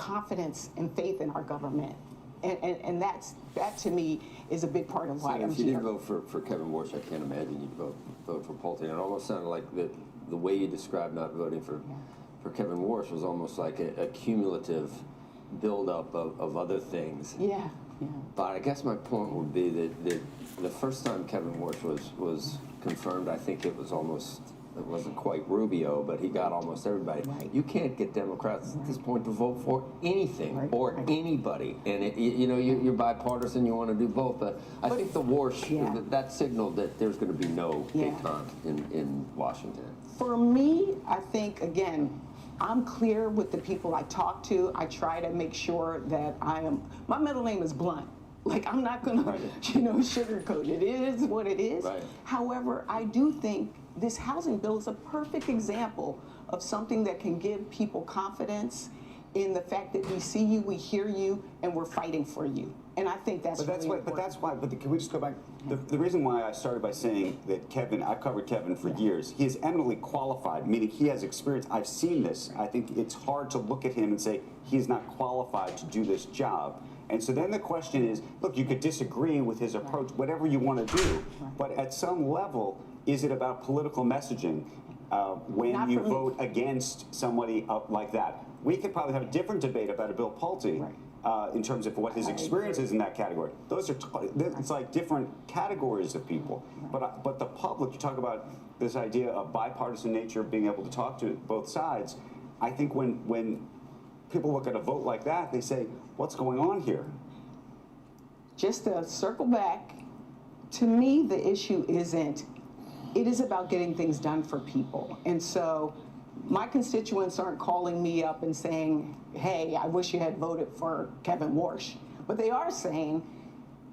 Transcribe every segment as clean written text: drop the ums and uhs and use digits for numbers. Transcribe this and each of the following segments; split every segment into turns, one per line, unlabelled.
confidence and faith in our government. And that to me is a big part of why I'm here.
If you didn't vote for Kevin Warsh, I can't imagine you'd vote for Pulte. And it almost sounded like the way you described not voting for Kevin Warsh was almost like a cumulative buildup of other things.
Yeah.
But I guess my point would be that the first time Kevin Warsh was confirmed, I think it wasn't quite Rubio, but he got almost everybody.
Right.
You can't get Democrats at this point to vote for anything or anybody. And you're bipartisan, you want to do both. But I think the Warsh, that signaled that there's going to be no détente in Washington.
For me, I think, again, I'm clear with the people I talk to. I try to make sure that my middle name is Blunt. Like, I'm not going to, sugarcoat it. It is what it is.
Right.
However, I do think this housing bill is a perfect example of something that can give people confidence in the fact that we see you, we hear you, and we're fighting for you. And I think that's really important.
But can we just go back? The reason why I started by saying that Kevin, I've covered Kevin for years. He is eminently qualified, meaning he has experience. I've seen this. I think it's hard to look at him and say he's not qualified to do this job. And so then the question is, look, you could disagree with his approach, whatever you want to do, but at some level, is it about political messaging when you vote against somebody like that? We could probably have a different debate about a Bill Pulte in terms of what his experience is in that category. Those are it's like different categories of people. But the public, you talk about this idea of bipartisan nature, being able to talk to both sides. I think when people look at a vote like that, they say, what's going on here?
Just to circle back, to me, the issue it is about getting things done for people. And so my constituents aren't calling me up and saying, hey, I wish you had voted for Kevin Warsh. But they are saying,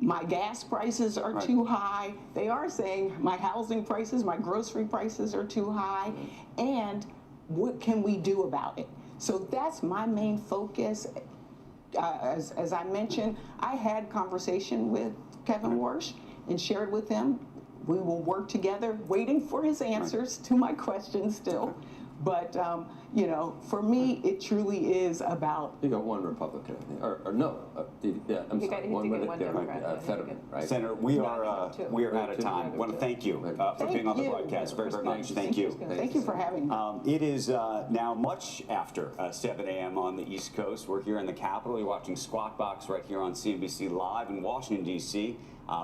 my gas prices are too high. They are saying my housing prices, my grocery prices are too high. And what can we do about it? So that's my main focus. As I mentioned, I had conversation with Kevin Warsh and shared with him. We will work together, waiting for his answers to my questions still. But, for me, it truly is about...
You got one Republican, or no, I'm sorry, one Fetterman, right?
Senator, we are out of time. I want to thank you for being on the broadcast very, very much. Thank you.
Thank you for having me.
It is now much after 7 a.m. on the East Coast. We're here in the Capitol. You're watching Squawk Box right here on CNBC Live in Washington, D.C.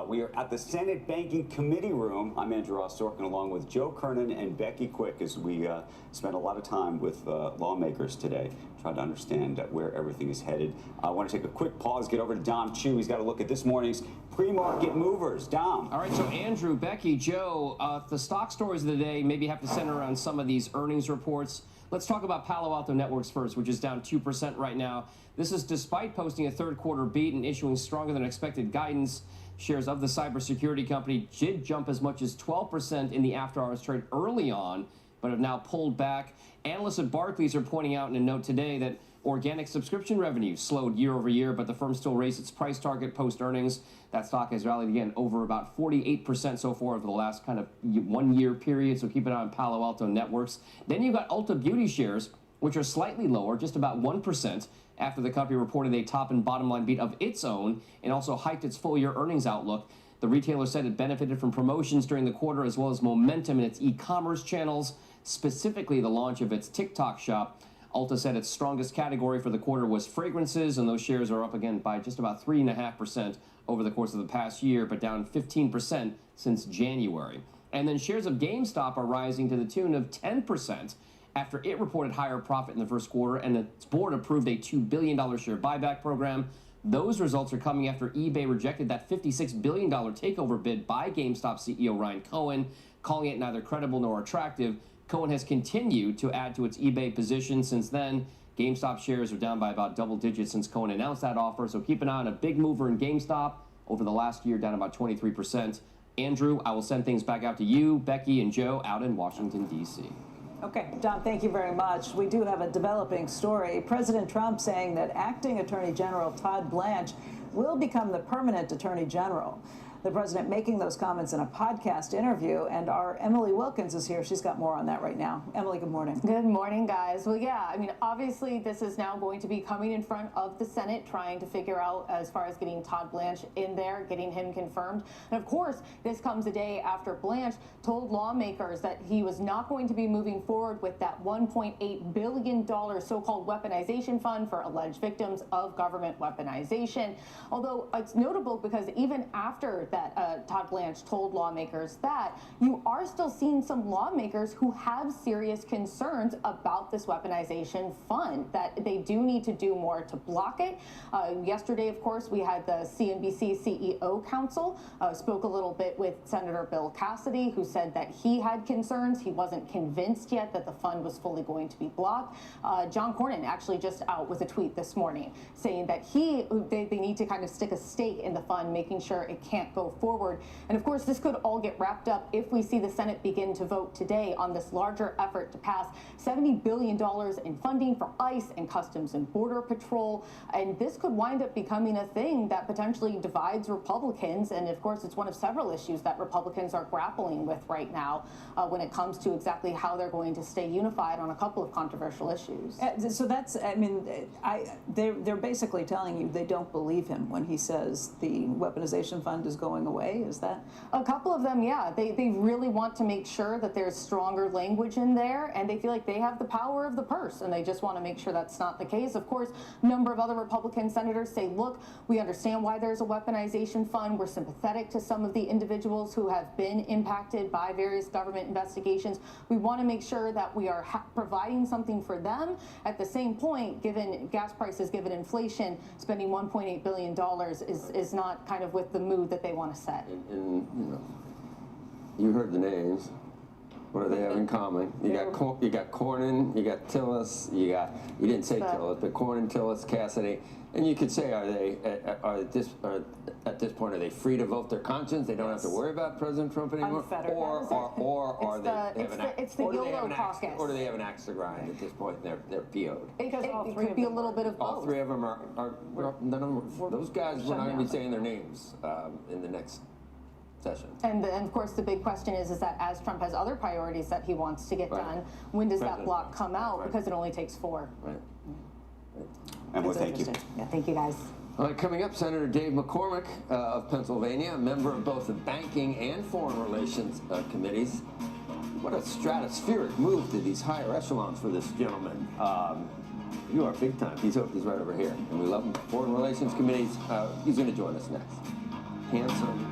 We are at the Senate Banking Committee room. I'm Andrew Ross Sorkin, along with Joe Kernan and Becky Quick, as we spent a lot of time with lawmakers today, trying to understand where everything is headed. I want to take a quick pause, get over to Dom Chu. He's got to look at this morning's pre-market movers. Dom.
All right, so Andrew, Becky, Joe, the stock stories of the day maybe have to center around some of these earnings reports. Let's talk about Palo Alto Networks first, which is down 2% right now. This is despite posting a third quarter beat and issuing stronger than expected guidance. Shares of the cybersecurity company did jump as much as 12% in the after-hours trade early on, but have now pulled back. Analysts at Barclays are pointing out in a note today that organic subscription revenue slowed year over year, but the firm still raised its price target post-earnings. That stock has rallied again over about 48% so far over the last kind of 1 year period, so keep an eye on Palo Alto Networks. Then you've got Ulta Beauty shares, which are slightly lower, just about 1%, after the company reported a top and bottom line beat of its own and also hiked its full-year earnings outlook. The retailer said it benefited from promotions during the quarter as well as momentum in its e-commerce channels, specifically the launch of its TikTok shop. Ulta said its strongest category for the quarter was fragrances, and those shares are up again by just about 3.5% over the course of the past year, but down 15% since January. And then shares of GameStop are rising to the tune of 10%. After it reported higher profit in the first quarter and its board approved a $2 billion share buyback program. Those results are coming after eBay rejected that $56 billion takeover bid by GameStop CEO Ryan Cohen, calling it neither credible nor attractive. Cohen has continued to add to its eBay position since then. GameStop shares are down by about double digits since Cohen announced that offer, so keep an eye on a big mover in GameStop over the last year, down about 23%. Andrew, I will send things back out to you, Becky, and Joe out in Washington, D.C.
Okay, Don, thank you very much. We do have a developing story. President Trump saying that acting Attorney General Todd Blanche will become the permanent Attorney General. The president making those comments in a podcast interview. And our Emily Wilkins is here. She's got more on that right now. Emily, good morning.
Good morning, guys. Well, yeah, I mean, obviously this is now going to be coming in front of the Senate, trying to figure out as far as getting Todd Blanche in there, getting him confirmed. And of course, this comes a day after Blanche told lawmakers that he was not going to be moving forward with that $1.8 billion so-called weaponization fund for alleged victims of government weaponization. Although it's notable because even after that, Todd Blanche told lawmakers that, you are still seeing some lawmakers who have serious concerns about this weaponization fund, that they do need to do more to block it. Yesterday, of course, we had the CNBC CEO Council spoke a little bit with Senator Bill Cassidy, who said that he had concerns. He wasn't convinced yet that the fund was fully going to be blocked. John Cornyn actually just out with a tweet this morning saying that they need to kind of stick a stake in the fund, making sure it can't go forward. And of course, this could all get wrapped up if we see the Senate begin to vote today on this larger effort to pass $70 billion in funding for ICE and Customs and Border Patrol. And this could wind up becoming a thing that potentially divides Republicans. And of course, it's one of several issues that Republicans are grappling with right now when it comes to exactly how they're going to stay unified on a couple of controversial issues.
So that's, I mean, they're basically telling you they don't believe him when he says the weaponization fund is going away. Is that?
A couple of them, yeah. They really want to make sure that there's stronger language in there, and they feel like they have the power of the purse, and they just want to make sure that's not the case. Of course, a number of other Republican senators say, look, we understand why there's a weaponization fund. We're sympathetic to some of the individuals who have been impacted by various government investigations. We want to make sure that we are providing something for them. At the same point, given gas prices, given inflation, spending $1.8 billion is not kind of with the mood that they want to set.
And you know, you heard the names. What do they have in common? You got Cornyn, you got Tillis, you didn't say Tillis, but Cornyn, Tillis, Cassidy, and you could say, at this point, are they free to vote their conscience? They don't have to worry about President Trump anymore, or they have an axe to grind at this point. And they're PO'd.
It could be a little bit of both.
All three of them are none of them. Those guys, we're not going to be saying their names in the next session.
And of course, the big question is that as Trump has other priorities that he wants to get done, when does that block come out? Because it only takes 4.
Right.
Emily, thank you.
Yeah, thank you, guys.
All right, coming up, Senator Dave McCormick of Pennsylvania, a member of both the Banking and Foreign Relations committees. What a stratospheric move to these higher echelons for this gentleman. You are big time. He's right over here, and we love him. Foreign Relations committees. He's going to join us next. Handsome.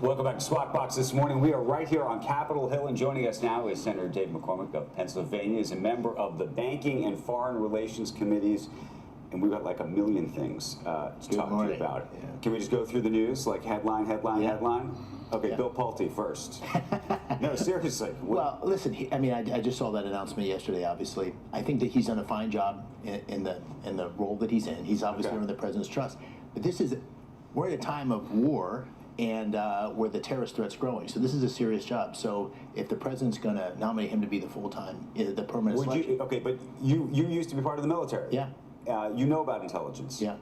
Welcome back to Squawk Box this morning. We are right here on Capitol Hill, and joining us now is Senator Dave McCormick of Pennsylvania. He's a member of the Banking and Foreign Relations Committees, and we've got like a million things to talk to you about. Yeah. Can we just go through the news, like headline? Okay, yeah. Bill Pulte first. No, seriously.
Well, listen, I just saw that announcement yesterday, obviously. I think that he's done a fine job in the role that he's in. He's obviously earned the president's trust. But we're at a time of war, and where the terrorist threat's growing. So this is a serious job. So if the president's going to nominate him to be the full-time, the permanent selection.
Okay, but you used to be part of the military.
Yeah.
You know about intelligence.
Yeah.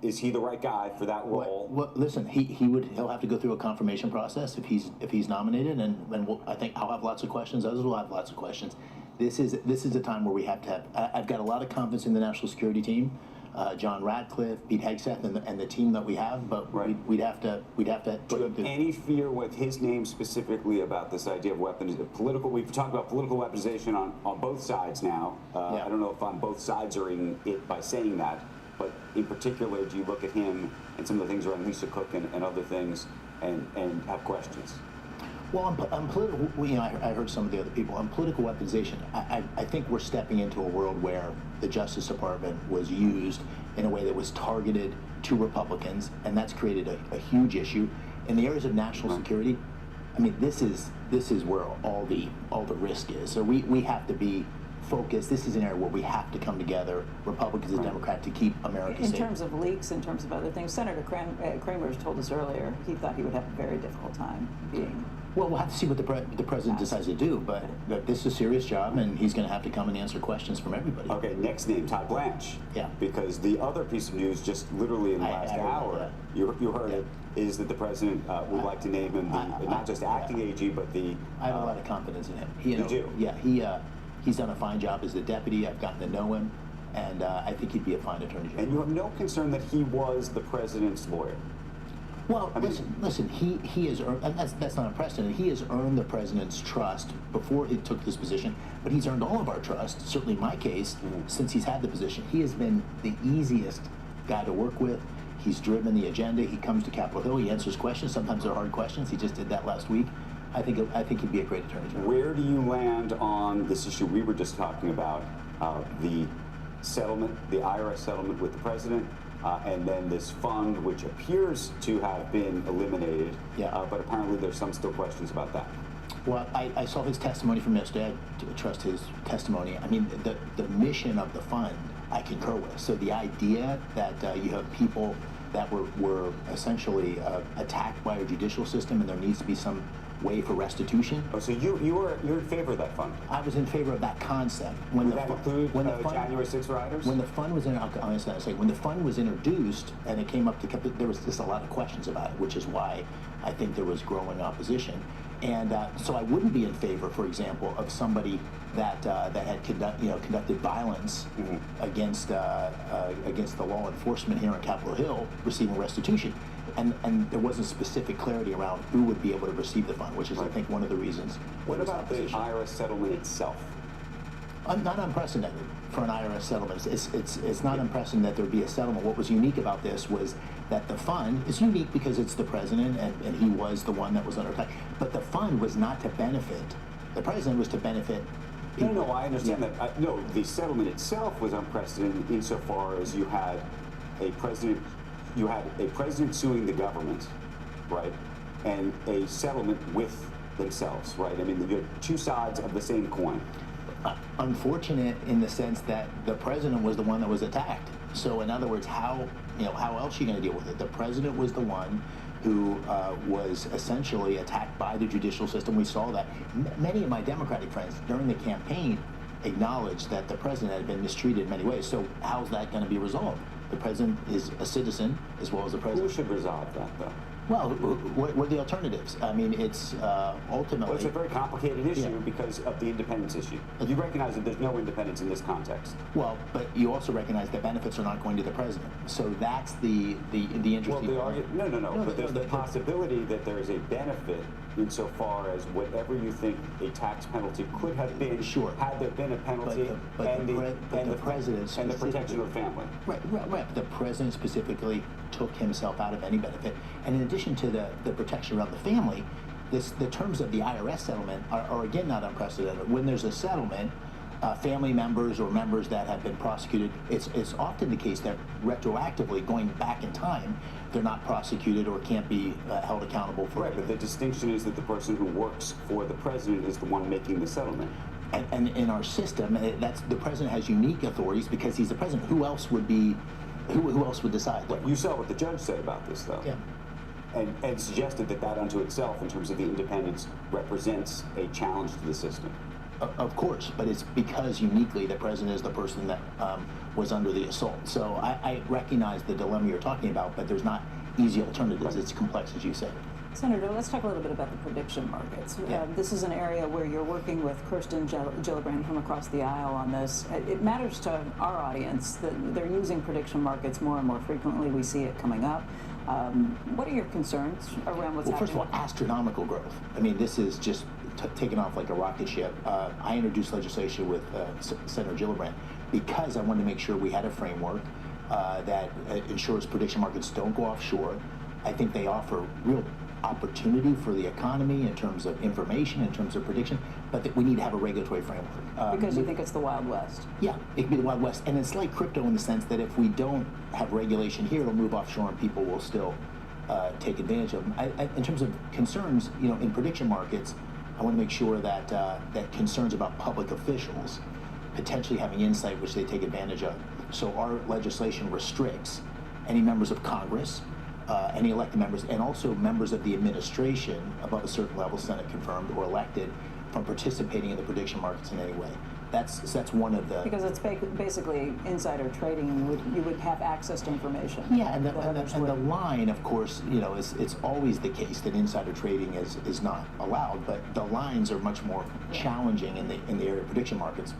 Is he the right guy for that role?
Well, listen, he'll have to go through a confirmation process if he's nominated, and I think I'll have lots of questions. Others will have lots of questions. This is a time where we have to have. I've got a lot of confidence in the national security team, John Ratcliffe, Pete Hegseth, and the team that we have. But
right.
we'd have to.
Do you have any fear with his name specifically about this idea of political? We've talked about political weaponization on both sides now. I don't know if on both sides are in it by saying that. But in particular, do you look at him and some of the things around Lisa Cook and other things and have questions?
Well, on political, I heard some of the other people. On political weaponization, I think we're stepping into a world where the Justice Department was used in a way that was targeted to Republicans, and that's created a huge issue. In the areas of national security, this is where all the risk is. So we have to be focused. This is an area where we have to come together, Republicans and Democrats, to keep America safe.
In terms of leaks, in terms of other things, Senator Kramer told us earlier he thought he would have a very difficult time being.
Well, we'll have to see what the president decides to do, but this is a serious job, and he's going to have to come and answer questions from everybody.
Okay, next name, Todd Blanche.
Yeah.
Because the other piece of news, just literally in the last hour, you heard it, is that the president would like to name him not just acting AG, but the.
I have a lot of confidence in him.
You do?
Yeah, he's done a fine job as the deputy. I've gotten to know him, and I think he'd be a fine attorney general.
And you have no concern that he was the president's lawyer?
Well, listen. He has earned, and that's not unprecedented. He has earned the president's trust before he took this position, but he's earned all of our trust. Certainly, in my case, since he's had the position, he has been the easiest guy to work with. He's driven the agenda. He comes to Capitol Hill. He answers questions. Sometimes they're hard questions. He just did that last week. I think he'd be a great attorney general.
Where do you land on this issue we were just talking about, the settlement, the IRS settlement with the president, and then this fund which appears to have been eliminated, but apparently there's some still questions about that?
Well, I saw his testimony from yesterday. I trust his testimony. The mission of the fund I concur with. So the idea that you have people that were essentially attacked by our judicial system, and there needs to be some way for restitution.
Oh, so you're in favor of that fund?
I was in favor of that concept.
Would that include January 6th riders?
When the fund was when the fund was introduced and it came up to, there was just a lot of questions about it, which is why I think there was growing opposition. And so I wouldn't be in favor, for example, of somebody that had conducted violence against the law enforcement here on Capitol Hill receiving restitution. And there wasn't specific clarity around who would be able to receive the fund, which is, I think, one of the reasons.
What about the IRS settlement itself?
Not unprecedented for an IRS settlement. It's not unprecedented that there would be a settlement. What was unique about this was that the fund is unique because it's the president and he was the one that was under attack. But the fund was not to benefit. The president was to benefit people.
No, I understand that. No, the settlement itself was unprecedented insofar as you had a president suing the government, right, and a settlement with themselves, right? You're two sides of the same coin.
Unfortunate in the sense that the president was the one that was attacked. So in other words, how else are you going to deal with it? The president was the one who was essentially attacked by the judicial system. We saw that. Many of my Democratic friends during the campaign acknowledged that the president had been mistreated in many ways. So how's that going to be resolved? The president is a citizen as well as the president.
Who should resolve that, though?
Well, what are the alternatives? It's ultimately...
Well, it's a very complicated issue because of the independence issue. You recognize that there's no independence in this context.
Well, but you also recognize that benefits are not going to the president. So that's the interesting part.
No. But there's the possibility that there is a benefit insofar as whatever you think a tax penalty could have been, had there been a penalty, and the protection of the family.
Right. The president specifically took himself out of any benefit. And in addition, addition to the protection around the family, the terms of the IRS settlement are again not unprecedented. When there's a settlement, family members or members that have been prosecuted, it's often the case that retroactively, going back in time, they're not prosecuted or can't be held accountable for
Right,
it.
but the distinction is that the person who works for the president is the one making the settlement.
And in our system, that's the president has unique authorities because he's the president. Who else would be? Who else would decide?
You saw what the judge said about this, though.
Yeah.
And suggested that unto itself, in terms of the independence, represents a challenge to the system.
Of course, but it's because uniquely the president is the person that was under the assault. So I recognize the dilemma you're talking about, but there's not easy alternatives. It's complex, as you say.
Senator, let's talk a little bit about the prediction markets.
Yeah.
This is an area where you're working with Kirsten Gillibrand from across the aisle on this. It matters to our audience that they're using prediction markets more and more frequently. We see it coming up. What are your concerns around what's happening?
Well, first of all, astronomical growth. I mean, this is just taken off like a rocket ship. I introduced legislation with Senator Gillibrand because I wanted to make sure we had a framework that ensures prediction markets don't go offshore. I think they offer real opportunity for the economy in terms of information, in terms of prediction, but that we need to have a regulatory framework.
Because you think it's the Wild West.
Yeah, it could be the Wild West. And it's like crypto in the sense that if we don't have regulation here, it'll move offshore and people will still take advantage of them. In terms of concerns, in prediction markets, I want to make sure that that concerns about public officials potentially having insight which they take advantage of. So our legislation restricts any members of Congress, any elected members, and also members of the administration above a certain level, Senate confirmed or elected, from participating in the prediction markets in any way. That's one of the...
Because it's basically insider trading, and you would have access to information.
Yeah, and the line, of course, it's always the case that insider trading is not allowed, but the lines are much more challenging in the area of prediction markets.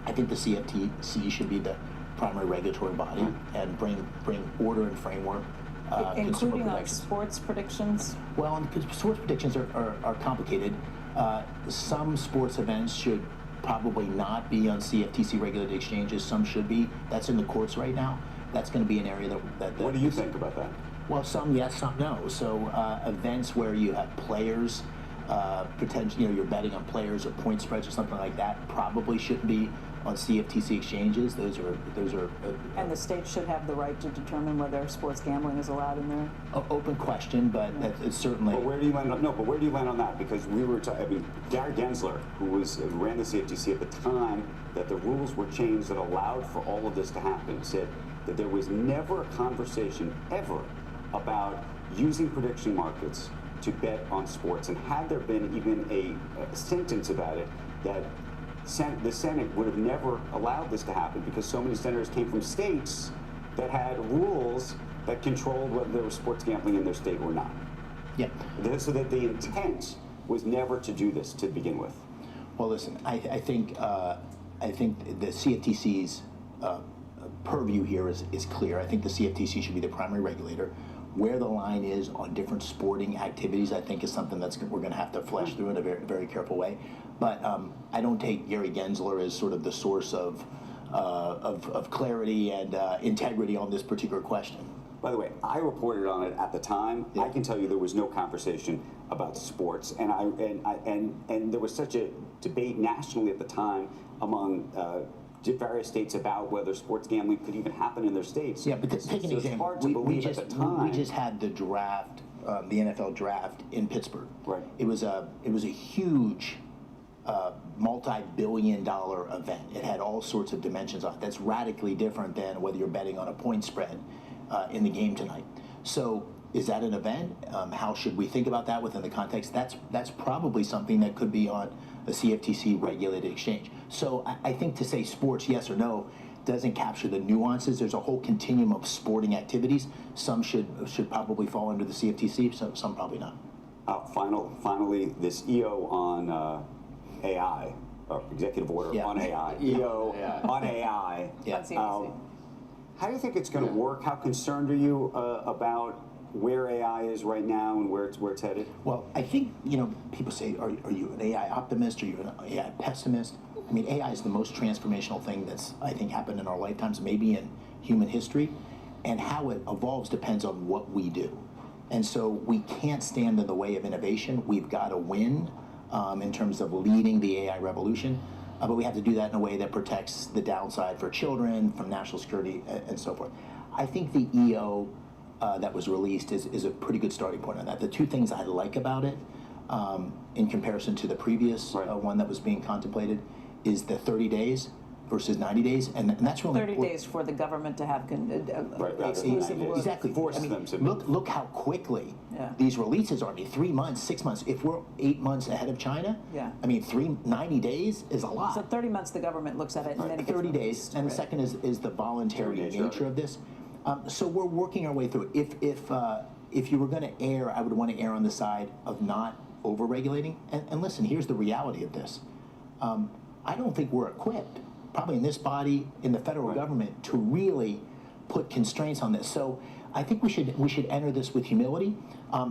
I think the CFTC should be the primary regulatory body and bring order and framework.
Including on sports predictions?
Well, sports predictions are complicated. Some sports events should probably not be on CFTC regulated exchanges. Some should be. That's in the courts right now. That's going to be an area that
What do you think about that?
Well, some yes, some no. So events where you have players, potentially, you're betting on players or point spreads or something like that, probably shouldn't be on CFTC exchanges. Those are.
And the state should have the right to determine whether sports gambling is allowed in there.
Open question, but it's certainly.
But where do you land on? No, but where do you land on that? Because we were. Gary Gensler, who ran the CFTC at the time that the rules were changed that allowed for all of this to happen, said that there was never a conversation ever about using prediction markets to bet on sports, and had there been even a sentence about it, that the Senate would have never allowed this to happen because so many senators came from states that had rules that controlled whether there was sports gambling in their state or not.
Yeah.
So that the intent was never to do this to begin with.
Well, listen, I think the CFTC's purview here is clear. I think the CFTC should be the primary regulator. Where the line is on different sporting activities, I think, is something we're going to have to flesh through in a very, very careful way. But I don't take Gary Gensler as sort of the source of clarity and integrity on this particular question.
By the way, I reported on it at the time.
Yeah.
I can tell you there was no conversation about sports, and there was such a debate nationally at the time among various states about whether sports gambling could even happen in their states.
Yeah, but take an
it's
example.
hard to believe at the time.
We just had the draft, the NFL draft in Pittsburgh.
Right.
It was a huge, multi-billion-dollar event. It had all sorts of dimensions on it. That's radically different than whether you're betting on a point spread in the game tonight. So is that an event? How should we think about that within the context? That's probably something that could be on a CFTC regulated exchange. So I think to say sports yes or no doesn't capture the nuances. There's a whole continuum of sporting activities. Some should probably fall under the CFTC, some probably not.
Finally, this EO on AI, or executive order on AI. EO on AI.
Yeah.
On CFTC.
How do you think it's going to work? How concerned are you about where AI is right now and where it's headed?
Well, I think, people say, are you an AI optimist? Are you an AI pessimist? I mean, AI is the most transformational thing that's, I think, happened in our lifetimes, maybe in human history. And how it evolves depends on what we do. And so we can't stand in the way of innovation. We've got to win in terms of leading the AI revolution. But we have to do that in a way that protects the downside for children, from national security, and so forth. I think the EO that was released is a pretty good starting point on that. The two things I like about it, in comparison to the previous one that was being contemplated, is the 30 days versus 90 days, and that's really
30 days for the government to have exclusive look.
Exactly.
Force
I mean,
them to
look how quickly these releases are. I mean, 3 months, 6 months. If we're 8 months ahead of China, I mean, 90 days is a lot.
So 30 months the government looks at it, and then it gets
30 days, and the second is the voluntary nature of this. So we're working our way through it. If you were going to err, I would want to err on the side of not over-regulating. And listen, here's the reality of this. I don't think we're equipped, probably in this body, in the federal government, to really put constraints on this. So I think we should enter this with humility.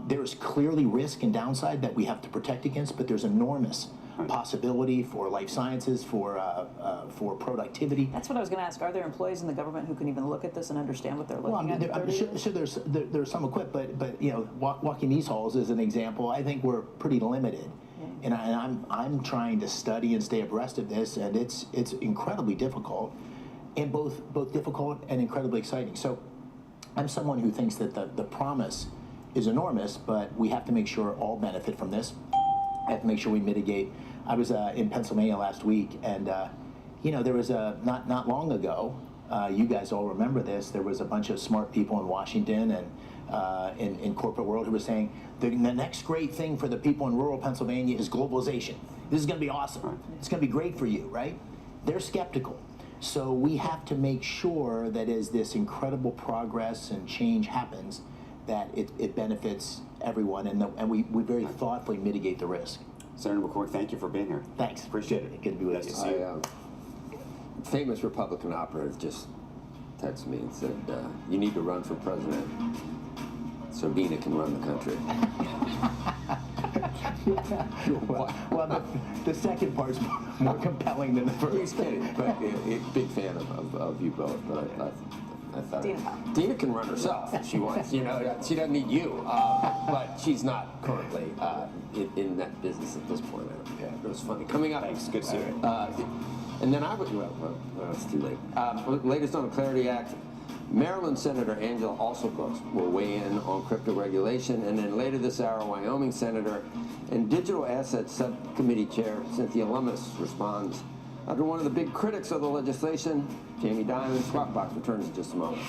There's clearly risk and downside that we have to protect against, but there's enormous possibility for life sciences, for productivity.
That's what I was going to ask. Are there employees in the government who can even look at this and understand what they're looking at?
I'm sure there's some equipped, but you know, walking these halls as an example, I think we're pretty limited. And I'm trying to study and stay abreast of this, and it's incredibly difficult, and both difficult and incredibly exciting. So I'm someone who thinks that the promise is enormous, but we have to make sure all benefit from this. I have to make sure we mitigate. I was in Pennsylvania last week, and you know, there was not long ago. You guys all remember this. There was a bunch of smart people in Washington and in corporate world who were saying the next great thing for the people in rural Pennsylvania is globalization. This is going to be awesome. It's going to be great for you, right? They're skeptical. So we have to make sure that as this incredible progress and change happens, that it benefits everyone, and we very thoughtfully mitigate the risk.
Senator McCormick, thank you for being here.
Thanks.
Appreciate it.
Good to be with you.
Nice to see you.
Famous Republican operative just texted me and said, you need to run for president so Dina can run the country.
Well, the second part's more compelling than the first.
He's kidding, but big fan of you both. But I thought Dina can run herself if she wants. You know, she doesn't need you. But she's not currently in that business at this point. It was funny. Coming up.
Thanks. Good to see you.
And then I would. Well, it's too late. Latest on the Clarity Act. Maryland Senator Angela Alsobrooks will weigh in on crypto regulation, and then later this hour, Wyoming Senator and Digital Assets Subcommittee Chair Cynthia Lummis responds to one of the big critics of the legislation, Jamie Dimon. Squawk Box returns in just a moment.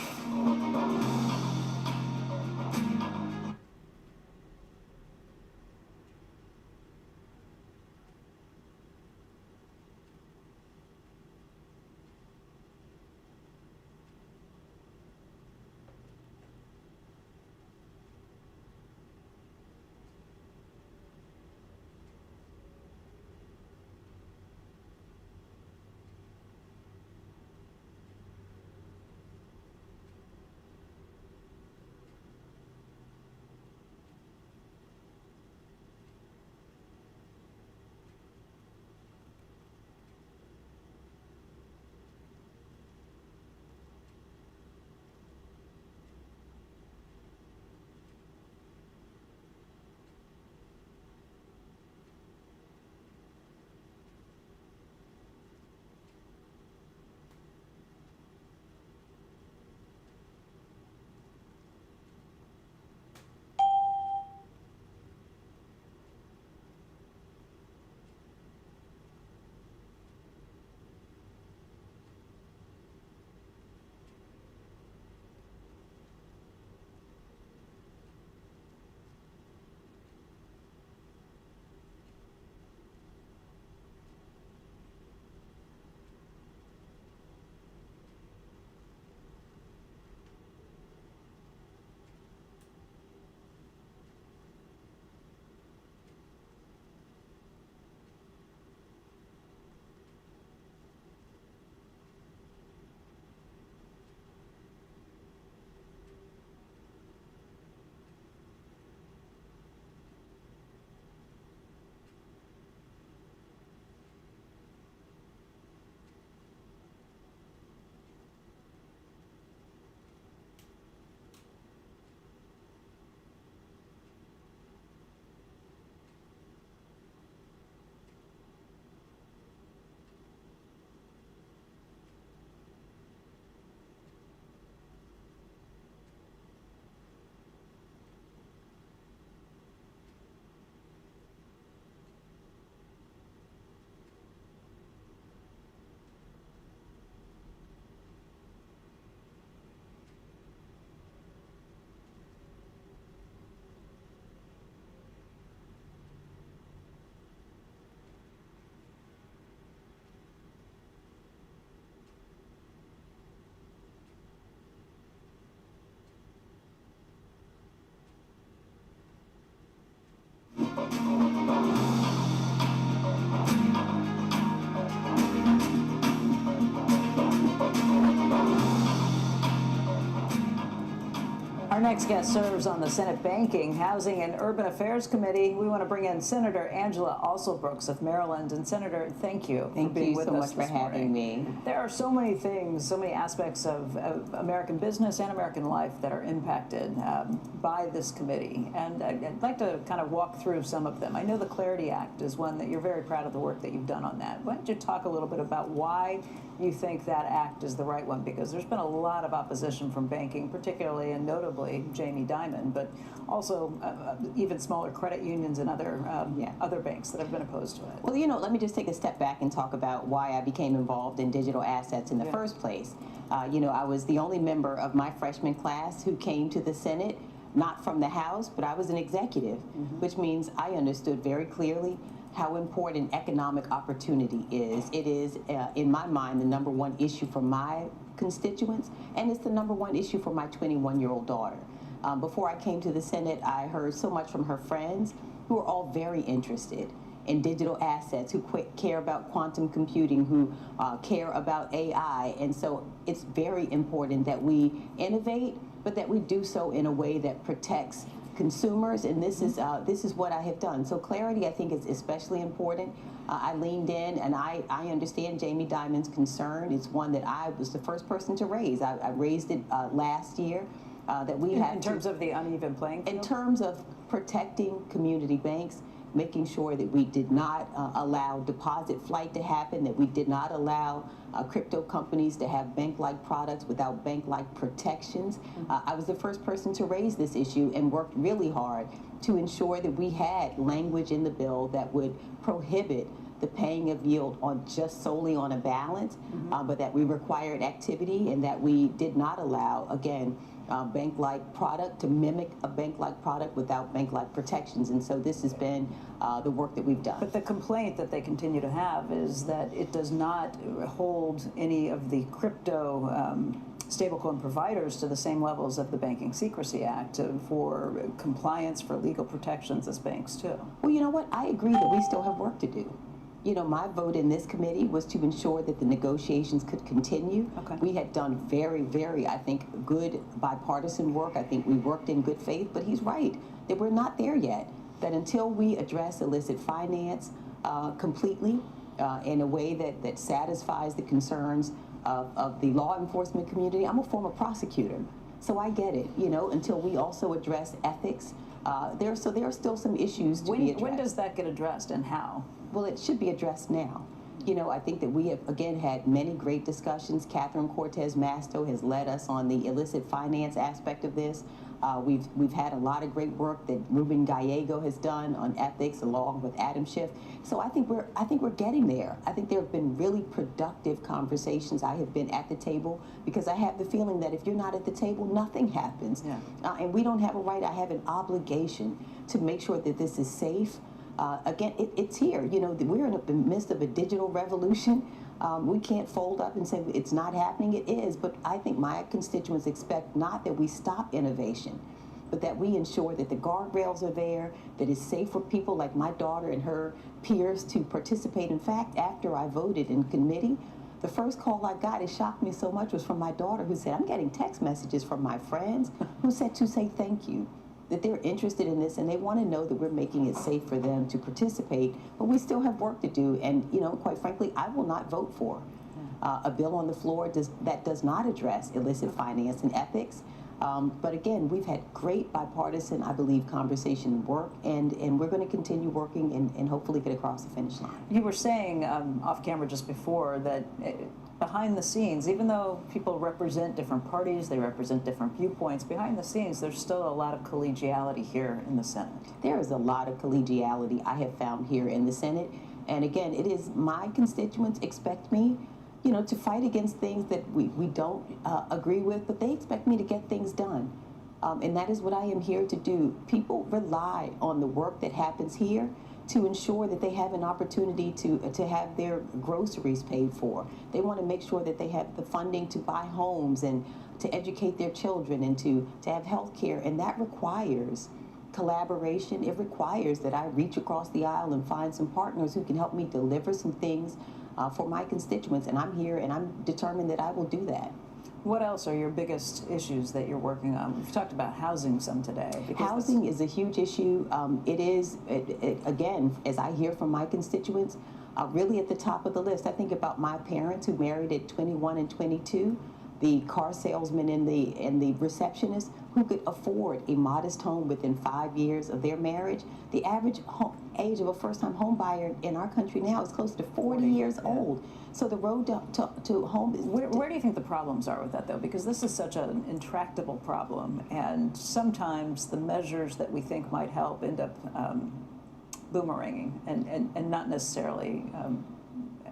Our next guest serves on the Senate Banking, Housing, and Urban Affairs Committee. We want to bring in Senator Angela Alsobrooks of Maryland. And Senator, thank you for being with us.
Thank you so much for having me.
There are so many things, so many aspects of American business and American life that are impacted by this committee. And I'd like to kind of walk through some of them. I know the Clarity Act is one that you're very proud of the work that you've done on that. Why don't you talk a little bit about why you think that act is the right one? Because there's been a lot of opposition from banking, particularly and notably Jamie Dimon, but also even smaller credit unions and other banks that have been opposed to it.
Well, you know, let me just take a step back and talk about why I became involved in digital assets in the first place. You know, I was the only member of my freshman class who came to the Senate, not from the House, but I was an executive, which means I understood very clearly how important economic opportunity is. It is, in my mind, the #1 issue for my constituents, and it's the #1 issue for my 21-year-old daughter. Before I came to the Senate, I heard so much from her friends who are all very interested in digital assets, who care about quantum computing, who care about AI. And so it's very important that we innovate, but that we do so in a way that protects consumers, and this is what I have done. So clarity, I think, is especially important. I leaned in, and I understand Jamie Dimon's concern. It's one that I was the first person to raise. I raised it last year. That we have
in terms of the uneven playing field?
In terms of protecting community banks, making sure that we did not allow deposit flight to happen, that we did not allow crypto companies to have bank-like products without bank-like protections. I was the first person to raise this issue and worked really hard to ensure that we had language in the bill that would prohibit the paying of yield on just solely on a balance, but that we required activity and that we did not allow, again, bank-like product to mimic a bank-like product without bank-like protections. And so this has been the work that we've done.
But the complaint that they continue to have is that it does not hold any of the crypto stablecoin providers to the same levels of the Banking Secrecy Act for compliance, for legal protections as banks too.
Well, you know what? I agree that we still have work to do. You know, my vote in this committee was to ensure that the negotiations could continue.
Okay.
We had done very, very, I think, good bipartisan work. I think we worked in good faith, but he's right that we're not there yet. That until we address illicit finance completely in a way that satisfies the concerns of the law enforcement community. I'm a former prosecutor, so I get it, you know, until we also address ethics. There are still some issues to be addressed.
When does that get addressed and how?
Well, it should be addressed now. You know, I think that we have, again, had many great discussions. Catherine Cortez Masto has led us on the illicit finance aspect of this. We've had a lot of great work that Ruben Gallego has done on ethics, along with Adam Schiff. So I think we're getting there. I think there have been really productive conversations. I have been at the table because I have the feeling that if you're not at the table, nothing happens. Yeah. And we don't have a right. I have an obligation to make sure that this is safe. Again, it's here. You know, we're in the midst of a digital revolution. We can't fold up and say it's not happening. It is, but I think my constituents expect not that we stop innovation, but that we ensure that the guardrails are there, that it's safe for people like my daughter and her peers to participate. In fact, after I voted in committee, the first call I got, it shocked me so much, was from my daughter, who said, I'm getting text messages from my friends who said to say thank you, that they're interested in this and they want to know that we're making it safe for them to participate, but we still have work to do. And, you know, quite frankly, I will not vote for a bill on the floor that does not address illicit finance and ethics. But again, we've had great bipartisan, I believe, conversation and work, and we're going to continue working and hopefully get across the finish line.
You were saying off camera just before that behind the scenes, even though people represent different parties, they represent different viewpoints, behind the scenes, there's still a lot of collegiality here in the Senate.
There is a lot of collegiality I have found here in the Senate. And again, it is my constituents expect me, you know, to fight against things that we don't agree with, but they expect me to get things done. And that is what I am here to do. People rely on the work that happens here to ensure that they have an opportunity to have their groceries paid for. They want to make sure that they have the funding to buy homes and to educate their children and to have health care. And that requires collaboration. It requires that I reach across the aisle and find some partners who can help me deliver some things for my constituents. And I'm here and I'm determined that I will do that.
What else are your biggest issues that you're working on? We've talked about housing some today.
Housing is a huge issue. Again, as I hear from my constituents, really at the top of the list. I think about my parents who married at 21 and 22, the car salesman and the receptionist who could afford a modest home within 5 years of their marriage. The average age of a first-time home buyer in our country now is close to 40 years old. So the road to home is...
Where do you think the problems are with that, though? Because this is such an intractable problem, and sometimes the measures that we think might help end up boomeranging and not necessarily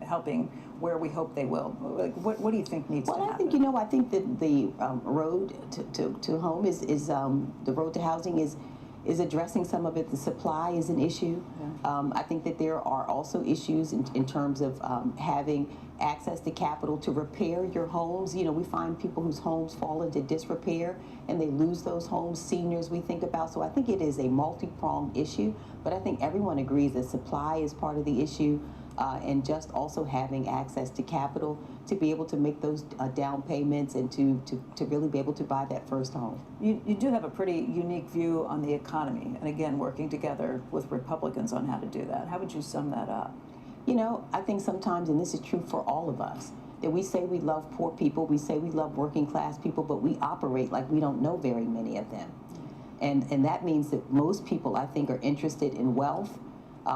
helping where we hope they will. Like, what do you think needs to happen?
Well, I think that the road to home is the road to housing is addressing some of it. The supply is an issue. Yeah. I think that there are also issues in terms of having access to capital to repair your homes. You know, we find people whose homes fall into disrepair and they lose those homes, seniors we think about. So I think it is a multi-pronged issue, but I think everyone agrees that supply is part of the issue. And just also having access to capital to be able to make those down payments and to really be able to buy that first home.
You do have a pretty unique view on the economy, and again, working together with Republicans on how to do that. How would you sum that up?
You know, I think sometimes, and this is true for all of us, that we say we love poor people, we say we love working class people, but we operate like we don't know very many of them. And that means that most people, I think, are interested in wealth.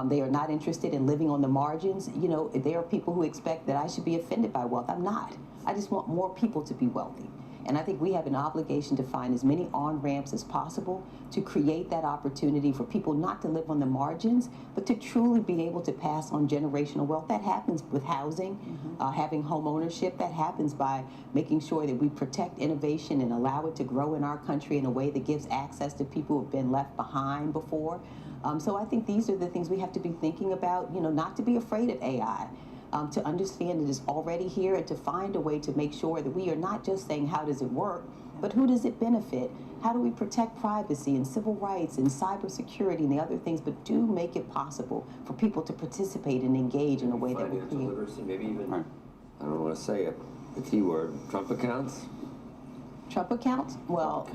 They are not interested in living on the margins. You know, there are people who expect that I should be offended by wealth. I'm not. I just want more people to be wealthy. And I think we have an obligation to find as many on-ramps as possible to create that opportunity for people not to live on the margins, but to truly be able to pass on generational wealth. That happens with housing, having home ownership. That happens by making sure that we protect innovation and allow it to grow in our country in a way that gives access to people who have been left behind before. So I think these are the things we have to be thinking about, you know, not to be afraid of AI, to understand it is already here and to find a way to make sure that we are not just saying how does it work, but who does it benefit? How do we protect privacy and civil rights and cybersecurity and the other things, but do make it possible for people to participate and engage in a way that will create.
Financial literacy, maybe even, I don't want to say it, the T word, Trump accounts?
Trump accounts? Well,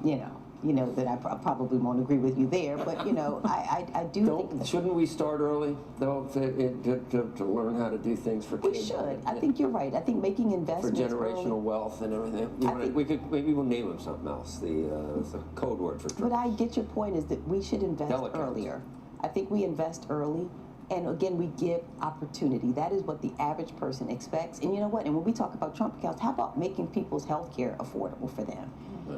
you know that I probably won't agree with you there, but you know, I do think.
Shouldn't we start early, though, to learn how to do things for kids?
We should. I think you're right. I think making investments
for generational
early,
wealth and everything. Maybe we'll name them something else. The code word for Trump.
But I get your point is that we should invest earlier. I think we invest early. And again, we give opportunity. That is what the average person expects. And you know what? And when we talk about Trump accounts, how about making people's health care affordable for them?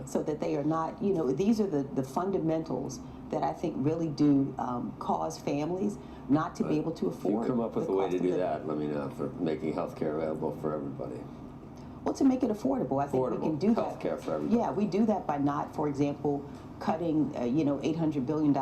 So that they are not, you know, these are the fundamentals that I think really do cause families not to be able to afford.
If you come up with a way to do that, let me know, for making health care available for everybody.
Well, to make it affordable, I think we can do that.
Health care for everybody.
Yeah, we do that by not, for example, cutting, $800 billion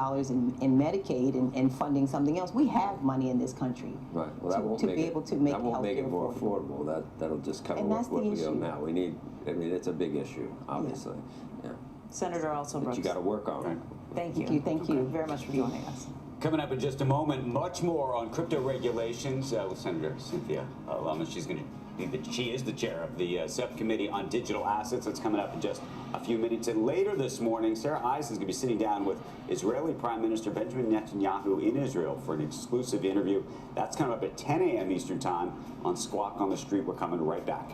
in Medicaid and funding something else. We have money in this country to be able to make
that won't make it more affordable. That'll just cover what we owe now. We need. I mean, it's a big issue, obviously. Yeah.
Senator Alston-Brooks.
But you got to work on it.
Thank you.
Thank you
very much for joining us.
Coming up in just a moment, much more on crypto regulations with Senator Cynthia Lummis. She is the chair of the subcommittee on digital assets. That's coming up in just a few minutes. And later this morning, Sarah Eisen is going to be sitting down with Israeli Prime Minister Benjamin Netanyahu in Israel for an exclusive interview. That's coming up at 10 a.m. Eastern Time on Squawk on the Street. We're coming right back.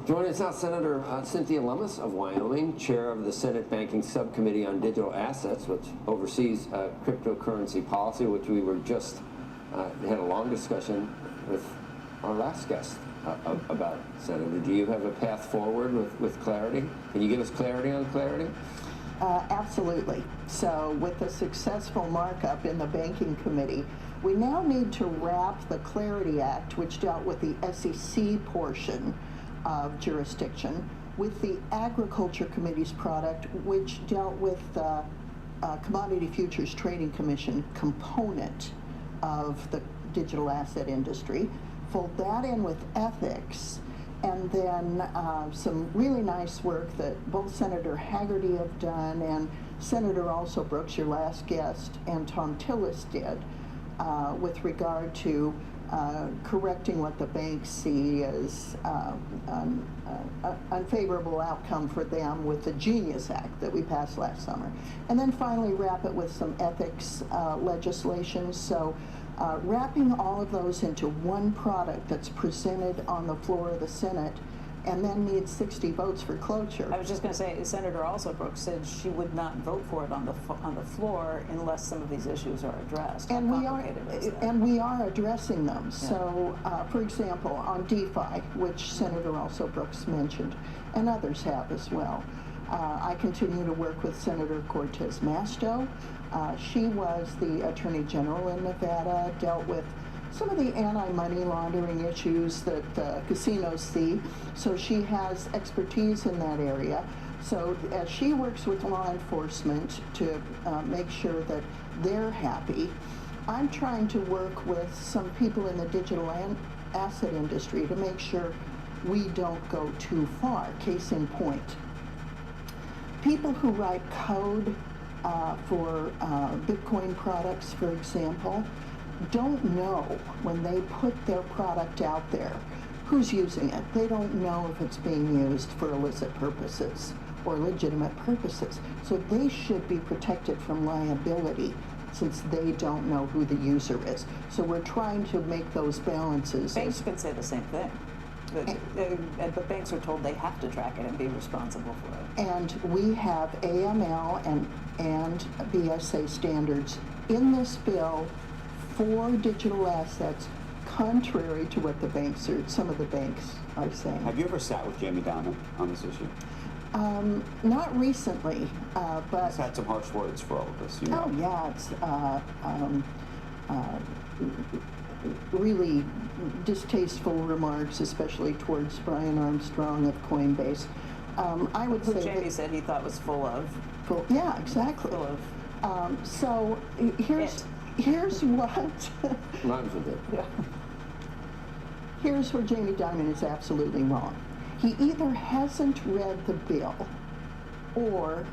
Joining us now, Senator Cynthia Lummis of Wyoming, chair of the Senate Banking Subcommittee on Digital Assets, which oversees cryptocurrency policy, which we were just had a long discussion with our last guest about. Senator, do you have a path forward with clarity? Can you give us clarity on clarity?
Absolutely. So with the successful markup in the Banking Committee, we now need to wrap the Clarity Act, which dealt with the SEC portion of jurisdiction, with the Agriculture Committee's product, which dealt with the Commodity Futures Trading Commission component of the digital asset industry, fold that in with ethics, and then some really nice work that both Senator Haggerty have done and Senator also Brooks, your last guest, and Tom Tillis did with regard to correcting what the banks see as unfavorable outcome for them with the Genius Act that we passed last summer. And then finally wrap it with some ethics legislation. So wrapping all of those into one product that's presented on the floor of the Senate and then needs 60 votes for cloture.
I was just going to say, Senator also Brooks said she would not vote for it on the floor unless some of these issues are addressed.
And we are addressing them. Yeah. So, for example, on DeFi, which Senator also Brooks mentioned, and others have as well. I continue to work with Senator Cortez Masto. She was the Attorney General in Nevada, dealt with some of the anti-money laundering issues that casinos see. So she has expertise in that area. So as she works with law enforcement to make sure that they're happy, I'm trying to work with some people in the digital asset industry to make sure we don't go too far. Case in point, people who write code for Bitcoin products, for example, don't know when they put their product out there who's using it. They don't know if it's being used for illicit purposes or legitimate purposes. So they should be protected from liability since they don't know who the user is. So we're trying to make those balances.
Banks can say the same thing. But banks are told they have to track it and be responsible for it.
And we have AML and BSA standards in this bill for digital assets, contrary to what the banks some of the banks are saying.
Have you ever sat with Jamie Dimon on this issue?
Not recently, but
he's had some harsh words for all of us. You know?
Oh yeah, it's really distasteful remarks, especially towards Brian Armstrong of Coinbase. I would say
Jamie said he thought was full of.
Yeah, exactly.
Full of.
So here's what.
Rhymes with it.
Yeah. Here's where Jamie Dimon is absolutely wrong. He either hasn't read the bill or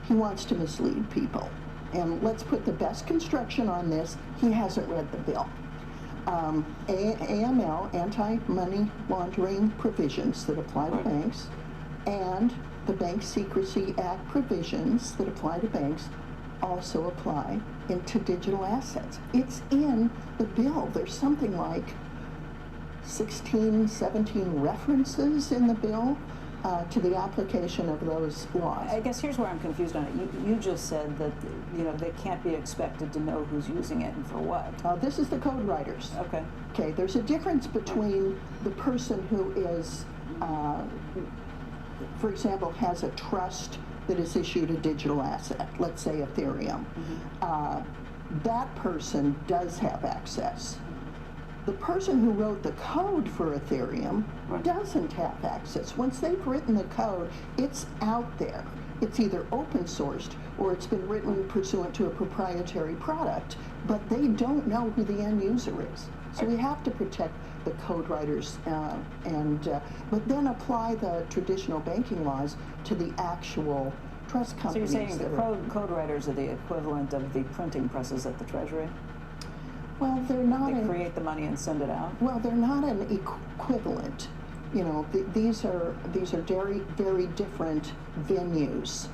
he wants to mislead people. And let's put the best construction on this. He hasn't read the bill. AML, anti-money laundering provisions that apply to banks, and the Bank Secrecy Act provisions that apply to banks also apply into digital assets. It's in the bill. There's something like 16, 17 references in the bill to the application of those laws.
I guess here's where I'm confused on it. You just said that they can't be expected to know who's using it and for what.
This is the code writers.
Okay.
Okay. There's a difference between the person who is, for example, has a trust that is issued a digital asset. Let's say Ethereum. Mm-hmm. That person does have access. The person who wrote the code for Ethereum doesn't have access. Once they've written the code, it's out there. It's either open sourced or it's been written pursuant to a proprietary product, but they don't know who the end user is. So we have to protect the code writers but then apply the traditional banking laws to the actual trust companies.
So you're saying the code writers are the equivalent of the printing presses at the Treasury?
Well, they're not.
They create the money and send it out.
Well, they're not an equivalent. You know, these are very, very different venues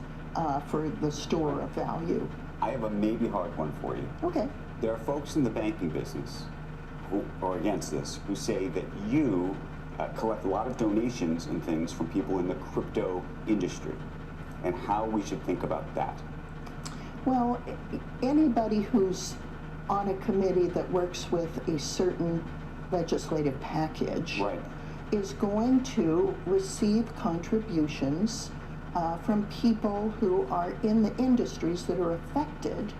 for the store of value.
I have a maybe hard one for you.
Okay.
There are folks in the banking business who are against this, who say that you collect a lot of donations and things from people in the crypto industry, and how we should think about that.
Well, anybody who's on a committee that works with a certain legislative package
Right.
is going to receive contributions from people who are in the industries that are affected.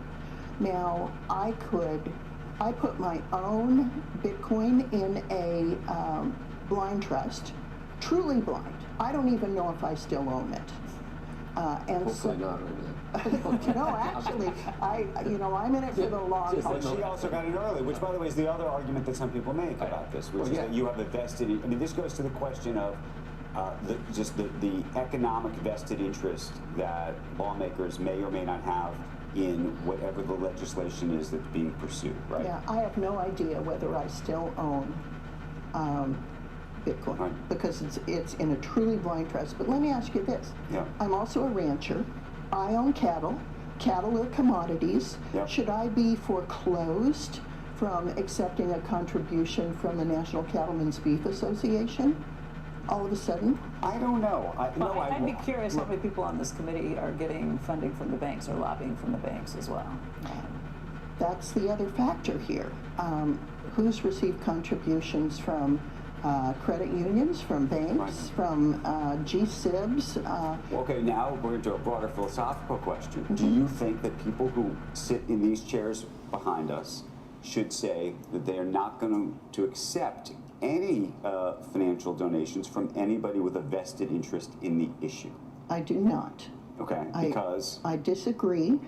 Now, I put my own Bitcoin in a blind trust, truly blind. I don't even know if I still own it. And
Hopefully not.
no, actually, I'm in it for the long haul.
But she also got it early, which, by the way, is the other argument that some people make about this, which is that you have a vested. I mean, this goes to the question of the economic vested interest that lawmakers may or may not have in whatever the legislation is that's being pursued, right?
Yeah, I have no idea whether I still own Bitcoin,
Right.
because it's in a truly blind trust. But let me ask you this.
Yeah.
I'm also a rancher. I own cattle. Cattle are commodities.
Yep.
Should I be foreclosed from accepting a contribution from the National Cattlemen's Beef Association all of a sudden?
I don't know.
I'd be curious how many people on this committee are getting funding from the banks or lobbying from the banks as well.
That's the other factor here. Who's received contributions from credit unions, from banks,
Right.
from GSIBs?
Okay, now we're into a broader philosophical question. Do you think that people who sit in these chairs behind us should say that they are not going to accept any financial donations from anybody with a vested interest in the issue?
I do not.
Okay, because?
I disagree,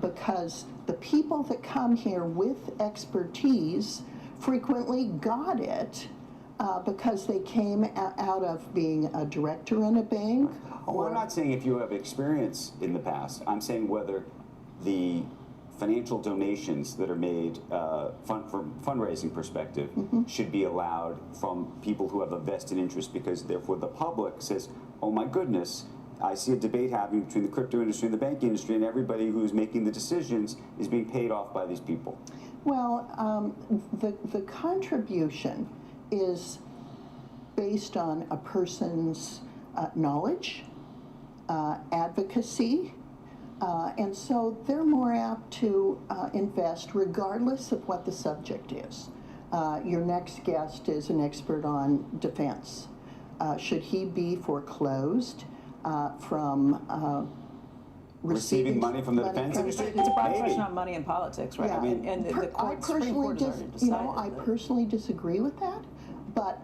because the people that come here with expertise frequently got it because they came out of being a director in a bank.
Oh, I'm not saying if you have experience in the past. I'm saying whether the financial donations that are made from fundraising perspective should be allowed from people who have a vested interest, because therefore the public says, oh my goodness, I see a debate happening between the crypto industry and the banking industry, and everybody who's making the decisions is being paid off by these people.
Well, the contribution is based on a person's knowledge, advocacy, and so they're more apt to invest regardless of what the subject is. Your next guest is an expert on defense. Should he be foreclosed from
Receiving money from the defense industry?
It's a broad
Maybe.
question on money in politics, right?
Yeah,
I mean, and the Supreme Court has already decided
I
that.
personally disagree with that, but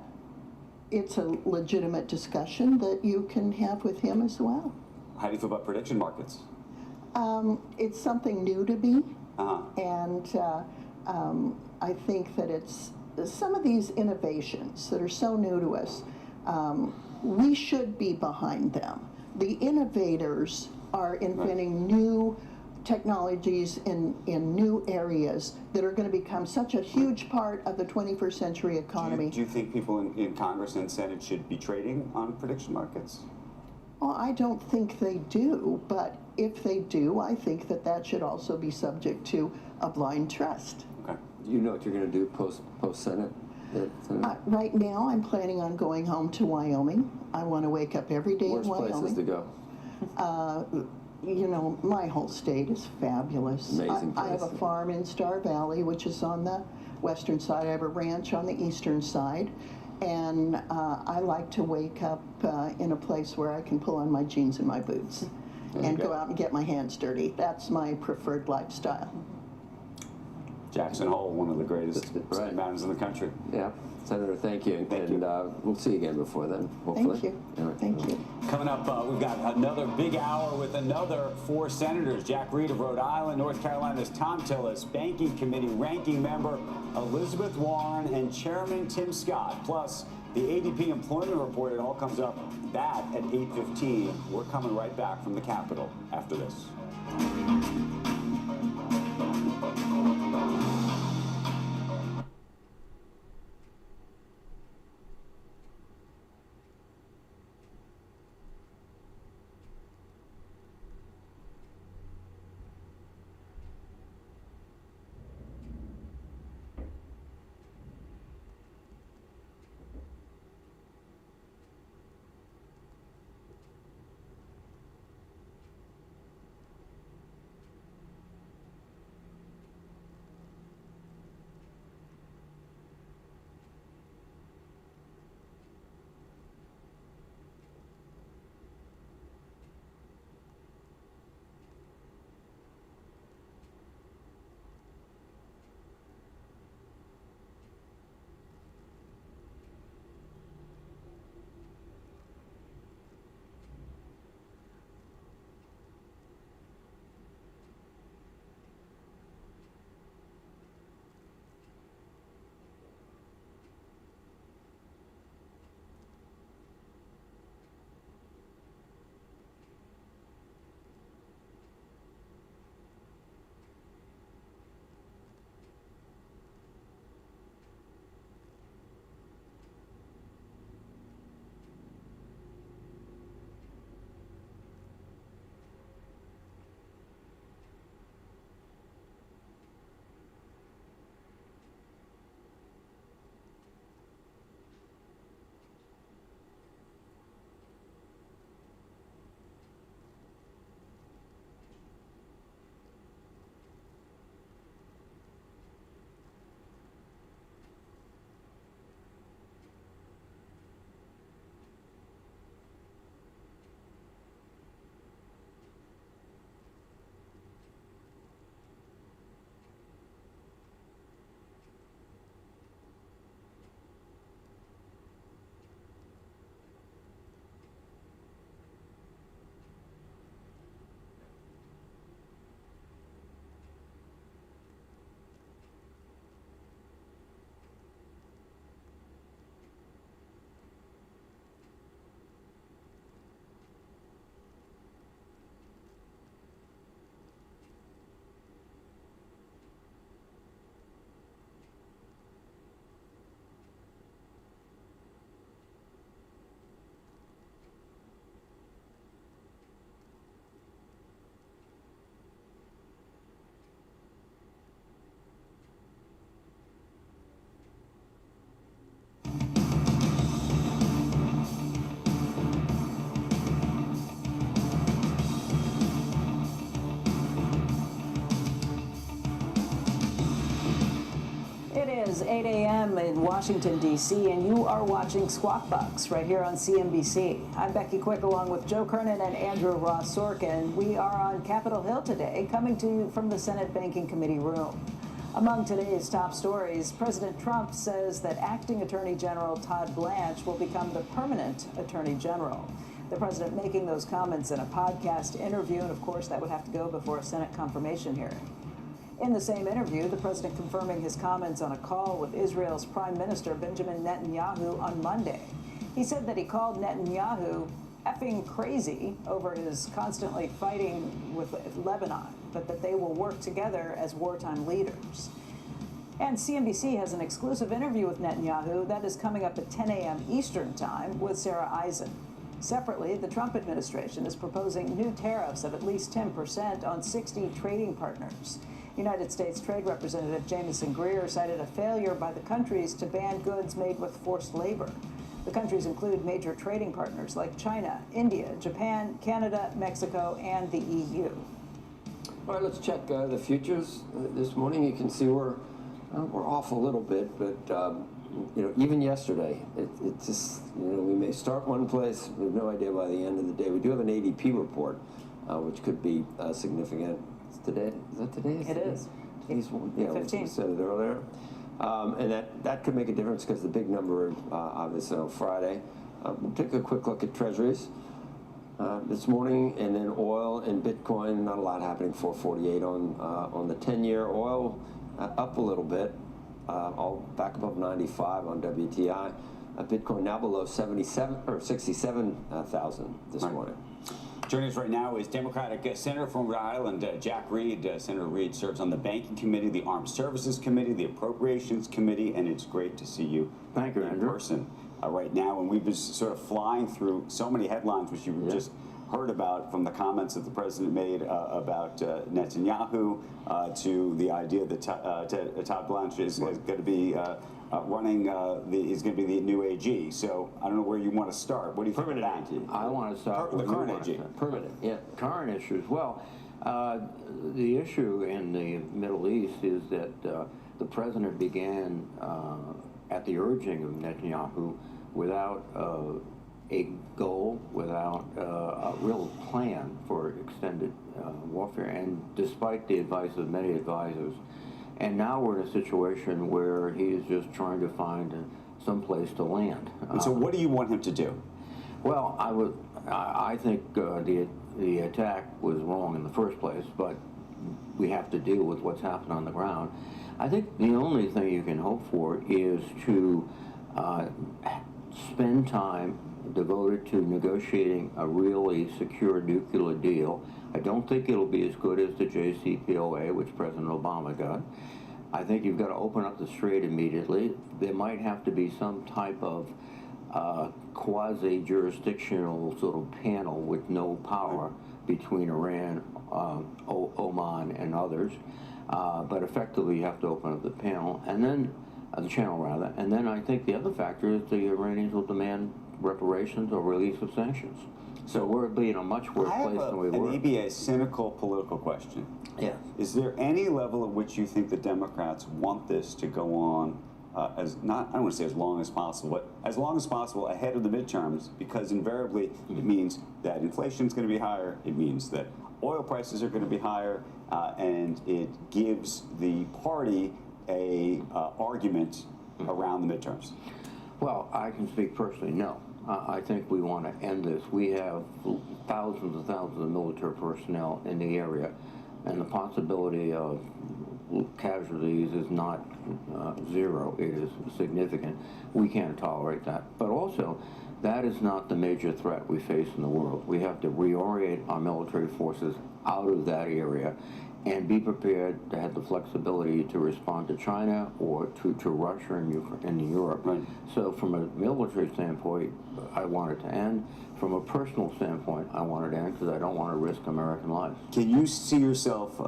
it's a legitimate discussion that you can have with him as well.
How do you feel about prediction markets?
It's something new to me,
Uh-huh.
and I think that it's some of these innovations that are so new to us, we should be behind them. The innovators are inventing new technologies in new areas that are going to become such a huge part of the 21st century economy.
Do you think people in Congress and Senate should be trading on prediction markets?
Well, I don't think they do, but if they do, I think that that should also be subject to a blind trust.
Okay.
You know what you're going to do post Senate?
Right now, I'm planning on going home to Wyoming. I want to wake up every day
Worst
in Wyoming.
places to go.
You know, my whole state is fabulous.
Amazing
I have a
place.
farm in Star Valley, which is on the western side. I have a ranch on the eastern side. And I like to wake up in a place where I can pull on my jeans and my boots and go out and get my hands dirty. That's my preferred lifestyle.
Jackson Hole, one of the greatest
Right.
mountains in the country.
Yeah, Senator, thank you.
Thank
and
you.
We'll see you again before then, hopefully.
Thank you.
All right.
Thank you.
Coming up, we've got another big hour with another 4 senators. Jack Reed of Rhode Island, North Carolina's Tom Tillis, Banking Committee Ranking Member Elizabeth Warren, and Chairman Tim Scott. Plus, the ADP Employment Report. It all comes up that at 8:15. We're coming right back from the Capitol after this.
is 8 a.m. in Washington, D.C., and you are watching Squawk Box right here on CNBC. I'm Becky Quick along with Joe Kernan and Andrew Ross Sorkin. We are on Capitol Hill today, coming to you from the Senate Banking Committee room. Among today's top stories, President Trump says that Acting Attorney General Todd Blanche will become the permanent Attorney General. The president making those comments in a podcast interview, and of course that would have to go before a Senate confirmation hearing. In the same interview, the president confirming his comments on a call with Israel's Prime Minister Benjamin Netanyahu on Monday. He said that he called Netanyahu effing crazy over his constantly fighting with Lebanon, but that they will work together as wartime leaders. And CNBC has an exclusive interview with Netanyahu that is coming up at 10 a.m. Eastern Time with Sarah Eisen. Separately, the Trump administration is proposing new tariffs of at least 10% on 60 trading partners. United States Trade Representative Jamieson Greer cited a failure by the countries to ban goods made with forced labor. The countries include major trading partners like China, India, Japan, Canada, Mexico, and the EU.
All right, let's check the futures this morning. You can see we're off a little bit, but even yesterday, it just we may start one place. We have no idea by the end of the day. We do have an ADP report, which could be significant. It's today. Is that today?
It is.
Today's one. Yeah,
15.
we said it earlier. And that could make a difference because the big number, obviously, on Friday. We'll take a quick look at treasuries this morning, and then oil and Bitcoin. Not a lot happening. 448 on the 10-year. Oil up a little bit, all back above 95 on WTI. Bitcoin now below 67,000 this morning.
Joining us right now is Democratic Senator from Rhode Island, Jack Reed. Senator Reed serves on the Banking Committee, the Armed Services Committee, the Appropriations Committee, and it's great to see you
in
person right now. And we've been sort of flying through so many headlines, which you just heard about, from the comments that the president made about Netanyahu to the idea that Todd Blanche is going to be is going to be the new AG. So I don't know where you want to start. What do you think of that?
I want to start with
the current AG.
Permanent, yeah.
Current issues. Well, the issue in the Middle East is that the president began at the urging of Netanyahu without a goal, without a real plan for extended warfare, and despite the advice of many advisors. And now we're in a situation where he is just trying to find some place to land.
And so what do you want him to do?
Well, I think the attack was wrong in the first place, but we have to deal with what's happened on the ground. I think the only thing you can hope for is to spend time devoted to negotiating a really secure nuclear deal. I don't think it'll be as good as the JCPOA, which President Obama got. I think you've got to open up the strait immediately. There might have to be some type of quasi-jurisdictional sort of panel with no power between Iran, Oman, and others. But effectively, you have to open up the panel, and then the channel rather. And then I think the other factor is the Iranians will demand reparations or release of sanctions. So we'll be in a much worse place than we were.
Maybe a cynical political question.
Yeah.
Is there any level at which you think the Democrats want this to go on I don't want to say as long as possible, but as long as possible ahead of the midterms, because invariably it means that inflation is going to be higher, it means that oil prices are going to be higher, and it gives the party a argument around the midterms?
Well, I can speak personally, no. I think we want to end this. We have thousands and thousands of military personnel in the area, and the possibility of casualties is not zero. It is significant. We can't tolerate that. But also, that is not the major threat we face in the world. We have to reorient our military forces out of that area and be prepared to have the flexibility to respond to China or to Russia and Europe.
Right.
So from a military standpoint, I want it to end. From a personal standpoint, I want it to end because I don't want to risk American lives.
Can you see yourself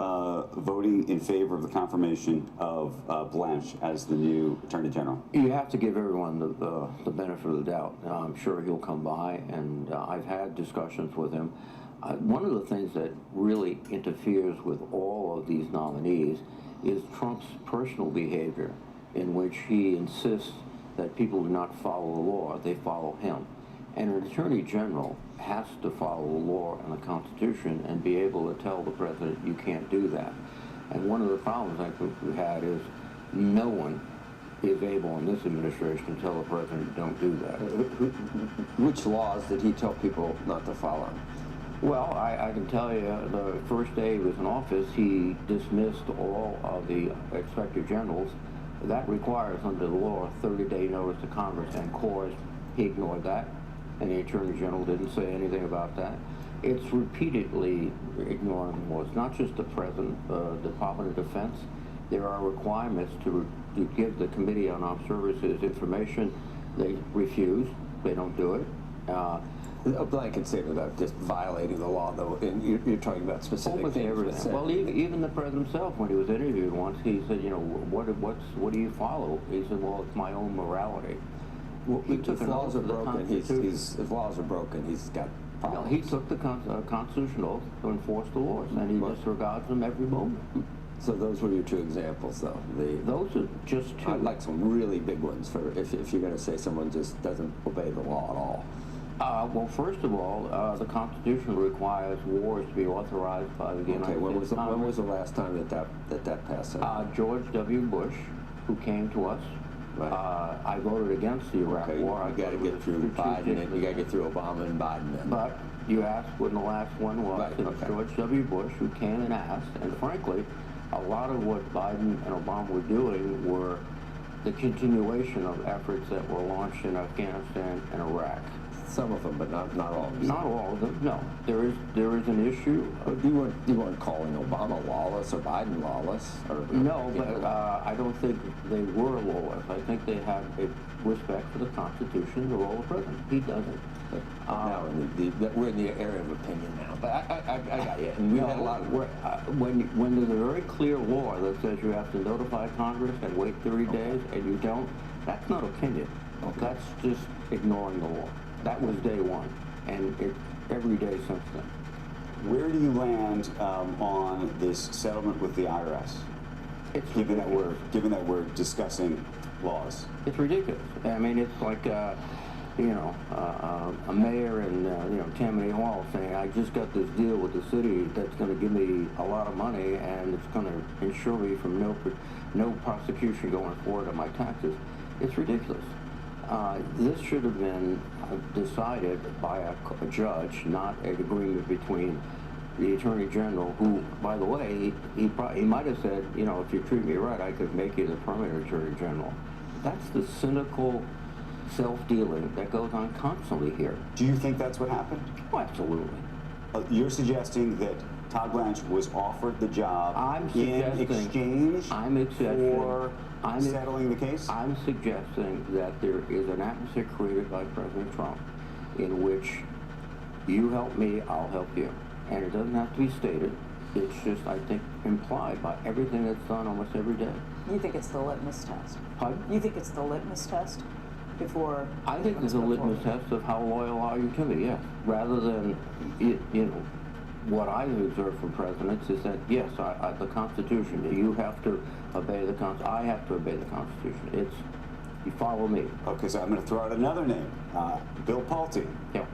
voting in favor of the confirmation of Blanche as the new Attorney General?
You have to give everyone the benefit of the doubt. I'm sure he'll come by, and I've had discussions with him. One of the things that really interferes with all of these nominees is Trump's personal behavior. in which he insists that people do not follow the law, they follow him. And an attorney general has to follow the law and the Constitution and be able to tell the president, you can't do that. And one of the problems I think we had is no one is able in this administration to tell the president, don't do that.
Which laws did he tell people not to follow?
Well, I can tell you, the first day he was in office, he dismissed all of the inspector generals. That requires, under the law, a 30-day notice to Congress, and of course, he ignored that, and the Attorney General didn't say anything about that. It's repeatedly ignoring the laws, not just the President, Department of Defense. There are requirements to give the Committee on Armed Services information. They refuse. They don't do it.
A blanket statement about just violating the law, though, and you're talking about specific
Almost
things.
everything. Well, even the president himself, when he was interviewed once, he said, you know, what do you follow? He said, well, it's my own morality.
Well,
He
if
took an
laws
oath
are
to the
broken,
Constitution.
if laws are broken, he's got
No,
problems.
he took the constitutional oath to enforce the laws, and he disregards them every moment.
So those were your two examples, though.
Those are just two.
I'd like some really big ones for if you're going to say someone just doesn't obey the law at all.
Well, first of all, the Constitution requires wars to be authorized by the United States
When
Congress.
was the last time that passed?
George W. Bush, who came to us.
Right.
I voted against the Iraq War.
You got to get through Biden, and you got to get through Obama and Biden.
But you asked when the last one was.
Right,
It was George W. Bush who came and asked, and frankly, a lot of what Biden and Obama were doing were the continuation of efforts that were launched in Afghanistan and Iraq.
Some of them, but not all of them.
Not all of them. No, there is an issue.
But you weren't calling Obama lawless or Biden lawless.
No, but I don't think they were lawless. I think they have a respect for the Constitution, the role of president. He doesn't.
Now we're in the area of opinion now. But I got you. And we had a lot of
when there's a very clear law that says you have to notify Congress and wait 30 days, and you don't, that's not opinion. That's just ignoring the law. That was day one, and every day since then.
Where do you land on this settlement with the IRS? Given that we're discussing laws,
it's ridiculous. I mean, it's like a mayor in Tammany Hall saying, "I just got this deal with the city that's going to give me a lot of money, and it's going to ensure me from no prosecution going forward on my taxes." It's ridiculous. This should have been decided by a judge, not an agreement between the Attorney General, who, by the way, he might have said, you know, if you treat me right, I could make you the permanent Attorney General. That's the cynical self-dealing that goes on constantly here.
do you think that's what happened?
Oh, absolutely.
You're suggesting that Todd Blanche was offered the job in exchange for settling the case?
I'm suggesting that there is an atmosphere created by President Trump in which you help me, I'll help you. And it doesn't have to be stated. It's just, I think, implied by everything that's done almost every day.
You think it's the litmus test?
Pardon?
You think it's the litmus test before?
I think there's a litmus test of how loyal are you to me, yes. Rather than, what I've observed from presidents is that, yes, the Constitution, you have to obey the Constitution. I have to obey the Constitution. It's, you follow me.
Okay, so I'm going to throw out another name. Bill Pulte
Yeah.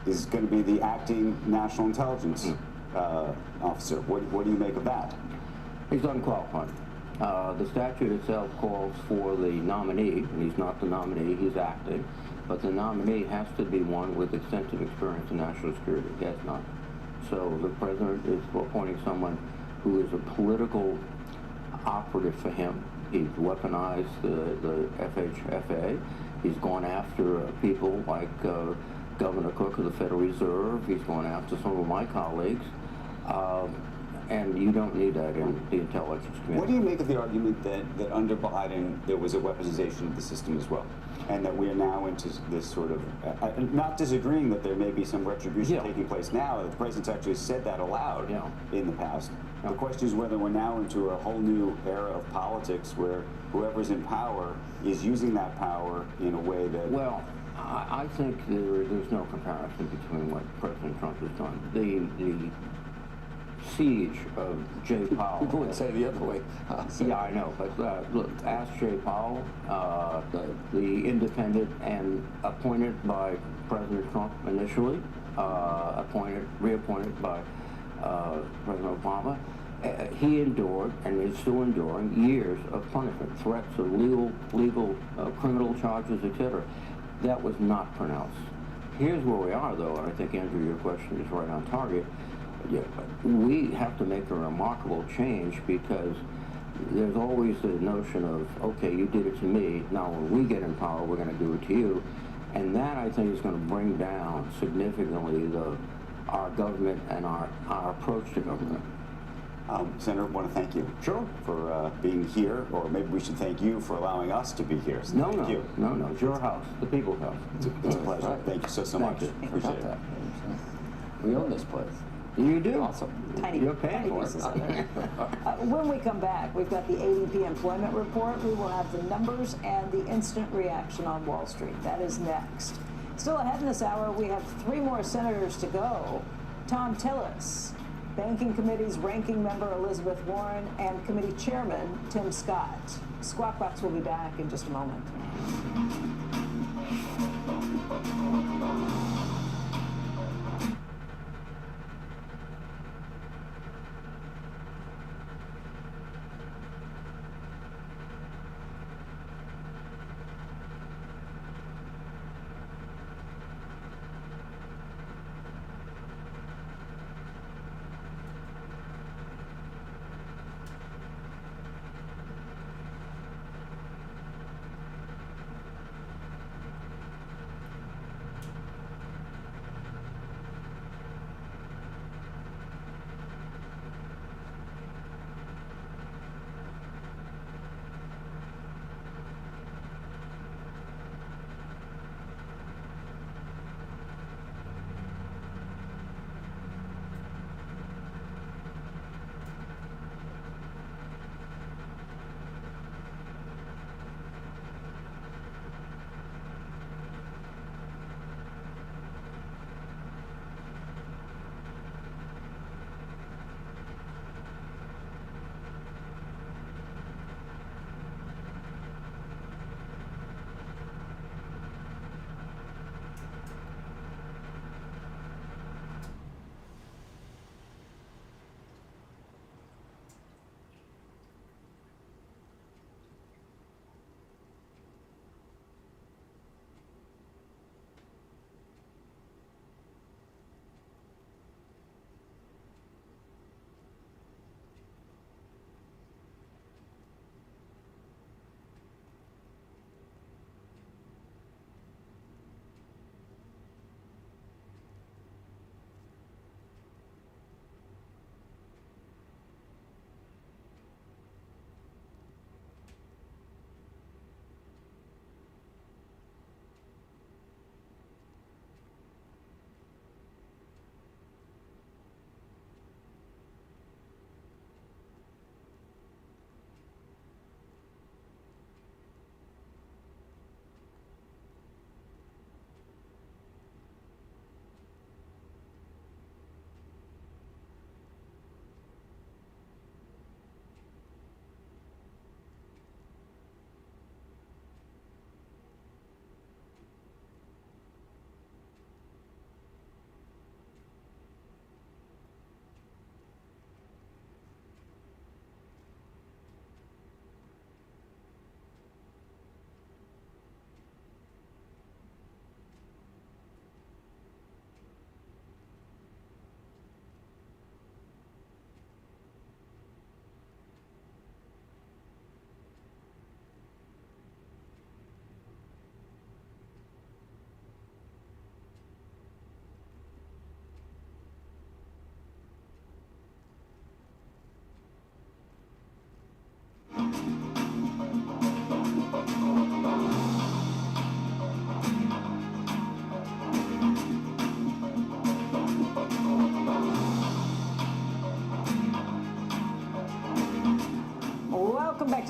is going to be the acting national intelligence officer. What do you make of that?
He's unqualified. The statute itself calls for the nominee, and he's not the nominee, he's acting, but the nominee has to be one with extensive experience in national security. He has none. So the president is appointing someone who is a political operative for him. He's weaponized the FHFA. He's gone after people like Governor Cook of the Federal Reserve. He's gone after some of my colleagues. And you don't need that in the intelligence community.
What do you make of the argument that under Biden there was a weaponization of the system as well? And that we are now into this sort of, not disagreeing that there may be some retribution taking place now, the president's actually said that aloud in the past. The question is whether we're now into a whole new era of politics where whoever's in power is using that power in a way that...
Well, I think there's no comparison between what President Trump has done. The siege of Jay Powell.
People would say the other way.
Yeah, I know, but look, ask Jay Powell, the independent and appointed by President Trump initially, reappointed by President Obama. He endured, and is still enduring, years of punishment, threats of legal criminal charges, etc. That was not pronounced. Here's where we are, though, and I think, Andrew, your question is right on target. Yeah, we have to make a remarkable change, because there's always the notion of, okay, you did it to me, now when we get in power, we're going to do it to you. And that, I think, is going to bring down significantly our government and our approach to government.
Senator, I want to thank you.
Sure.
For being here, or maybe we should thank you for allowing us to be here. So thank you.
No, it's your house, the people's house.
It's a pleasure.
Right.
Thank you so
Thank
much.
you.
Appreciate it.
We own this place.
You do.
Awesome.
You're paying for
pieces
it.
of it. When we come back, we've got the ADP employment report. We will have the numbers and the instant reaction on Wall Street. That is next. Still ahead in this hour, we have 3 more senators to go. Tom Tillis, Banking Committee's ranking member Elizabeth Warren, and Committee Chairman Tim Scott. Squawk Box will be back in just a moment.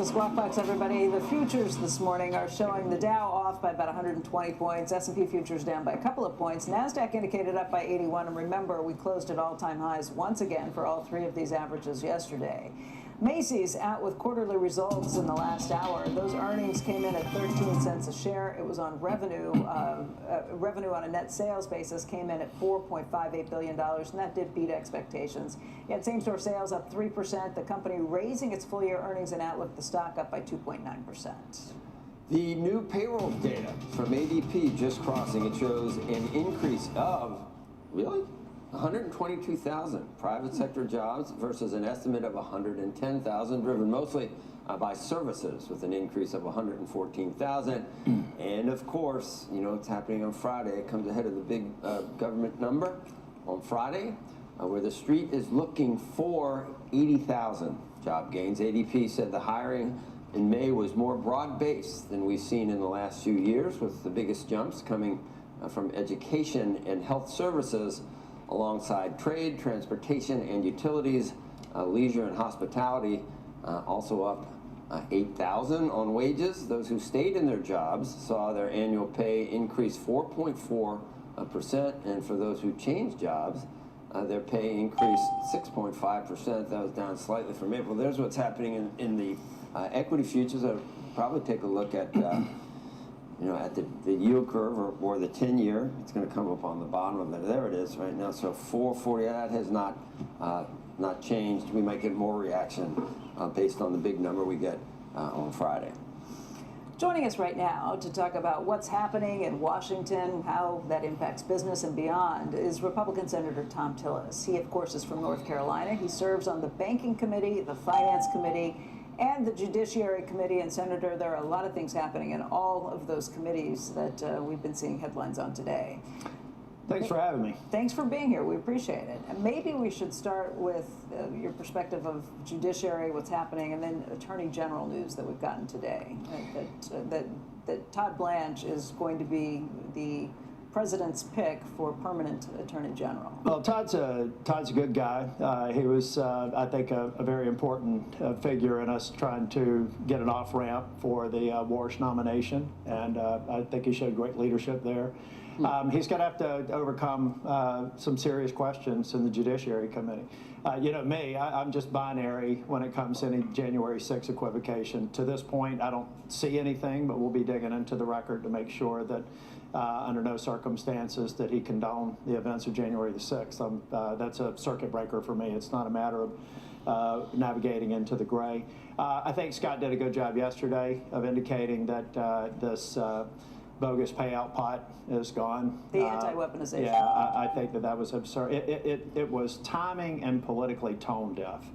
to Squawk Box, everybody. The futures this morning are showing the Dow off by about 120 points, S&P futures down by a couple of points, NASDAQ indicated up by 81, and remember, we closed at all-time highs once again for all three of these averages yesterday. Macy's out with quarterly results in the last hour. Those earnings came in at 13 cents a share. It was on revenue. Revenue on a net sales basis came in at $4.58 billion, and that did beat expectations. You had same-store sales up 3%. The company raising its full-year earnings and outlook, the stock up by 2.9%.
The new payroll data from ADP just crossing, it shows an increase of, really? 122,000 private sector jobs versus an estimate of 110,000, driven mostly by services, with an increase of 114,000. And of course, you know what's happening on Friday. It comes ahead of the big government number on Friday, where the street is looking for 80,000 job gains. ADP said the hiring in May was more broad-based than we've seen in the last few years, with the biggest jumps coming from education and health services, alongside trade, transportation, and utilities. Leisure and hospitality also up 8,000 on wages. Those who stayed in their jobs saw their annual pay increase 4.4%, and for those who changed jobs, their pay increased 6.5%. That was down slightly from April. There's what's happening in the equity futures. I'll probably take a look at you know, at the yield curve or the 10-year. It's going to come up on the bottom of it. There it is right now. So 440, that has not changed. We might get more reaction based on the big number we get on Friday.
Joining us right now to talk about what's happening in Washington, how that impacts business and beyond, is Republican Senator Thom Tillis. He, of course, is from North Carolina. He serves on the Banking Committee, the Finance Committee, and the Judiciary Committee. And Senator, there are a lot of things happening in all of those committees that we've been seeing headlines on today.
Thanks for having me.
Thanks for being here. We appreciate it. And maybe we should start with your perspective of Judiciary, what's happening, and then Attorney General news that we've gotten today, that Todd Blanche is going to be the president's pick for permanent Attorney General.
Well, Todd's a good guy. He was, I think, a very important figure in us trying to get an off-ramp for the Warsh nomination, and I think he showed great leadership there. He's going to have to overcome some serious questions in the Judiciary Committee. You know me, I'm just binary when it comes to any January 6th equivocation. To this point, I don't see anything, but we'll be digging into the record to make sure that under no circumstances that he condone the events of January the 6th. That's a circuit breaker for me. It's not a matter of navigating into the gray. I think Scott did a good job yesterday of indicating that this bogus payout pot is gone.
The anti-weaponization.
Yeah, I think that was absurd. It was timing and politically tone deaf.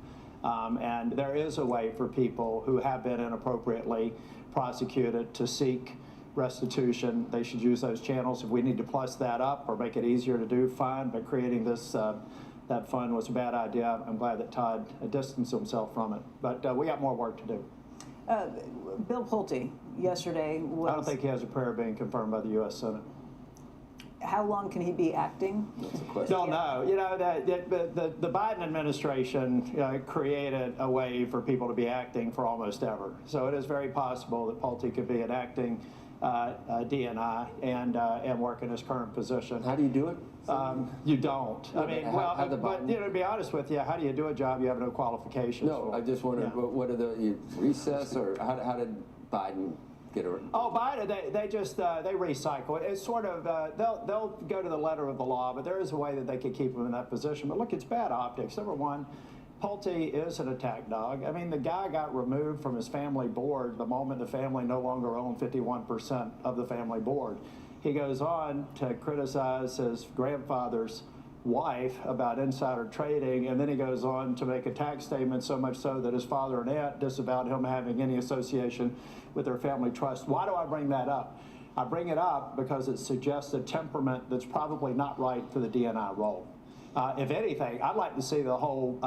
And there is a way for people who have been inappropriately prosecuted to seek restitution. They should use those channels. If we need to plus that up or make it easier to do, fine. But creating this that fund was a bad idea. I'm glad that Todd distanced himself from it. But we got more work to do.
Bill Pulte yesterday was...
I don't think he has a prayer being confirmed by the U.S. Senate.
How long can he be acting?
Don't know. You know, the Biden administration created a way for people to be acting for almost ever. So it is very possible that Pulte could be an acting DNI and work in his current position.
How do you do it?
You don't.
No,
I mean,
but
you know, to be honest with you, how do you do a job you have no qualifications
No,
for?
I just wondered, what are you recess, or how did Biden get a...
Oh, Biden, they just, they recycle it. It's sort of, they'll go to the letter of the law, but there is a way that they could keep him in that position. But look, it's bad optics. Number one, Pulte is an attack dog. I mean, the guy got removed from his family board the moment the family no longer owned 51% of the family board. He goes on to criticize his grandfather's wife about insider trading, and then he goes on to make a tax statement, so much so that his father and aunt disavowed him having any association with their family trust. Why do I bring that up? I bring it up because it suggests a temperament that's probably not right for the DNI role. If anything, I'd like to see the whole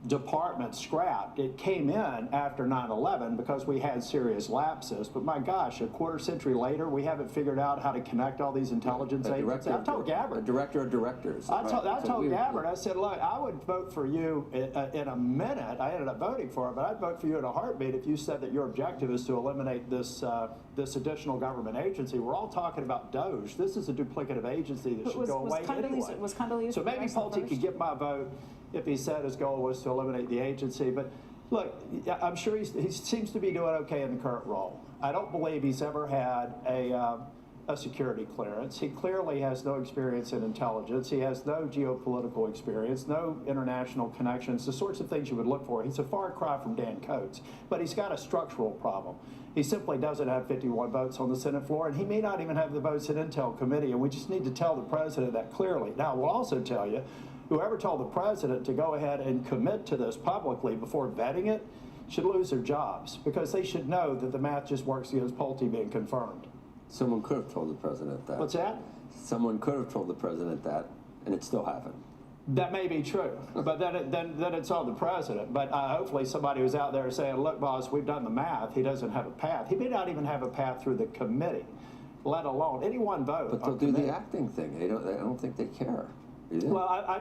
department scrapped. It came in after 9/11 because we had serious lapses. But my gosh, a quarter century later, we haven't figured out how to connect all these intelligence agencies. I told Gabbard.
A director of directors.
I told Gabbard, I said, look, I would vote for you in a minute. I ended up voting for it, but I'd vote for you in a heartbeat if you said that your objective is to eliminate this this additional government agency. We're all talking about DOJ. This is a duplicative agency that should go away anyway.
Was Condoleezza
So maybe Pulte could get my vote if he said his goal was to eliminate the agency. But look, I'm sure he seems to be doing okay in the current role. I don't believe he's ever had a security clearance. He clearly has no experience in intelligence. He has no geopolitical experience, no international connections, the sorts of things you would look for. He's a far cry from Dan Coates, but he's got a structural problem. He simply doesn't have 51 votes on the Senate floor, and he may not even have the votes in Intel Committee, and we just need to tell the president that clearly. Now, we'll also tell you, whoever told the president to go ahead and commit to this publicly before vetting it should lose their jobs, because they should know that the math just works against Pulte being confirmed.
Someone could have told the president that.
What's that?
Someone could have told the president that, and it still happened.
That may be true, but then it's on the president. But hopefully somebody was out there saying, look, boss, we've done the math. He doesn't have a path. He may not even have a path through the committee, let alone any one vote.
But they'll do the acting thing. I don't think they care.
Well, I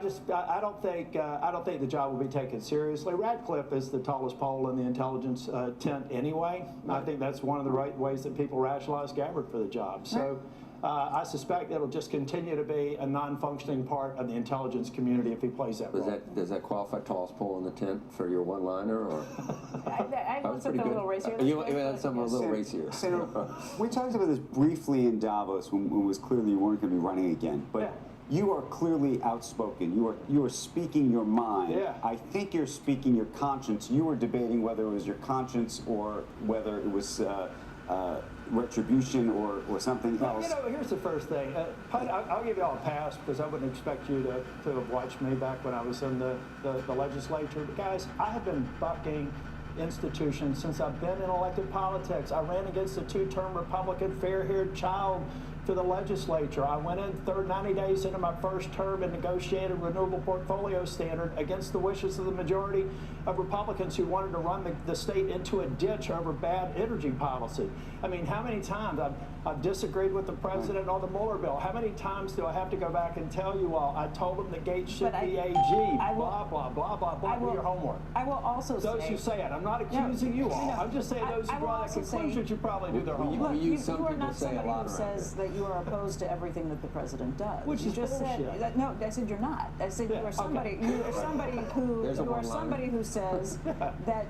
don't think the job will be taken seriously. Radcliffe is the tallest pole in the intelligence tent anyway. Right. I think that's one of the right ways that people rationalize Gabbard for the job. So I suspect it'll just continue to be a non-functioning part of the intelligence community if he plays that role.
Does that qualify tallest pole in the tent for your one-liner? Or
I want something a little racier.
You had something a little racier.
Senator, we talked about this briefly in Davos when it was clear that you weren't going to be running again. But you are clearly outspoken. You are speaking your mind.
Yeah.
I think you're speaking your conscience. You were debating whether it was your conscience or whether it was retribution or something else.
You know, here's the first thing. I'll give you all a pass because I wouldn't expect you to have watched me back when I was in the legislature. But guys, I have been bucking institutions since I've been in elected politics. I ran against a two-term Republican fair-haired child to the legislature. I went in 90 days into my first term and negotiated a renewable portfolio standard against the wishes of the majority of Republicans who wanted to run the state into a ditch over bad energy policy. I mean, how many times I've disagreed with the president on the Mueller bill? How many times do I have to go back and tell you all? I told him that Gates should be AG, blah, blah, blah, blah, blah. Do your homework.
I will also
those who say it. I'm not accusing you all. I'm just saying those who draw that conclusion should probably do their homework.
Look, you are not somebody who says that you are opposed to everything that the president does.
Which
you
is
just
bullshit.
said that, no. I said you're not. I said you are somebody. You are somebody who says that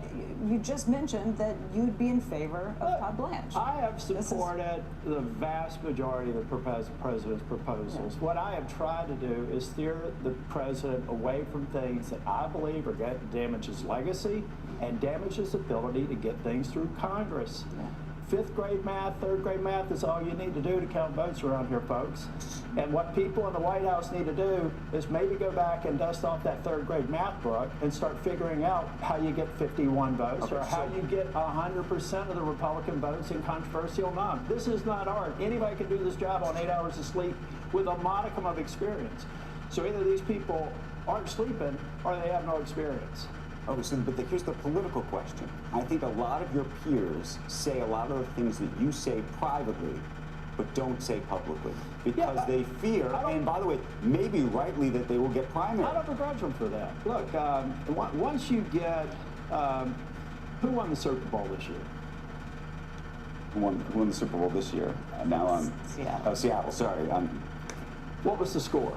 you just mentioned that you'd be in favor of Todd Blanche.
I have supported the vast majority of the president's proposals. Yeah. What I have tried to do is steer the president away from things that I believe are going to damage his legacy and damage his ability to get things through Congress. Yeah. 5th grade math, 3rd grade math is all you need to do to count votes around here, folks. And what people in the White House need to do is maybe go back and dust off that 3rd grade math book and start figuring out how you get 51 votes or how you get 100% of the Republican votes in controversial non. This is not art. Anybody can do this job on 8 hours of sleep with a modicum of experience. So either these people aren't sleeping or they have no experience.
Oh, so, but here's the political question. I think a lot of your peers say a lot of the things that you say privately, but don't say publicly because they fear, and by the way, maybe rightly, that they will get primary.
I don't begrudge them for that. Look, once you get, who won the Super Bowl this year?
Who won the Super Bowl this year? Now I'm
Seattle.
Oh, Seattle. Sorry.
What was the score?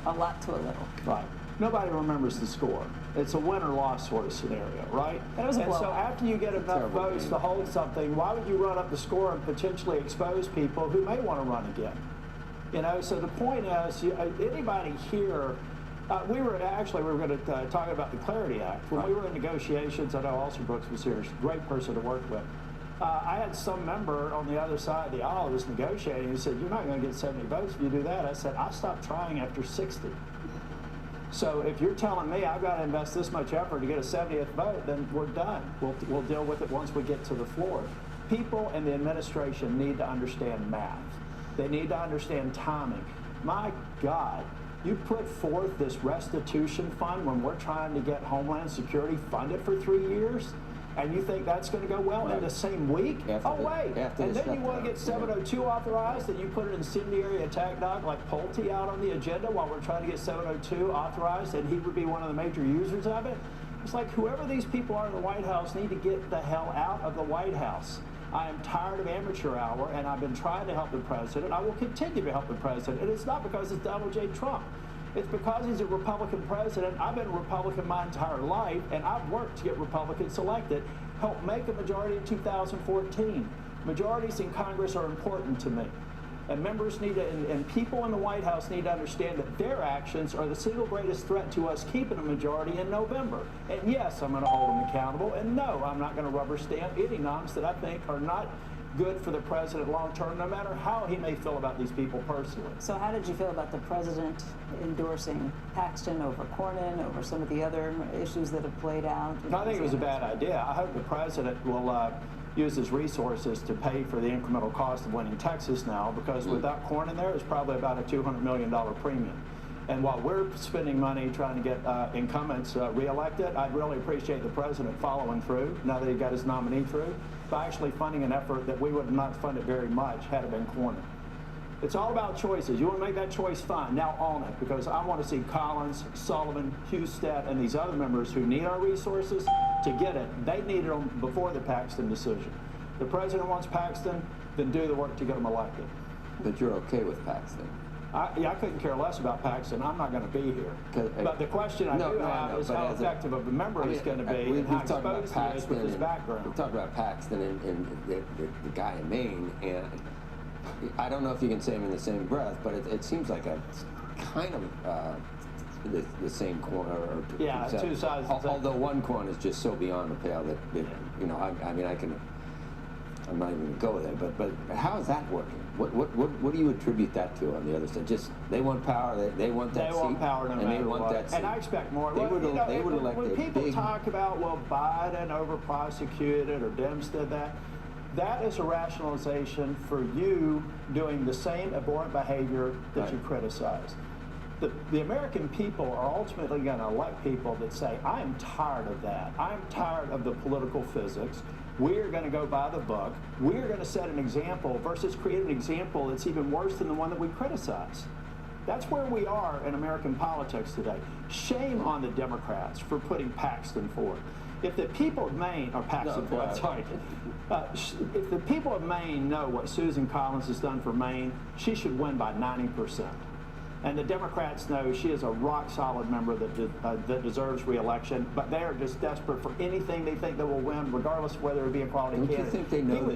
A lot to a little.
Right. Nobody remembers the score. It's a win or loss sort of scenario, right?
But it was a blowout.
So after you get enough votes to hold something, why would you run up the score and potentially expose people who may want to run again? You know, so the point is, anybody here, we were going to talk about the Clarity Act. When we were in negotiations, I know Alston Brooks was here, a great person to work with. I had some member on the other side of the aisle who was negotiating. He said, you're not going to get 70 votes if you do that. I said, I stopped trying after 60. So if you're telling me I've got to invest this much effort to get a 70th vote, then we're done. We'll deal with it once we get to the floor. People in the administration need to understand math. They need to understand timing. My God, You put forth this restitution fund when we're trying to get Homeland Security funded for 3 years, and you think that's going to go well in the same week? And then you want to get 702 authorized, and you put an incendiary attack dog like Pulte out on the agenda while we're trying to get 702 authorized, and he would be one of the major users of it. It's like whoever these people are in the White House need to get the hell out of the White House. I am tired of amateur hour, and I've been trying to help the president. I will continue to help the president, and it's not because it's Donald J. Trump. It's because he's a Republican president. I've been a Republican my entire life, and I've worked to get Republicans elected, helped make a majority in 2014. Majorities in Congress are important to me. And members need to, and people in the White House need to understand that their actions are the single greatest threat to us keeping a majority in November. And yes, I'm going to hold them accountable. And no, I'm not going to rubber stamp any noms that I think are not good for the president long term, no matter how he may feel about these people personally.
So how did you feel about the president endorsing Paxton over Cornyn, over some of the other issues that have played out?
I think it was a bad idea. I hope the president will use his resources to pay for the incremental cost of winning Texas now, because without Cornyn there, it's probably about a $200 million premium. And while we're spending money trying to get incumbents reelected, I'd really appreciate the president following through, now that he got his nominee through, by actually funding an effort that we would have not funded very much had it been Cornyn. It's all about choices. You want to make that choice, fine. Now own it, because I want to see Collins, Sullivan, Husted, and these other members who need our resources to get it. They needed them before the Paxton decision. The president wants Paxton, then do the work to get them elected.
But you're okay with Paxton?
I couldn't care less about Paxton. I'm not going to be here. But the question I do have is how effective of a member he's going to be, and how exposed he is with his background.
We talked about Paxton and the guy in Maine, and I don't know if you can say them in the same breath, but it seems like a kind of the same coin. Or
yeah, two sides.
Although one coin is just so beyond the pale that you know, I mean, I'm not even going to go there. But how is that working? What do you attribute that to on the other side? Just they want power. They want that seat.
They want power no matter what. And I expect more. They would elect when people talk about, well, Biden over-prosecuted or Dems did that, that is a rationalization for you doing the same abhorrent behavior that you criticize. The American people are ultimately going to elect people that say, I'm tired of that. I'm tired of the political physics. We're going to go by the book. We're going to set an example versus create an example that's even worse than the one that we criticize. That's where we are in American politics today. Shame on the Democrats for putting Paxton forward. If the people of Maine, or Paxton, I'm sorry, if the people of Maine know what Susan Collins has done for Maine, she should win by 90%. And the Democrats know she is a rock-solid member that deserves re-election, but they are just desperate for anything they think they will win, regardless of whether it be a quality candidate.
Don't you think they know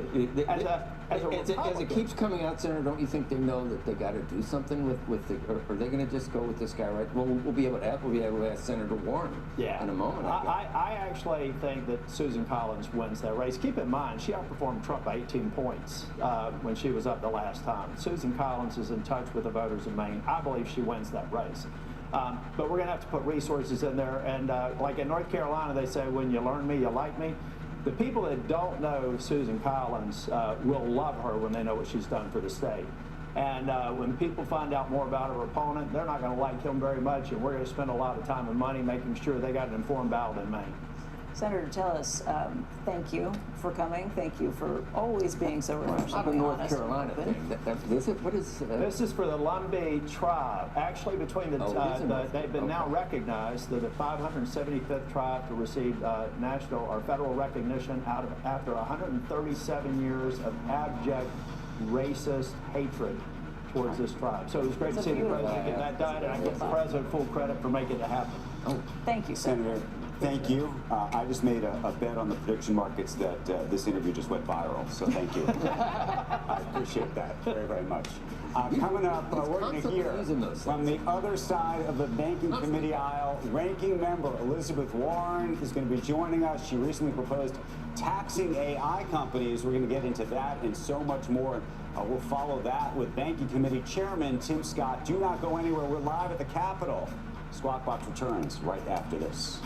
as it keeps coming out, Senator, don't you think they know that they got to do something with the, or are they going to just go with this guy, right? Well, we'll be able to have Senator Warren in a moment.
I actually think that Susan Collins wins that race. Keep in mind, she outperformed Trump by 18 points when she was up the last time. Susan Collins is in touch with the voters of Maine. I believe she wins that race. But we're going to have to put resources in there. And like in North Carolina, they say, when you learn me, you like me. The people that don't know Susan Collins will love her when they know what she's done for the state. And when people find out more about her opponent, they're not going to like him very much, and we're going to spend a lot of time and money making sure they got an informed ballot in Maine.
Senator Tillis, thank you for coming. Thank you for always being so refreshingly honest.
North Carolina thing. Is it? What is?
This is for the Lumbee tribe. Actually, between they've been now recognized. They're the 575th tribe to receive national or federal recognition after 137 years of abject racist hatred towards this tribe. So it was great to see the president get that done, and I give the president full credit for making it happen.
Thank you, Senator.
Thank you. I just made a bet on the prediction markets that this interview just went viral, so thank you. I appreciate that very, very much. Coming up, we're going to hear from the other side of the Banking Committee aisle, Ranking Member Elizabeth Warren is going to be joining us. She recently proposed taxing AI companies. We're going to get into that and so much more. We'll follow that with Banking Committee Chairman Tim Scott. Do not go anywhere. We're live at the Capitol. Squawk Box returns right after this.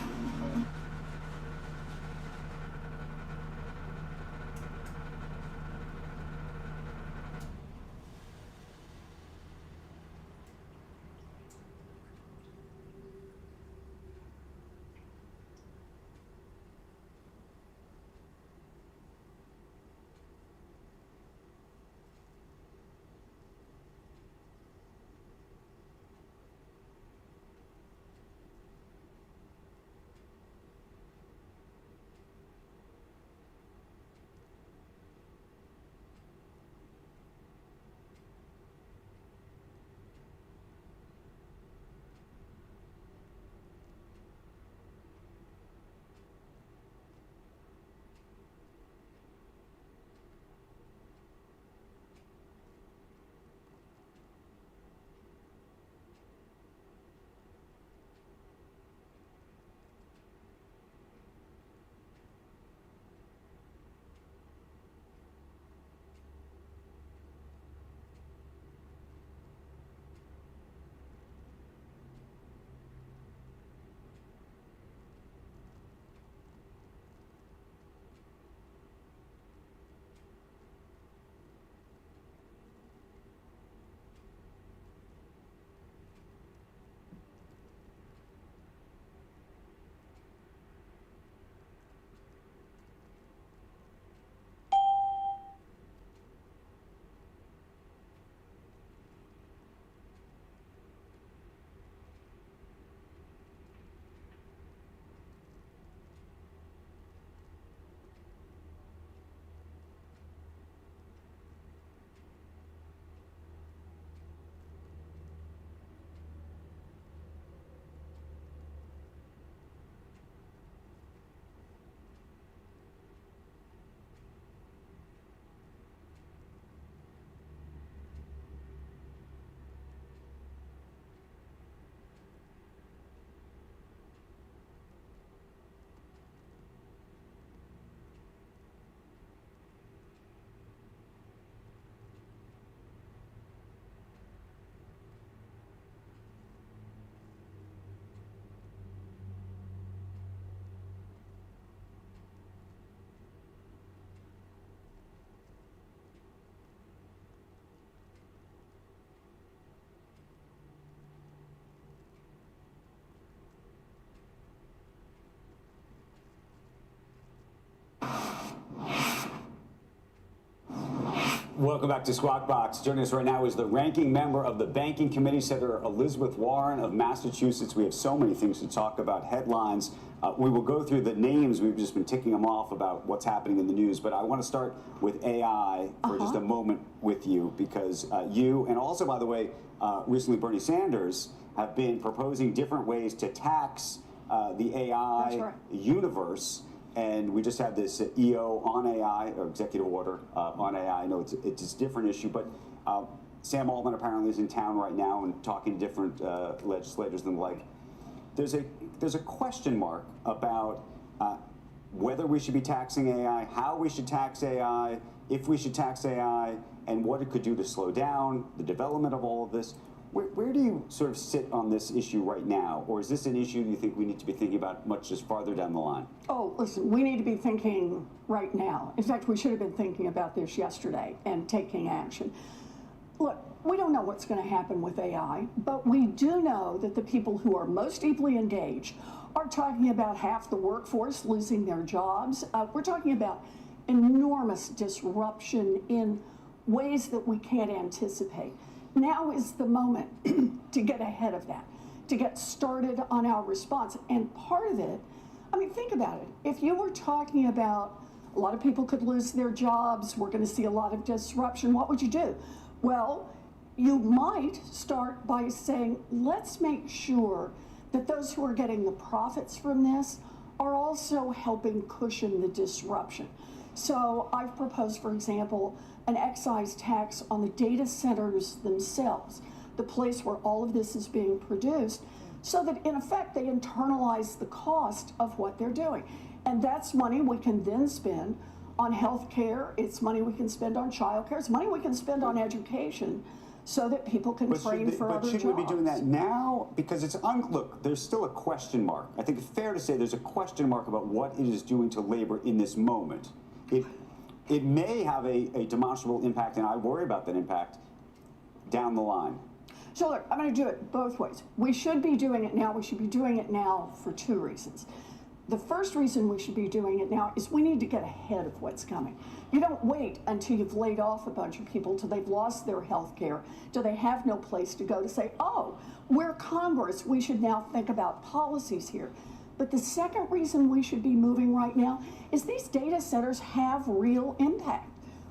Welcome back to Squawk Box. Joining us right now is the ranking member of the Banking Committee, Senator Elizabeth Warren of Massachusetts. We have so many things to talk about, headlines. We will go through the names. We've just been ticking them off about what's happening in the news. But I want to start with AI for just a moment with you, because you, and also, by the way, recently Bernie Sanders, have been proposing different ways to tax the AI universe. And we just had this EO on AI, or executive order on AI. I know it's a different issue, but Sam Altman apparently is in town right now and talking to different legislators and the like. There's a question mark about whether we should be taxing AI, how we should tax AI, if we should tax AI, and what it could do to slow down the development of all of this. Where do you sort of sit on this issue right now? Or is this an issue you think we need to be thinking about much just farther down the line?
Oh, listen, we need to be thinking right now. In fact, we should have been thinking about this yesterday and taking action. Look, we don't know what's going to happen with AI, but we do know that the people who are most deeply engaged are talking about half the workforce losing their jobs. We're talking about enormous disruption in ways that we can't anticipate. Now is the moment to get ahead of that, to get started on our response. And part of it, I mean, think about it. If you were talking about a lot of people could lose their jobs, we're going to see a lot of disruption, what would you do? Well, you might start by saying, let's make sure that those who are getting the profits from this are also helping cushion the disruption. So I've proposed, for example, an excise tax on the data centers themselves, the place where all of this is being produced, so that in effect they internalize the cost of what they're doing. And that's money we can then spend on health care, it's money we can spend on child care, it's money we can spend on education, so that people can train for other jobs. But should we be doing that now? Because it's, look, there's still a question mark. I think it's fair to say there's a question mark about what it is doing to labor in this moment. It may have a demonstrable impact, and I worry about that impact down the line. So look, I'm going to do it both ways. We should be doing it now. We should be doing it now for two reasons. The first reason we should be doing it now is we need to get ahead of what's coming. You don't wait until you've laid off a bunch of people, till they've lost their health care, till they have no place to go, to say, oh, we're Congress, we should now think about policies here. But the second reason we should be moving right now is these data centers have real impact.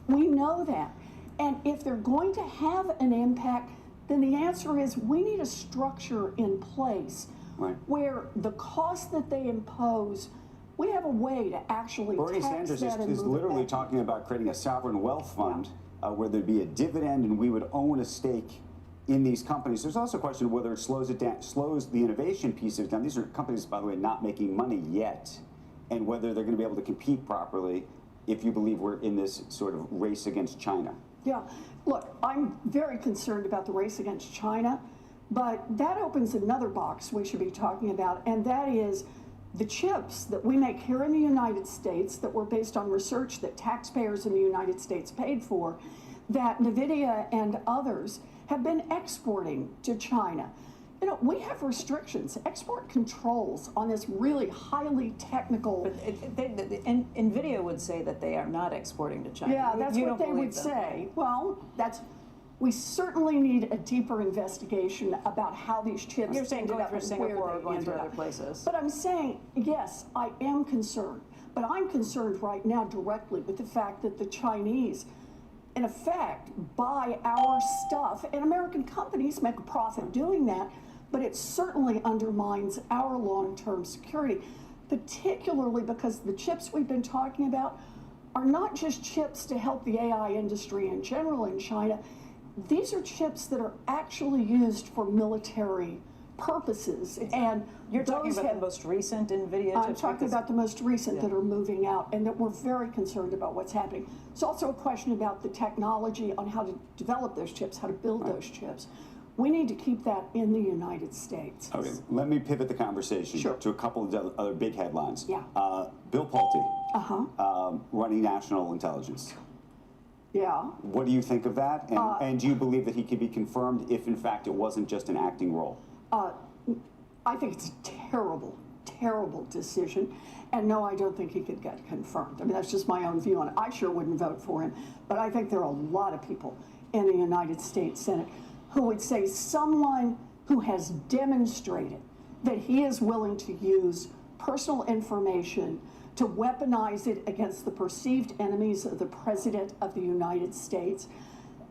We know that. And if they're going to have an impact, then the answer is we need a structure in place where the cost that they impose, we have a way to actually
Bernie
tax
Sanders
that and
is literally talking about creating a sovereign wealth fund where there'd be a dividend and we would own a stake in these companies. There's also a question of whether it slows it down, slows the innovation piece of it down. These are companies, by the way, not making money yet, and whether they're going to be able to compete properly if you believe we're in this sort of race against China.
Yeah, look, I'm very concerned about the race against China, but that opens another box we should be talking about, and that is the chips that we make here in the United States that were based on research that taxpayers in the United States paid for, that NVIDIA and others have been exporting to China. You know, we have restrictions, export controls on this really highly technical.
But NVIDIA would say that they are not exporting to China.
Yeah, that's what they would say. Well, we certainly need a deeper investigation about how these chips.
You're saying going through Singapore or going through other places.
But I'm saying, yes, I am concerned. But I'm concerned right now directly with the fact that the Chinese, in effect, buy our stuff, and American companies make a profit doing that, but it certainly undermines our long-term security, particularly because the chips we've been talking about are not just chips to help the AI industry in general in China. These are chips that are actually used for military purposes. And
you're talking about the most recent NVIDIA chips?
I'm talking about the most recent that are moving out, and that we're very concerned about what's happening. It's also a question about the technology on how to develop those chips, how to build those chips. We need to keep that in the United States.
Okay, let me pivot the conversation to a couple of other big headlines.
Yeah.
Bill Pulte, running national intelligence.
Yeah.
What do you think of that? And do you believe that he could be confirmed if, in fact, it wasn't just an acting role?
I think it's a terrible, terrible decision. And no, I don't think he could get confirmed. I mean, that's just my own view on it. I sure wouldn't vote for him, but I think there are a lot of people in the United States Senate who would say someone who has demonstrated that he is willing to use personal information to weaponize it against the perceived enemies of the President of the United States.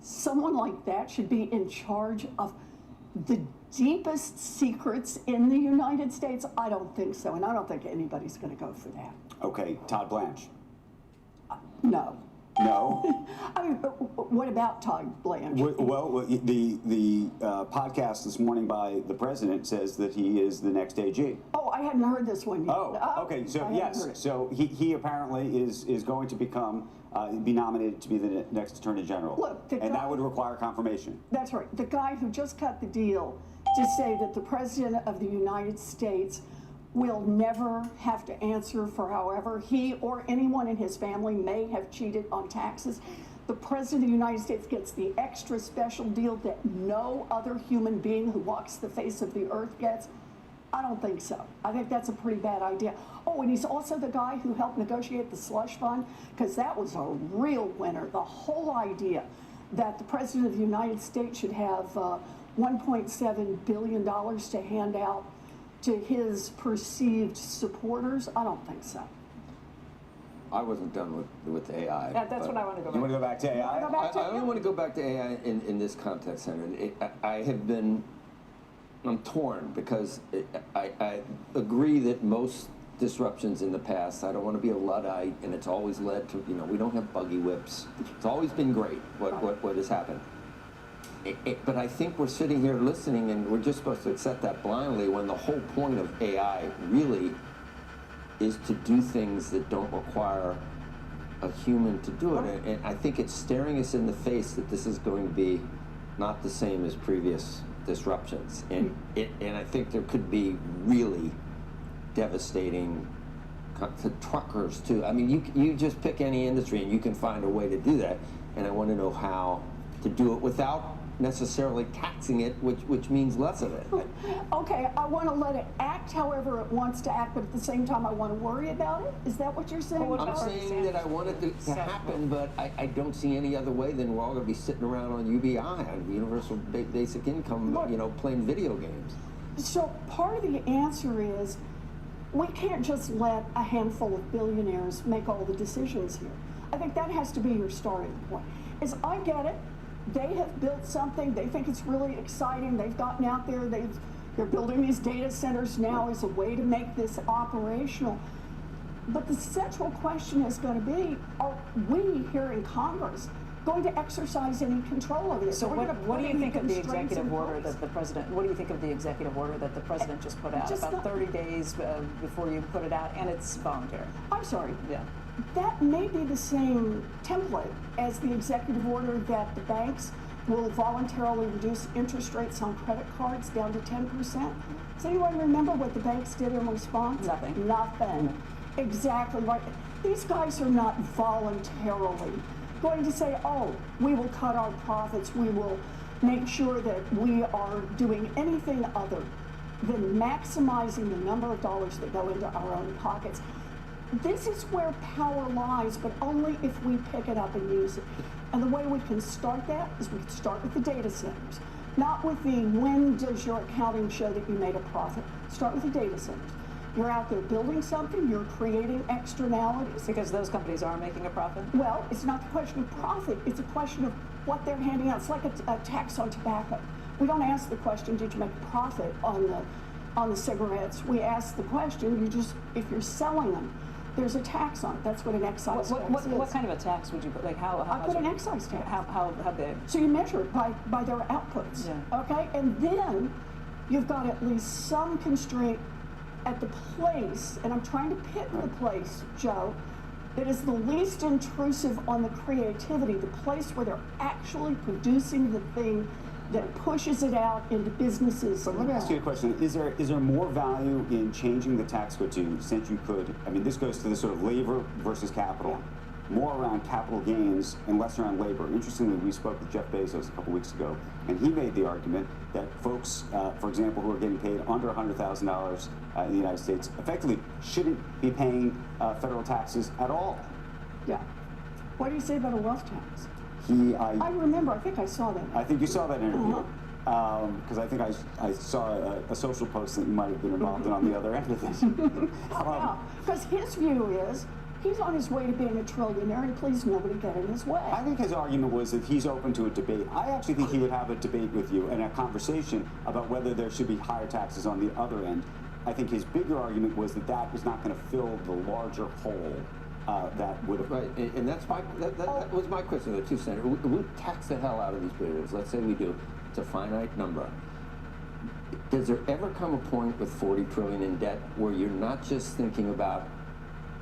Someone like that should be in charge of the deepest secrets in the United States? I don't think so, and I don't think anybody's going to go for that.
Okay, Todd Blanche.
No.
No?
I mean, what about Todd Blanche?
Well, the podcast this morning by the president says that he is the next AG.
Oh, I hadn't heard this one yet.
Oh, okay. So yes, so he apparently is going to be nominated to be the next Attorney General.
Look,
and that would require confirmation.
That's right. The guy who just cut the deal to say that the President of the United States will never have to answer for however he or anyone in his family may have cheated on taxes. The President of the United States gets the extra special deal that no other human being who walks the face of the earth gets. I don't think so. I think that's a pretty bad idea. Oh, and he's also the guy who helped negotiate the slush fund, because that was a real winner. The whole idea that the President of the United States should have $1.7 billion to hand out to his perceived supporters, I don't think so.
I wasn't done with AI.
That's what I want to go back to.
You want to go back to AI?
I only want to go back to AI in this context, Senator. I'm torn because I agree that most disruptions in the past, I don't want to be a Luddite, and it's always led to, we don't have buggy whips. It's always been great what has happened. But I think we're sitting here listening and we're just supposed to accept that blindly when the whole point of AI really is to do things that don't require a human to do it. And I think it's staring us in the face that this is going to be not the same as previous disruptions. And I think there could be really devastating to truckers too. I mean, you just pick any industry and you can find a way to do that. And I want to know how to do it without necessarily taxing it, which means less of it.
Okay, I want to let it act however it wants to act, but at the same time I want to worry about it? Is that what you're saying?
I'm saying that I want it to happen, but I don't see any other way than we're all going to be sitting around on UBI, on Universal Basic Income, playing video games.
So part of the answer is we can't just let a handful of billionaires make all the decisions here. I think that has to be your starting point. Is I get it. They have built something. They think it's really exciting. They've gotten out there. They're building these data centers now as a way to make this operational. But the central question is going to be, are we here in Congress going to exercise any control over this?
So what do you think of the executive order that the president, what do you think of the executive order that the president just put out? Just about 30 days before you put it out, and it's voluntary.
I'm sorry.
Yeah.
That may be the same template as the executive order that the banks will voluntarily reduce interest rates on credit cards down to 10%. Does anyone remember what the banks did in response?
Nothing.
Nothing. Exactly right. These guys are not voluntarily going to say, oh, we will cut our profits, we will make sure that we are doing anything other than maximizing the number of dollars that go into our own pockets. This is where power lies, but only if we pick it up and use it. And the way we can start that is we can start with the data centers, not with the when does your accounting show that you made a profit. Start with the data centers. You're out there building something, you're creating externalities.
Because those companies are making a profit?
Well, it's not the question of profit, it's a question of what they're handing out. It's like a tax on tobacco. We don't ask the question, did you make a profit on the cigarettes? We ask the question, if you're selling them, there's a tax on it. That's what an excise tax is.
What kind of a tax would you put? Like how
I put an excise tax.
How big?
So you measure it by their outputs.
Yeah.
Okay, and then you've got at least some constraint at the place, and I'm trying to pick the place, Joe, that is the least intrusive on the creativity, the place where they're actually producing the thing that pushes it out into businesses.
But let me ask you a question. Is there more value in changing the tax code to, since you could, I mean, this goes to the sort of labor versus capital. more around capital gains and less around labor. Interestingly, we spoke with Jeff Bezos a couple weeks ago, and he made the argument that folks, for example, who are getting paid under $100,000 in the United States effectively shouldn't be paying federal taxes at all.
Yeah. What do you say about a wealth tax?
I
remember, I think I saw that.
I think you saw that interview. Because I think I saw a social post that you might have been involved in on the other end of this.
Yeah, because his view is he's on his way to being a trillionaire, and please nobody get in his way.
I think his argument was that he's open to a debate. I actually think he would have a debate with you and a conversation about whether there should be higher taxes on the other end. I think his bigger argument was that that was not going to fill the larger hole that would have.
Right, and that's that was my question, the two Senator. We tax the hell out of these billionaires. Let's say we do. It's a finite number. Does there ever come a point with 40 trillion in debt where you're not just thinking about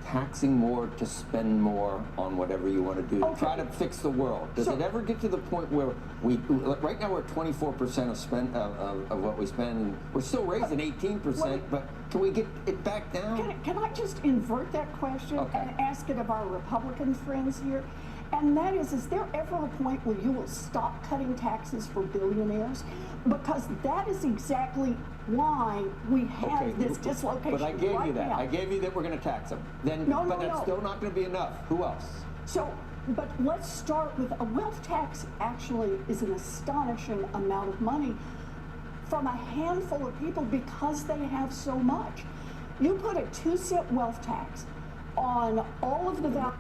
taxing more to spend more on whatever you want to do to try to fix the world? Does it ever get to the point where right now we're at 24% of what we spend, and we're still raising 18%, but can we get it back down?
Can I just invert that question and ask it of our Republican friends here? And that is there ever a point where you will stop cutting taxes for billionaires? Because that is exactly why we have this dislocation.
But I gave
right
you that.
now.
I gave you that we're going to tax them. Then, but that's still not going to be enough. Who else?
So, but let's start with a wealth tax. Actually, is an astonishing amount of money from a handful of people because they have so much. You put a 2-cent wealth tax on all of the value.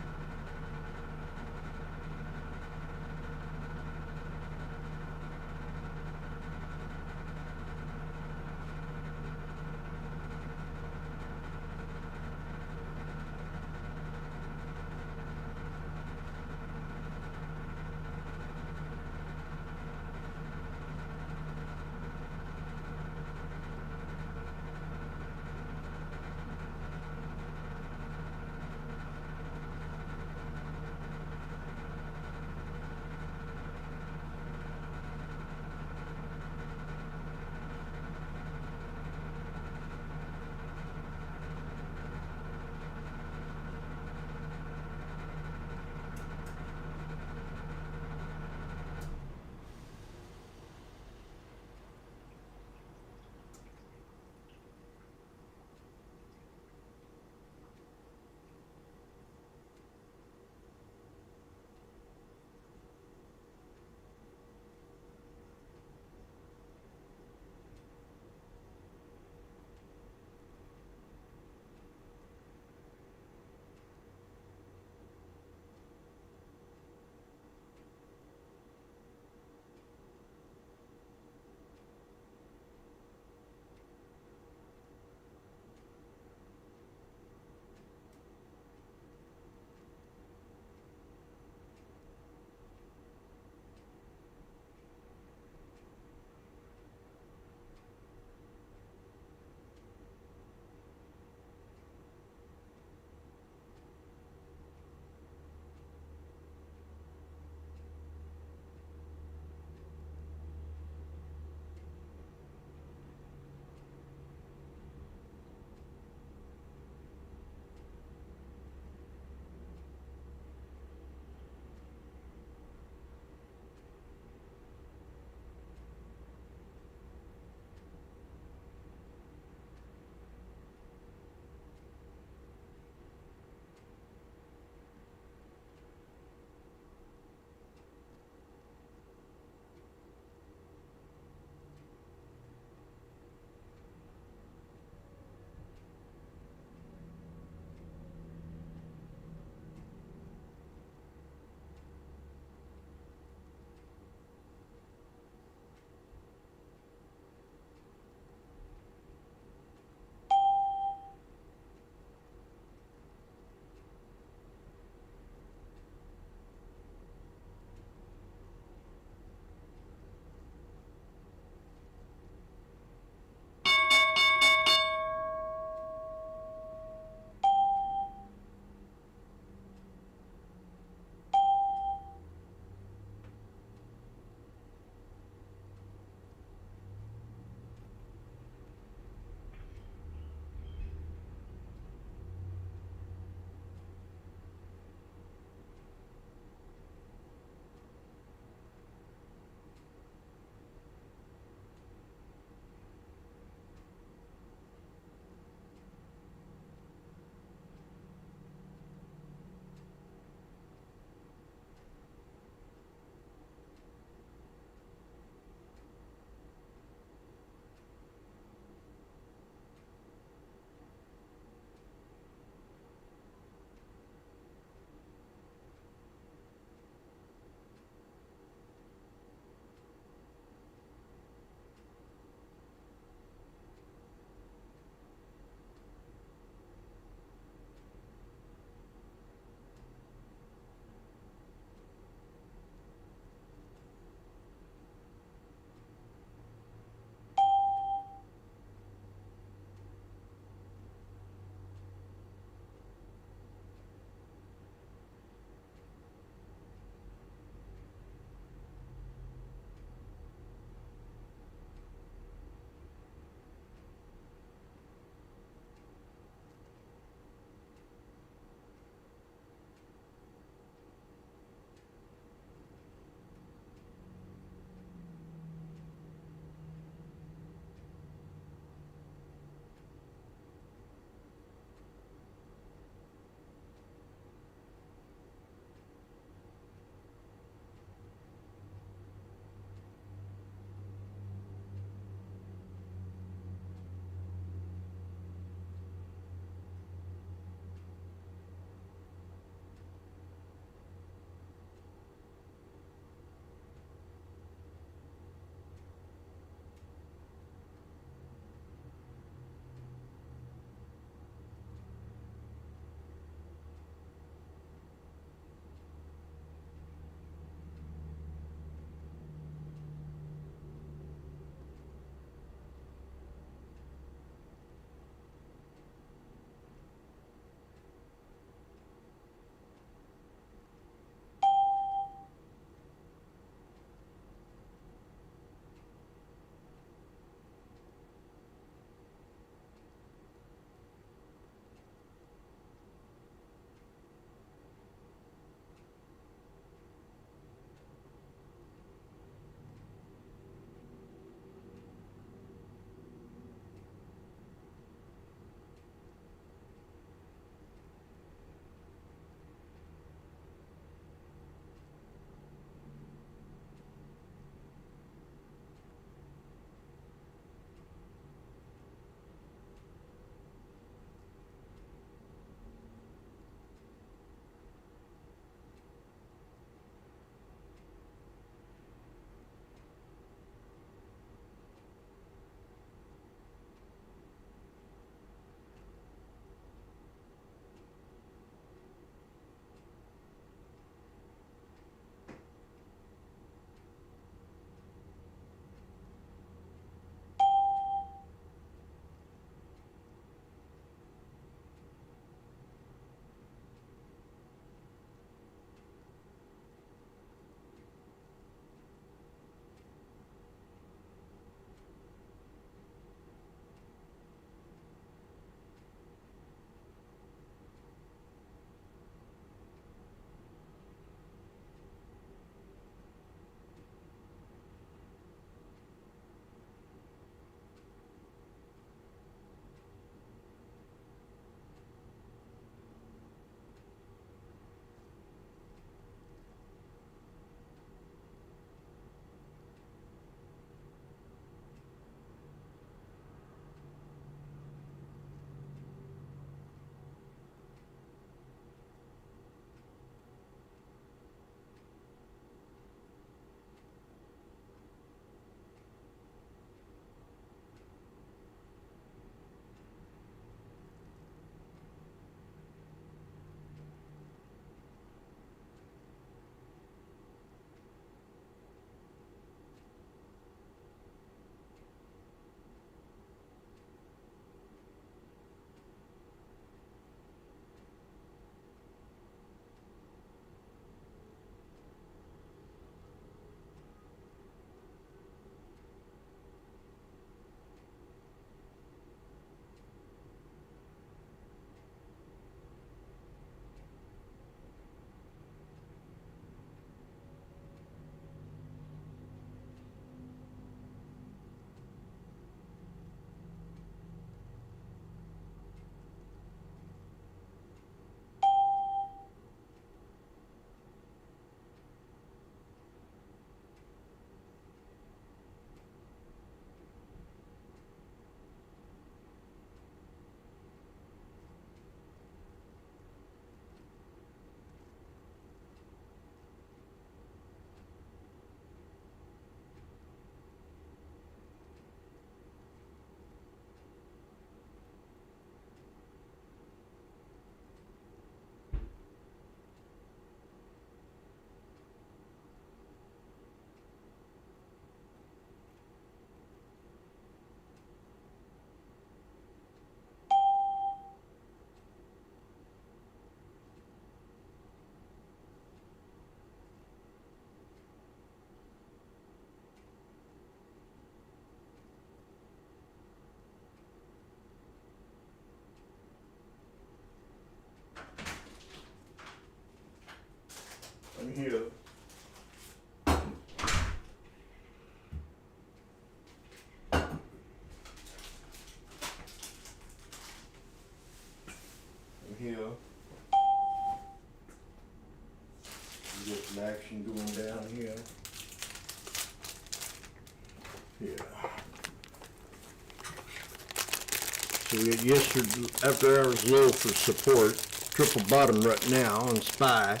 So we got yesterday after hours low for support, triple bottom right now on SPY.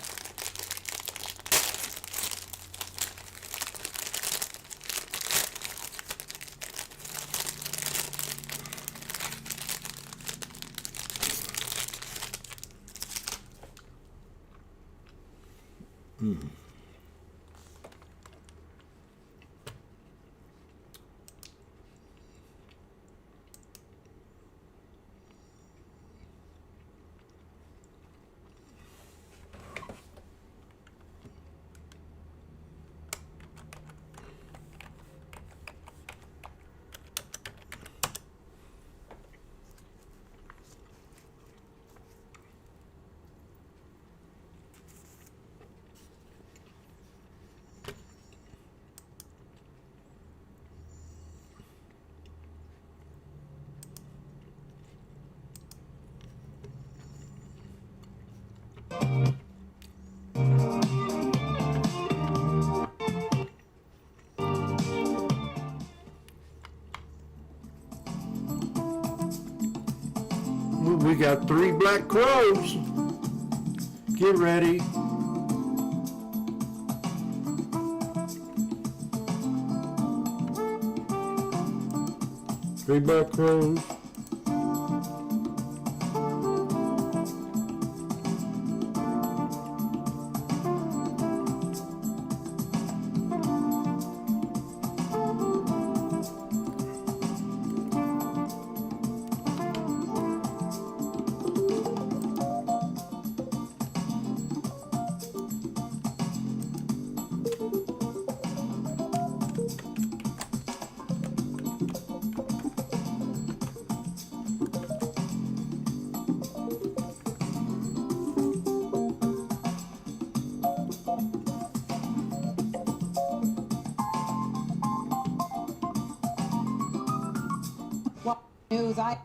We got 3 black crows. Get ready. Three black crows.
News, I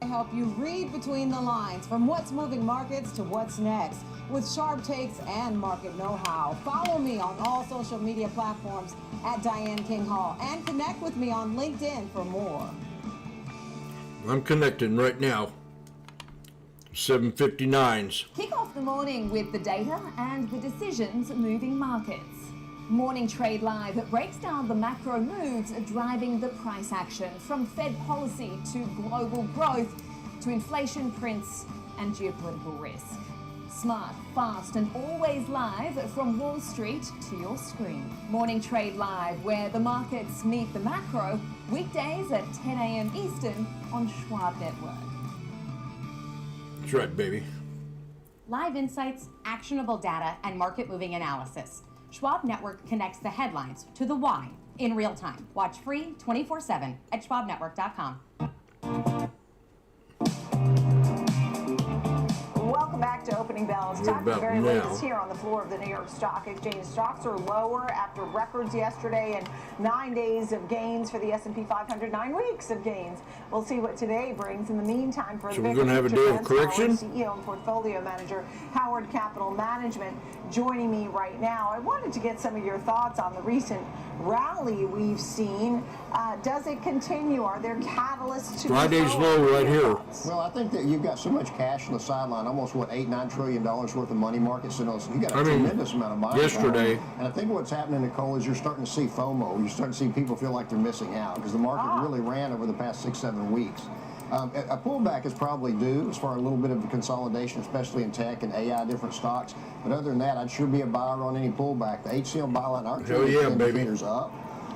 help you read between the lines from what's moving markets to what's next with sharp takes and market know-how. Follow me on all social media platforms at Diane King Hall and connect with me on LinkedIn for more.
I'm connecting right now. 7:59s.
Kick off the morning with the data and the decisions moving markets. Morning Trade Live breaks down the macro moves driving the price action, from Fed policy to global growth to inflation prints and geopolitical risk. Smart, fast and always live from Wall Street to your screen. Morning Trade Live, where the markets meet the macro, weekdays at 10 a.m. Eastern on Schwab Network.
That's right, baby.
Live insights, actionable data, and market-moving analysis. Schwab Network connects the headlines to the why in real time. Watch free 24/7 at schwabnetwork.com.
Welcome back to Opening Bells. Time for the very latest here on the floor of the New York Stock Exchange. Stocks are lower after records yesterday and 9 days of gains for the S&P 500, 9 weeks of gains. We'll see what today brings. In the meantime, for
so we're going to have a day of correction?
CEO and portfolio manager, Howard Capital Management, joining me right now. I wanted to get some of your thoughts on the recent rally we've seen. Does it continue? Are there catalysts to
Friday's low right here.
Well, I think that you've got so much cash on the sideline, almost what, $8-9 trillion worth of money markets. So you got a tremendous amount of buying
yesterday.
power. And I think what's happening, Nicole, is you're starting to see FOMO. You're starting to see people feel like they're missing out because the market really ran over the past 6-7 weeks. A pullback is probably due as far as a little bit of consolidation, especially in tech and AI, different stocks. But other than that, I'd sure be a buyer on any pullback. The HCM buy line, our indicator's up.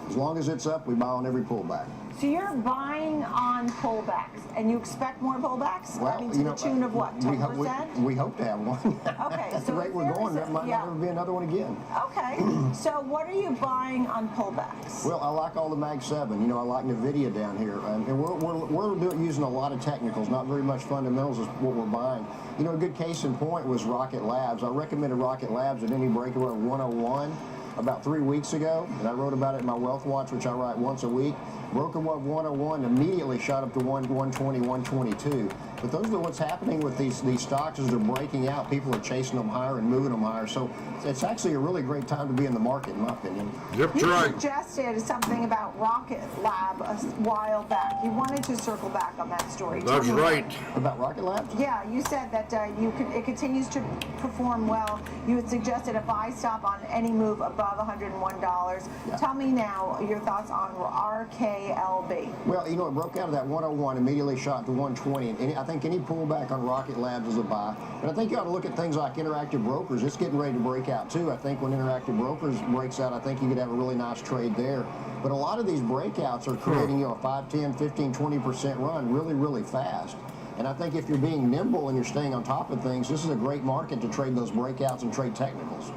As long as it's up, we buy on every pullback.
So you're buying on pullbacks, and you expect more pullbacks?
Well,
I mean, to the tune of what, 10%?
We hope to have one.
Okay.
At the rate we're going, there might never be another one again.
Okay. So what are you buying on pullbacks?
Well, I like all the Mag 7. You know, I like NVIDIA down here. And we're using a lot of technicals, not very much fundamentals is what we're buying. You know, a good case in point was Rocket Labs. I recommended Rocket Labs at any break around 101. About 3 weeks ago, and I wrote about it in my Wealth Watch, which I write once a week. Broke above 101, immediately shot up to 120, 122. But those are what's happening with these stocks as they're breaking out. People are chasing them higher and moving them higher. So it's actually a really great time to be in the market, in my opinion.
Yep,
You
right.
suggested something about Rocket Lab a while back. You wanted to circle back on that story.
That's
Tell me
right.
About Rocket Lab?
Yeah, you said that it continues to perform well. You had suggested a buy stop on any move above $101.
Yeah.
Tell me now your thoughts on RKLB.
Well, you know, it broke out of that 101, immediately shot to 120. And I think any pullback on Rocket Labs is a buy. But I think you ought to look at things like Interactive Brokers. It's getting ready to break out, too. I think when Interactive Brokers breaks out, I think you could have a really nice trade there. But a lot of these breakouts are creating, you know, a 5, 10, 15, 20% run really, really fast. And I think if you're being nimble and you're staying on top of things, this is a great market to trade those breakouts and trade technicals.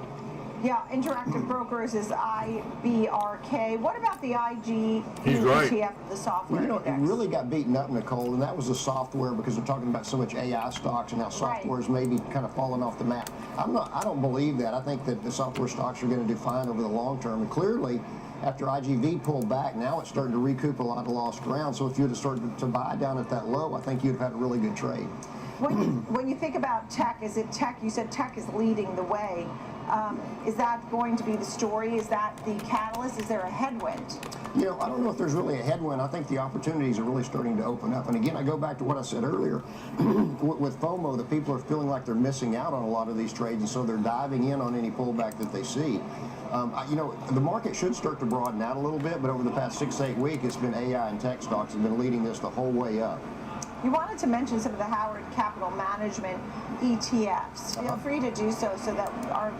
Yeah, Interactive Brokers is IBRK. What about the IG
He's right.
ETF, the software
Well, you know,
index?
it really got beaten up, Nicole, and that was the software, because they're talking about so much AI stocks and how software is maybe kind of falling off the map. I don't believe that. I think that the software stocks are going to do fine over the long term. And clearly, after IGV pulled back, now it's starting to recoup a lot of lost ground. So if you would have started to buy down at that low, I think you'd have had a really good trade.
When you think about tech, is it tech? You said tech is leading the way. Is that going to be the story? Is that the catalyst? Is there a headwind?
You know, I don't know if there's really a headwind. I think the opportunities are really starting to open up. And again, I go back to what I said earlier. With FOMO, the people are feeling like they're missing out on a lot of these trades, and so they're diving in on any pullback that they see. You know, the market should start to broaden out a little bit, but over the past 6 to 8 weeks, it's been AI and tech stocks have been leading this the whole way up.
You wanted to mention some of the Howard Capital Management ETFs. Feel free to do so that our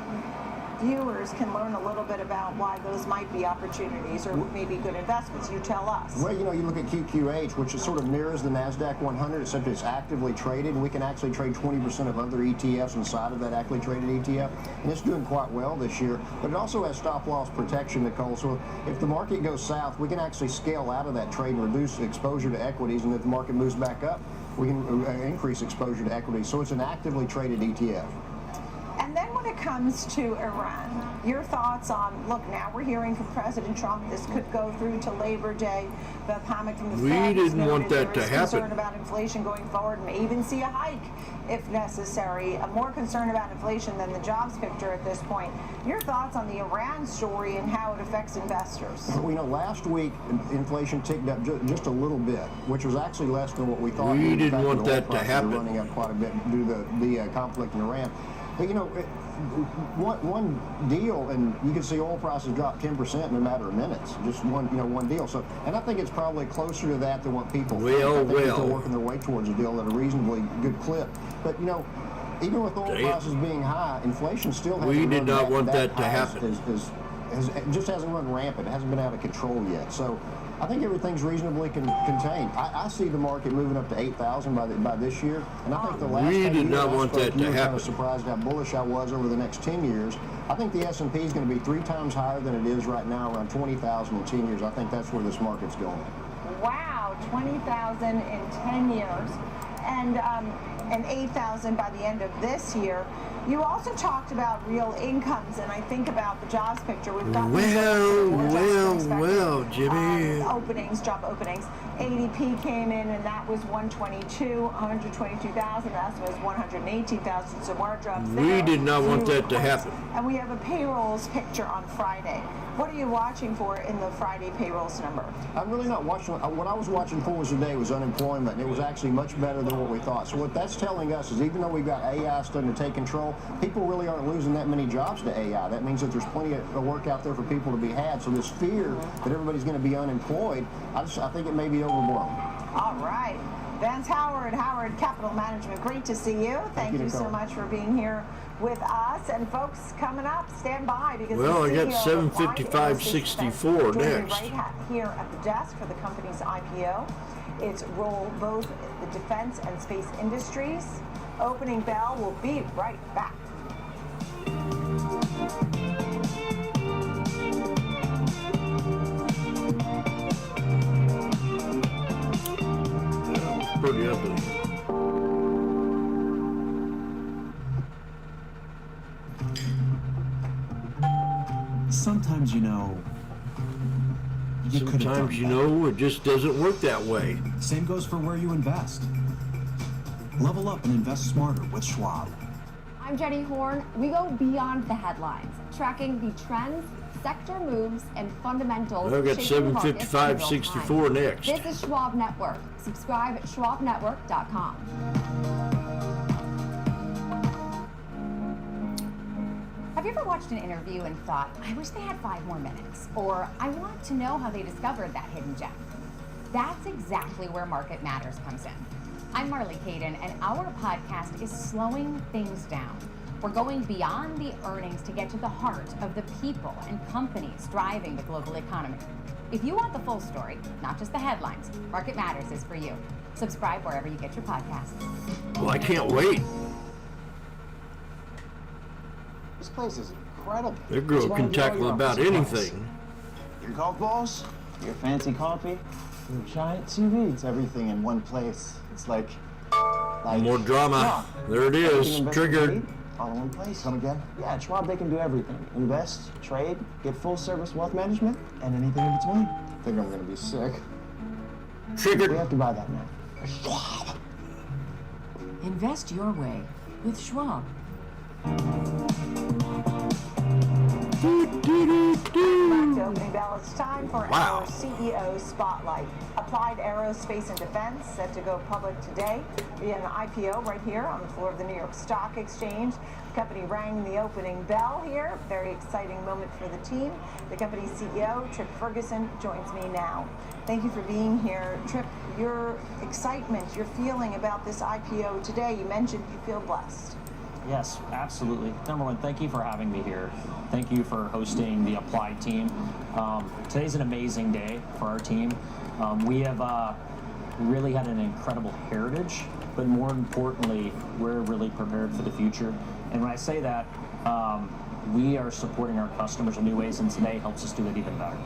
viewers can learn a little bit about why those might be opportunities or maybe good investments. You tell us.
Well, you know, you look at QQH, which is sort of mirrors the NASDAQ 100, except it's actively traded, and we can actually trade 20% of other ETFs inside of that actively traded ETF, and it's doing quite well this year. But it also has stop-loss protection, Nicole, so if the market goes south, we can actually scale out of that trade and reduce exposure to equities, and if the market moves back up, we can increase exposure to equities. So it's an actively traded ETF.
And then when it comes to Iran, your thoughts on, look, now we're hearing from President Trump, this could go through to Labor Day. Beth Hammock from the Fed has
didn't want
noted
that
there
to
is
happen.
concern about inflation going forward, may even see a hike if necessary. More concern about inflation than the jobs picture at this point. Your thoughts on the Iran story and how it affects investors?
Well, you know, last week inflation ticked up just a little bit, which was actually less than what we thought.
We
In
didn't
fact,
want
the oil
that to
prices are
happen.
running up quite a bit due to the conflict in Iran. But you know, one deal, and you can see oil prices drop 10% in a matter of minutes. Just one deal. So, and I think it's probably closer to that than what people think. I think they're still working their way towards a deal at a reasonably good clip. But you know, even with oil prices being high, inflation still hasn't
We did not want that to
high
happen.
it just hasn't run rampant. It hasn't been out of control yet. So I think everything's reasonably contained. I see the market moving up to 8,000 by this year, and I think the last
We
time
did
you
not
and I
want
spoke,
that
you
to
were kind
happen.
of surprised how bullish I was over the next 10 years. I think the S&P is going to be 3 times higher than it is right now, around 20,000 in 10 years. I think that's where this market's going.
Wow, 20,000 in 10 years and 8,000 by the end of this year. You also talked about real incomes, and I think about the jobs picture. We've got
Jimmy.
job openings. ADP came in, and that was 122,000. That was 118,000. So more jobs there.
We did not want that to happen.
And we have a payrolls picture on Friday. What are you watching for in the Friday payrolls number?
I'm really not watching. What I was watching for today was unemployment, and it was actually much better than what we thought. So what that's telling us is even though we've got AI starting to take control, people really aren't losing that many jobs to AI. That means that there's plenty of work out there for people to be had. So this fear that everybody's going to be unemployed, I think it may be overblown.
All right. Vance Howard, Howard Capital Management. Great to see you. Thank you so much for being here with us. And folks, coming up, stand by because
Well, I
the
got
CEO of
755.64
joining me
next.
right here at the desk for the company's IPO. It's roll both the defense and space industries. Opening bell. We'll be right back.
Pretty ugly.
Sometimes, you know, you could have done
Sometimes, you know, it just doesn't work that way.
Same goes for where you invest. Level up and invest smarter with Schwab.
I'm Jenny Horn. We go beyond the headlines, tracking the trends, sector moves, and fundamentals.
I've got
shaping the markets in real
755.64
time.
next.
This is Schwab Network. Subscribe at schwabnetwork.com.
Have you ever watched an interview and thought, I wish they had 5 more minutes, or I want to know how they discovered that hidden gem? That's exactly where Market Matters comes in. I'm Marley Caden, and our podcast is slowing things down. We're going beyond the earnings to get to the heart of the people and companies driving the global economy. If you want the full story, not just the headlines, Market Matters is for you. Subscribe wherever you get your podcasts.
Well, I can't wait.
This place is incredible.
That girl can tackle about anything.
Your golf balls, your fancy coffee, your giant TV. It's everything in one place. It's like
More drama. There it is. Triggered.
All in one place. Come again? Yeah, at Schwab they can do everything. Invest, trade, get full service wealth management, and anything in between. I think I'm gonna be sick.
Triggered.
We have to buy that now. Schwab.
Invest your way with Schwab.
Opening bell. It's time for our CEO Spotlight. Applied Aerospace and Defense set to go public today via an IPO right here on the floor of the New York Stock Exchange. The company rang the opening bell here. Very exciting moment for the team. The company's CEO, Trip Ferguson, joins me now. Thank you for being here. Trip, your excitement, your feeling about this IPO today, you mentioned you feel blessed.
Yes, absolutely. Number one, thank you for having me here. Thank you for hosting the Applied team. Today's an amazing day for our team. We have really had an incredible heritage, but more importantly, we're really prepared for the future. And when I say that, we are supporting our customers in new ways, and today helps us do it even better.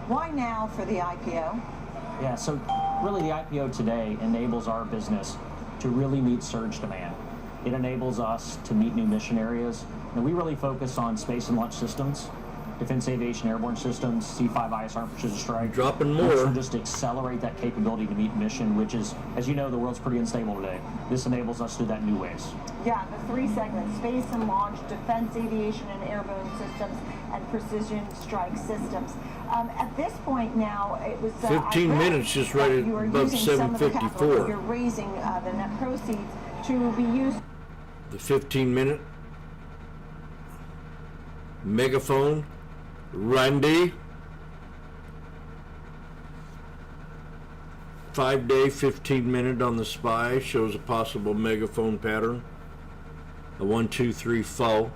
Why now for the IPO?
Yeah, so really the IPO today enables our business to really meet surge demand. It enables us to meet new mission areas. And we really focus on space and launch systems, defense aviation airborne systems, C5ISR precision strike.
Dropping more.
Just accelerate that capability to meet mission, which is, as you know, the world's pretty unstable today. This enables us to do that in new ways.
Yeah, the 3 segments: space and launch, defense aviation and airborne systems, and precision strike systems. At this point now, it was
15 minutes, just right above 754.
You're raising the net proceeds to be used.
The 15-minute megaphone. Randy. 5-day, 15-minute on the spy shows a possible megaphone pattern. A 1, 2, 3, 4.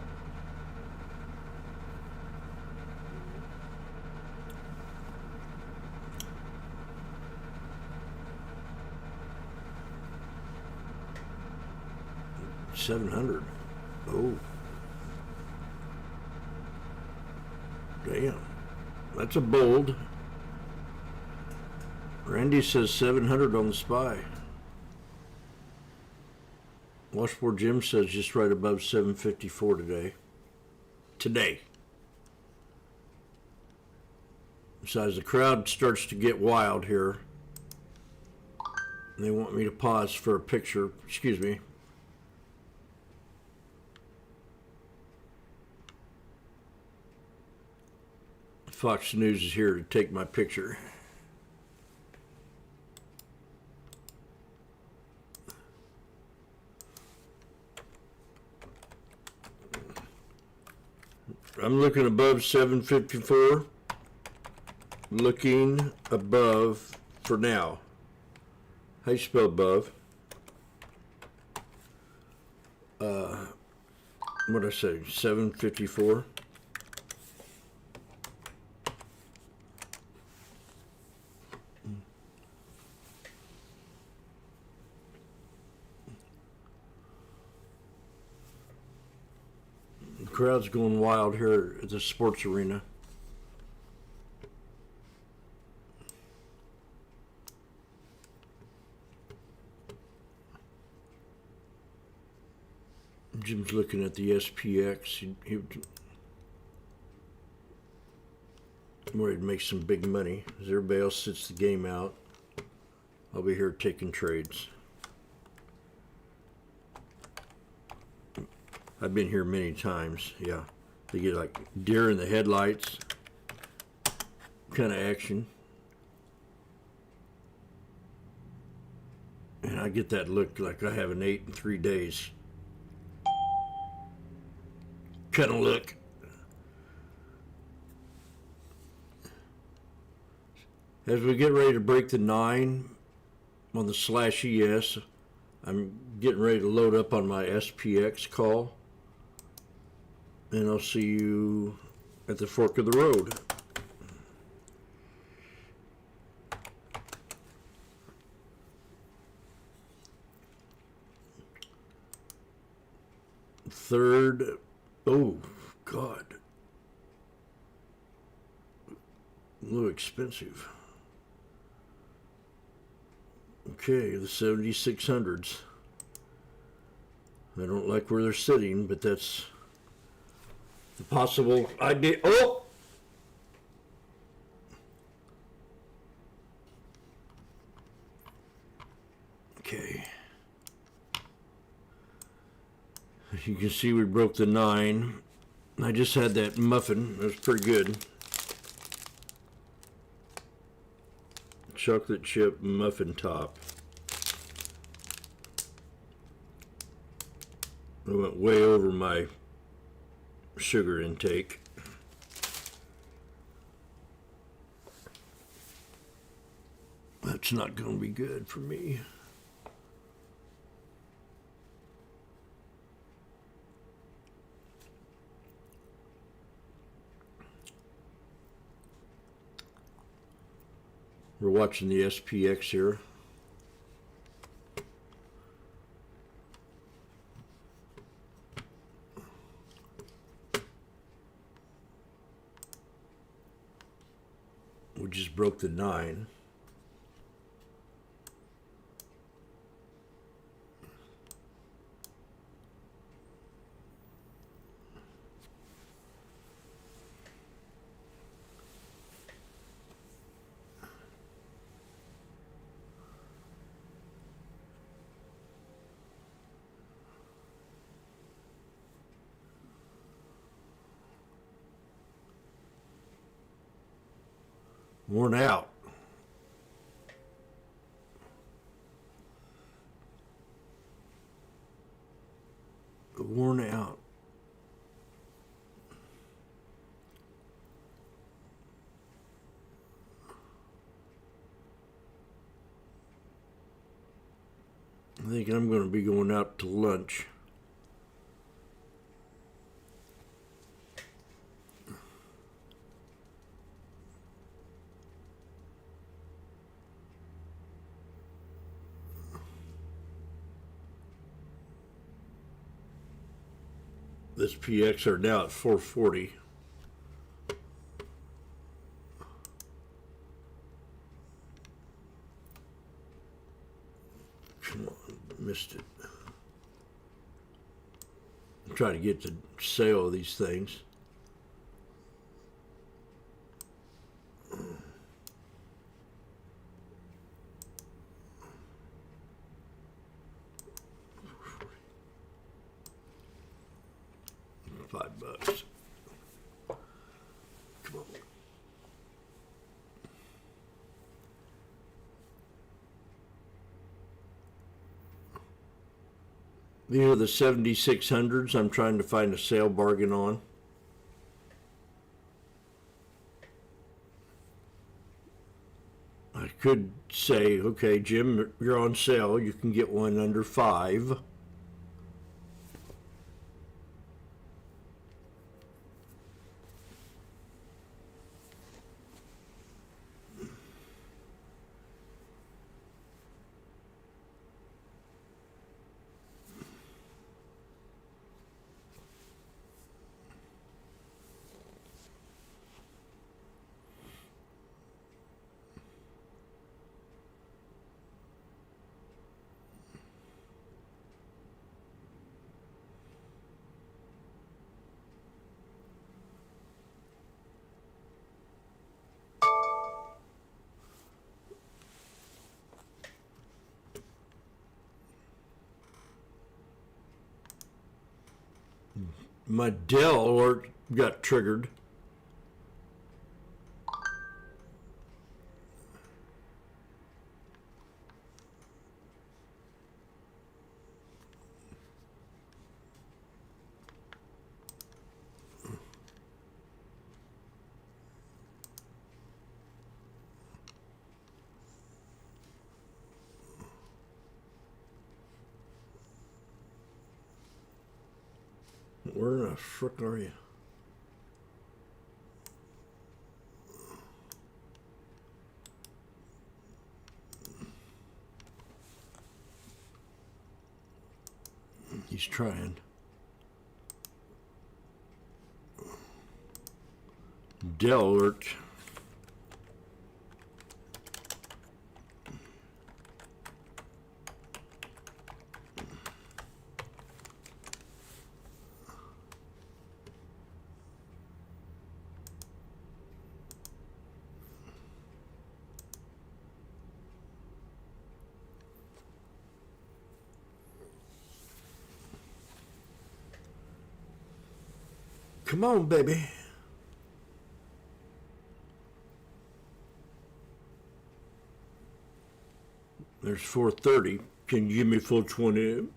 $700. Oh. Damn. That's a bold. Randy says 700 on the spy. Washboardjim says just right above 754 today. So as the crowd starts to get wild here, they want me to pause for a picture. Excuse me. Fox News is here to take my picture. I'm looking above 754. Looking above for now. How you spell above? What did I say? 754. The crowd's going wild here at the sports arena. Jim's looking at the SPX. He worried to make some big money. As everybody else sits the game out, I'll be here taking trades. I've been here many times, yeah. They get like deer in the headlights kind of action. And I get that look like I haven't ate in 3 days kind of look. As we get ready to break the 9 on the /ES, I'm getting ready to load up on my SPX call. And I'll see you at the fork of the road. Third, oh God, a little expensive. Okay, the 7600s. I don't like where they're sitting, but that's the possible idea. Oh! Okay. As you can see, we broke the 9. I just had that muffin. It was pretty good. Chocolate chip muffin top. I went way over my sugar intake. That's not going to be good for me. We're watching the SPX here. We just broke the 9. Worn out. Worn out. I think I'm going to be going out to lunch. This PX are now at 440. Come on, missed it. I'm trying to get the sale of these things. $5. Come on. These are the 7600s I'm trying to find a sale bargain on. I could say, okay, Jim, you're on sale. You can get one under 5. My Dell alert got triggered. Where in the frick are you? He's trying. Dell alert. Come on, baby. There's 430. Can you give me full 20?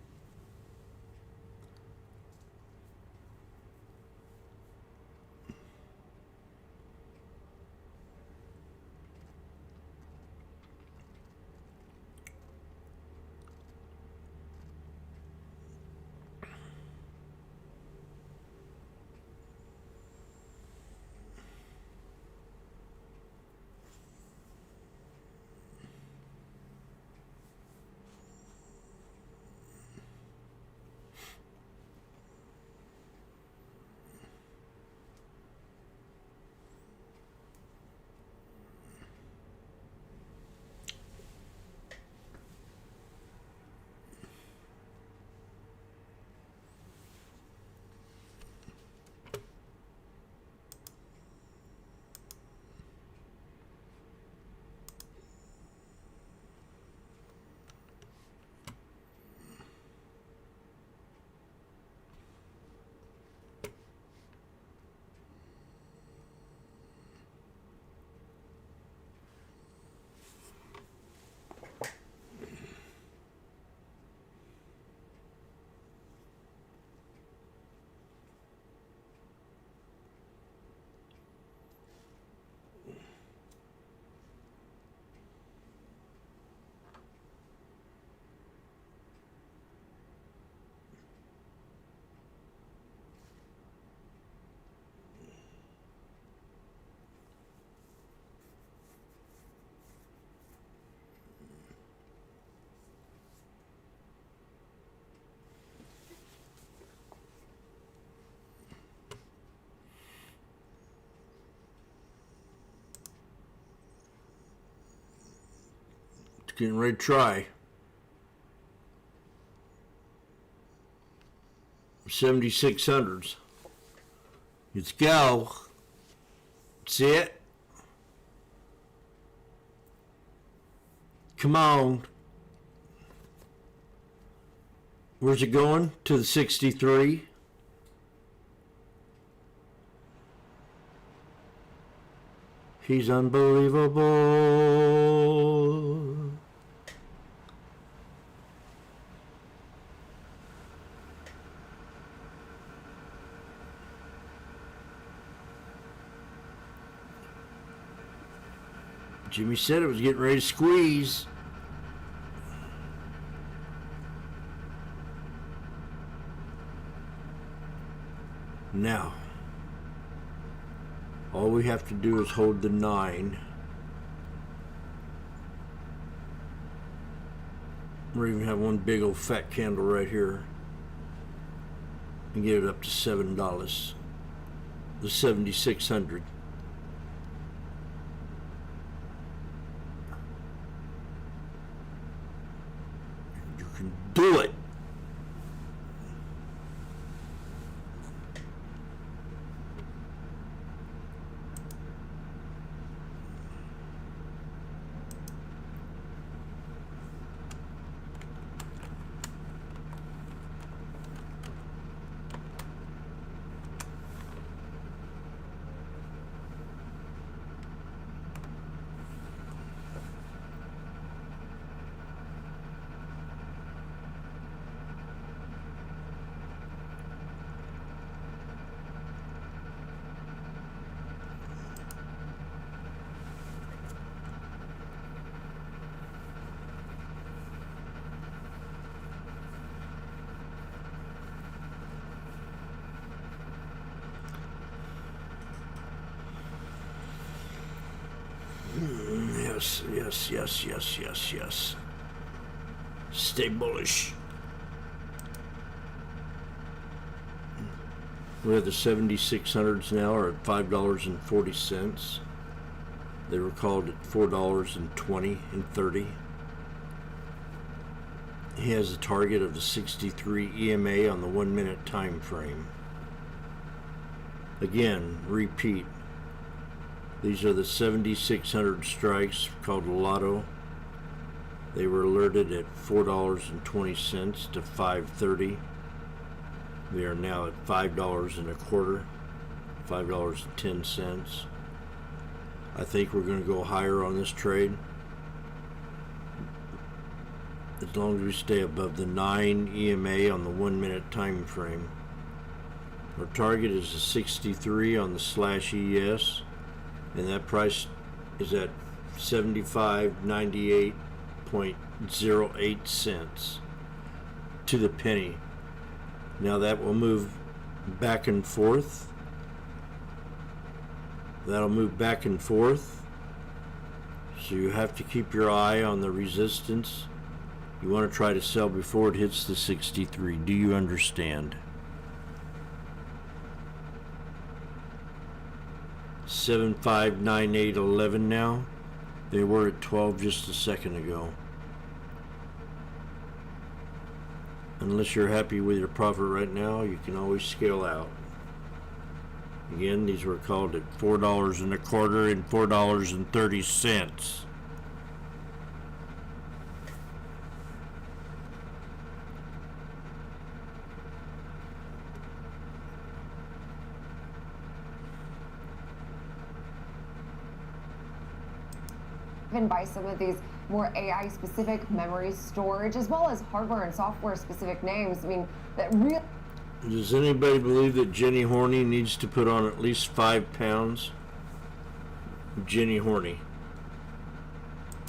Getting ready to try. 7600s. Let's go. That's it. Come on. Where's it going? To the 63. He's unbelievable. Jimmy said it was getting ready to squeeze. Now, all we have to do is hold the 9. Or even have one big old fat candle right here and get it up to $7. The 7600. You can do it. yes, yes, yes, yes, yes, yes. Stay bullish. We're at the 7600s now, are at $5.40. They were called at $4.20 and 30. He has a target of the 63 EMA on the 1 minute time frame. Again, repeat. These are the 7600 strikes called Lotto. They were alerted at $4.20 to 5.30. They are now at $5.25, $5.10. I think we're going to go higher on this trade. As long as we stay above the 9 EMA on the 1 minute time frame. Our target is a 63 on the /ES, and that price is at 75.9808 cents to the penny. Now that will move back and forth. That'll move back and forth. So you have to keep your eye on the resistance. You want to try to sell before it hits the 63. Do you understand? 759811 now. They were at 12 just a second ago. Unless you're happy with your profit right now, you can always scale out. Again, these were called at $4.25 and $4.30.
Driven by some of these more AI specific memory storage as well as hardware and software specific names. I mean, that really.
Does anybody believe that Jenny Horney needs to put on at least 5 pounds? Jenny Horney.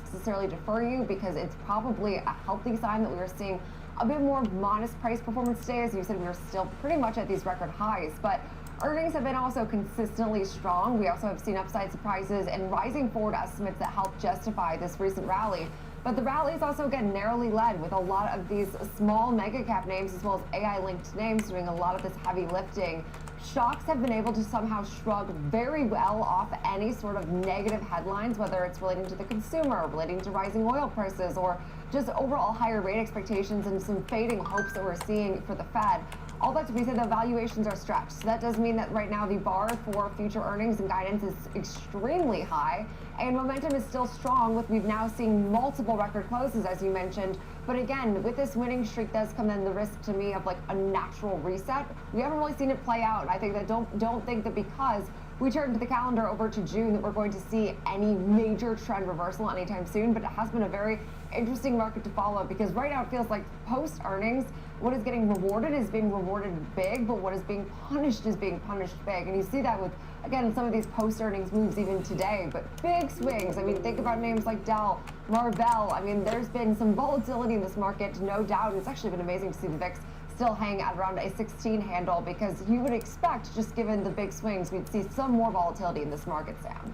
Necessarily defer you because it's probably a healthy sign that we are seeing a bit more modest price performance today. As you said, we are still pretty much at these record highs, but earnings have been also consistently strong. We also have seen upside surprises and rising forward estimates that help justify this recent rally. But the rally is also, again, narrowly led with a lot of these small mega cap names as well as AI-linked names doing a lot of this heavy lifting. Stocks have been able to somehow shrug very well off any sort of negative headlines, whether it's relating to the consumer, relating to rising oil prices, or just overall higher rate expectations and some fading hopes that we're seeing for the Fed. All that to be said, the valuations are stretched. So that does mean that right now the bar for future earnings and guidance is extremely high, and momentum is still strong with we've now seen multiple record closes, as you mentioned. But again, with this winning streak does come then the risk to me of like a natural reset. We haven't really seen it play out. And I think that don't think that because we turn to the calendar over to June that we're going to see any major trend reversal anytime soon. But it has been a very interesting market to follow because right now it feels like post earnings, what is getting rewarded is being rewarded big, but what is being punished is being punished big. And you see that with, again, some of these post-earnings moves even today, but big swings. I mean, think about names like Dell, Marvell. I mean, there's been some volatility in this market, no doubt. And it's actually been amazing to see the VIX still hang at around a 16 handle because you would expect, just given the big swings, we'd see some more volatility in this market, Sam.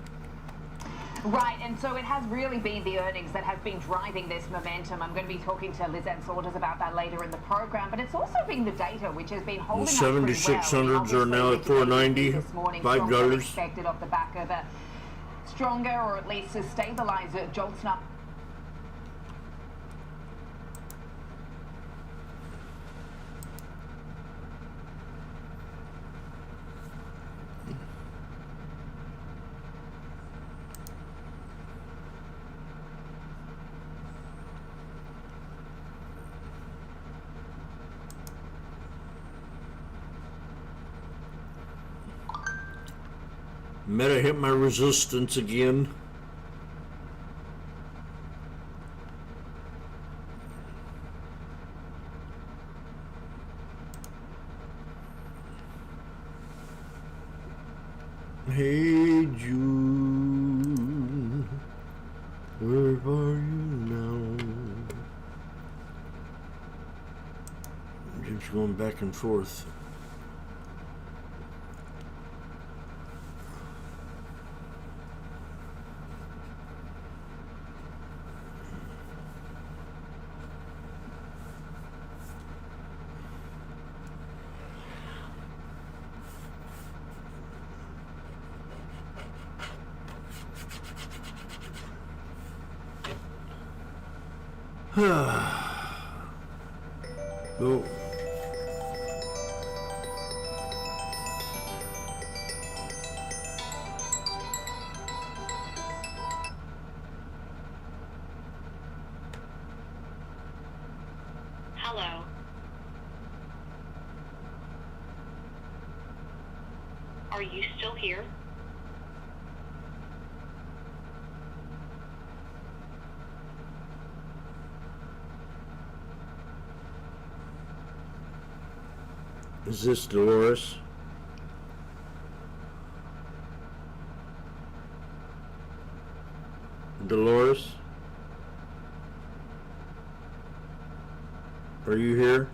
Right, and so it has really been the earnings that has been driving this momentum. I'm going to be talking to Lizanne Saunders about that later in the program, but it's also been the data which has been holding up pretty well.
7600s are now at $4.90, $5.
Expected off the back of a stronger or at least a stabilizer jolts up.
Meta hit my resistance again. Hey June, where are you now? Jim's going back and forth. Oh.
Hello. Are you still here?
Is this Dolores? Dolores? Are you here?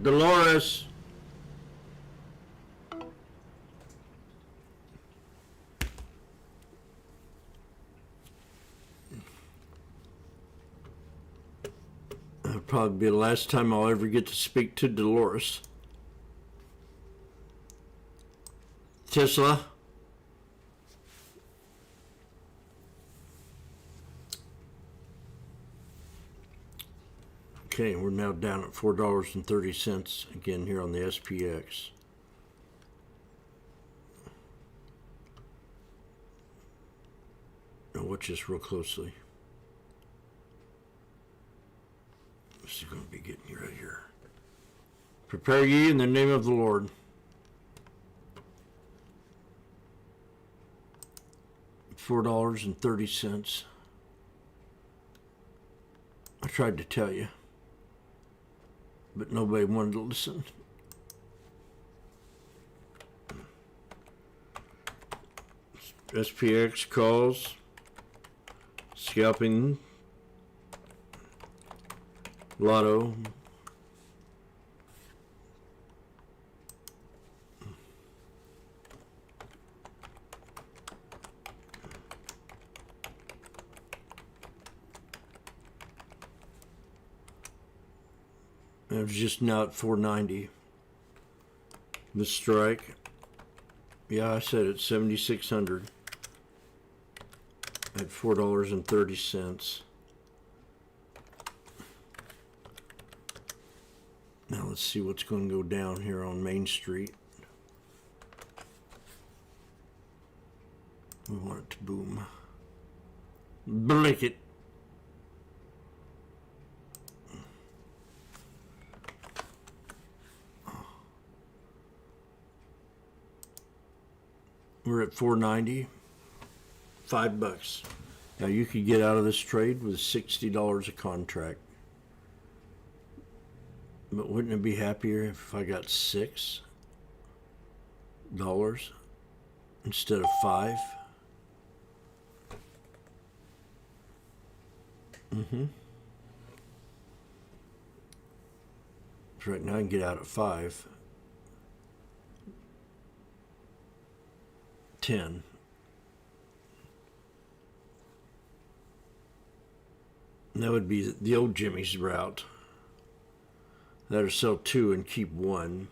Dolores? That'll probably be the last time I'll ever get to speak to Dolores. Tesla? Okay, we're now down at $4.30 again here on the SPX. Now watch this real closely. This is going to be getting you right here. Prepare ye in the name of the Lord. $4.30. I tried to tell you, but nobody wanted to listen. SPX calls, scalping, lotto, it was just now at 490. The strike, yeah, I said it's 7,600 at $4.30. Now let's see what's going to go down here on Main Street. We want it to boom. Blink it. We're at 490, $5. Now you could get out of this trade with $60 a contract. But wouldn't it be happier if I got $6 instead of $5? So right now I can get out at 5. 10. And that would be the old Jimmy's route. That'll sell 2 and keep 1.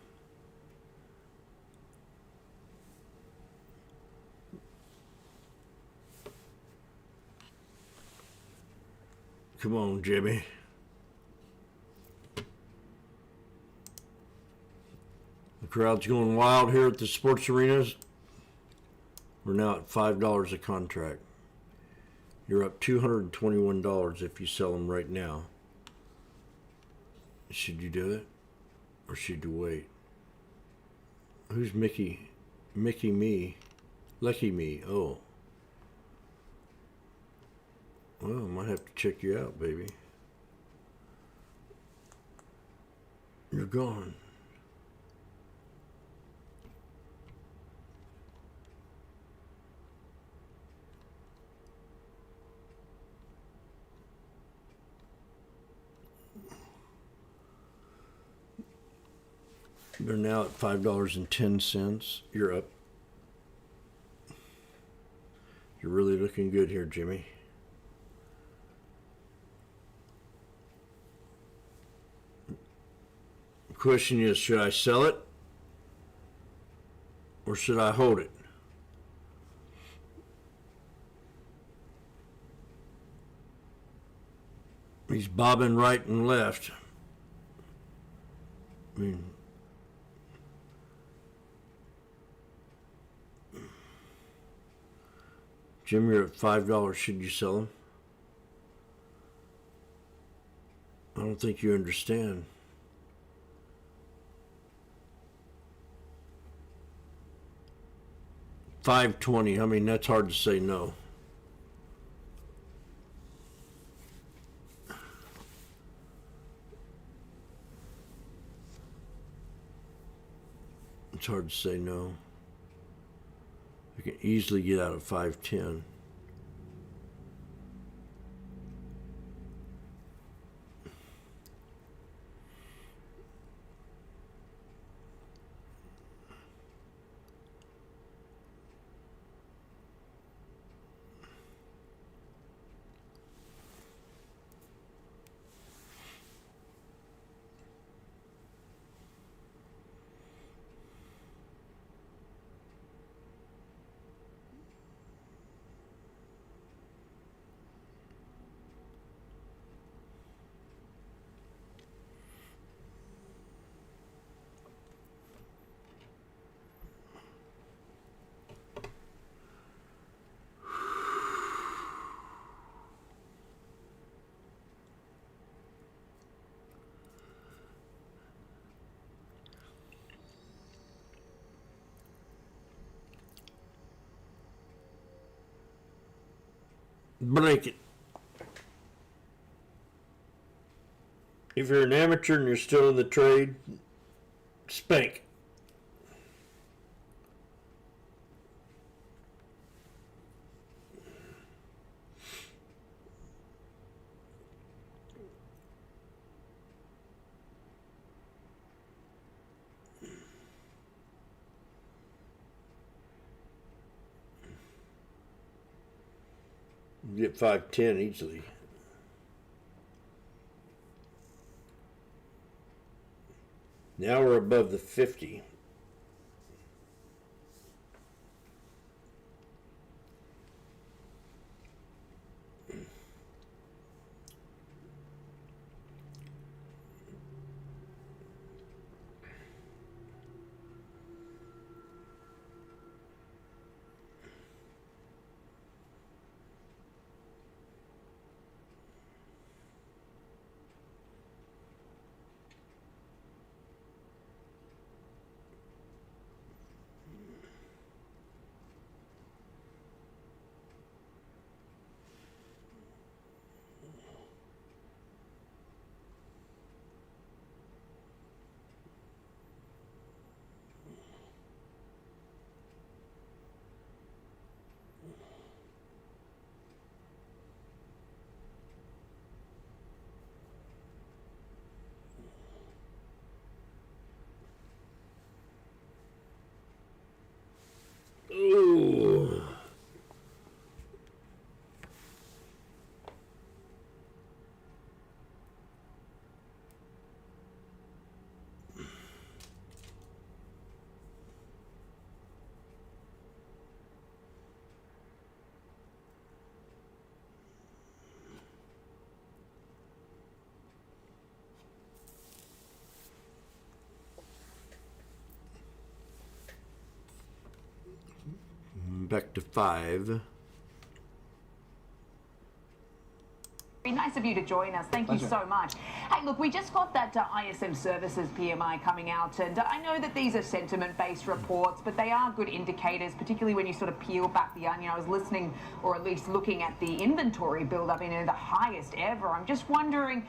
Come on, Jimmy. The crowd's going wild here at the sports arenas. We're now at $5 a contract. You're up $221 if you sell them right now. Should you do it? Or should you wait? Who's Mickey? Mickey me. Lucky me. Oh. Well, I might have to check you out, baby. You're gone. They're now at $5.10. You're up. You're really looking good here, Jimmy. The question is, should I sell it or should I hold it? He's bobbing right and left. I mean, Jim, you're at $5. Should you sell him? I don't think you understand. $5.20. I mean, that's hard to say no. It's hard to say no. I can easily get out of 5.10. Break it. If you're an amateur and you're still in the trade, spank. Get 5.10 easily. Now we're above the 50. Ooh. Back to 5.
Nice of you to join us. Thank you so much. Hey, look, we just got that ISM Services PMI coming out, and I know that these are sentiment-based reports, but they are good indicators, particularly when you sort of peel back the onion. I was listening, or at least looking at the inventory build-up in the highest ever. I'm just wondering,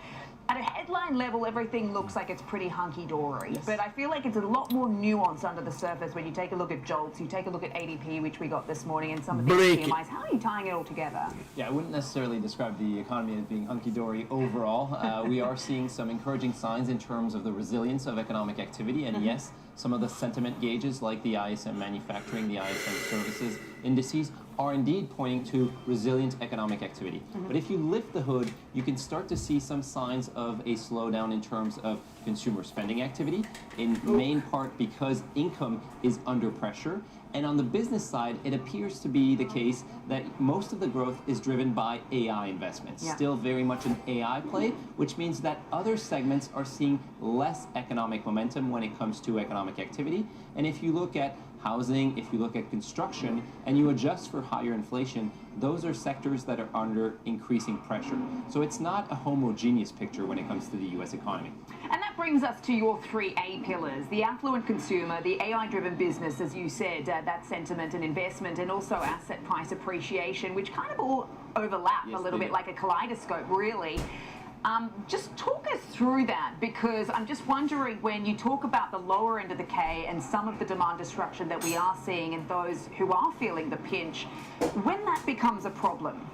at a headline level, everything looks like it's pretty hunky-dory, but I feel like it's a lot more nuanced under the surface when you take a look at JOLTS, you take a look at ADP, which we got this morning, and some of these PMIs. How are you tying it all together?
Yeah, I wouldn't necessarily describe the economy as being hunky-dory overall. We are seeing some encouraging signs in terms of the resilience of economic activity, and yes, some of the sentiment gauges like the ISM manufacturing, the ISM services indices are indeed pointing to resilient economic activity. But if you lift the hood, you can start to see some signs of a slowdown in terms of consumer spending activity, in main part because income is under pressure. And on the business side, it appears to be the case that most of the growth is driven by AI investments.
Yeah.
Still very much an AI play, which means that other segments are seeing less economic momentum when it comes to economic activity. And if you look at housing, if you look at construction, and you adjust for higher inflation, those are sectors that are under increasing pressure. So it's not a homogeneous picture when it comes to the U.S. economy.
And that brings us to your 3A pillars, the affluent consumer, the AI-driven business, as you said, that sentiment and investment, and also asset price appreciation, which kind of all overlap a little bit like a kaleidoscope, really. Just talk us through that, because I'm just wondering, when you talk about the lower end of the K and some of the demand destruction that we are seeing and those who are feeling the pinch, when that becomes a problem?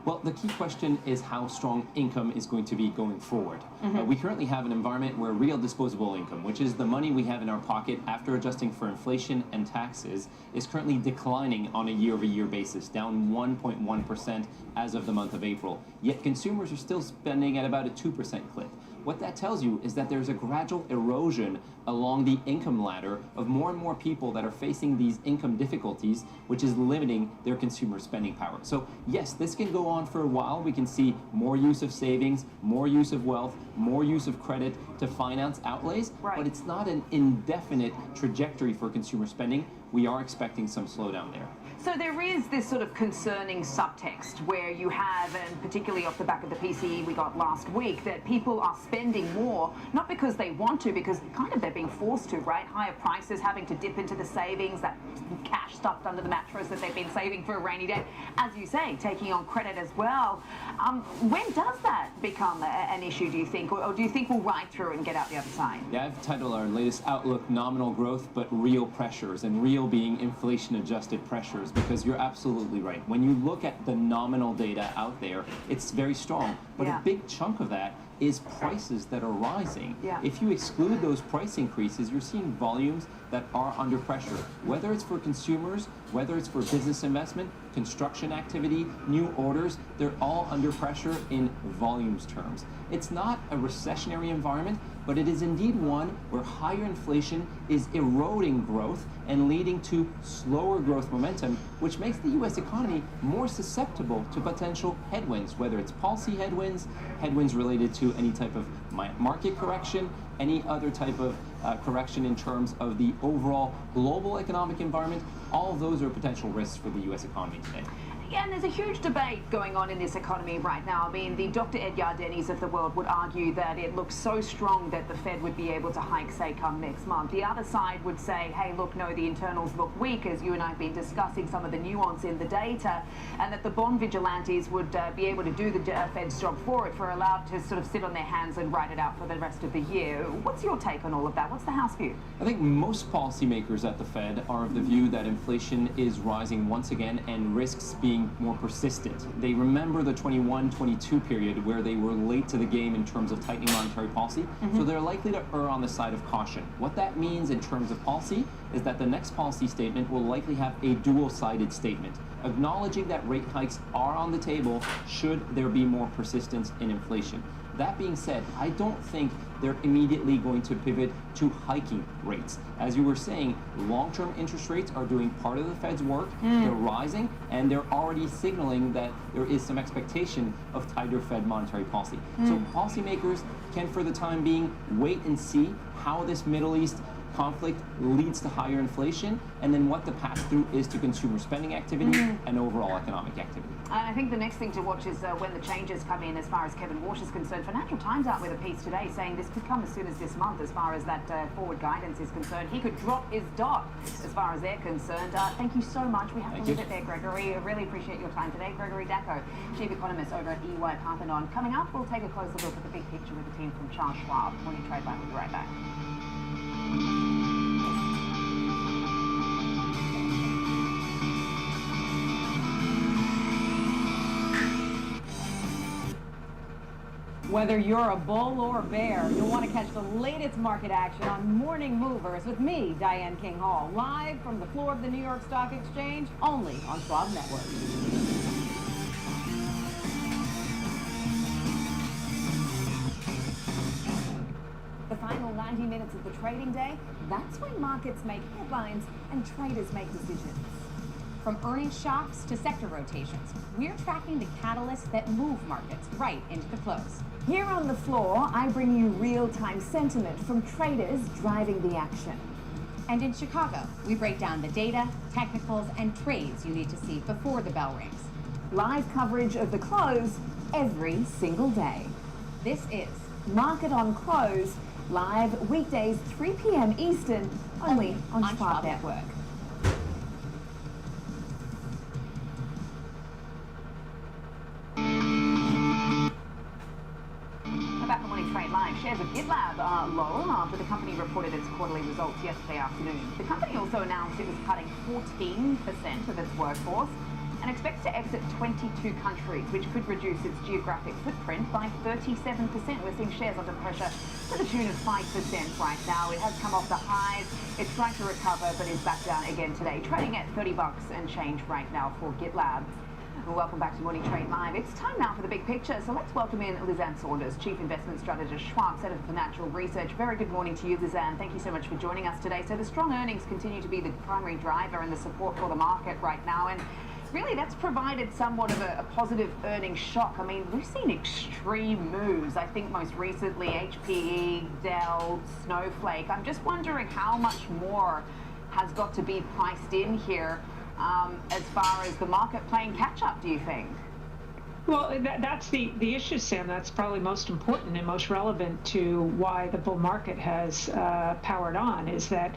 Well, the key question is how strong income is going to be going forward. We currently have an environment where real disposable income, which is the money we have in our pocket after adjusting for inflation and taxes, is currently declining on a year-over-year basis, down 1.1% as of the month of April. Yet consumers are still spending at about a 2% clip. What that tells you is that there's a gradual erosion along the income ladder of more and more people that are facing these income difficulties, which is limiting their consumer spending power. So yes, this can go on for a while. We can see more use of savings, more use of wealth, more use of credit to finance outlays, but it's not an indefinite trajectory for consumer spending. We are expecting some slowdown there.
So there is this sort of concerning subtext where you have, and particularly off the back of the PCE we got last week, that people are spending more, not because they want to, because kind of they're being forced to, right? Higher prices, having to dip into the savings, that cash stuffed under the mattress that they've been saving for a rainy day. As you say, taking on credit as well. When does that become an issue, do you think? Or do you think we'll ride through it and get out the other side?
Yeah, I've titled our latest outlook Nominal Growth, but Real Pressures, and real being inflation-adjusted pressures. Because you're absolutely right. When you look at the nominal data out there, it's very strong. But a big chunk of that is prices that are rising. If you exclude those price increases, you're seeing volumes that are under pressure, whether it's for consumers, whether it's for business investment, construction activity, new orders, they're all under pressure in volumes terms. It's not a recessionary environment, but it is indeed one where higher inflation is eroding growth and leading to slower growth momentum, which makes the U.S. economy more susceptible to potential headwinds, whether it's policy headwinds, headwinds related to any type of market correction, any other type of correction in terms of the overall global economic environment. All of those are potential risks for the U.S. economy today.
Yeah, and there's a huge debate going on in this economy right now. I mean, the Dr. Ed Yardenis of the world would argue that it looks so strong that the Fed would be able to hike, say, come next month. The other side would say, hey, look, no, the internals look weak, as you and I have been discussing some of the nuance in the data, and that the bond vigilantes would be able to do the Fed's job for it, for allowed to sort of sit on their hands and ride it out for the rest of the year. What's your take on all of that? What's the House view?
I think most policymakers at the Fed are of the view that inflation is rising once again and risks being more persistent. They remember the 21-22 period where they were late to the game in terms of tightening monetary policy, so they're likely to err on the side of caution. What that means in terms of policy is that the next policy statement will likely have a dual-sided statement, acknowledging that rate hikes are on the table should there be more persistence in inflation. That being said, I don't think they're immediately going to pivot to hiking rates. As you were saying, long-term interest rates are doing part of the Fed's work. They're rising, and they're already signaling that there is some expectation of tighter Fed monetary policy. So policymakers can, for the time being, wait and see how this Middle East conflict leads to higher inflation, and then what the pass-through is to consumer spending activity and overall economic activity.
And I think the next thing to watch is when the changes come in as far as Kevin Walsh is concerned. Financial Times out with a piece today saying this could come as soon as this month as far as that forward guidance is concerned. He could drop his dot as far as they're concerned. Thank you so much. We have to leave it there, Gregory. I really appreciate your time today. Gregory Dacko, Chief Economist over at EY Parthenon. Coming up, we'll take a closer look at the big picture with the team from Charles Schwab. Morning Trade Live. We'll be right back.
Whether you're a bull or a bear, you'll want to catch the latest market action on Morning Movers with me, Diane King Hall, live from the floor of the New York Stock Exchange, only on Schwab Network.
The final 90 minutes of the trading day, that's when markets make headlines and traders make decisions.
From earnings shocks to sector rotations, we're tracking the catalysts that move markets right into the close.
Here on the floor, I bring you real-time sentiment from traders driving the action.
And in Chicago, we break down the data, technicals, and trades you need to see before the bell rings.
Live coverage of the close every single day.
This is
Market on Close, live weekdays 3 p.m. Eastern, only on Schwab Network.
About the morning trade live, shares of GitLab are low after the company reported its quarterly results yesterday afternoon. The company also announced it was cutting 14% of its workforce and expects to exit 22 countries, which could reduce its geographic footprint by 37%. We're seeing shares under pressure to the tune of 5% right now. It has come off the highs. It's trying to recover, but is back down again today, trading at $30 and change right now for GitLab. Well, welcome back to Morning Trade Live. It's time now for the big picture, so let's welcome in Lizanne Saunders, Chief Investment Strategist, Schwab Center for Financial Research. Very good morning to you, Lizanne. Thank you so much for joining us today. So the strong earnings continue to be the primary driver and the support for the market right now, and really that's provided somewhat of a positive earnings shock. I mean, we've seen extreme moves. I think most recently HPE, Dell, Snowflake. I'm just wondering how much more has got to be priced in here as far as the market playing catch-up, do you think?
Well, that's the issue, Sam. That's probably most important and most relevant to why the bull market has powered on, is that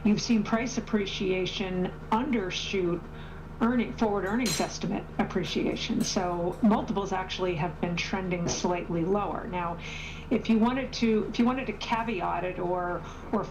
you've seen price appreciation undershoot forward earnings estimate appreciation. So multiples actually have been trending slightly lower. Now, if you wanted to caveat it or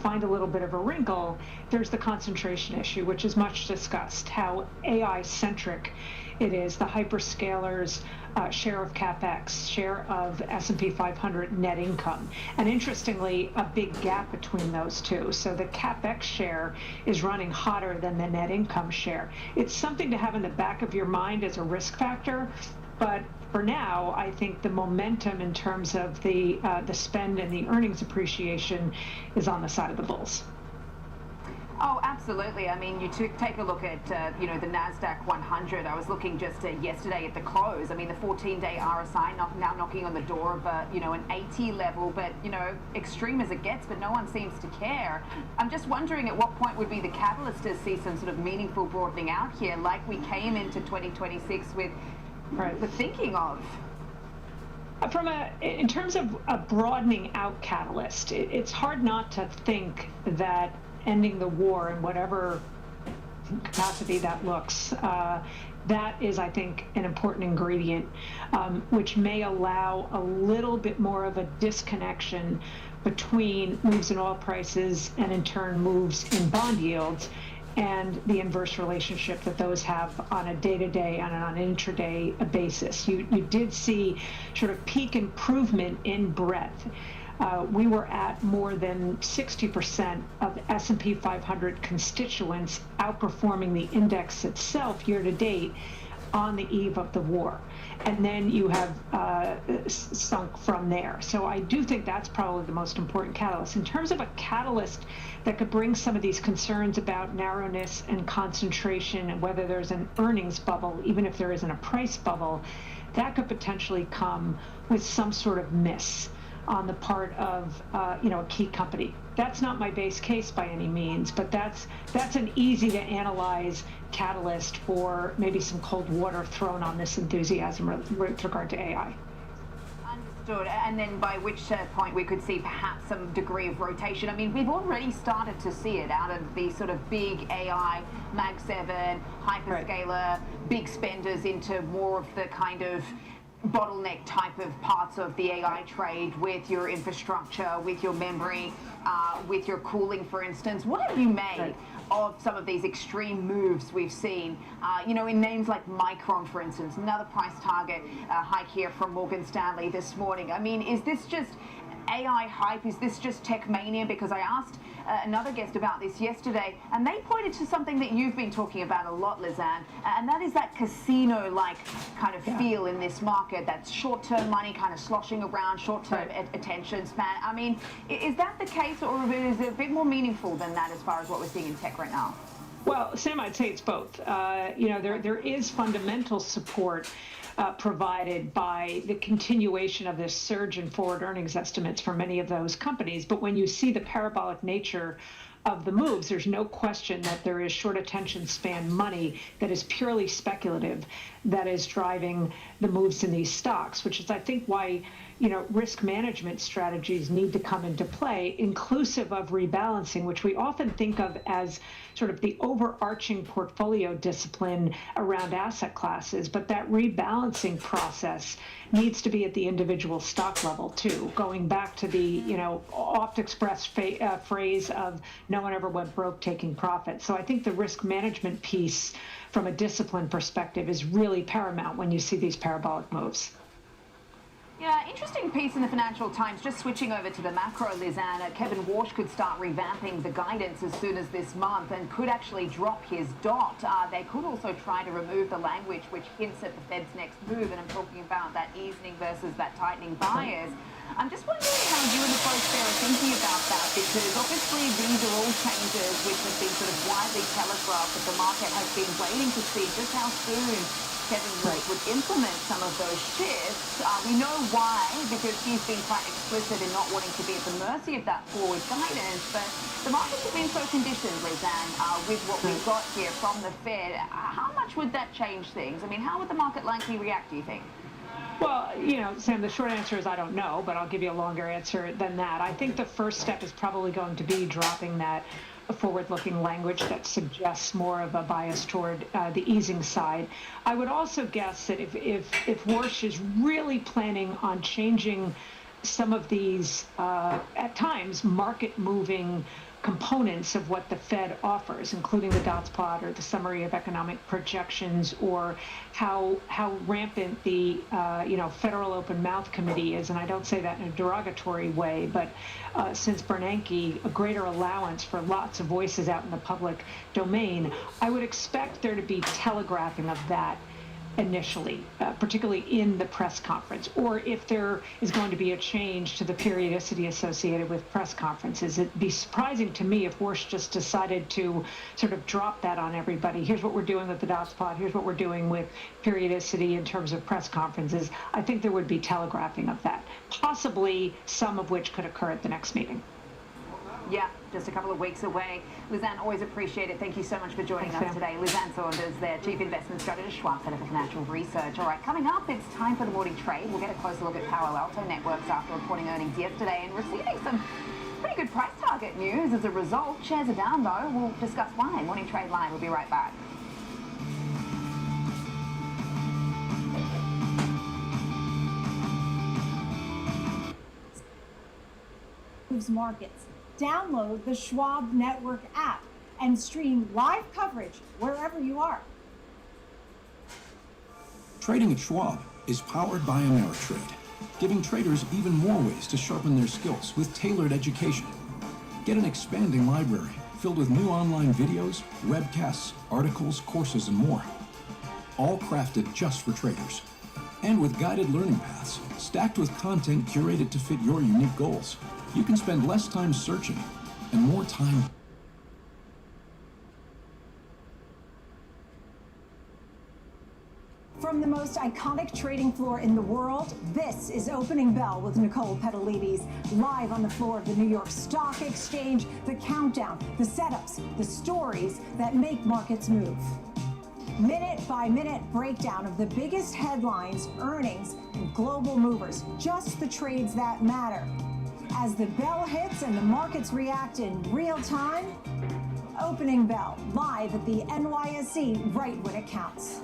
find a little bit of a wrinkle, there's the concentration issue, which is much discussed, how AI centric it is, the hyperscalers' share of CapEx, share of S&P 500 net income. And interestingly, a big gap between those two. So the CapEx share is running hotter than the net income share. It's something to have in the back of your mind as a risk factor, but for now, I think the momentum in terms of the spend and the earnings appreciation is on the side of the bulls.
Oh, absolutely. I mean, you take a look at, the NASDAQ 100. I was looking just yesterday at the close. I mean, the 14-day RSI now knocking on the door of, an 80 level, but, extreme as it gets, but no one seems to care. I'm just wondering at what point would be the catalyst to see some sort of meaningful broadening out here, like we came into 2026 with the thinking of.
In terms of a broadening out catalyst, it's hard not to think that ending the war in whatever capacity that looks, that is, I think, an important ingredient, which may allow a little bit more of a disconnection between moves in oil prices and in turn moves in bond yields and the inverse relationship that those have on a day-to-day and on an intraday basis. You did see sort of peak improvement in breadth. We were at more than 60% of S&P 500 constituents outperforming the index itself year to date on the eve of the war. And then you have sunk from there. So I do think that's probably the most important catalyst. In terms of a catalyst that could bring some of these concerns about narrowness and concentration and whether there's an earnings bubble, even if there isn't a price bubble, that could potentially come with some sort of miss on the part of a key company. That's not my base case by any means, but that's an easy to analyze catalyst for maybe some cold water thrown on this enthusiasm with regard to AI.
Understood. And then by which point we could see perhaps some degree of rotation. I mean, we've already started to see it out of these sort of big AI, Mag 7, hyperscaler, big spenders into more of the kind of bottleneck type of parts of the AI trade with your infrastructure, with your memory, with your cooling, for instance. What have you made of some of these extreme moves we've seen, you know, in names like Micron, for instance, another price target hike here from Morgan Stanley this morning. I mean, is this just AI hype? Is this just tech mania? Because I asked another guest about this yesterday, and they pointed to something that you've been talking about a lot, Lizanne, and that is that casino-like kind of feel in this market, that short-term money kind of sloshing around, short-term attention span. I mean, is that the case, or is it a bit more meaningful than that as far as what we're seeing in tech right now?
Well, Sam, I'd say it's both. You know, there is fundamental support provided by the continuation of this surge in forward earnings estimates for many of those companies. But when you see the parabolic nature of the moves, there's no question that there is short attention span money that is purely speculative that is driving the moves in these stocks, which is, I think, why, you know, risk management strategies need to come into play, inclusive of rebalancing, which we often think of as sort of the overarching portfolio discipline around asset classes. But that rebalancing process needs to be at the individual stock level too, going back to the, you know, oft-expressed phrase of no one ever went broke taking profit. So I think the risk management piece from a discipline perspective is really paramount when you see these parabolic moves.
Yeah, interesting piece in the Financial Times. Just switching over to the macro, Lizanne, Kevin Walsh could start revamping the guidance as soon as this month and could actually drop his dot. They could also try to remove the language which hints at the Fed's next move, and I'm talking about that easing versus that tightening bias. I'm just wondering how you and the folks there are thinking about that, because obviously these are all changes which have been sort of widely telegraphed, but the market has been waiting to see just how soon Kevin Walsh would implement some of those shifts. We know why, because he's been quite explicit in not wanting to be at the mercy of that forward guidance, but the markets have been so conditioned, Lizanne, with what we've got here from the Fed. How much would that change things? I mean, how would the market likely react, do you think?
Well, you know, Sam, the short answer is I don't know, but I'll give you a longer answer than that. I think the first step is probably going to be dropping that forward-looking language that suggests more of a bias toward the easing side. I would also guess that if Walsh is really planning on changing some of these, at times, market-moving components of what the Fed offers, including the dots plot or the summary of economic projections, or how rampant the Federal Open Mouth Committee is, and I don't say that in a derogatory way, but since Bernanke, a greater allowance for lots of voices out in the public domain, I would expect there to be telegraphing of that initially, particularly in the press conference, or if there is going to be a change to the periodicity associated with press conferences. It'd be surprising to me if Walsh just decided to sort of drop that on everybody. Here's what we're doing with the dots plot. Here's what we're doing with periodicity in terms of press conferences. I think there would be telegraphing of that, possibly some of which could occur at the next meeting.
Yeah, just a couple of weeks away. Lizanne, always appreciate it. Thank you so much for joining us today. Lizanne Saunders, their Chief Investment Strategist, Schwab Center for Financial Research. All right, coming up, it's time for the morning trade. We'll get a closer look at Palo Alto Networks after reporting earnings yesterday and receiving some pretty good price target news as a result. Shares are down, though. We'll discuss why. Morning Trade Live. We'll be right back.
Moves markets. Download the Schwab Network app and stream live coverage wherever you are.
Trading at Schwab is powered by Ameritrade, giving traders even more ways to sharpen their skills with tailored education. Get an expanding library filled with new online videos, webcasts, articles, courses, and more. All crafted just for traders. And with guided learning paths, stacked with content curated to fit your unique goals. You can spend less time searching and more time.
From the most iconic trading floor in the world, this is Opening Bell with Nicole Petalides, live on the floor of the New York Stock Exchange, the countdown, the setups, the stories that make markets move. Minute-by-minute breakdown of the biggest headlines, earnings, and global movers, just the trades that matter. As the bell hits and the markets react in real time, Opening Bell, live at the NYSE, right when it counts.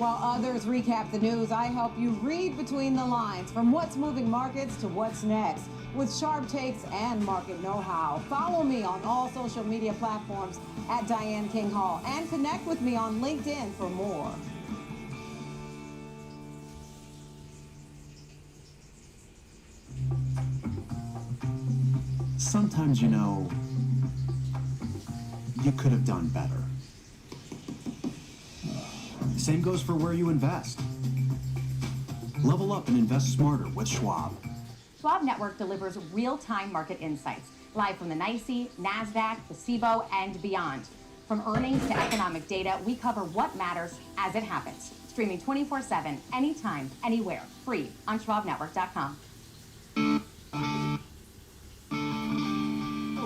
While others recap the news, I help you read between the lines from what's moving markets to what's next with sharp takes and market know-how. Follow me on all social media platforms at Diane King Hall and connect with me on LinkedIn for more.
Sometimes, you could have done better. Same goes for where you invest. Level up and invest smarter with Schwab.
Schwab Network delivers real-time market insights, live from the NYSE, NASDAQ, the CBOE, and beyond. From earnings to economic data, we cover what matters as it happens. Streaming 24/7, anytime, anywhere, free on schwabnetwork.com.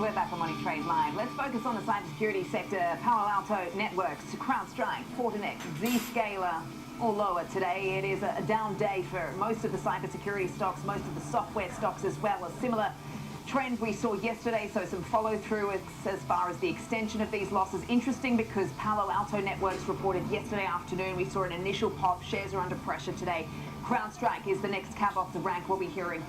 We're back on Money Trade Live. Let's focus on the cybersecurity sector. Palo Alto Networks, CrowdStrike, Fortinet, Zscaler, all lower today. It is a down day for most of the cybersecurity stocks, most of the software stocks as well. A similar trend we saw yesterday, so some follow through as far as the extension of these losses. Interesting because Palo Alto Networks reported yesterday afternoon. We saw an initial pop. Shares are under pressure today. CrowdStrike is the next cab off the rank. We'll be hearing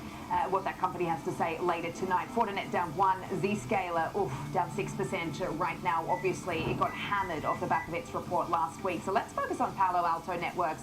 what that company has to say later tonight. Fortinet down 1, Zscaler, down 6% right now. Obviously, it got hammered off the back of its report last week. So let's focus on Palo Alto Networks.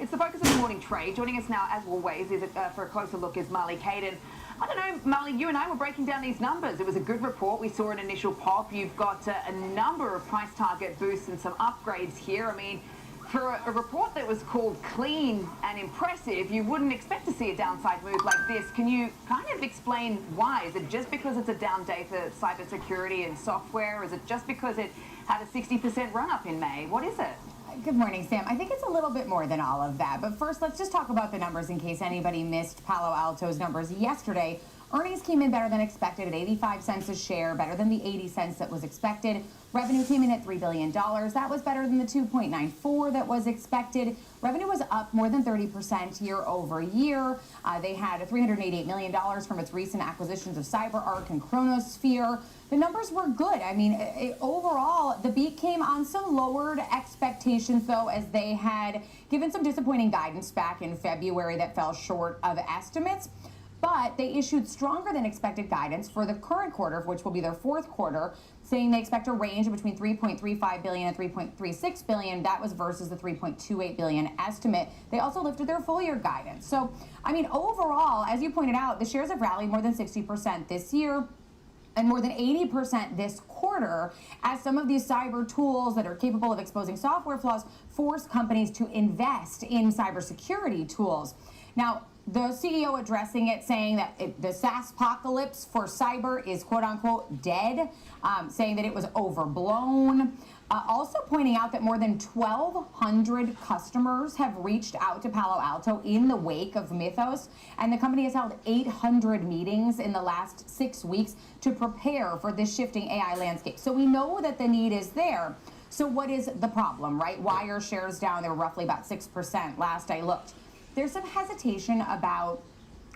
It's the focus of the morning trade. Joining us now, as always, is for a closer look is Marley Caden. I don't know, Marley, you and I were breaking down these numbers. It was a good report. We saw an initial pop. You've got a number of price target boosts and some upgrades here. I mean, for a report that was called clean and impressive, you wouldn't expect to see a downside move like this. Can you kind of explain why? Is it just because it's a down day for cybersecurity and software? Is it just because it had a 60% run-up in May? What is it?
Good morning, Sam. I think it's a little bit more than all of that. But first, let's just talk about the numbers in case anybody missed Palo Alto's numbers yesterday. Earnings came in better than expected at 85 cents a share, better than the 80 cents that was expected. Revenue came in at $3 billion. That was better than the 2.94 that was expected. Revenue was up more than 30% year over year. They had $388 million from its recent acquisitions of CyberArk and Chronosphere. The numbers were good. I mean, overall, the beat came on some lowered expectations, though, as they had given some disappointing guidance back in February that fell short of estimates. But they issued stronger than expected guidance for the current quarter, which will be their fourth quarter, saying they expect a range of between $3.35 billion and $3.36 billion. That was versus the $3.28 billion estimate. They also lifted their full year guidance. So, I mean, overall, as you pointed out, the shares have rallied more than 60% this year and more than 80% this quarter, as some of these cyber tools that are capable of exposing software flaws force companies to invest in cybersecurity tools. Now, the CEO addressing it, saying that the SaaS-pocalypse for cyber is quote-unquote dead, saying that it was overblown. Also pointing out that more than 1,200 customers have reached out to Palo Alto in the wake of Mythos, and the company has held 800 meetings in the last 6 weeks to prepare for this shifting AI landscape. So we know that the need is there. So what is the problem, right? Why are shares down? They were roughly about 6% last I looked. There's some hesitation about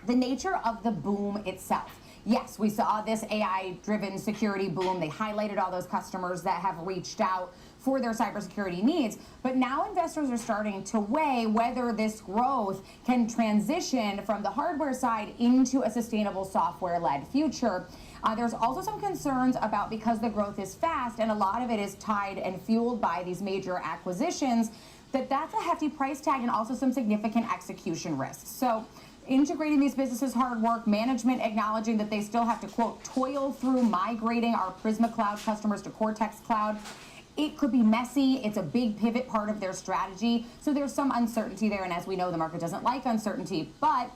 the nature of the boom itself. Yes, we saw this AI-driven security boom. They highlighted all those customers that have reached out for their cybersecurity needs. But now investors are starting to weigh whether this growth can transition from the hardware side into a sustainable software-led future. There's also some concerns about, because the growth is fast and a lot of it is tied and fueled by these major acquisitions, that's a hefty price tag and also some significant execution risks. So integrating these businesses, hard work, management acknowledging that they still have to, quote, toil through migrating our Prisma Cloud customers to Cortex Cloud. It could be messy. It's a big pivot part of their strategy. So there's some uncertainty there. And as we know, the market doesn't like uncertainty. But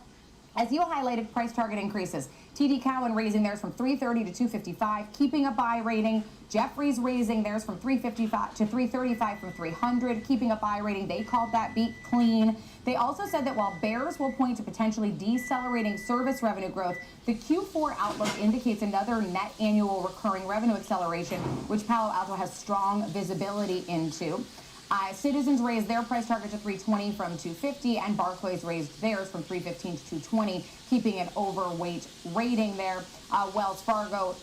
as you highlighted, price target increases. TD Cowen raising theirs from 330 to 255, keeping a buy rating. Jefferies raising theirs from 355 to 335 from 300, keeping a buy rating. They called that beat clean. They also said that while bears will point to potentially decelerating service revenue growth, the Q4 outlook indicates another net annual recurring revenue acceleration, which Palo Alto has strong visibility into. Citizens raised their price target to 320 from 250, and Barclays raised theirs from 315 to 220, keeping an overweight rating there. Wells Fargo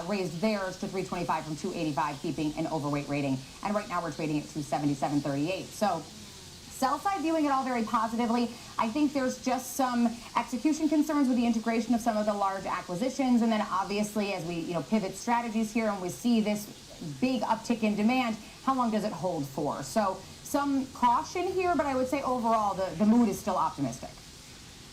raised theirs to 325 from 285, keeping an overweight rating. And right now we're trading at 277.38. So sell side viewing it all very positively. I think there's just some execution concerns with the integration of some of the large acquisitions, and then obviously as we pivot strategies here and we see this big uptick in demand, how long does it hold for? So some caution here, but I would say overall the mood is still optimistic.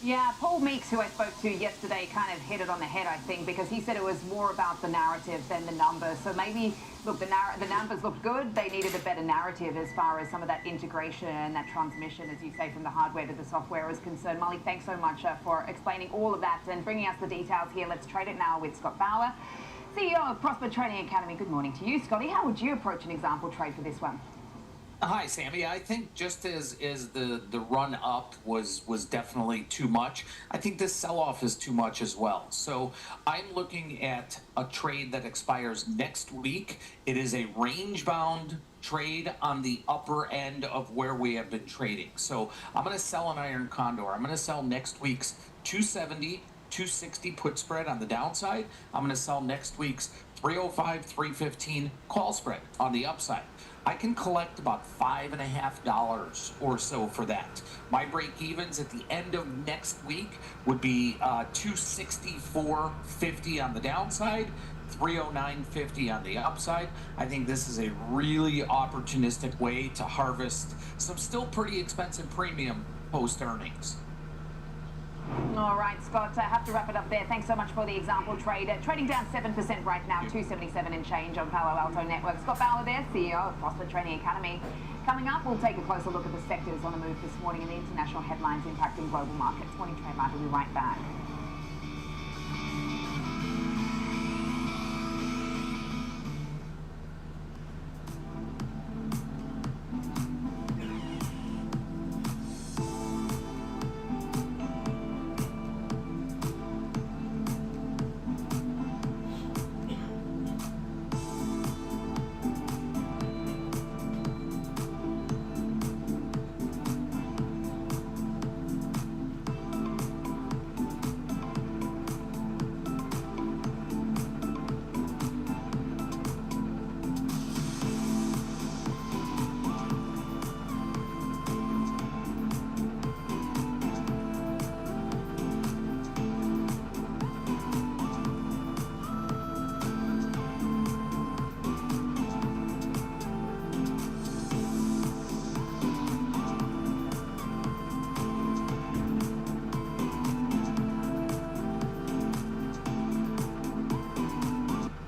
Yeah, Paul Meeks, who I spoke to yesterday, kind of hit it on the head, I think, because he said it was more about the narrative than the numbers. So maybe, look, the numbers looked good. They needed a better narrative as far as some of that integration and that transmission, as you say, from the hardware to the software is concerned. Molly, thanks so much for explaining all of that and bringing us the details here. Let's trade it now with Scott Bauer, CEO of Prosper Trading Academy. Good morning to you, Scotty. How would you approach an example trade for this one?
Hi, Sammy. I think just as the run up was definitely too much, I think this sell-off is too much as well. So I'm looking at a trade that expires next week. It is a range-bound trade on the upper end of where we have been trading. So I'm going to sell an iron condor. I'm going to sell next week's 270, 260 put spread on the downside. I'm going to sell next week's 305, 315 call spread on the upside. I can collect about $5.50 or so for that. My break-evens at the end of next week would be 264.50 on the downside, 309.50 on the upside. I think this is a really opportunistic way to harvest some still pretty expensive premium post-earnings.
All right, Scott, I have to wrap it up there. Thanks so much for the example trade. Trading down 7% right now, 277 and change on Palo Alto Network. Scott Bauer there, CEO of Prosper Trading Academy. Coming up, we'll take a closer look at the sectors on the move this morning and the international headlines impacting global markets. Morning Trade Live, we'll be right back.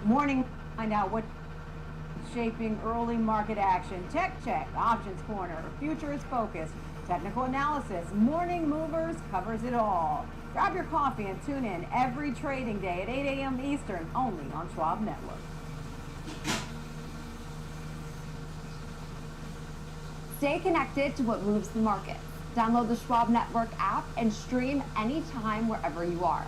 Morning. Find out what's shaping early market action. Tech check, options corner, futures focus, technical analysis. Morning Movers covers it all. Grab your coffee and tune in every trading day at 8 a.m. Eastern, only on Schwab Network.
Stay connected to what moves the market. Download the Schwab Network app and stream anytime wherever you are.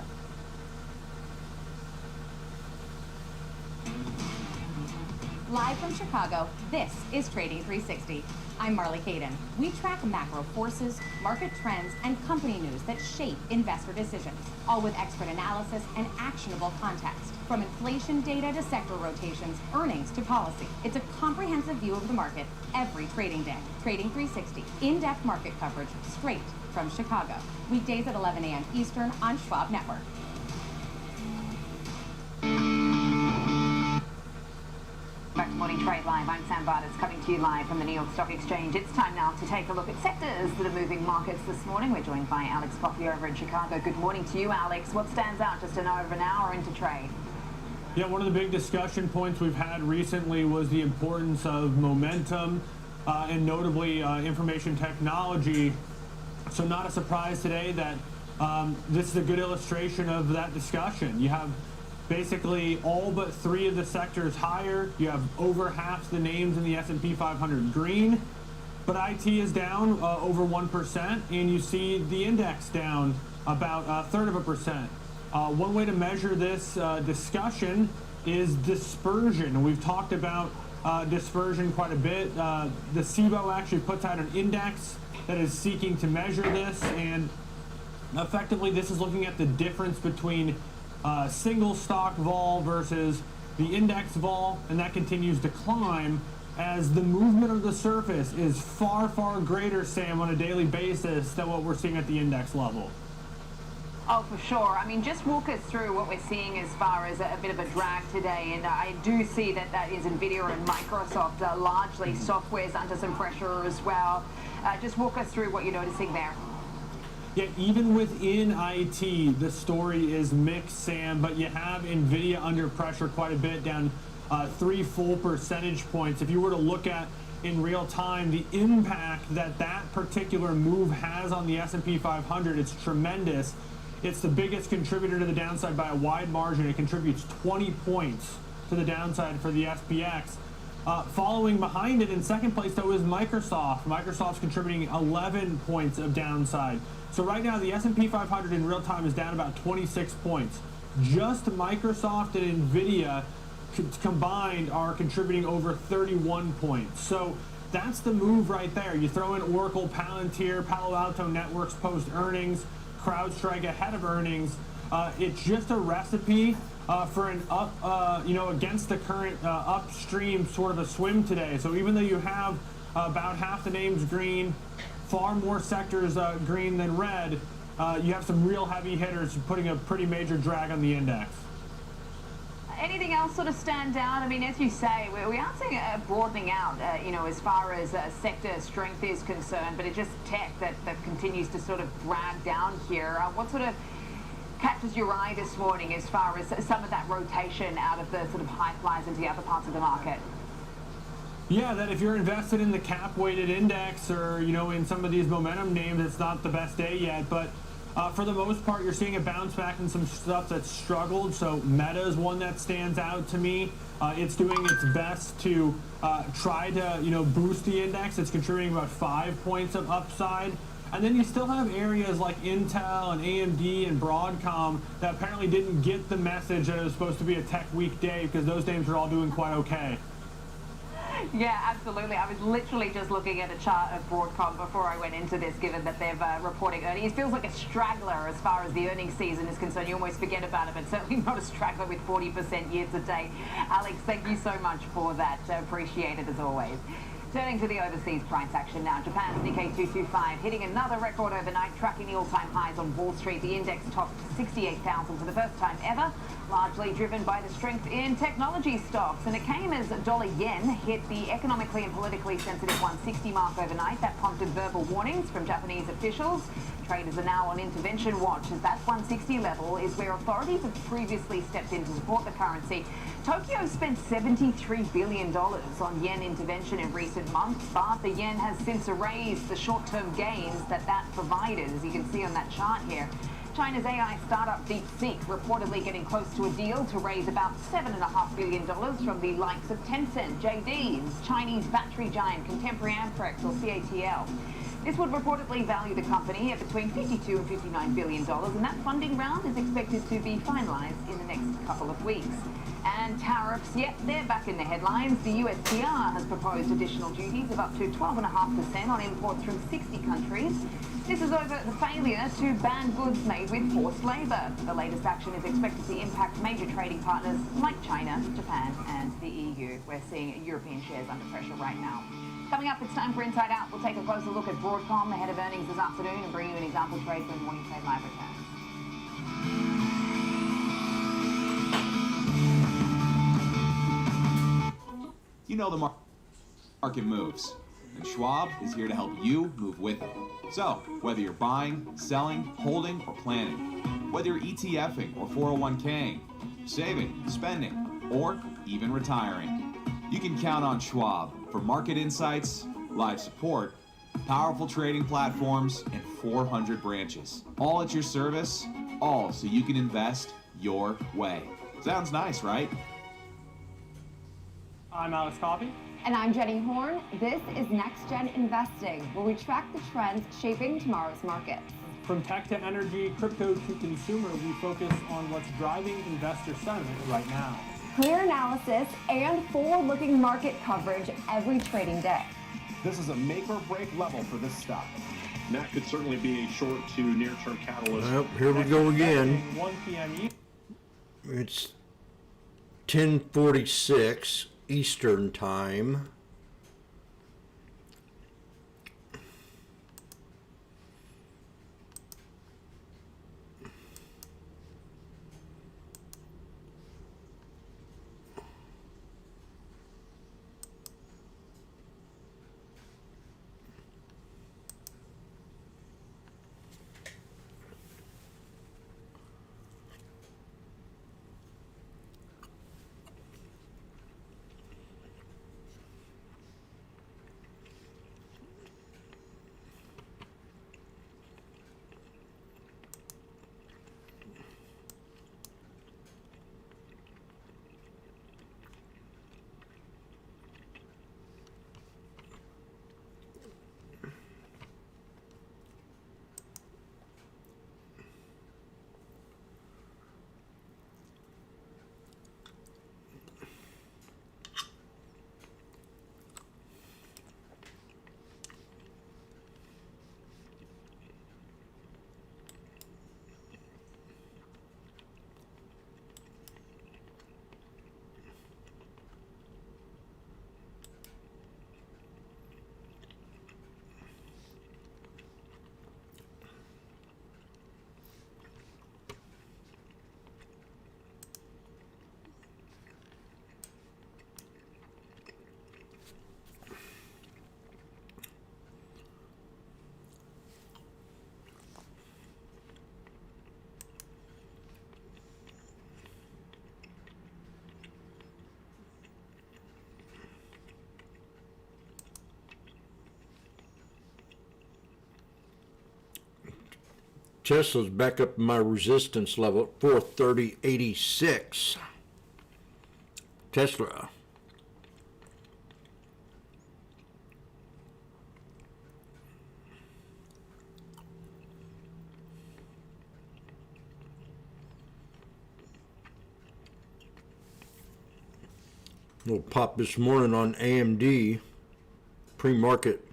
Live from Chicago, this is Trading 360. I'm Marley Caden. We track macro forces, market trends, and company news that shape investor decisions, all with expert analysis and actionable context. From inflation data to sector rotations, earnings to policy, it's a comprehensive view of the market every trading day. Trading 360, in-depth market coverage straight from Chicago. Weekdays at 11 a.m. Eastern on Schwab Network.
Back to Morning Trade Live. I'm Sam Bardas coming to you live from the New York Stock Exchange. It's time now to take a look at sectors that are moving markets this morning. We're joined by Alex Coffey over in Chicago. Good morning to you, Alex. What stands out just over an hour into trade?
Yeah, one of the big discussion points we've had recently was the importance of momentum and notably information technology. So not a surprise today that this is a good illustration of that discussion. You have basically all but three of the sectors higher. You have over half the names in the S&P 500 green, but IT is down over 1%, and you see the index down about 1/3%. One way to measure this discussion is dispersion. We've talked about dispersion quite a bit. The SIBO actually puts out an index that is seeking to measure this, and effectively this is looking at the difference between single stock vol versus the index vol, and that continues to climb. as the movement of the surface is far, far greater, Sam, on a daily basis than what we're seeing at the index level.
Oh, for sure. I mean, just walk us through what we're seeing as far as a bit of a drag today. And I do see that that is NVIDIA and Microsoft, largely software's under some pressure as well. Just walk us through what you're noticing there.
Yeah, even within IT, the story is mixed, Sam, but you have NVIDIA under pressure quite a bit, down 3 full percentage points. If you were to look at in real time the impact that that particular move has on the S&P 500, it's tremendous. It's the biggest contributor to the downside by a wide margin. It contributes 20 points to the downside for the SPX. Following behind it in second place, though, is Microsoft. Microsoft's contributing 11 points of downside. So right now, the S&P 500 in real time is down about 26 points. Just Microsoft and NVIDIA combined are contributing over 31 points. So that's the move right there. You throw in Oracle, Palantir, Palo Alto Networks post earnings, CrowdStrike ahead of earnings. It's just a recipe for an up, against the current upstream sort of a swim today. So even though you have about half the names green, far more sectors green than red, you have some real heavy hitters putting a pretty major drag on the index.
Anything else sort of stand out? I mean, as you say, we are seeing a broadening out, as far as sector strength is concerned, but it's just tech that continues to sort of drag down here. What sort of catches your eye this morning as far as some of that rotation out of the sort of high flies into the other parts of the market?
Yeah, that if you're invested in the cap-weighted index or, in some of these momentum names, it's not the best day yet, but for the most part, you're seeing a bounce back in some stuff that's struggled. So Meta is one that stands out to me. It's doing its best to try to, boost the index. It's contributing about 5 points of upside. And then you still have areas like Intel and AMD and Broadcom that apparently didn't get the message that it was supposed to be a tech week day, because those names are all doing quite okay.
Yeah, absolutely. I was literally just looking at a chart of Broadcom before I went into this, given that they're reporting earnings. It feels like a straggler as far as the earnings season is concerned. You almost forget about it, but certainly not a straggler with 40% year to date. Alex, thank you so much for that. Appreciate it as always. Turning to the overseas price action now. Japan's Nikkei 225 hitting another record overnight, tracking the all-time highs on Wall Street. The index topped 68,000 for the first time ever, largely driven by the strength in technology stocks. And it came as dollar-yen hit the economically and politically sensitive 160 mark overnight. That prompted verbal warnings from Japanese officials. Traders are now on intervention watch, as that 160 level is where authorities have previously stepped in to support the currency. Tokyo spent $73 billion on yen intervention in recent months, but the yen has since erased the short-term gains that provided, as you can see on that chart here. China's AI startup DeepSeek reportedly getting close to a deal to raise about $7.5 billion from the likes of Tencent, JD's, Chinese battery giant Contemporary Amperex or CATL. This would reportedly value the company at between $52 and $59 billion, and that funding round is expected to be finalized in the next couple of weeks. And tariffs, yep, they're back in the headlines. The USTR has proposed additional duties of up to 12.5% on imports from 60 countries. This is over the failure to ban goods made with forced labour. The latest action is expected to impact major trading partners like China, Japan and the EU. We're seeing European shares under pressure right now. Coming up, it's time for Inside Out. We'll take a closer look at Broadcom ahead of earnings this afternoon and bring you an example trade when Morning Trade Live returns.
You know the market moves, and Schwab is here to help you move with it. So, whether you're buying, selling, holding, or planning, whether you're ETFing or 401k'ing, saving, spending, or even retiring, you can count on Schwab for market insights, live support, powerful trading platforms, and 400 branches. All at your service, all so you can invest your way. Sounds nice, right?
I'm Alex Coffey.
And I'm Jenny Horn. This is Next Gen Investing, where we track the trends shaping tomorrow's markets.
From tech to energy, crypto to consumer, we focus on what's driving investor sentiment right now.
Clear analysis and forward-looking market coverage every trading day.
This is a make or break level for this stock.
And that could certainly be a short to near-term catalyst.
Well, here we go again.
1 p.m.
It's 10:46 Eastern Time. Tesla's back up my resistance level, 430.86. Tesla. Little pop this morning on AMD, pre-market.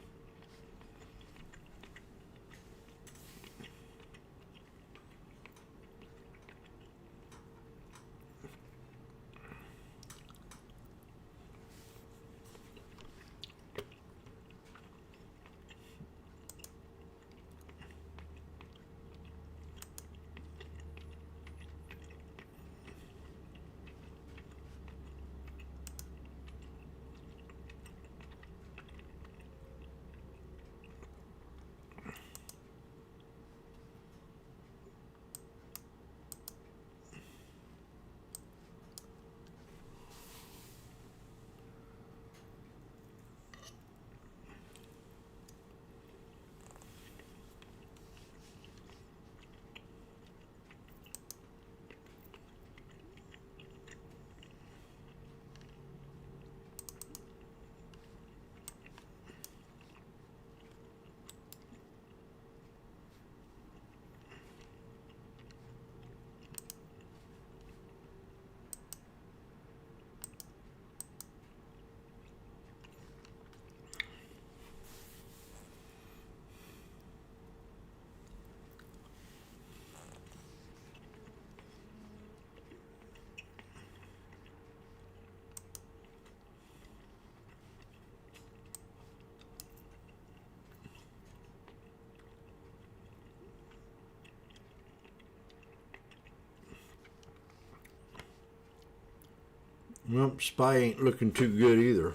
Well, SPY ain't looking too good either.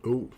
Oh.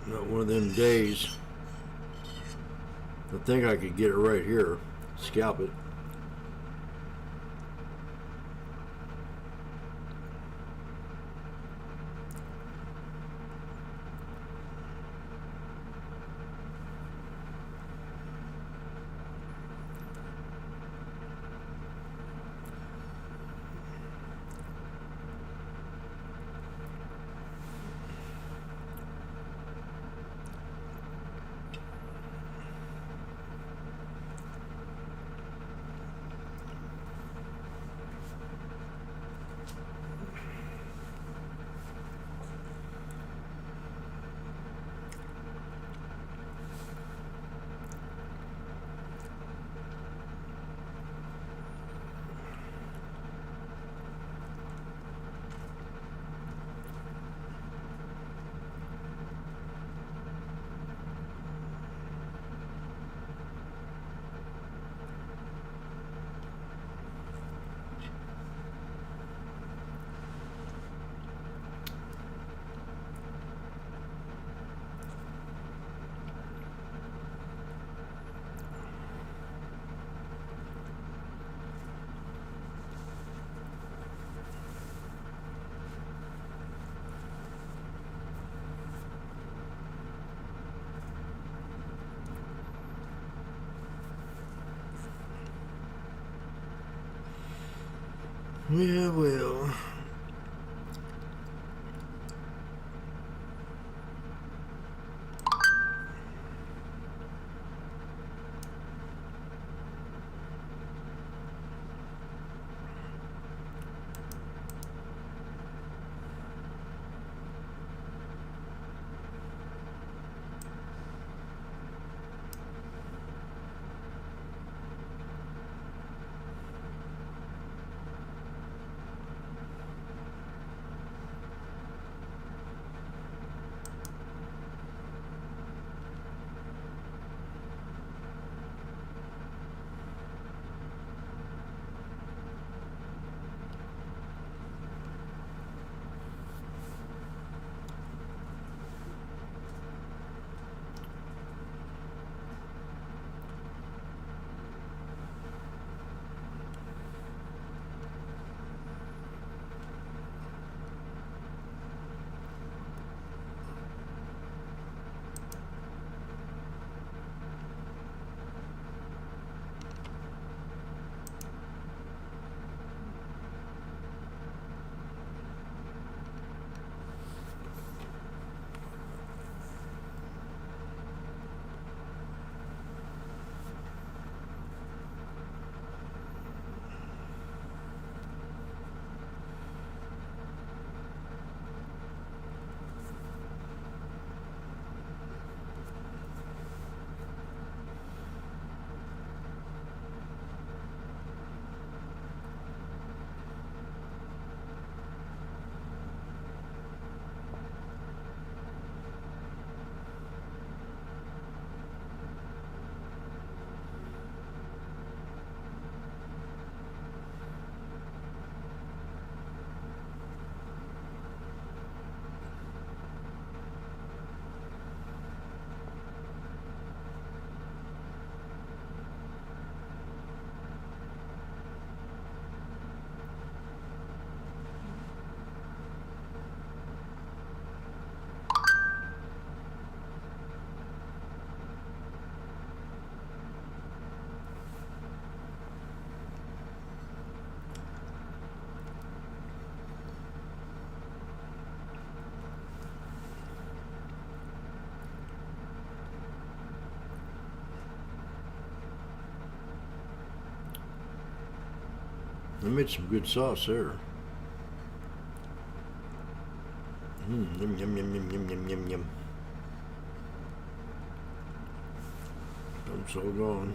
Not one of them days. I think I could get it right here. Scalp it. Yeah, well. I made some good sauce there. Yum, yum, yum, yum, yum, yum, yum, yum. I'm so gone.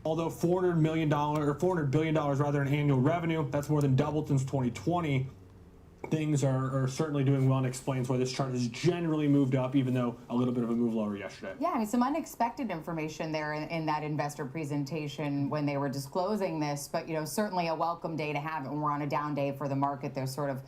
Although $400 million or $400 billion rather in annual revenue, that's more than doubled since 2020. Things are certainly doing well, and explains why this chart has generally moved up, even though a little bit of a move lower yesterday.
Yeah, I mean, some unexpected information there in that investor presentation when they were disclosing this, but, you know, certainly a welcome day to have it when we're on a down day for the market. There's sort of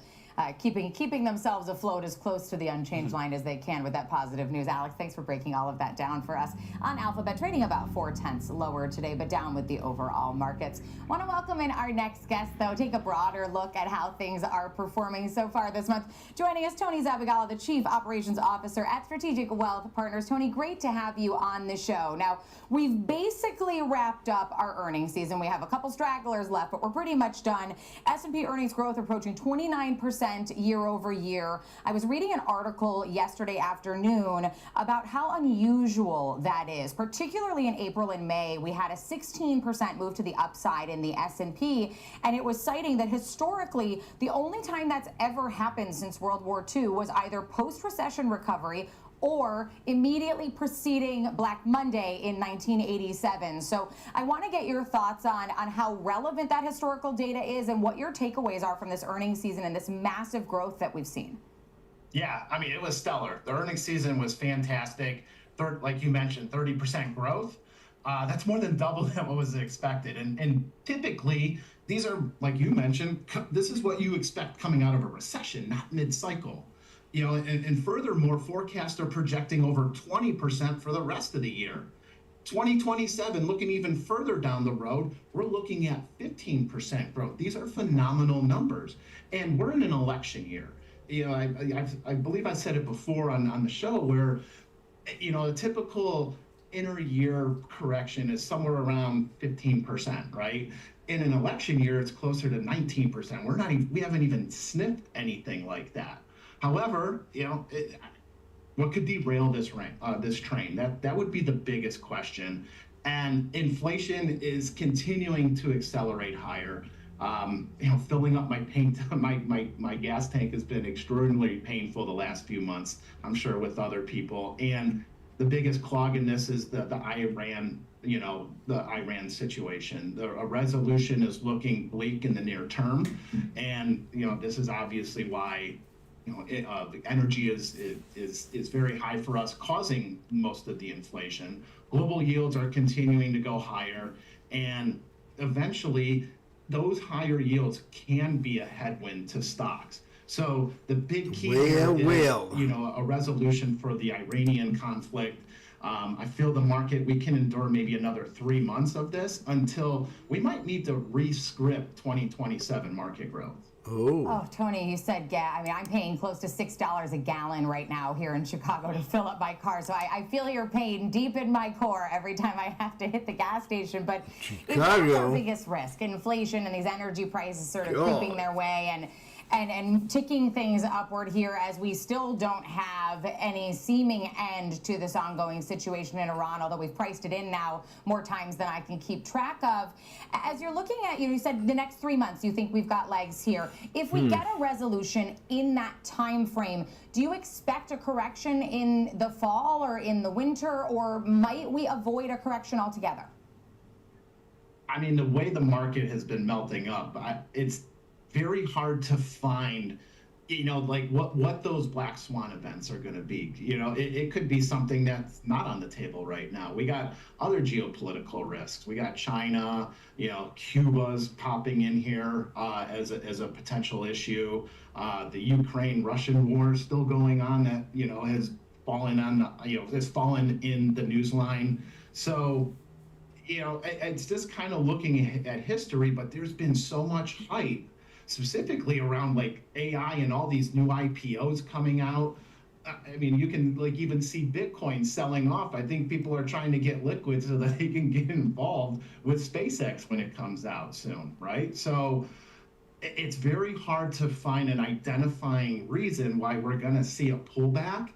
keeping themselves afloat as close to the unchanged line as they can with that positive news. Alex, thanks for breaking all of that down for us. On Alphabet, trading about 0.4 lower today, but down with the overall markets. Want to welcome in our next guest, though, take a broader look at how things are performing so far this month. Joining us, Tony Zabagala, the Chief Operations Officer at Strategic Wealth Partners. Tony, great to have you on the show. Now, we've basically wrapped up our earnings season. We have a couple stragglers left, but we're pretty much done. S&P earnings growth approaching 29% year over year. I was reading an article yesterday afternoon about how unusual that is. Particularly in April and May, we had a 16% move to the upside in the S&P, and it was citing that historically, the only time that's ever happened since World War II was either post-recession recovery or immediately preceding Black Monday in 1987. So I want to get your thoughts on how relevant that historical data is and what your takeaways are from this earnings season and this massive growth that we've seen.
Yeah, I mean, it was stellar. The earnings season was fantastic. Like you mentioned, 30% growth. That's more than double than what was expected. And typically, these are, like you mentioned, this is what you expect coming out of a recession, not mid-cycle. You know, and furthermore, forecasts are projecting over 20% for the rest of the year. 2027, looking even further down the road, we're looking at 15% growth. These are phenomenal numbers. And we're in an election year. You know, I believe I said it before on the show where, you know, a typical inter-year correction is somewhere around 15%, right? In an election year, it's closer to 19%. We haven't even sniffed anything like that. However, you know, what could derail this train? That would be the biggest question. And inflation is continuing to accelerate higher. You know, filling up my gas tank has been extraordinarily painful the last few months, I'm sure with other people. And the biggest clog in this is the Iran, you know, the Iran situation. A resolution is looking bleak in the near term. And, you know, this is obviously why, you know, the energy is very high for us, causing most of the inflation. Global yields are continuing to go higher. And eventually, those higher yields can be a headwind to stocks. So the big key here is, you know, a resolution for the Iranian conflict. I feel the market, we can endure maybe another 3 months of this until we might need to re-script 2027 market growth.
Oh, Tony, you said gas. I mean, I'm paying close to $6 a gallon right now here in Chicago to fill up my car. So I feel your pain deep in my core every time I have to hit the gas station. But it's our biggest risk. Inflation and these energy prices sort of creeping their way and ticking things upward here as we still don't have any seeming end to this ongoing situation in Iran, although we've priced it in now more times than I can keep track of. As you're looking at, you said the next 3 months, you think we've got legs here. If we get a resolution in that time frame, do you expect a correction in the fall or in the winter, or might we avoid a correction altogether?
I mean, the way the market has been melting up, it's very hard to find, you know, like what those black swan events are going to be. You know, it could be something that's not on the table right now. We got other geopolitical risks. We got China, you know, Cuba's popping in here as a potential issue. The Ukraine-Russian war is still going on that, you know, has fallen on, has fallen in the news line. So, you know, it's just kind of looking at history, but there's been so much hype, specifically around like AI and all these new IPOs coming out. I mean, you can like even see Bitcoin selling off. I think people are trying to get liquid so that they can get involved with SpaceX when it comes out soon, right? So it's very hard to find an identifying reason why we're going to see a pullback.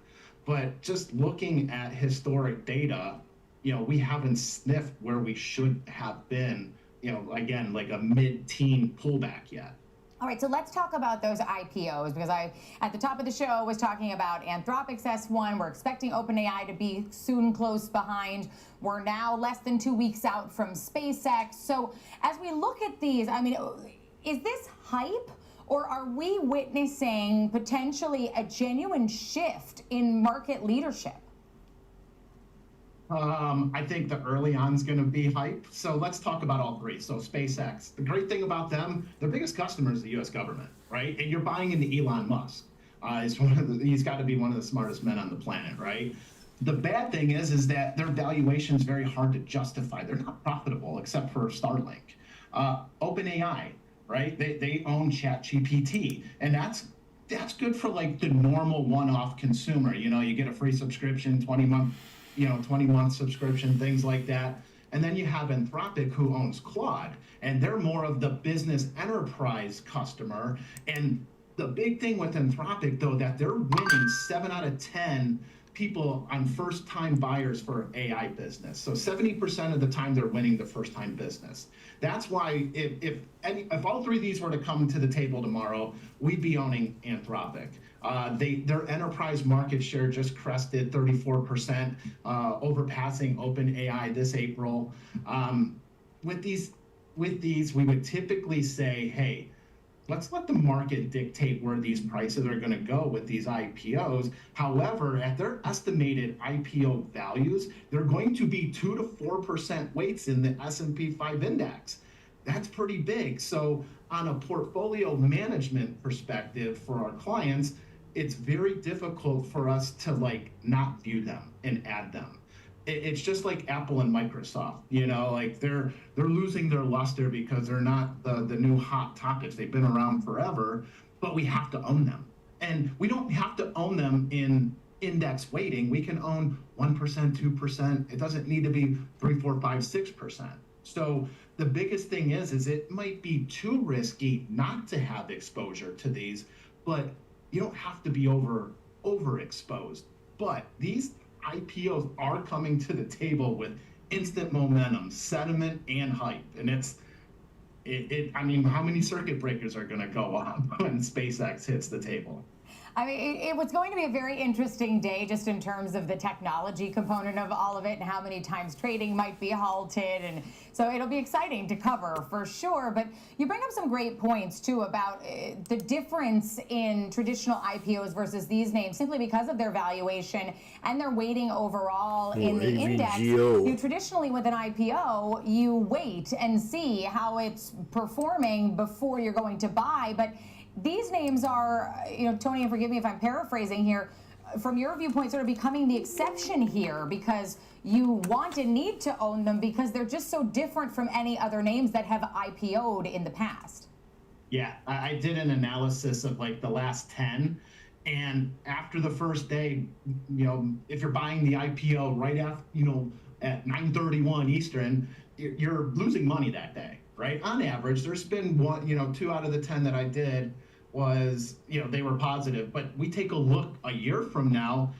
But just looking at historic data, you know, we haven't sniffed where we should have been, you know, again, like a mid-teen pullback yet.
All right, so let's talk about those IPOs, because I, at the top of the show, was talking about Anthropic's S1. We're expecting OpenAI to be soon close behind. We're now less than 2 weeks out from SpaceX. So as we look at these, I mean, is this hype, or are we witnessing potentially a genuine shift in market leadership?
I think the early on is going to be hype. So let's talk about all three. So SpaceX, the great thing about them, their biggest customer is the U.S. government, right? And you're buying into Elon Musk. He's got to be one of the smartest men on the planet, right? The bad thing is that their valuation is very hard to justify. They're not profitable except for Starlink. OpenAI, right? They own ChatGPT, and that's good for like the normal one-off consumer. You know, you get a free subscription, 20-month subscription, things like that. And then you have Anthropic, who owns Claude, and they're more of the business enterprise customer. And the big thing with Anthropic, though, that they're winning 7 out of 10 people on first-time buyers for AI business. So 70% of the time they're winning the first-time business. That's why if all three of these were to come to the table tomorrow, we'd be owning Anthropic. Their enterprise market share just crested 34%, overpassing OpenAI this April. With these, we would typically say, hey, let's let the market dictate where these prices are going to go with these IPOs. However, at their estimated IPO values, they're going to be 2 to 4% weights in the S&P 5 index. That's pretty big. So on a portfolio management perspective for our clients, it's very difficult for us to like not view them and add them. It's just like Apple and Microsoft, you know, like they're losing their luster because they're not the new hot topics. They've been around forever, but we have to own them. And we don't have to own them in index weighting. We can own 1%, 2%. It doesn't need to be 3, 4, 5, 6%. So the biggest thing is it might be too risky not to have exposure to these, but you don't have to be overexposed. But these IPOs are coming to the table with instant momentum, sentiment, and hype. And I mean, how many circuit breakers are going to go on when SpaceX hits the table?
I mean, it was going to be a very interesting day just in terms of the technology component of all of it and how many times trading might be halted. And so it'll be exciting to cover for sure. But you bring up some great points, too, about the difference in traditional IPOs versus these names simply because of their valuation and their weighting overall in the index. You traditionally, with an IPO, you wait and see how it's performing before you're going to buy. But these names are, you know, Tony, and forgive me if I'm paraphrasing here, from your viewpoint, sort of becoming the exception here because you want and need to own them because they're just so different from any other names that have IPO'd in the past.
Yeah, I did an analysis of like the last 10. And after the first day, you know, if you're buying the IPO right after, you know, at 9:31 Eastern, you're losing money that day, right? On average, there's been 2 out of the 10 that I did was, you know, they were positive. But we take a look a year from now,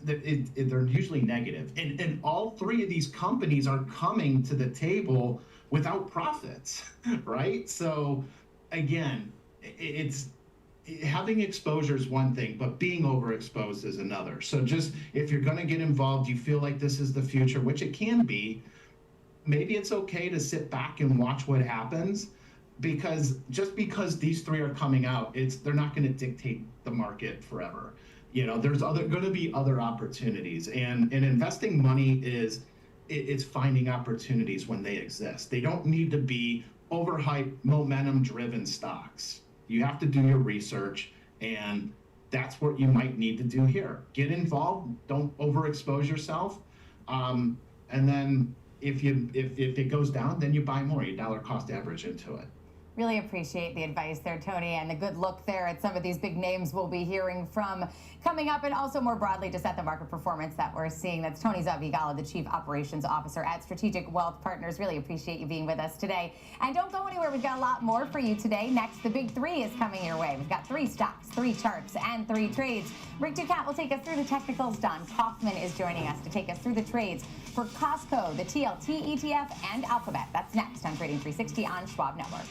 they're usually negative. And all three of these companies are coming to the table without profits, right? So again, it's having exposure is one thing, but being overexposed is another. So just if you're going to get involved, you feel like this is the future, which it can be, maybe it's okay to sit back and watch what happens, because just because these three are coming out, they're not going to dictate the market forever. You know, there's going to be other opportunities, and investing money it's finding opportunities when they exist. They don't need to be overhyped, momentum-driven stocks. You have to do your research, and that's what you might need to do here. Get involved, don't overexpose yourself, and then if it goes down, then you buy more. You dollar cost average into it.
Really appreciate the advice there, Tony, and the good look there at some of these big names we'll be hearing from coming up, and also more broadly just at the market performance that we're seeing. That's Tony Zavigala, the Chief Operations Officer at Strategic Wealth Partners. Really appreciate you being with us today. And don't go anywhere. We've got a lot more for you today. Next, the Big Three is coming your way. We've got 3 stocks, 3 charts, and 3 trades. Rick Ducat will take us through the technicals. Don Kaufman is joining us to take us through the trades for Costco, the TLT ETF, and Alphabet. That's next on Trading 360 on Schwab Network.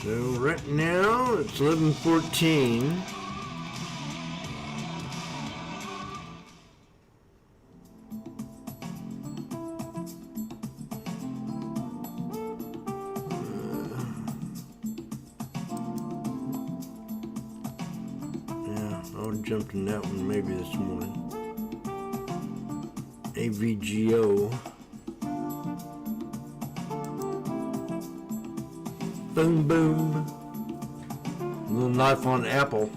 So right now it's 11:14. jumped in that one maybe this morning. AVGO. Boom, boom. A little knife on Apple.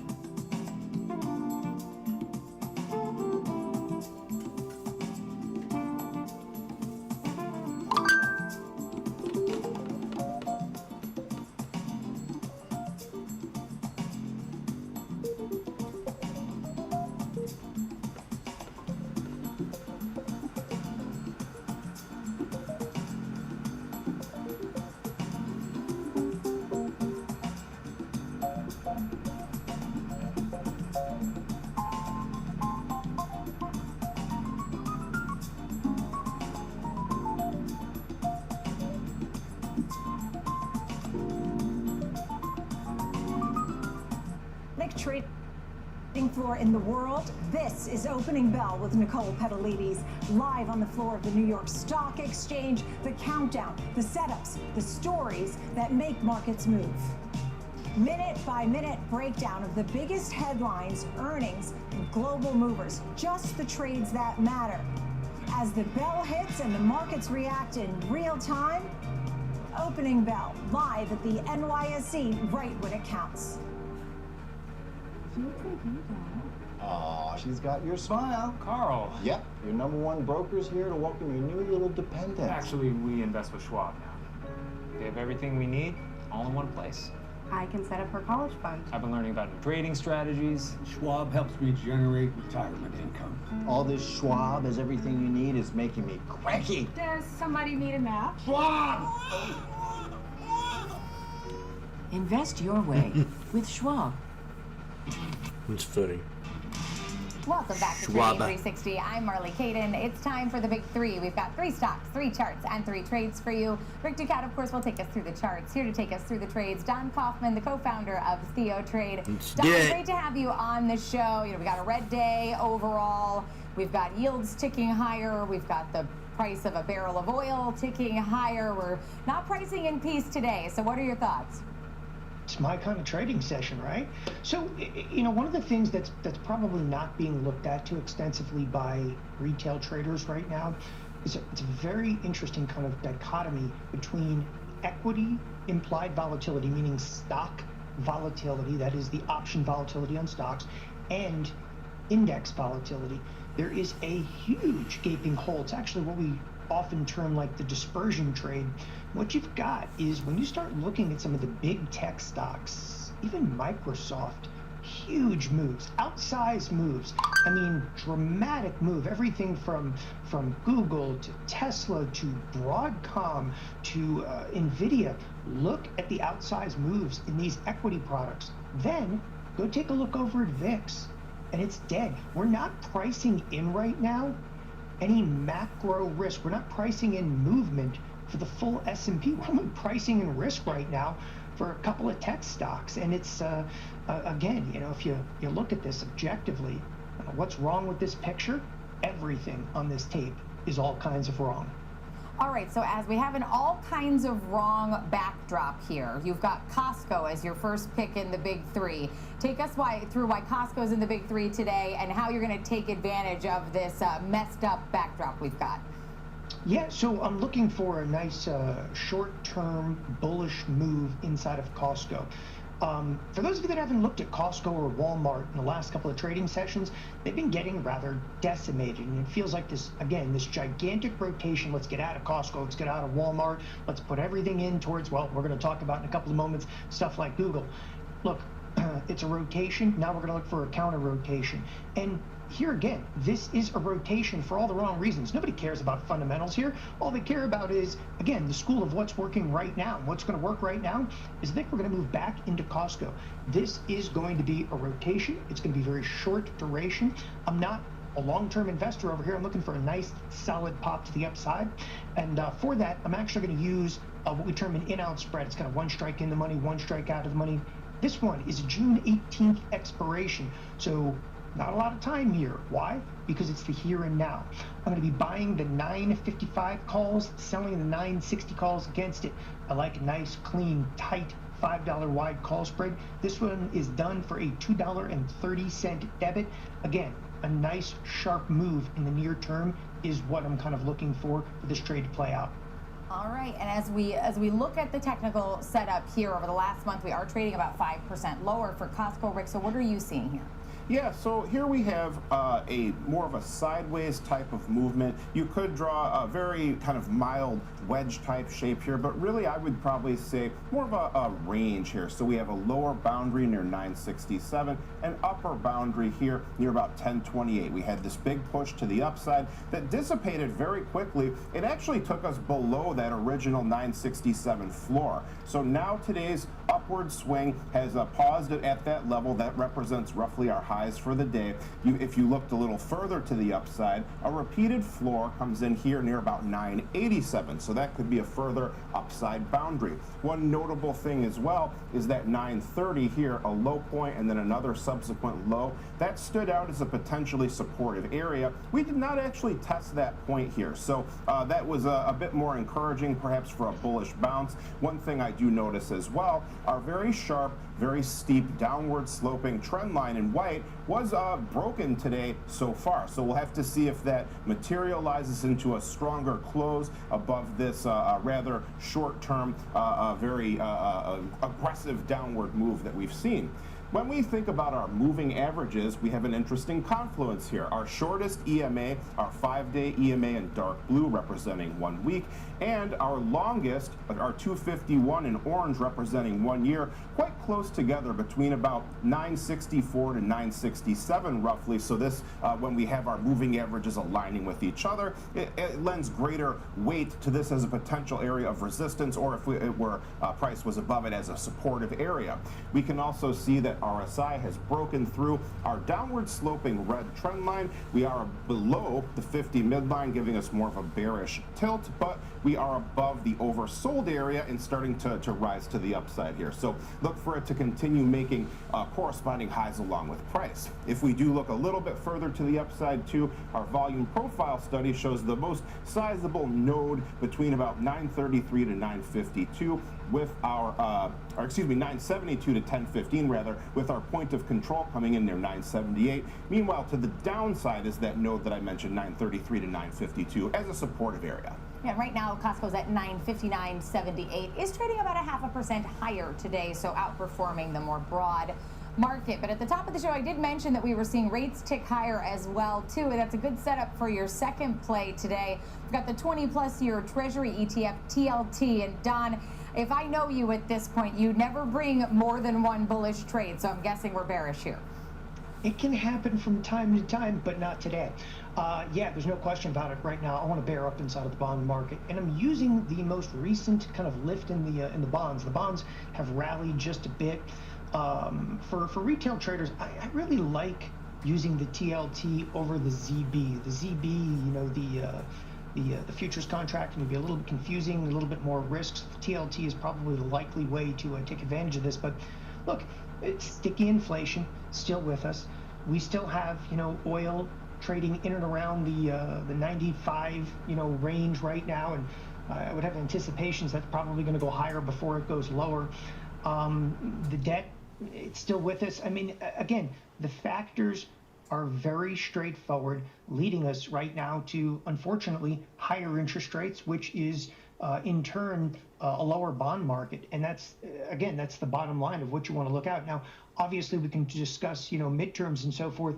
Trading floor in the world. This is Opening Bell with Nicole Petalides, live on the floor of the New York Stock Exchange. The countdown, the setups, the stories that make markets move. Minute by minute breakdown of the biggest headlines, earnings, and global movers. Just the trades that matter. As the bell hits and the markets react in real time, Opening Bell, live at the NYSE, right when it counts.
Aw, she's got your smile.
Carl.
Yep, your #1 broker's here to welcome your new little dependent.
Actually, we invest with Schwab now. They have everything we need all in one place.
I can set up her college fund.
I've been learning about trading strategies.
Schwab helps me generate retirement income.
All this Schwab is everything you need is making me cranky.
Does somebody need a match?
Schwab!
Invest your way with Schwab.
It's funny.
Welcome back to Trading 360. I'm Marley Caden. It's time for the big three. We've got 3 stocks, 3 charts, and 3 trades for you. Rick Ducat, of course, will take us through the charts. Here to take us through the trades, Don Kaufman, the co-founder of Theo Trade. Don, great to have you on the show. You know, we got a red day overall. We've got yields ticking higher. We've got the price of a barrel of oil ticking higher. We're not pricing in peace today. So what are your thoughts?
It's my kind of trading session, right? So, you know, one of the things that's probably not being looked at too extensively by retail traders right now is it's a very interesting kind of dichotomy between equity implied volatility, meaning stock volatility, that is the option volatility on stocks, and index volatility. There is a huge gaping hole. It's actually what we often term like the dispersion trade. What you've got is when you start looking at some of the big tech stocks, even Microsoft, huge moves, outsized moves. I mean, dramatic move. Everything from Google to Tesla to Broadcom to Nvidia. Look at the outsized moves in these equity products. Then go take a look over at VIX, and it's dead. We're not pricing in right now any macro risk. We're not pricing in movement for the full S&P. We're only pricing in risk right now for a couple of tech stocks. And it's, again, you know, if you look at this objectively, what's wrong with this picture? Everything on this tape is all kinds of wrong.
All right, so as we have an all kinds of wrong backdrop here, you've got Costco as your first pick in the big three. Take us through why Costco's in the big three today and how you're going to take advantage of this messed up backdrop we've got.
Yeah, so I'm looking for a nice short-term bullish move inside of Costco. For those of you that haven't looked at Costco or Walmart in the last couple of trading sessions, they've been getting rather decimated. And it feels like this, again, this gigantic rotation. Let's get out of Costco. Let's get out of Walmart. Let's put everything in towards, well, we're going to talk about in a couple of moments, stuff like Google. Look, it's a rotation. Now we're going to look for a counter rotation. And here again, this is a rotation for all the wrong reasons. Nobody cares about fundamentals here. All they care about is, again, the school of what's working right now. What's going to work right now is I think we're going to move back into Costco. This is going to be a rotation. It's going to be very short duration. I'm not a long-term investor over here. I'm looking for a nice, solid pop to the upside. And for that, I'm actually going to use what we term an in-out spread. It's kind of one strike in the money, one strike out of the money. This one is June 18th expiration. So not a lot of time here. Why? Because it's the here and now. I'm going to be buying the 955 calls, selling the 960 calls against it. I like a nice, clean, tight $5 wide call spread. This one is done for a $2.30 debit. Again, a nice sharp move in the near term is what I'm kind of looking for this trade to play out.
All right, and as we look at the technical setup here over the last month, we are trading about 5% lower for Costco. Rick, so what are you seeing here?
Yeah, so here we have a more of a sideways type of movement. You could draw a very kind of mild wedge type shape here, but really I would probably say more of a range here. So we have a lower boundary near 967, an upper boundary here near about 1028. We had this big push to the upside that dissipated very quickly. It actually took us below that original 967 floor. So now today's upward swing has paused at that level. That represents roughly our highs for the day. If you looked a little further to the upside, a repeated floor comes in here near about 987. So that could be a further upside boundary. One notable thing as well is that 930 here, a low point and then another subsequent low, that stood out as a potentially supportive area. We did not actually test that point here. So that was a bit more encouraging perhaps for a bullish bounce. One thing I do notice as well, our very sharp, very steep downward sloping trend line in white was broken today so far. So we'll have to see if that materializes into a stronger close above this rather short-term, very aggressive downward move that we've seen. When we think about our moving averages, we have an interesting confluence here. Our shortest EMA, our 5-day EMA in dark blue representing 1 week, and our longest, our 251 in orange representing 1 year, quite close together between about 964 to 967 roughly. So this, when we have our moving averages aligning with each other, it lends greater weight to this as a potential area of resistance, or if price was above it as a supportive area. We can also see that RSI has broken through our downward sloping red trend line. We are below the 50 midline, giving us more of a bearish tilt, but we are above the oversold area and starting to rise to the upside here. So look for it to continue making corresponding highs along with price. If we do look a little bit further to the upside too, our volume profile study shows the most sizable node between about 933 to 952 with our, 972 to 1015 rather, with our point of control coming in near 978. Meanwhile, to the downside is that node that I mentioned, 933 to 952 as a supportive area.
Yeah, right now Costco's at 959.78, is trading about 0.5% higher today, so outperforming the more broad market. But at the top of the show, I did mention that we were seeing rates tick higher as well too, and that's a good setup for your second play today. We've got the 20-plus year Treasury ETF TLT, and Don, if I know you at this point, you never bring more than one bullish trade, so I'm guessing we're bearish here.
It can happen from time to time, but not today. Yeah, there's no question about it right now. I want to bear up inside of the bond market, and I'm using the most recent kind of lift in the bonds. The bonds have rallied just a bit. For retail traders, I really like using the TLT over the ZB. The ZB, you know, the futures contract can be a little bit confusing, a little bit more risks. The TLT is probably the likely way to take advantage of this. But look, it's sticky inflation still with us. We still have, you know, oil trading in and around the 95, you know, range right now, and I would have anticipations that's probably going to go higher before it goes lower. The debt, it's still with us. I mean, again, the factors are very straightforward, leading us right now to, unfortunately, higher interest rates, which is in turn a lower bond market. And that's, again, that's the bottom line of what you want to look at. Now, obviously, we can discuss, you know, midterms and so forth,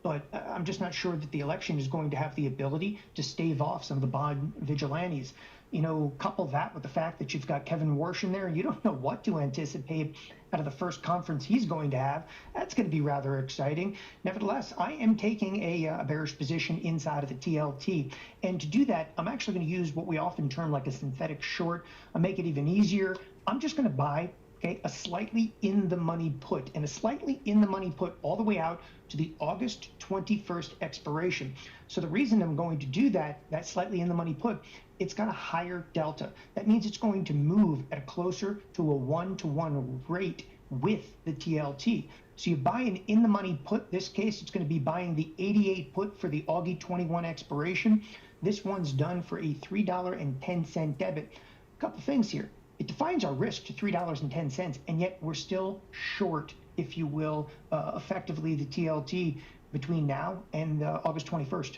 but I'm just not sure that the election is going to have the ability to stave off some of the bond vigilantes. You know, couple that with the fact that you've got Kevin Warsh in there, and you don't know what to anticipate out of the first conference he's going to have. That's going to be rather exciting. Nevertheless, I am taking a bearish position inside of the TLT. And to do that, I'm actually going to use what we often term like a synthetic short. I'll make it even easier. I'm just going to buy a slightly in the money put, and a slightly in the money put all the way out to the August 21st expiration. So the reason I'm going to do that slightly in the money put, it's got a higher delta. That means it's going to move at a closer to a 1-to-1 rate with the TLT. So you buy an in the money put. This case, it's going to be buying the 88 put for the August 21 expiration. This one's done for a $3.10 debit. A couple things here. it defines our risk to $3.10, and yet we're still short, if you will, effectively the TLT between now and August 21st.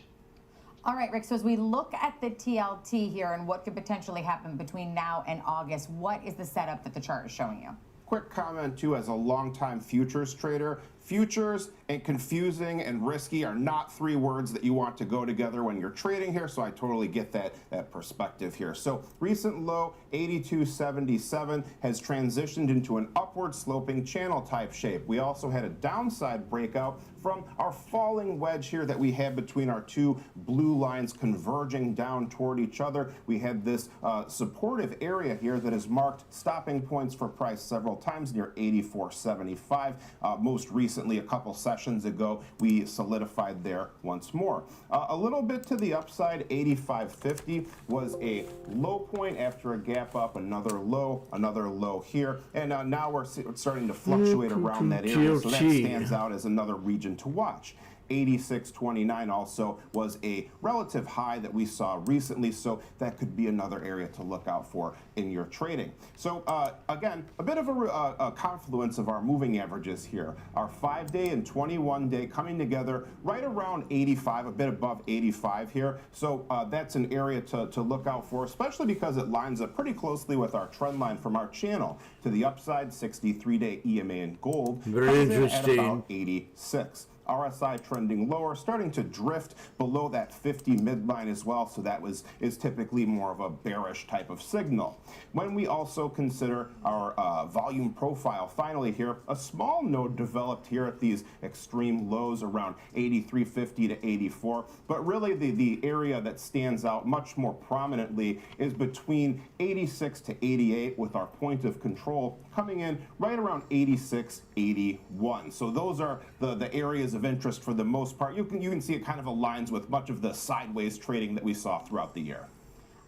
All right, Rick, so as we look at the TLT here and what could potentially happen between now and August, what is the setup that the chart is showing you?
Quick comment too, as a longtime futures trader, futures and confusing and risky are not three words that you want to go together when you're trading here, so I totally get that perspective here. So recent low 82.77 has transitioned into an upward sloping channel type shape. We also had a downside breakout from our falling wedge here that we had between our two blue lines converging down toward each other. We had this supportive area here that has marked stopping points for price several times near 84.75. Most recently, a couple sessions ago, we solidified there once more. A little bit to the upside, 85.50 was a low point after a gap up, another low here, and now we're starting to fluctuate around that area, so that stands out as another region to watch. 86.29 also was a relative high that we saw recently, so that could be another area to look out for in your trading. So again, a bit of a confluence of our moving averages here. Our 5-day and 21-day coming together right around 85, a bit above 85 here. So that's an area to look out for, especially because it lines up pretty closely with our trend line from our channel. To the upside, 63-day EMA in gold
Very interesting.
at about 86. RSI trending lower, starting to drift below that 50 midline as well, so that is typically more of a bearish type of signal. When we also consider our volume profile, finally here, a small node developed here at these extreme lows around 83.50 to 84, but really the area that stands out much more prominently is between 86 to 88, with our point of control coming in right around 86.81. So those are the areas of interest for the most part. You can see it kind of aligns with much of the sideways trading that we saw throughout the year.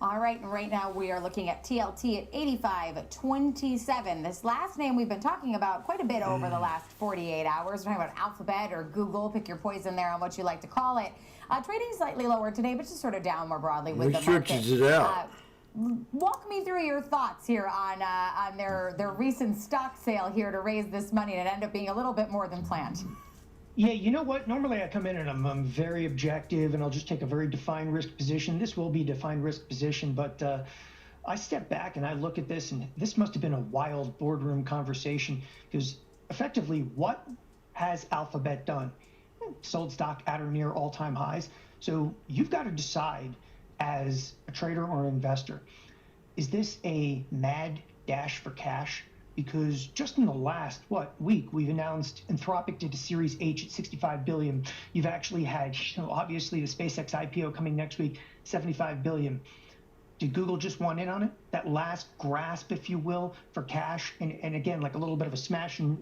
All right, and right now we are looking at TLT at 85.27. This last name we've been talking about quite a bit over the last 48 hours. We're talking about Alphabet or Google, pick your poison there on what you like to call it. Trading slightly lower today, but just sort of down more broadly with the market.
Researches it out.
Walk me through your thoughts here on their recent stock sale here to raise this money, and it ended up being a little bit more than planned.
Yeah, you know what? Normally I come in and I'm very objective and I'll just take a very defined risk position. This will be a defined risk position, but I step back and I look at this, and this must have been a wild boardroom conversation, because effectively, what has Alphabet done? Sold stock at or near all-time highs. So you've got to decide as a trader or an investor, is this a mad dash for cash? Because just in the last, week, we've announced Anthropic did a Series H at $65 billion. You've actually had, obviously the SpaceX IPO coming next week, $75 billion. Did Google just want in on it? That last grasp, if you will, for cash, and again, like a little bit of a smash and,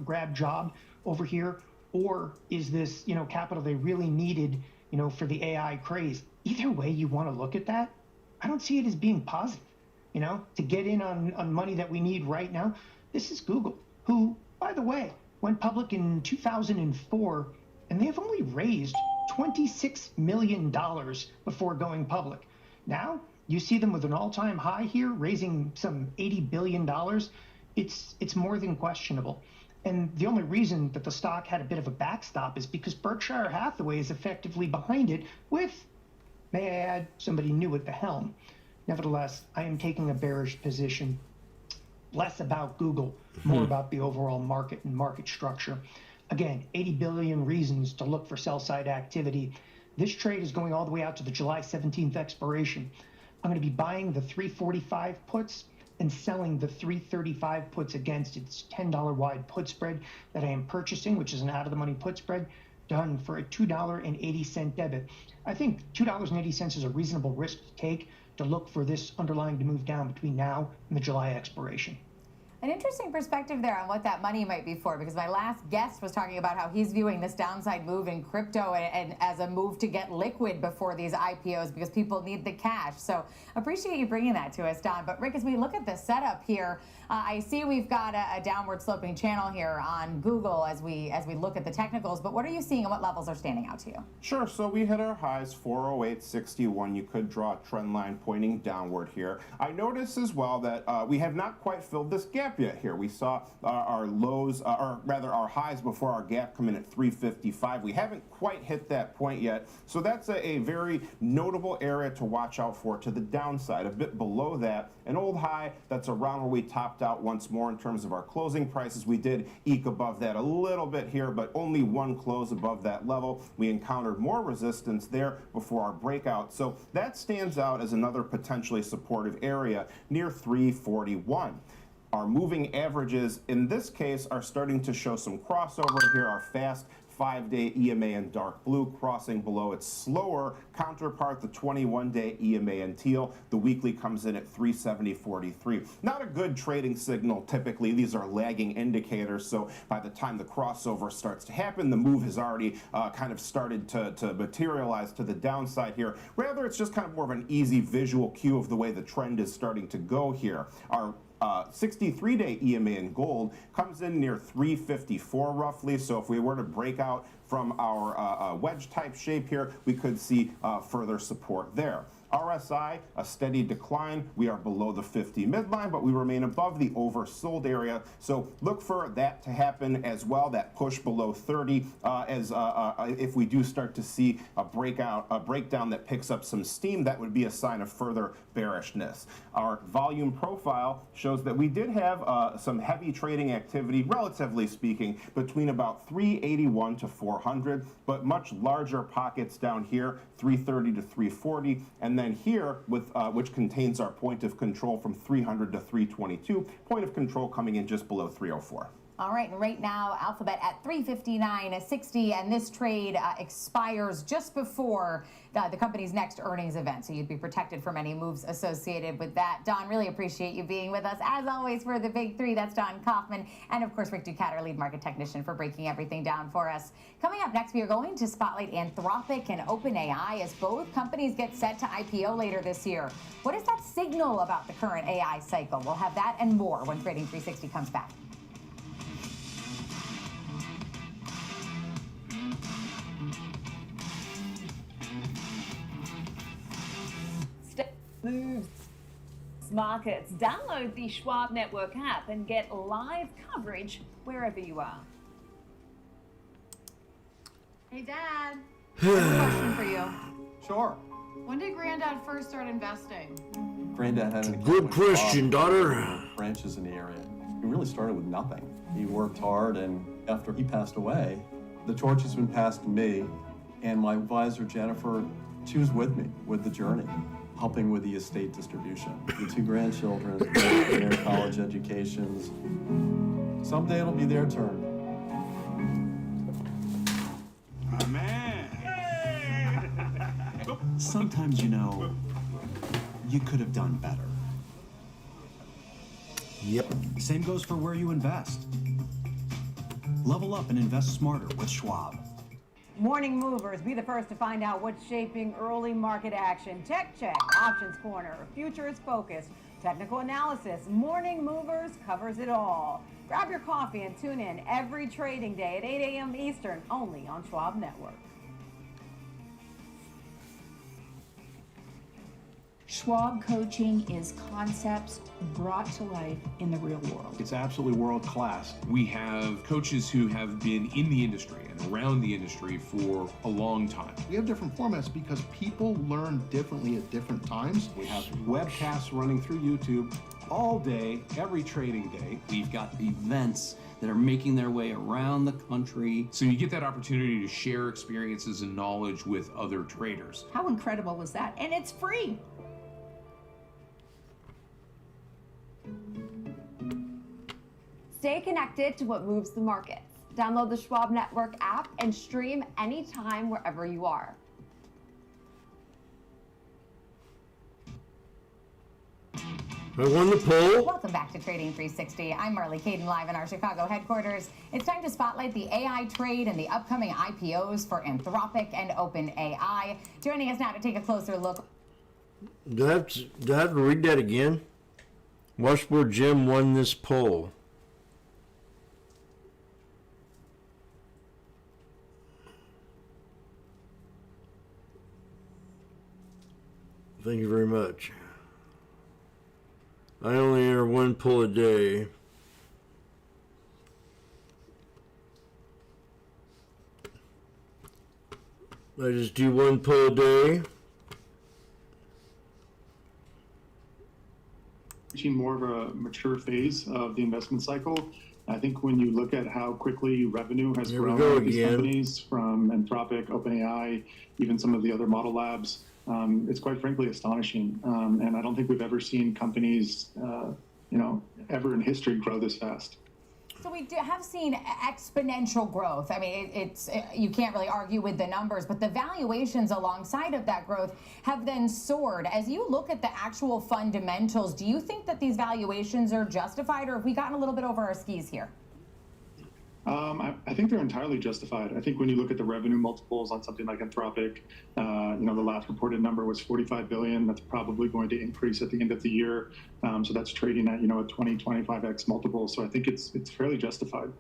grab job over here? Or is this, capital they really needed, for the AI craze? Either way you want to look at that, I don't see it as being positive. To get in on money that we need right now. This is Google, who, by the way, went public in 2004, and they have only raised $26 million before going public. Now, you see them with an all-time high here, raising some $80 billion. It's more than questionable. And the only reason that the stock had a bit of a backstop is because Berkshire Hathaway is effectively behind it with, may I add, somebody new at the helm. Nevertheless, I am taking a bearish position, less about Google, more about the overall market and market structure. Again, 80 billion reasons to look for sell-side activity. This trade is going all the way out to the July 17th expiration. I'm going to be buying the 345 puts and selling the 335 puts against its $10 wide put spread that I am purchasing, which is an out-of-the-money put spread, done for a $2.80 debit. I think $2.80 is a reasonable risk to take to look for this underlying to move down between now and the July expiration.
An interesting perspective there on what that money might be for, because my last guest was talking about how he's viewing this downside move in crypto and as a move to get liquid before these IPOs because people need the cash. So appreciate you bringing that to us, Don. But Rick, as we look at the setup here, I see we've got a downward sloping channel here on Google as we look at the technicals. But what are you seeing and what levels are standing out to you?
Sure. So we hit our highs 408.61. You could draw a trend line pointing downward here. I noticed as well that we have not quite filled this gap yet here. We saw our lows, or rather our highs before our gap come in at 355. We haven't quite hit that point yet. So that's a very notable area to watch out for to the downside. A bit below that, an old high that's around where we topped out once more in terms of our closing prices. We did eke above that a little bit here, but only one close above that level. We encountered more resistance there before our breakout. So that stands out as another potentially supportive area near 341. Our moving averages in this case are starting to show some crossover here. Our fast 5-day EMA in dark blue crossing below its slower counterpart, the 21-day EMA in teal. The weekly comes in at 370.43. Not a good trading signal typically. These are lagging indicators, so by the time the crossover starts to happen, the move has already kind of started to materialize to the downside here. Rather, it's just kind of more of an easy visual cue of the way the trend is starting to go here. Our 63-day EMA in gold comes in near 354 roughly. So if we were to break out from our wedge type shape here, we could see further support there. RSI, a steady decline. We are below the 50 midline, but we remain above the oversold area. So look for that to happen as well, that push below 30 if we do start to see a breakdown that picks up some steam, that would be a sign of further bearishness. Our volume profile shows that we did have some heavy trading activity, relatively speaking, between about 381 to 400, but much larger pockets down here, 330 to 340, and then here, with which contains our point of control from 300 to 322, point of control coming in just below 304.
All right, and right now, Alphabet at 359.60, and this trade expires just before the company's next earnings event, so you'd be protected from any moves associated with that. Don, really appreciate you being with us. As always, for the Big Three, that's Don Kaufman, and of course, Rick Ducat, our lead market technician, for breaking everything down for us. Coming up next, we are going to spotlight Anthropic and OpenAI as both companies get set to IPO later this year. What does that signal about the current AI cycle? We'll have that and more when Trading 360 comes back.
Moves markets. Download the Schwab Network app and get live coverage wherever you are.
Hey, Dad. I have a question for you.
Sure.
When did Granddad first start investing?
Granddad had an
Good question, daughter.
Branches in the area. He really started with nothing. He worked hard, and after he passed away, the torch has been passed to me, and my advisor, Jennifer, she was with me with the journey, helping with the estate distribution. The two grandchildren, their college educations. Someday it'll be their turn.
Sometimes, you know, you could have done better.
Yep.
Same goes for where you invest. Level up and invest smarter with Schwab.
Morning movers, be the first to find out what's shaping early market action. Tech Check, Options Corner, Futures Focus, Technical Analysis. Morning Movers covers it all. Grab your coffee and tune in every trading day at 8 a.m. Eastern, only on Schwab Network.
Schwab coaching is concepts brought to life in the real world.
It's absolutely world class. We have coaches who have been in the industry and around the industry for a long time.
We have different formats because people learn differently at different times.
We have webcasts running through YouTube all day, every trading day.
We've got events that are making their way around the country.
So you get that opportunity to share experiences and knowledge with other traders.
How incredible is that? And it's free.
Stay connected to what moves the markets. Download the Schwab Network app and stream anytime wherever you are.
I won the poll.
Welcome back to Trading 360. I'm Marley Caden, live in our Chicago headquarters. It's time to spotlight the AI trade and the upcoming IPOs for Anthropic and OpenAI. Joining us now to take a closer look.
Do I have to read that again? Washboardjim won this poll. Thank you very much. I only enter one poll a day. I just do one poll a day.
Reaching more of a mature phase of the investment cycle. I think when you look at how quickly revenue has grown in these companies, from Anthropic, OpenAI, even some of the other model labs, it's quite frankly astonishing. And I don't think we've ever seen companies, ever in history grow this fast.
So we have seen exponential growth. I mean, you can't really argue with the numbers, but the valuations alongside of that growth have then soared. As you look at the actual fundamentals, do you think that these valuations are justified, or have we gotten a little bit over our skis here?
I think they're entirely justified. I think when you look at the revenue multiples on something like Anthropic, the last reported number was 45 billion. That's probably going to increase at the end of the year. So that's trading at, a 20-25x multiple. So I think it's fairly justified.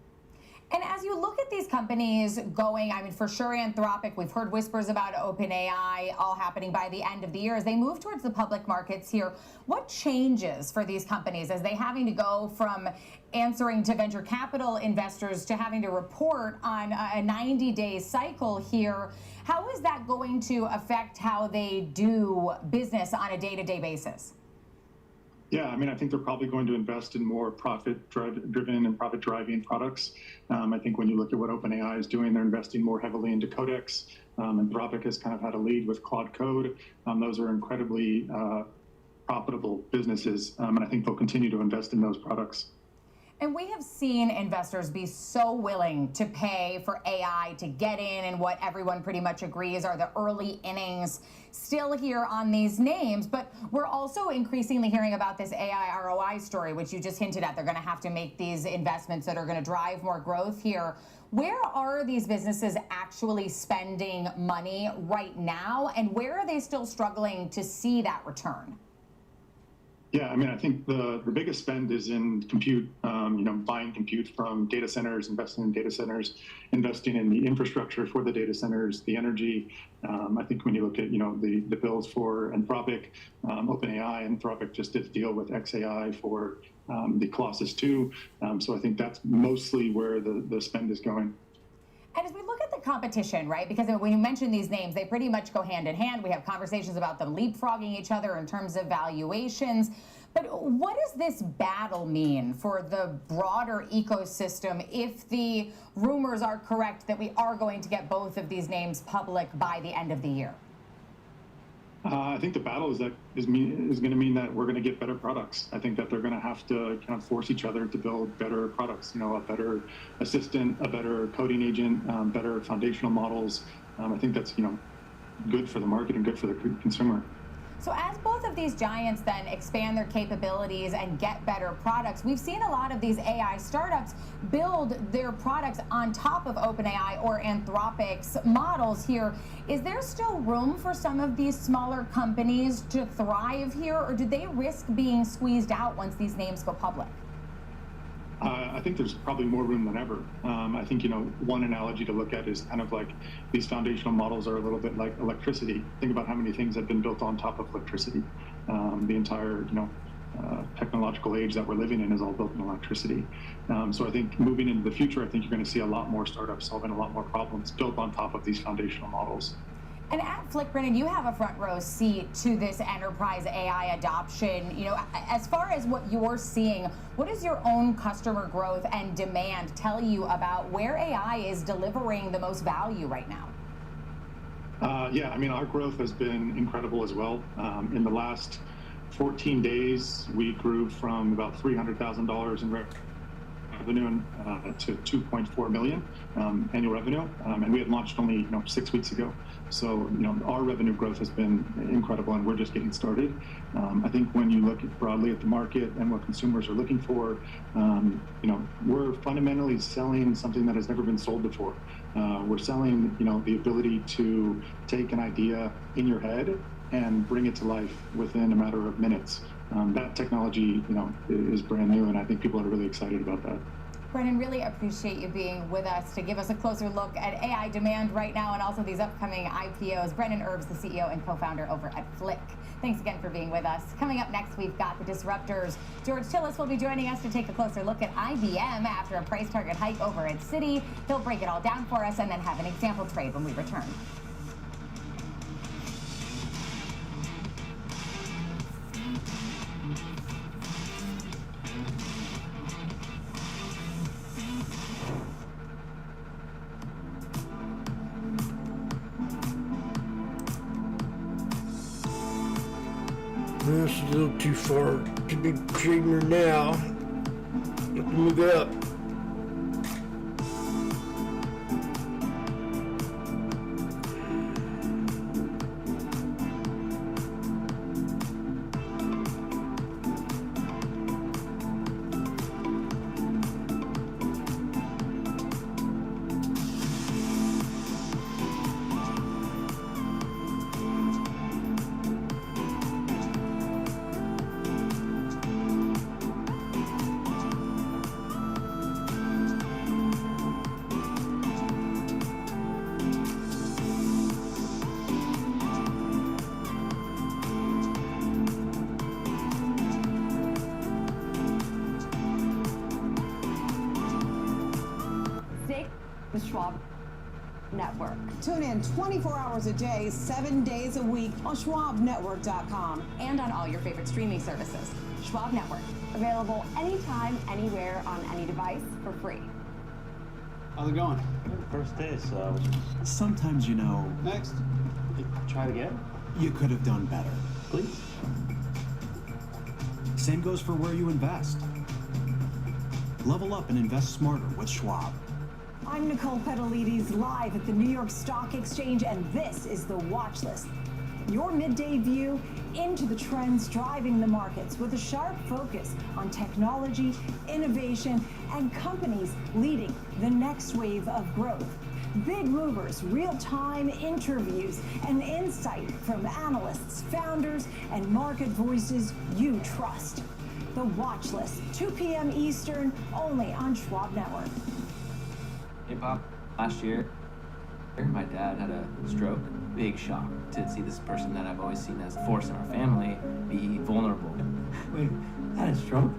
And as you look at these companies going, I mean, for sure Anthropic, we've heard whispers about OpenAI all happening by the end of the year. As they move towards the public markets here, what changes for these companies as they having to go from answering to venture capital investors to having to report on a 90-day cycle here? How is that going to affect how they do business on a day-to-day basis?
Yeah, I mean, I think they're probably going to invest in more profit-driven and profit-driving products. I think when you look at what OpenAI is doing, they're investing more heavily into Codex. Anthropic has kind of had a lead with Claude Code. Those are incredibly profitable businesses, and I think they'll continue to invest in those products.
And we have seen investors be so willing to pay for AI to get in, and what everyone pretty much agrees are the early innings still here on these names. But we're also increasingly hearing about this AI ROI story, which you just hinted at. They're going to have to make these investments that are going to drive more growth here. Where are these businesses actually spending money right now, and where are they still struggling to see that return?
Yeah, I mean, I think the biggest spend is in compute, buying compute from data centers, investing in data centers, investing in the infrastructure for the data centers, the energy. I think when you look at, the bills for Anthropic, OpenAI, Anthropic just did a deal with XAI for the Colossus 2. So I think that's mostly where the spend is going.
And as we look at the competition, right, because when you mention these names, they pretty much go hand in hand. We have conversations about them leapfrogging each other in terms of valuations. But what does this battle mean for the broader ecosystem if the rumors are correct that we are going to get both of these names public by the end of the year?
I think the battle is going to mean that we're going to get better products. I think that they're going to have to kind of force each other to build better products. A better assistant, a better coding agent, better foundational models. I think that's good for the market and good for the consumer.
So as both of these giants then expand their capabilities and get better products, we've seen a lot of these AI startups build their products on top of OpenAI or Anthropic's models here. Is there still room for some of these smaller companies to thrive here, or do they risk being squeezed out once these names go public?
I think there's probably more room than ever. I think, one analogy to look at is kind of like these foundational models are a little bit like electricity. Think about how many things have been built on top of electricity. The entire, technological age that we're living in is all built in electricity. So I think moving into the future, I think you're going to see a lot more startups solving a lot more problems built on top of these foundational models.
And at Flick, Brennan, you have a front row seat to this enterprise AI adoption. As far as what you're seeing, what does your own customer growth and demand tell you about where AI is delivering the most value right now?
Yeah, I mean, our growth has been incredible as well. In the last 14 days, we grew from about $300,000 in revenue revenue to 2.4 million annual revenue, and we had launched only 6 weeks ago. So our revenue growth has been incredible, and we're just getting started. I think when you look broadly at the market and what consumers are looking for, we're fundamentally selling something that has never been sold before. We're selling the ability to take an idea in your head and bring it to life within a matter of minutes. That technology, is brand new, and I think people are really excited about that.
Brennan, really appreciate you being with us to give us a closer look at AI demand right now and also these upcoming IPOs. Brennan Erbs, the CEO and co-founder over at Flick. Thanks again for being with us. Coming up next, we've got the disruptors. George Tillis will be joining us to take a closer look at IBM after a price target hike over at Citi. He'll break it all down for us and then have an example trade when we return.
This is a little too far to be trading her now. Have to move up.
The Schwab Network.
Tune in 24 hours a day, 7 days a week on SchwabNetwork.com
and on all your favorite streaming services. Schwab Network.
Available anytime, anywhere, on any device for free.
How's it going?
First day, so.
Sometimes,
Next.
Try it again?
you could have done better.
Please.
Same goes for where you invest. Level up and invest smarter with Schwab.
I'm Nicole Petalides, live at the New York Stock Exchange, and this is the Watch List. Your midday view into the trends driving the markets with a sharp focus on technology, innovation, and companies leading the next wave of growth. Big movers, real-time interviews, and insight from analysts, founders, and market voices you trust. The Watch List, 2 p.m. Eastern, only on Schwab Network.
Hey, Bob. Last year, my dad had a stroke. Big shock to see this person that I've always seen as a force in our family be vulnerable.
Wait, had a stroke?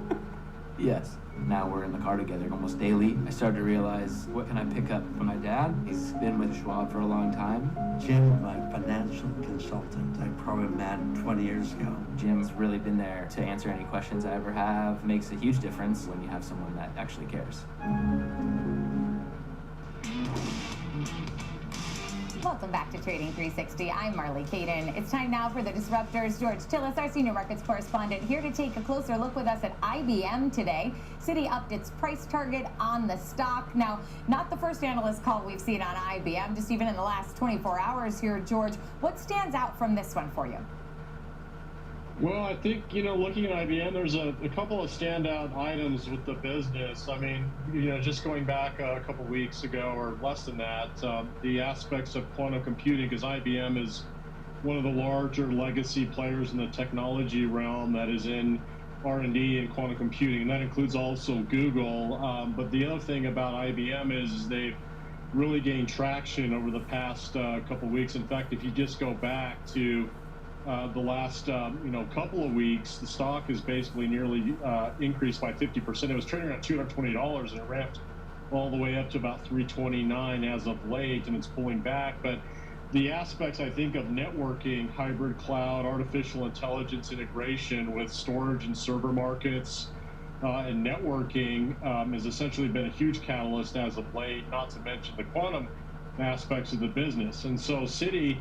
Yes. Now we're in the car together almost daily. I started to realize, what can I pick up from my dad? He's been with Schwab for a long time.
Jim, my financial consultant, I probably met 20 years ago.
Jim's really been there to answer any questions I ever have. Makes a huge difference when you have someone that actually cares.
Welcome back to Trading 360. I'm Marley Caden. It's time now for the disruptors. George Tillis, our senior markets correspondent, here to take a closer look with us at IBM today. Citi upped its price target on the stock. Now, not the first analyst call we've seen on IBM, just even in the last 24 hours here. George, what stands out from this one for you?
Well, I think, looking at IBM, there's a couple of standout items with the business. I mean, just going back a couple weeks ago or less than that, the aspects of quantum computing, because IBM is one of the larger legacy players in the technology realm that is in R&D and quantum computing, and that includes also Google. But the other thing about IBM is they've really gained traction over the past couple weeks. In fact, if you just go back to the last couple of weeks, the stock has basically nearly increased by 50%. It was trading around $220 and it ramped all the way up to about $329 as of late, and it's pulling back. But the aspects, I think, of networking, hybrid cloud, artificial intelligence integration with storage and server markets and networking has essentially been a huge catalyst as of late, not to mention the quantum aspects of the business. And so Citi,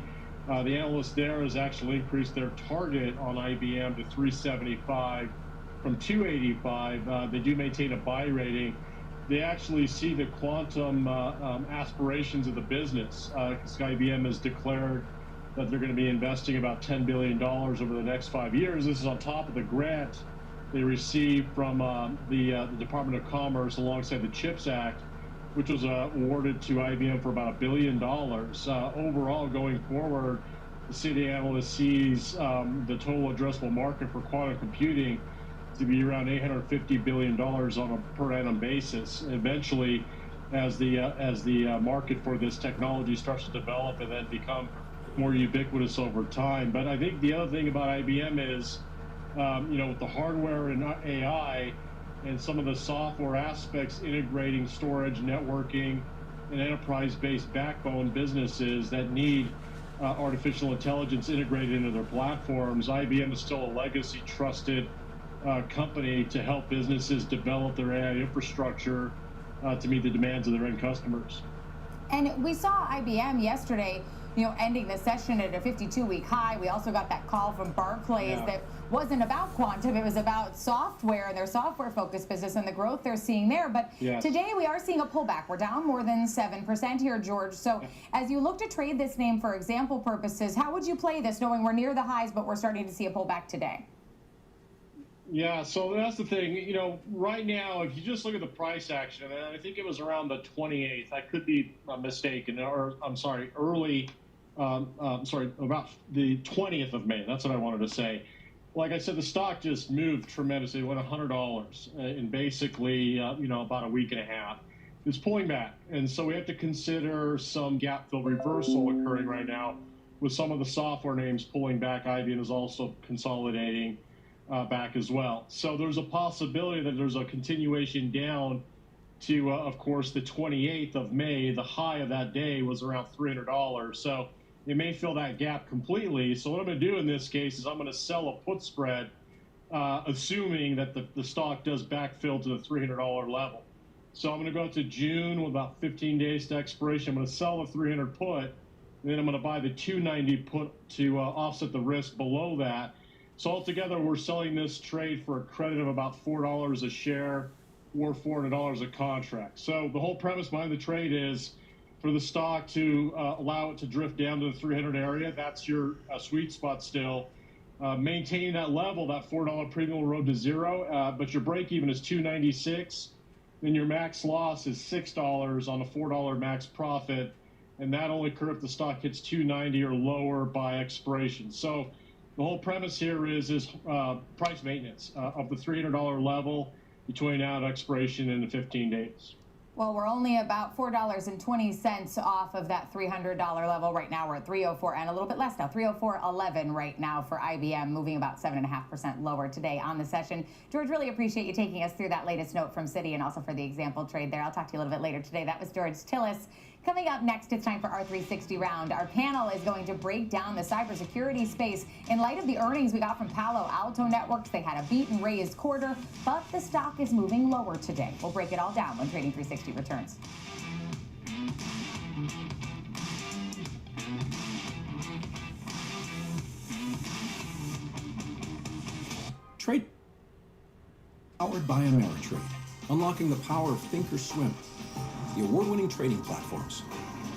the analyst there has actually increased their target on IBM to 375 from 285. They do maintain a buy rating. they actually see the quantum aspirations of the business, because IBM has declared that they're going to be investing about $10 billion over the next 5 years. This is on top of the grant they received from the Department of Commerce alongside the CHIPS Act, which was awarded to IBM for about $1 billion. Overall, going forward, the city analyst sees the total addressable market for quantum computing to be around $850 billion on a per annum basis. Eventually, as the market for this technology starts to develop and then become more ubiquitous over time. But I think the other thing about IBM is, with the hardware and AI and some of the software aspects integrating storage, networking, and enterprise-based backbone businesses that need artificial intelligence integrated into their platforms, IBM is still a legacy trusted company to help businesses develop their AI infrastructure to meet the demands of their end customers.
And we saw IBM yesterday, ending the session at a 52-week high. We also got that call from Barclays that wasn't about quantum. It was about software and their software-focused business and the growth they're seeing there. But today we are seeing a pullback. We're down more than 7% here, George. So as you look to trade this name for example purposes, how would you play this, knowing we're near the highs, but we're starting to see a pullback today?
Yeah, so that's the thing. Right now, if you just look at the price action, and I think it was around the 28th, I could be mistaken, or I'm sorry, about the 20th of May. That's what I wanted to say. Like I said, the stock just moved tremendously. It went $100 in basically, about a week and a half. It's pulling back. And so we have to consider some gap fill reversal occurring right now with some of the software names pulling back. IBM is also consolidating back as well. So there's a possibility that there's a continuation down to, of course, the 28th of May. The high of that day was around $300. So it may fill that gap completely. So what I'm going to do in this case is I'm going to sell a put spread, assuming that the stock does backfill to the $300 level. So I'm going to go to June with about 15 days to expiration. I'm going to sell the 300 put, and then I'm going to buy the 290 put to offset the risk below that. So altogether, we're selling this trade for a credit of about $4 a share or $400 a contract. So the whole premise behind the trade is for the stock to allow it to drift down to the 300 area. That's your sweet spot still. Maintaining that level, that $4 premium road to zero, but your break even is $2.96. Then your max loss is $6 on a $4 max profit, and that only occurs if the stock hits $2.90 or lower by expiration. So the whole premise here is price maintenance of the $300 level between now and expiration in the 15 days.
Well, we're only about $4.20 off of that $300 level right now. We're at 304 and a little bit less now, 304.11 right now for IBM, moving about 7.5% lower today on the session. George, really appreciate you taking us through that latest note from Citi and also for the example trade there. I'll talk to you a little bit later today. That was George Tillis. Coming up next, it's time for our 360 round. Our panel is going to break down the cybersecurity space in light of the earnings we got from Palo Alto Networks. They had a beat and raised quarter, but the stock is moving lower today. We'll break it all down when Trading 360 returns.
Trade powered by Ameritrade, unlocking the power of Thinkorswim, the award-winning trading platforms.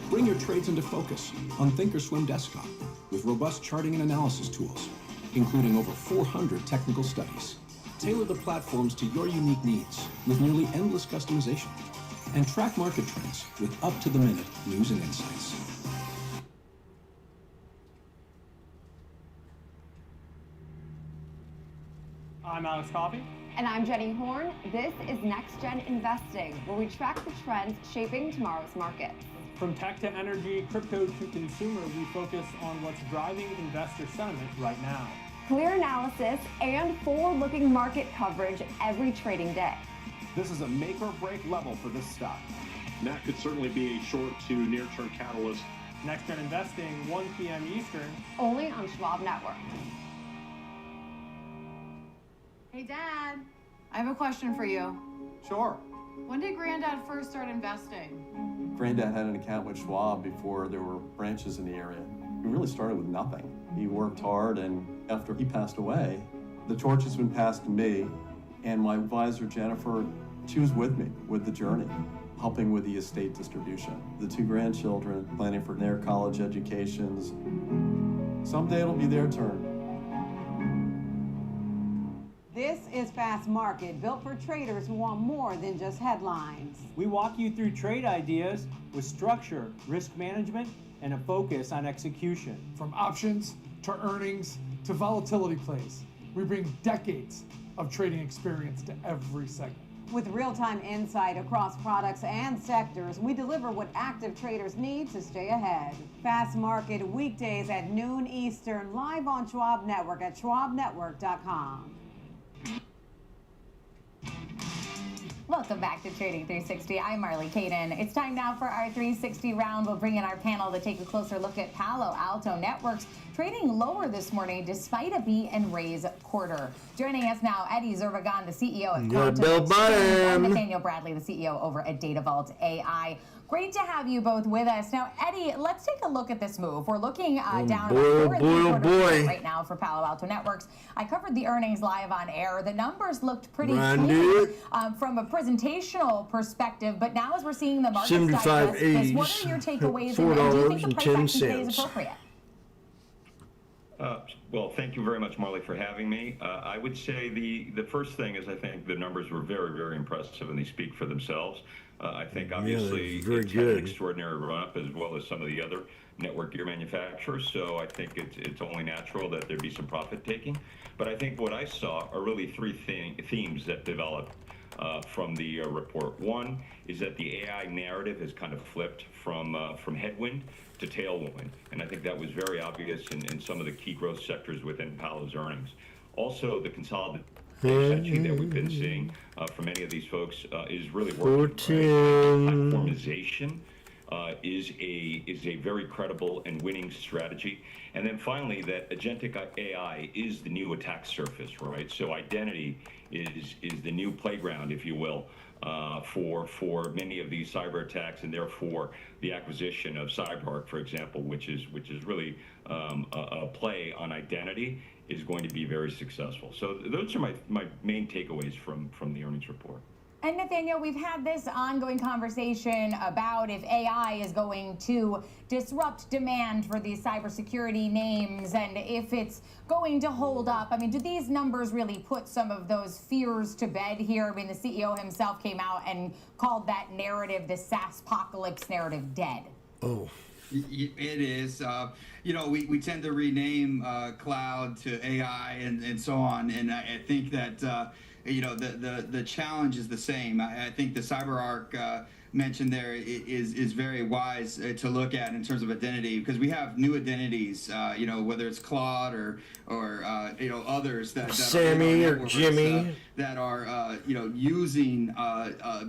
Bring your trades into focus on Thinkorswim Desktop with robust charting and analysis tools, including over 400 technical studies. Tailor the platforms to your unique needs with nearly endless customization, and track market trends with up-to-the-minute news and insights.
I'm Alex Coffey.
And I'm Jenny Horn. This is Next Gen Investing, where we track the trends shaping tomorrow's markets.
From tech to energy, crypto to consumer, we focus on what's driving investor sentiment right now.
Clear analysis and forward-looking market coverage every trading day.
This is a make or break level for this stock.
And that could certainly be a short to near-term catalyst.
Next Gen Investing, 1 p.m. Eastern.
Only on Schwab Network.
Hey, Dad. I have a question for you.
Sure.
When did Granddad first start investing?
Granddad had an account with Schwab before there were branches in the area. He really started with nothing. He worked hard, and after he passed away, the torch has been passed to me, and my advisor, Jennifer, She was with me with the journey, helping with the estate distribution. The 2 grandchildren, planning for their college educations. Someday it'll be their turn.
This is Fast Market, built for traders who want more than just headlines.
We walk you through trade ideas with structure, risk management, and a focus on execution.
From options to earnings to volatility plays, we bring decades of trading experience to every segment.
With real-time insight across products and sectors, we deliver what active traders need to stay ahead. Fast Market weekdays at noon Eastern, live on Schwab Network at schwabnetwork.com.
Welcome back to Trading 360. I'm Marley Caden. It's time now for our 360 round. We'll bring in our panel to take a closer look at Palo Alto Networks, trading lower this morning despite a beat and raise quarter. Joining us now, Eddie Zervagan, the CEO at and Nathaniel Bradley, the CEO over at DataVault AI. Great to have you both with us. Now, Eddie, let's take a look at this move. We're looking down about 4.75% right now for Palo Alto Networks. I covered the earnings live on air. The numbers looked pretty clean from a presentational perspective, but now as we're seeing the market digest this, what are your takeaways? And do you think the price action today is appropriate?
Well, thank you very much, Marley, for having me. I would say the first thing is I think the numbers were very, very impressive, and they speak for themselves. I think obviously it's had an extraordinary run-up as well as some of the other network gear manufacturers, so I think it's only natural that there be some profit taking. But I think what I saw are really 3 themes that developed from the report. One is that the AI narrative has kind of flipped from headwind to tailwind, and I think that was very obvious in some of the key growth sectors within Palo's earnings. Also, the consolidation that we've been seeing from many of these folks is really working. Platformization is a very credible and winning strategy. And then finally, that agentic AI is the new attack surface, right? So identity is the new playground, if you will, for many of these cyber attacks, and therefore the acquisition of CyberArk, for example, which is really a play on identity, is going to be very successful. So those are my main takeaways from the earnings report.
And Nathaniel, we've had this ongoing conversation about if AI is going to disrupt demand for these cybersecurity names and if it's going to hold up. I mean, do these numbers really put some of those fears to bed here? I mean, the CEO himself came out and called that narrative, the SaaS-pocalypse narrative, dead.
Oh. It is. You know, we tend to rename cloud to AI and so on, and I think that you know, the challenge is the same. I think the CyberArk mentioned there is very wise to look at in terms of identity, because we have new identities, you know, whether it's Claude or you know, others that
Sammy or Jimmy
that are you know, using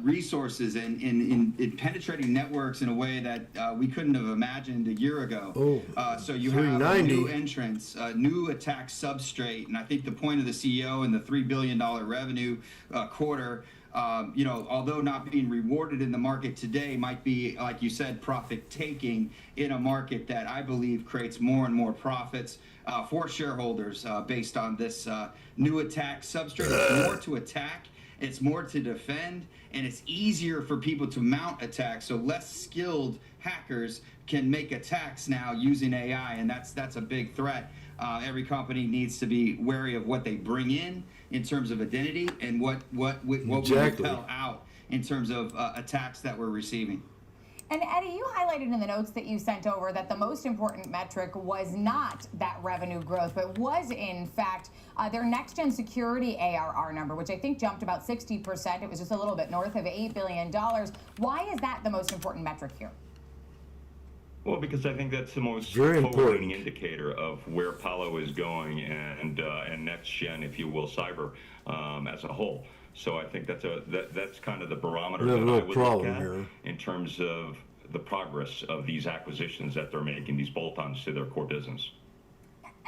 resources and penetrating networks in a way that we couldn't have imagined a year ago. So you have new entrants, new attack substrate, and I think the point of the CEO and the $3 billion revenue quarter, you know, although not being rewarded in the market today, might be, like you said, profit taking in a market that I believe creates more and more profits for shareholders based on this new attack substrate. It's more to attack, it's more to defend, and it's easier for people to mount attacks, so less skilled hackers can make attacks now using AI, and that's a big threat. Every company needs to be wary of what they bring in terms of identity, and what we repel out in terms of attacks that we're receiving.
And Eddie, you highlighted in the notes that you sent over that the most important metric was not that revenue growth, but was in fact their next-gen security ARR number, which I think jumped about 60%. It was just a little bit north of $8 billion. Why is that the most important metric here?
Well, because I think that's the most forward-looking indicator of where Palo is going and next gen, if you will, cyber as a whole. So I think that's kind of the barometer that I would look at in terms of the progress of these acquisitions that they're making, these bolt-ons to their core business.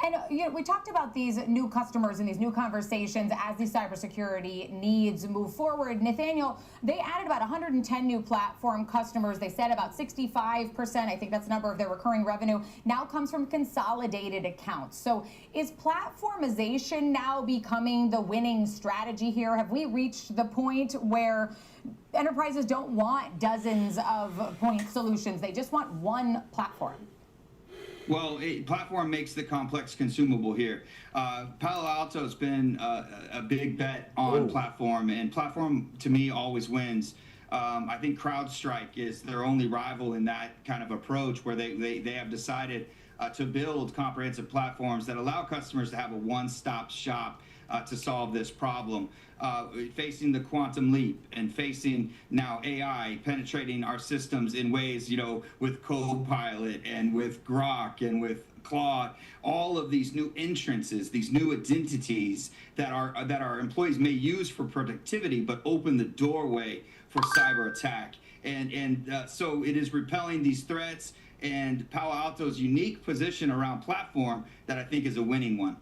And we talked about these new customers and these new conversations as these cybersecurity needs move forward. Nathaniel, they added about 110 new platform customers. They said about 65%, I think that's the number of their recurring revenue, now comes from consolidated accounts. So is platformization now becoming the winning strategy here? Have we reached the point where enterprises don't want dozens of point solutions? They just want one platform.
Well, platform makes the complex consumable here. Palo Alto's been a big bet on platform, and platform to me always wins. I think CrowdStrike is their only rival in that kind of approach, where they have decided to build comprehensive platforms that allow customers to have a one-stop shop to solve this problem. Facing the quantum leap and facing now AI penetrating our systems in ways, with Copilot and with Grok and with Claude, all of these new entrances, these new identities that our employees may use for productivity, but open the doorway for cyber attack. And so it is repelling these threats, and Palo Alto's unique position around platform that I think is a winning one.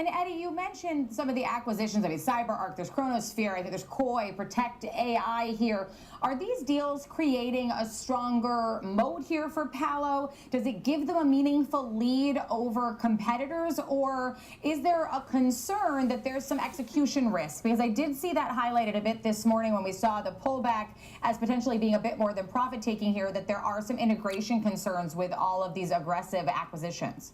And Eddie, you mentioned some of the acquisitions. I mean, CyberArk, there's Chronosphere, I think there's Koi, Protect AI here. Are these deals creating a stronger moat here for Palo? Does it give them a meaningful lead over competitors, or is there a concern that there's some execution risk? Because I did see that highlighted a bit this morning when we saw the pullback as potentially being a bit more than profit-taking here, that there are some integration concerns with all of these aggressive acquisitions.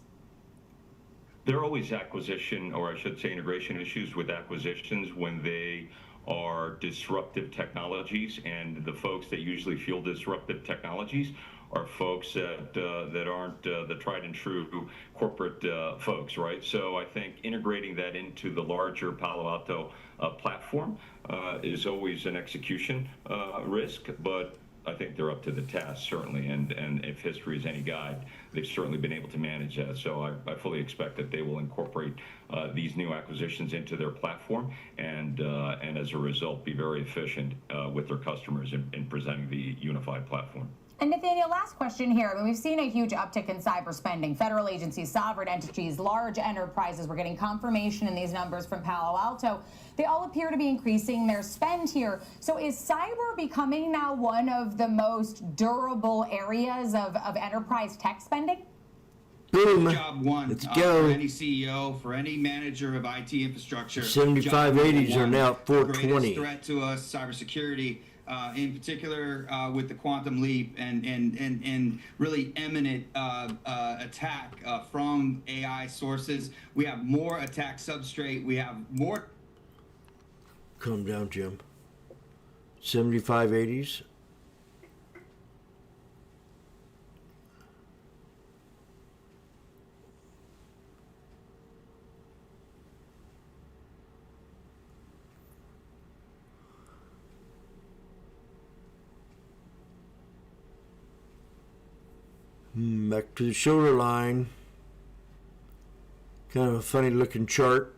There are always acquisition, or I should say integration issues with acquisitions when they are disruptive technologies, and the folks that usually fuel disruptive technologies are folks that aren't the tried and true corporate folks, right? So I think integrating that into the larger Palo Alto platform is always an execution risk, but I think they're up to the task, certainly, and if history is any guide, they've certainly been able to manage that. So I fully expect that they will incorporate these new acquisitions into their platform, and as a result, be very efficient with their customers in presenting the unified platform.
And Nathaniel, last question here. I mean, we've seen a huge uptick in cyber spending. Federal agencies, sovereign entities, large enterprises. We're getting confirmation in these numbers from Palo Alto. They all appear to be increasing their spend here. So is cyber becoming now one of the most durable areas of enterprise tech spending?
Boom.
Job one.
Let's go.
For any CEO, for any manager of IT infrastructure.
7580s are now at 420.
The greatest threat to us, cybersecurity. In particular with the quantum leap and really imminent attack from AI sources. We have more attack substrate. We have more.
Calm down, Jim. 7580s. Back to the shoulder line. Kind of a funny looking chart.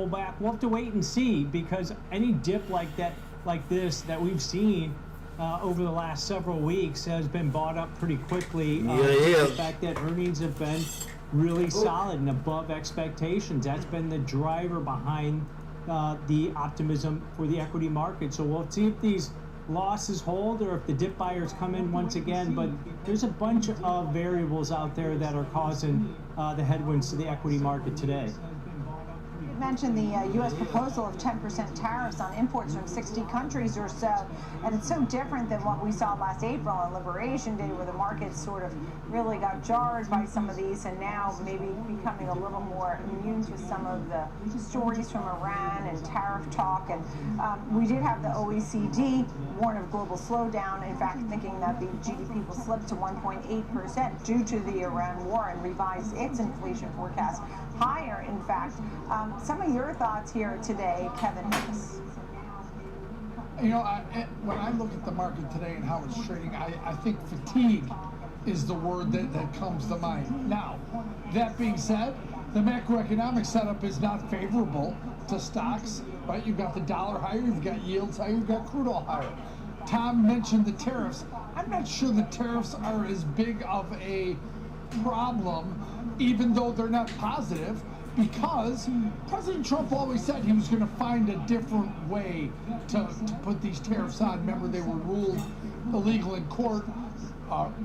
pull back. We'll have to wait and see, because any dip like that, like this, that we've seen over the last several weeks has been bought up pretty quickly. The fact that earnings have been really solid and above expectations. That's been the driver behind the optimism for the equity market. So we'll see if these losses hold or if the dip buyers come in once again, but there's a bunch of variables out there that are causing the headwinds to the equity market today.
You mentioned the U.S. proposal of 10% tariffs on imports from 60 countries or so, and it's so different than what we saw last April on Liberation Day, where the markets sort of really got jarred by some of these, and now maybe becoming a little more immune to some of the stories from Iran and tariff talk. And we did have the OECD warn of global slowdown, in fact, thinking that the GDP will slip to 1.8% due to the Iran war, and revised its inflation forecast higher, in fact. Some of your thoughts here today, Kevin Hicks.
You know, when I look at the market today and how it's trading, I think fatigue is the word that comes to mind. Now, that being said, the macroeconomic setup is not favorable to stocks, right? You've got the dollar higher, you've got yields higher, you've got crude oil higher. Tom mentioned the tariffs. I'm not sure the tariffs are as big of a problem, even though they're not positive, because President Trump always said he was going to find a different way to put these tariffs on. Remember, they were ruled illegal in court.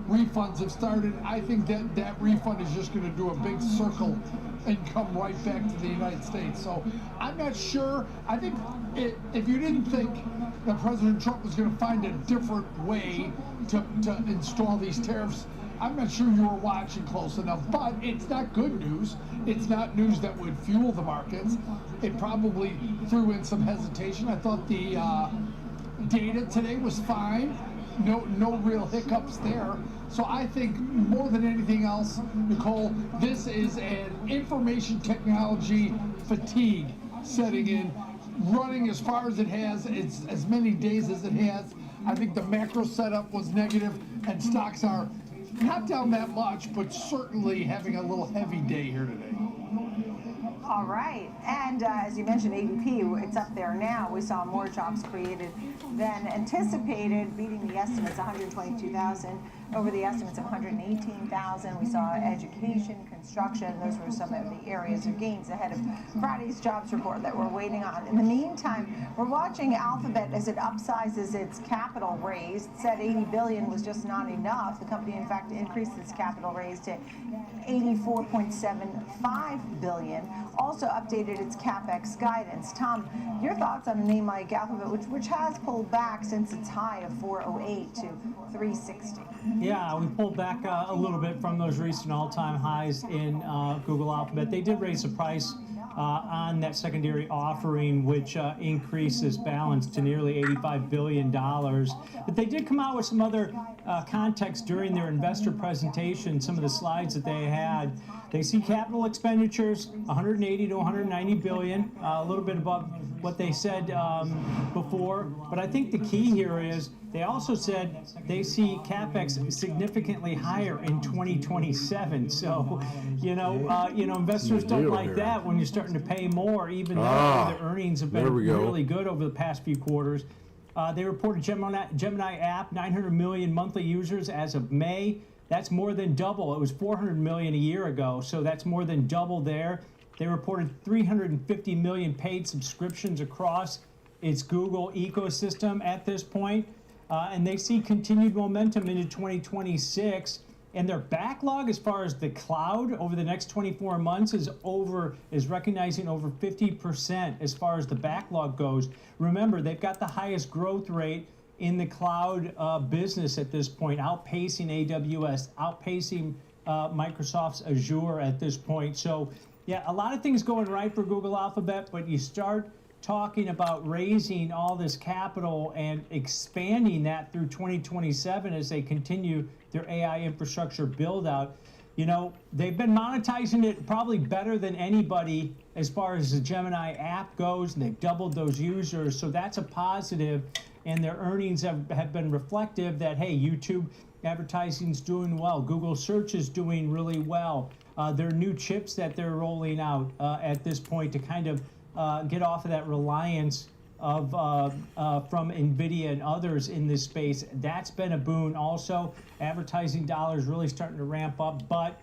Refunds have started. I think that refund is just going to do a big circle and come right back to the United States. So I'm not sure. I think if you didn't think that President Trump was going to find a different way to install these tariffs, I'm not sure you were watching close enough, but it's not good news. It's not news that would fuel the markets. It probably threw in some hesitation. I thought the data today was fine. No real hiccups there. So I think more than anything else, Nicole, this is an information technology fatigue setting in, running as far as it has, as many days as it has. I think the macro setup was negative, and stocks are not down that much, but certainly having a little heavy day here today.
All right, and as you mentioned, ADP, it's up there now. We saw more jobs created than anticipated, beating the estimates, 122,000 over the estimates of 118,000. We saw education, construction. Those were some of the areas of gains ahead of Friday's jobs report that we're waiting on. In the meantime, we're watching Alphabet as it upsizes its capital raise. It said $80 billion was just not enough. The company, in fact, increased its capital raise to $84.75 billion. Also updated its CapEx guidance. Tom, your thoughts on a name like Alphabet, which has pulled back since its high of 408 to 360?
Yeah, we pulled back a little bit from those recent all-time highs in Google Alphabet. They did raise the price on that secondary offering, which increases balance to nearly $85 billion. But they did come out with some other context during their investor presentation, some of the slides that they had. They see capital expenditures, 180 to 190 billion, a little bit above what they said before. But I think the key here is they also said they see CapEx significantly higher in 2027. So, investors don't like that when you're starting to pay more, even though the earnings have been really good over the past few quarters. They reported Gemini app, 900 million monthly users as of May. That's more than double. It was 400 million a year ago, so that's more than double there. They reported 350 million paid subscriptions across its Google ecosystem at this point. And they see continued momentum into 2026. And their backlog as far as the cloud over the next 24 months is recognizing over 50% as far as the backlog goes. Remember, they've got the highest growth rate in the cloud business at this point, outpacing AWS, outpacing Microsoft's Azure at this point. So, yeah, a lot of things going right for Google Alphabet, but you start talking about raising all this capital and expanding that through 2027 as they continue their AI infrastructure build out. They've been monetizing it probably better than anybody as far as the Gemini app goes, and they've doubled those users, so that's a positive. And their earnings have been reflective that, hey, YouTube advertising's doing well. Google search is doing really well. There are new chips that they're rolling out at this point to kind of get off of that reliance of from NVIDIA and others in this space. That's been a boon also. Advertising dollars really starting to ramp up, but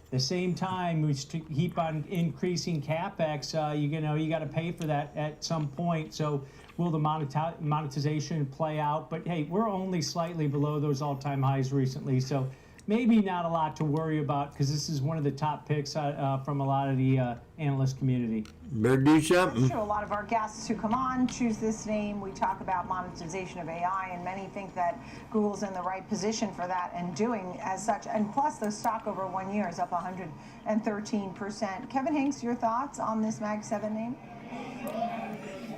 at the same time, we keep on increasing CapEx. You got to pay for that at some point. So will the monetization play out? But hey, we're only slightly below those all-time highs recently, so maybe not a lot to worry about because this is one of the top picks from a lot of the analyst community.
Better do something.
That's true. A lot of our guests who come on choose this name. We talk about monetization of AI, and many think that Google's in the right position for that and doing as such. And plus, the stock over 1 year is up 113%. Kevin Hinks, your thoughts on this Mag 7 name?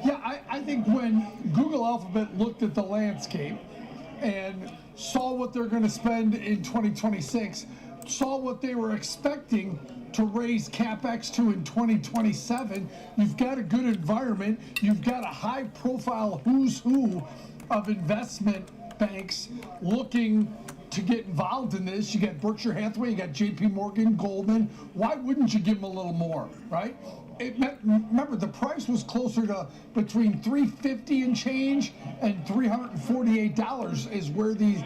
Yeah, I think when Google Alphabet looked at the landscape and saw what they're going to spend in 2026, saw what they were expecting to raise CapEx to in 2027, you've got a good environment, you've got a high-profile who's who of investment banks looking to get involved in this. You got Berkshire Hathaway, you got JP Morgan, Goldman. Why wouldn't you give them a little more, right? Remember, the price was closer to between $350 and change and $348 is where these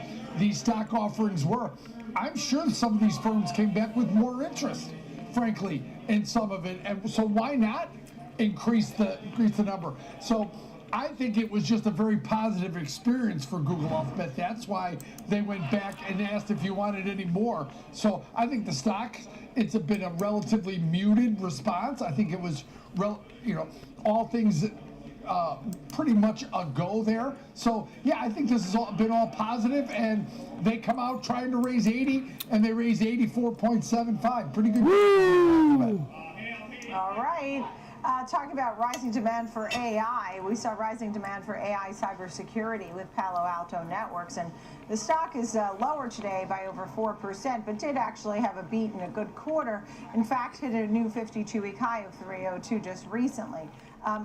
stock offerings were. I'm sure some of these firms came back with more interest, frankly, in some of it. And so why not increase the number? So I think it was just a very positive experience for Google Alphabet. That's why they went back and asked if you wanted any more. So I think the stock, it's been a relatively muted response. I think it was, all things pretty much a go there. So yeah, I think this has been all positive, and they come out trying to raise 80, and they raise 84.75. Pretty good.
Woo! All right. Talking about rising demand for AI, we saw rising demand for AI cybersecurity with Palo Alto Networks, and the stock is lower today by over 4%, but did actually have a beat in a good quarter. In fact, hit a new 52-week high of 302 just recently.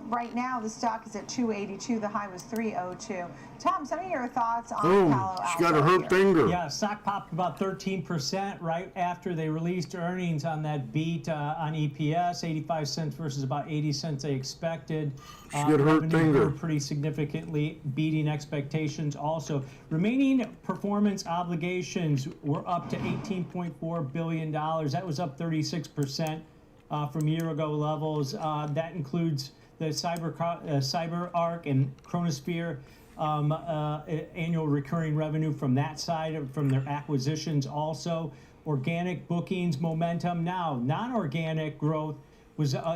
Right now, the stock is at 282. The high was 302. Tom, some of your thoughts on Palo Alto?
She's got a hurt finger.
Yeah, stock popped about 13% right after they released earnings on that beat on EPS, 85 cents versus about 80 cents they expected.
She's got a hurt finger.
Pretty significantly beating expectations. Also, remaining performance obligations were up to $18.4 billion. That was up 36% from year-ago levels. That includes the CyberArk and Chronosphere annual recurring revenue from that side, from their acquisitions also. Organic bookings momentum. Now, non-organic growth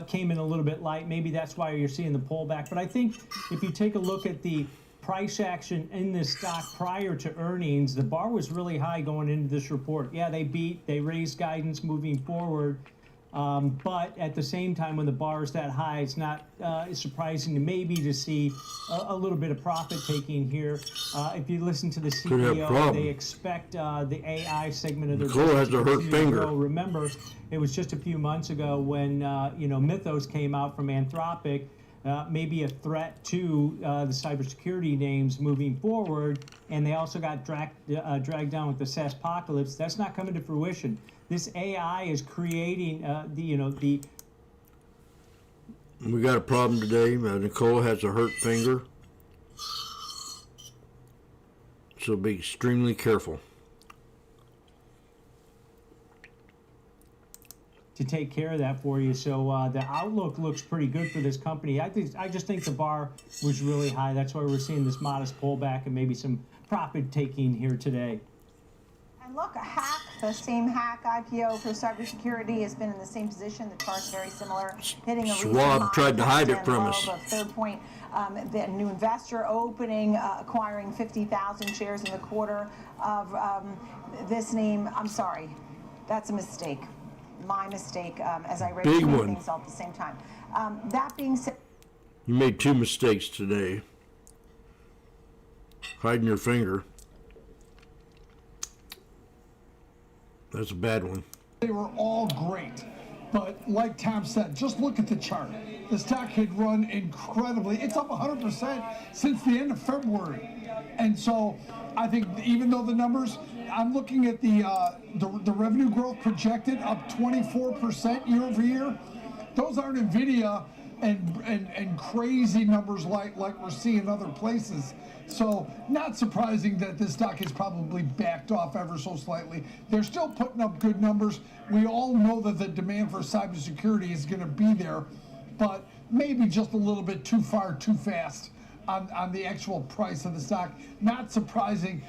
came in a little bit light. Maybe that's why you're seeing the pullback. But I think if you take a look at the price action in this stock prior to earnings, the bar was really high going into this report. Yeah, they raised guidance moving forward. But at the same time, when the bar is that high, it's not surprising to see a little bit of profit taking here. If you listen to the CEO, they expect the AI segment of their business to continue to grow. Remember, it was just a few months ago when Mythos came out from Anthropic, maybe a threat to the cybersecurity names moving forward, and they also got dragged down with the SaaS apocalypse. That's not coming to fruition. This AI is creating the.
We got a problem today. Nicole has a hurt finger, so be extremely careful.
To take care of that for you. So the outlook looks pretty good for this company. I just think the bar was really high. That's why we're seeing this modest pullback and maybe some profit taking here today.
And look, the same hack IPO for cybersecurity has been in the same position. The chart's very similar, hitting a
Schwab tried to hide it from us.
Third point, the new investor opening, acquiring 50,000 shares in the quarter of this name. I'm sorry, that's a mistake. My mistake, as I raised two things all at the same time. That being said,
you made two mistakes today. Hiding your finger. That's a bad one.
They were all great, but like Tom said, just look at the chart. The stock had run incredibly. It's up 100% since the end of February, and so I think even though the numbers, I'm looking at the revenue growth projected up 24% year over year. Those aren't NVIDIA and crazy numbers like we're seeing other places. So not surprising that this stock has probably backed off ever so slightly. They're still putting up good numbers. We all know that the demand for cybersecurity is going to be there, but maybe just a little bit too far, too fast on the actual price of the stock. Not surprising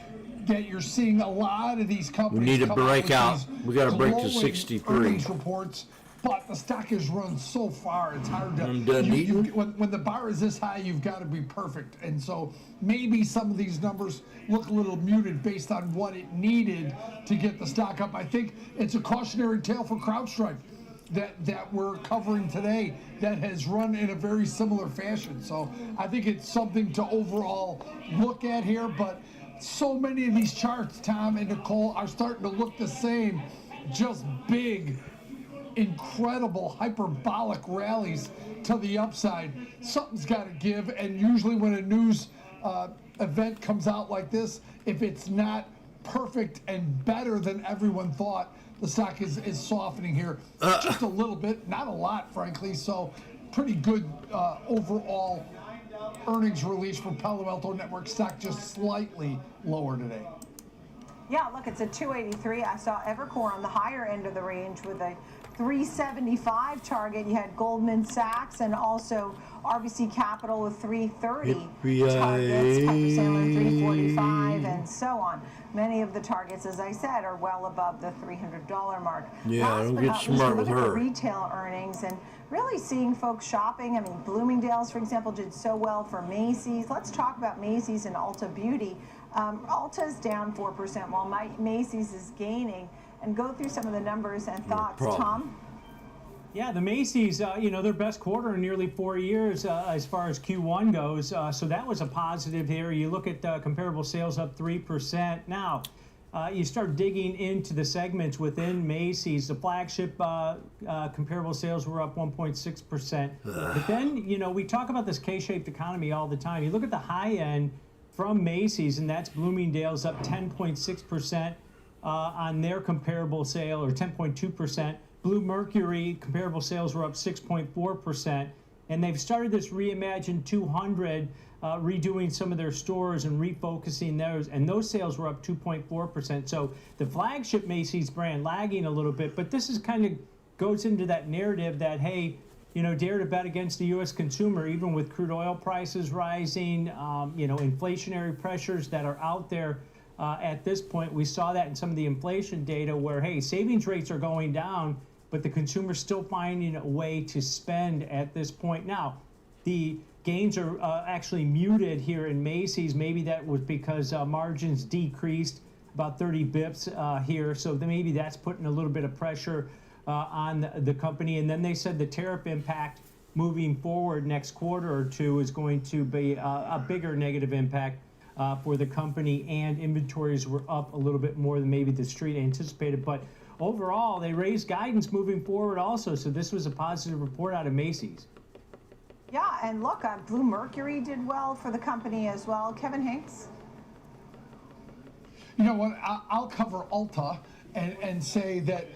that you're seeing a lot of these companies.
We need to
come
break out.
with these
We got to break to
glowing
63.
earnings reports, but the stock has run so far. It's hard to.
I'm done eating.
When the bar is this high, you've got to be perfect, and so maybe some of these numbers look a little muted based on what it needed to get the stock up. I think it's a cautionary tale for CrowdStrike that we're covering today that has run in a very similar fashion. So I think it's something to overall look at here, but so many of these charts, Tom and Nicole, are starting to look the same, just big, incredible, hyperbolic rallies to the upside. Something's got to give, and usually when a news event comes out like this, if it's not perfect and better than everyone thought, the stock is softening here just a little bit, not a lot, frankly. So pretty good overall earnings release for Palo Alto Networks stock, just slightly lower today.
Yeah, look, it's a 283. I saw Evercore on the higher end of the range with a 375 target. You had Goldman Sachs and also RBC Capital with 330 targets, Piper Sandler 345, and so on. Many of the targets, as I said, are well above the $300 mark.
Yeah,
Last
don't
but
get
not least,
smart
look
with
at the
her.
retail earnings and really seeing folks shopping. I mean, Bloomingdale's, for example, did so well for Macy's. Let's talk about Macy's and Ulta Beauty. Ulta's down 4% while Macy's is gaining. And go through some of the numbers and thoughts. Tom?
Yeah, the Macy's, their best quarter in nearly 4 years as far as Q1 goes. So that was a positive here. You look at comparable sales up 3%. Now, you start digging into the segments within Macy's. The flagship comparable sales were up 1.6%. But then, we talk about this K-shaped economy all the time. You look at the high end from Macy's, and that's Bloomingdale's up 10.6% on their comparable sale, or 10.2%. Blue Mercury comparable sales were up 6.4%, and they've started this Reimagine 200, redoing some of their stores and refocusing those, and those sales were up 2.4%. So the flagship Macy's brand lagging a little bit, but this is kind of goes into that narrative that, hey, dare to bet against the U.S. consumer, even with crude oil prices rising, inflationary pressures that are out there. At this point, we saw that in some of the inflation data where, hey, savings rates are going down, but the consumer's still finding a way to spend at this point. Now, the gains are actually muted here in Macy's. Maybe that was because margins decreased about 30 bips here, so maybe that's putting a little bit of pressure on the company. And then they said the tariff impact moving forward next quarter or two is going to be a bigger negative impact for the company, and inventories were up a little bit more than maybe the street anticipated. But overall, they raised guidance moving forward also, so this was a positive report out of Macy's.
Yeah, and look, Blue Mercury did well for the company as well. Kevin Hanks?
You know what, I'll cover Ulta and say that,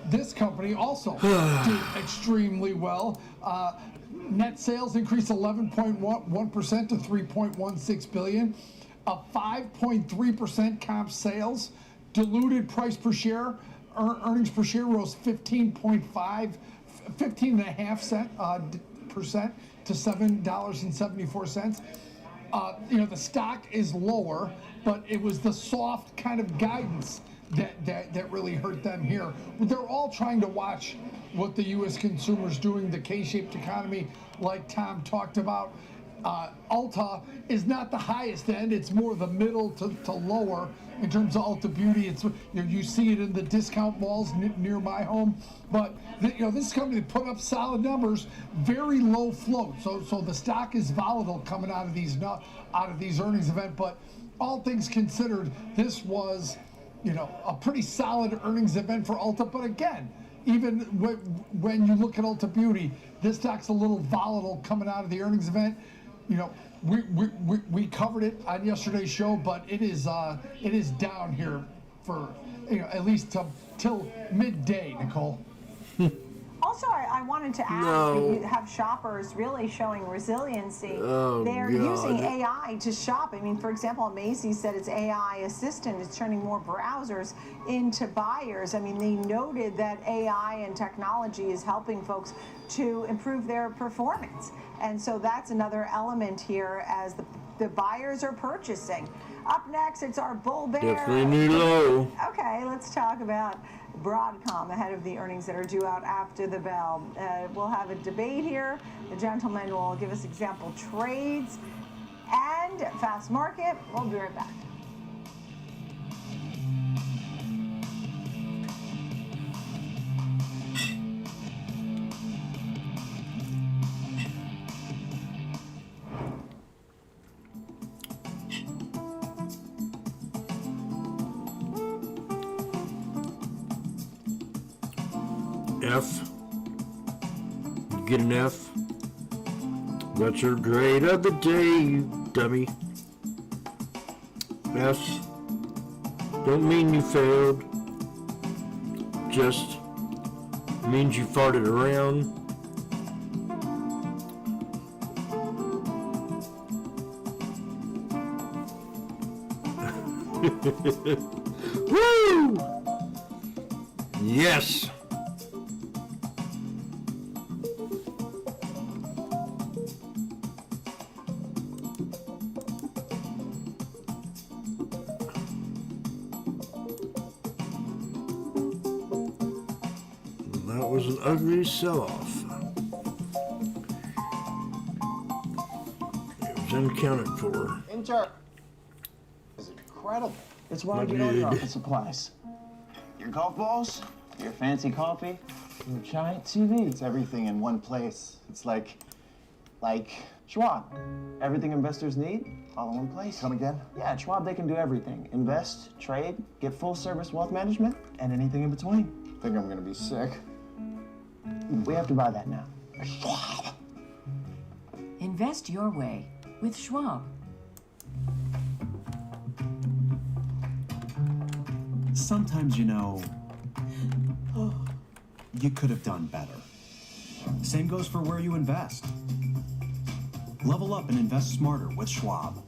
this company also did extremely well. Net sales increased 11.1% to $3.16 billion, a 5.3% comp sales. Diluted price per share, earnings per share rose 15.5% to $7.74. The stock is lower, but it was the soft kind of guidance that really hurt them here. They're all trying to watch what the U.S. consumer's doing, the K-shaped economy, like Tom talked about. Ulta is not the highest end; it's more the middle to lower in terms of Ulta Beauty. It's you see it in the discount malls near my home. But this company put up solid numbers, very low float. So the stock is volatile coming out of these earnings event. But all things considered, this was a pretty solid earnings event for Ulta. But again, even when you look at Ulta Beauty, this stock's a little volatile coming out of the earnings event. We covered it on yesterday's show, but it is down here for at least till midday, Nicole.
Also, I wanted to add, that you have shoppers really showing resiliency. They're using AI to shop. I mean, for example, Macy's said its AI assistant is turning more browsers into buyers. I mean, they noted that AI and technology is helping folks to improve their performance. And so that's another element here as the buyers are purchasing. Up next, it's our bull bear.
Definitely new low.
Okay, let's talk about Broadcom ahead of the earnings that are due out after the bell. We'll have a debate here. The gentleman will give us example trades and fast market. We'll be right back.
F. You get an F. That's your grade of the day, you dummy. F. Don't mean you failed. Just means you farted around. Woo! Yes. That was an ugly sell-off. It was unaccounted for.
Inter is incredible. It's why you know your office supplies. Your golf balls, your fancy coffee, your giant TV. It's everything in one place. It's like Schwab. Everything investors need, all in one place. Come again? Yeah, at Schwab they can do everything. Invest, trade, get full service wealth management, and anything in between. Think I'm gonna be sick. We have to buy that now. Schwab.
Invest your way with Schwab.
Sometimes, you know, you could have done better. Same goes for where you invest. Level up and invest smarter with Schwab.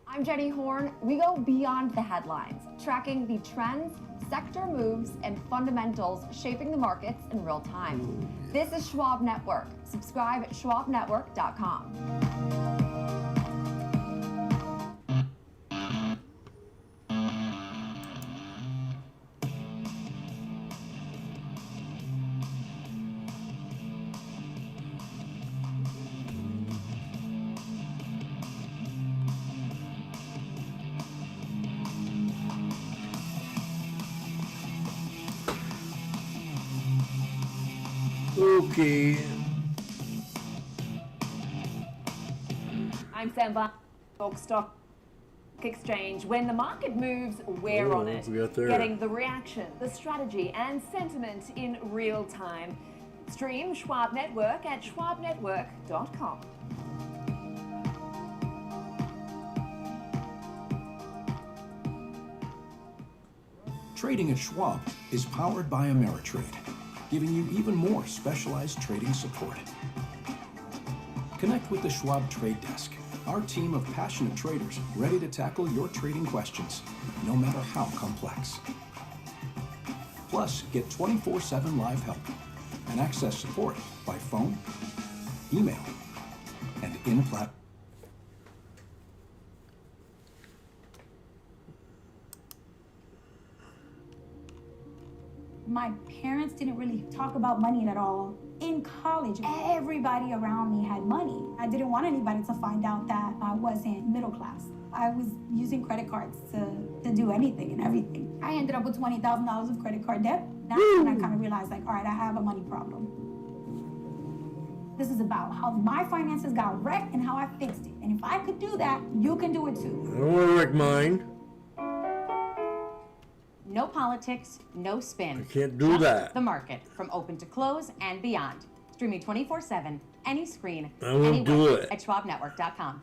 I'm Jenny Horn. We go beyond the headlines, tracking the trends, sector moves, and fundamentals shaping the markets in real time. This is Schwab Network. Subscribe at schwabnetwork.com.
Okay.
I'm Sam Barnes, Stock Exchange. When the market moves, we're on it. Getting the reaction, the strategy, and sentiment in real time. Stream Schwab Network at schwabnetwork.com.
Trading at Schwab is powered by Ameritrade, giving you even more specialized trading support. Connect with the Schwab Trade Desk, our team of passionate traders ready to tackle your trading questions, no matter how complex. Plus, get 24/7 live help and access support by phone, email, and in-platform.
My parents didn't really talk about money at all. In college, everybody around me had money. I didn't want anybody to find out that I wasn't middle class. I was using credit cards to do anything and everything. I ended up with $20,000 of credit card debt. That's when I kind of realized, like, all right, I have a money problem. This is about how my finances got wrecked and how I fixed it. And if I could do that, you can do it too.
I don't want to wreck mine.
No politics, no spin.
I can't do
Just
that.
The market, from open to close and beyond. Streaming 24/7, any screen,
I won't do
anywhere
it.
at schwabnetwork.com.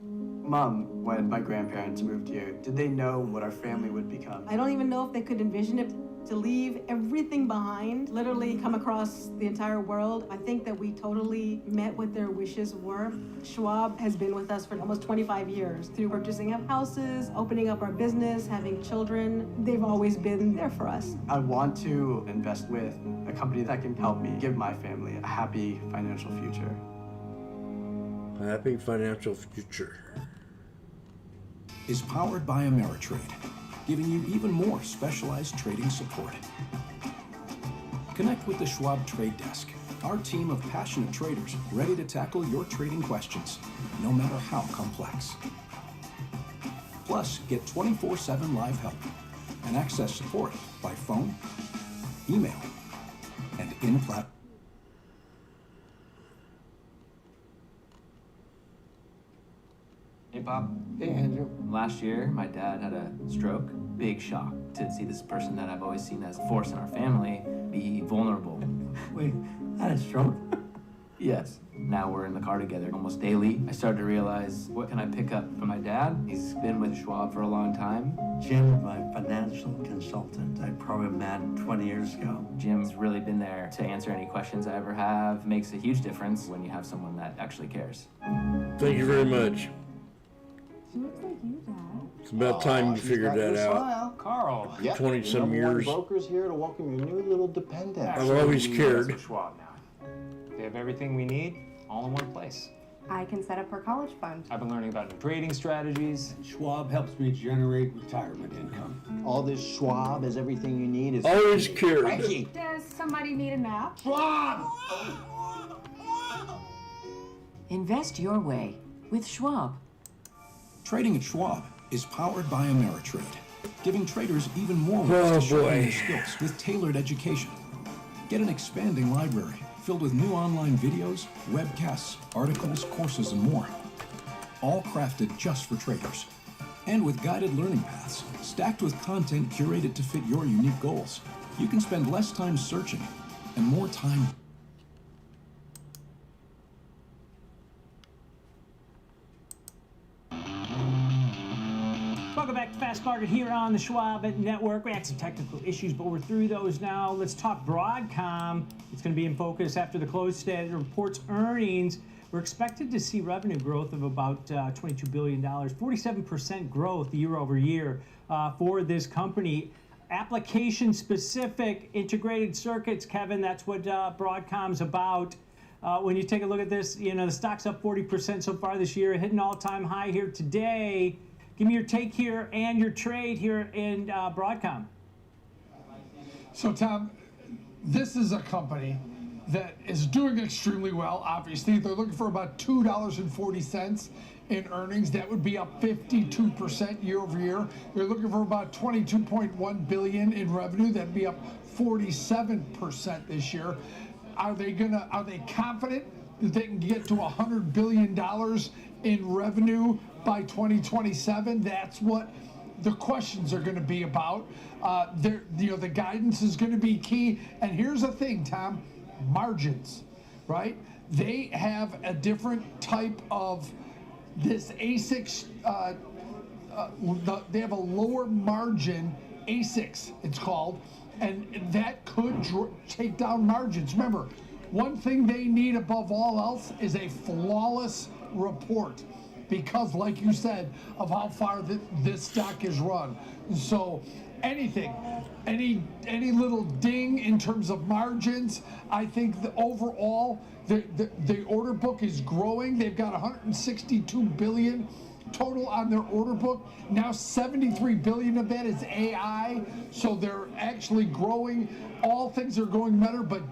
Mom, when my grandparents moved here, did they know what our family would become?
I don't even know if they could envision it
To leave everything behind, literally come across the entire world, I think that we totally met what their wishes were. Schwab has been with us for almost 25 years through purchasing of houses, opening up our business, having children. They've always been there for us.
I want to invest with a company that can help me give my family a happy financial future.
Happy financial future.
Is powered by Ameritrade, giving you even more specialized trading support. Connect with the Schwab Trade Desk, our team of passionate traders ready to tackle your trading questions, no matter how complex. Plus, get 24/7 live help and access support by phone, email, and in-platform.
Hey, Pop. Hey, Andrew. Last year, my dad had a stroke. Big shock to see this person that I've always seen as a force in our family be vulnerable.
Wait, had a stroke?
Yes. Now we're in the car together almost daily. I started to realize, what can I pick up from my dad? He's been with Schwab for a long time.
Jim, my financial consultant, I probably met 20 years ago.
Jim's really been there to answer any questions I ever have. Makes a huge difference when you have someone that actually cares.
Thank you very much.
She looks like you, Dad.
It's about time you figured that out.
Carl. Yep.
20-some years.
Broker's here to welcome your new little dependent.
I've always cared.
With Schwab now. They have everything we need, all in one place.
I can set up her college fund.
I've been learning about new trading strategies.
Schwab helps me generate retirement income.
All this Schwab is everything you need. Is
always cared.
Frankie.
Does somebody need a nap?
Schwab!
Invest your way with Schwab.
Trading at Schwab is powered by Ameritrade, giving traders even more ways to sharpen their skills with tailored education. Get an expanding library filled with new online videos, webcasts, articles, courses, and more. All crafted just for traders. And with guided learning paths, stacked with content curated to fit your unique goals, you can spend less time searching and more time.
Welcome back to Fast Market here on the Schwab Network. We had some technical issues, but we're through those now. Let's talk Broadcom. It's going to be in focus after the close today. It reports earnings. We're expected to see revenue growth of about $22 billion, 47% growth year over year for this company. Application-specific integrated circuits, Kevin, that's what Broadcom's about. When you take a look at this, you know, the stock's up 40% so far this year, hitting an all-time high here today. Give me your take here and your trade here in Broadcom.
So, Tom, this is a company that is doing extremely well, obviously. They're looking for about $2.40 in earnings. That would be up 52% year over year. They're looking for about $22.1 billion in revenue. That'd be up 47% this year. Are they confident that they can get to $100 billion in revenue by 2027? That's what the questions are going to be about. The guidance is going to be key. And here's the thing, Tom, margins, right? They have a different type of this ASICs. They have a lower margin ASICs, it's called, and that could take down margins. Remember, one thing they need above all else is a flawless report, because, like you said, of how far this stock is run. So anything, any little ding in terms of margins, I think overall the order book is growing. They've got $162 billion total on their order book. Now $73 billion of that is AI, so they're actually growing. All things are going better, but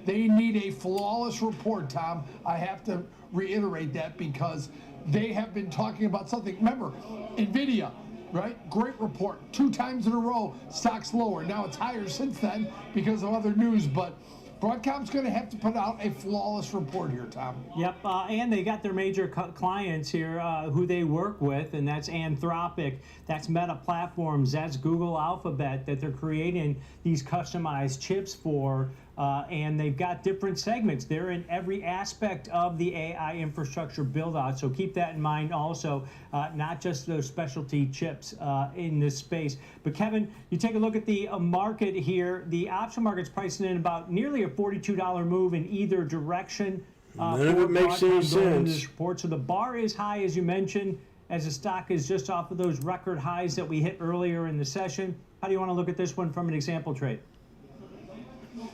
they need a flawless report, Tom. I have to reiterate that because they have been talking about something. Remember, NVIDIA, right? Great report. 2 times in a row, stock's lower. Now it's higher since then because of other news, but Broadcom's going to have to put out a flawless report here, Tom.
Yep, and they got their major clients here who they work with, and that's Anthropic, that's Meta Platforms, that's Google Alphabet, that they're creating these customized chips for And they've got different segments. They're in every aspect of the AI infrastructure build-out. So keep that in mind also, not just those specialty chips in this space. But Kevin, you take a look at the market here. The option market's pricing in about nearly a $42 move in either direction.
None of it makes any sense.
This report. So the bar is high, as you mentioned, as the stock is just off of those record highs that we hit earlier in the session. How do you want to look at this one from an example trade?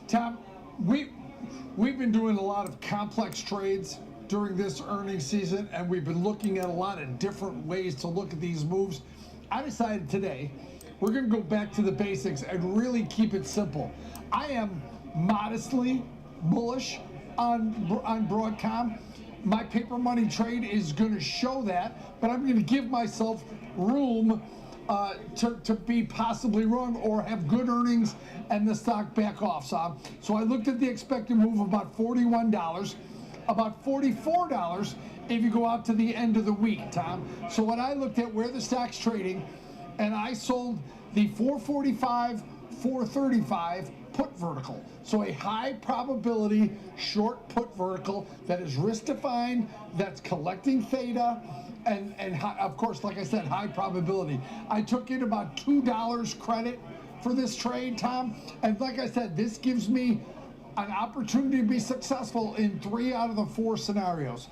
Tom, we've been doing a lot of complex trades during this earnings season, and we've been looking at a lot of different ways to look at these moves. I decided today we're going to go back to the basics and really keep it simple. I am modestly bullish on Broadcom. My paper money trade is going to show that, but I'm going to give myself room to be possibly wrong or have good earnings and the stock back off. So I looked at the expected move of about $41, about $44 if you go out to the end of the week, Tom. So when I looked at where the stock's trading, and I sold the 445, 435 put vertical. So a high probability short put vertical that is risk defined, that's collecting theta, and high, of course, like I said, high probability. I took in about $2 credit for this trade, Tom. And like I said, this gives me an opportunity to be successful in 3 out of the 4 scenarios.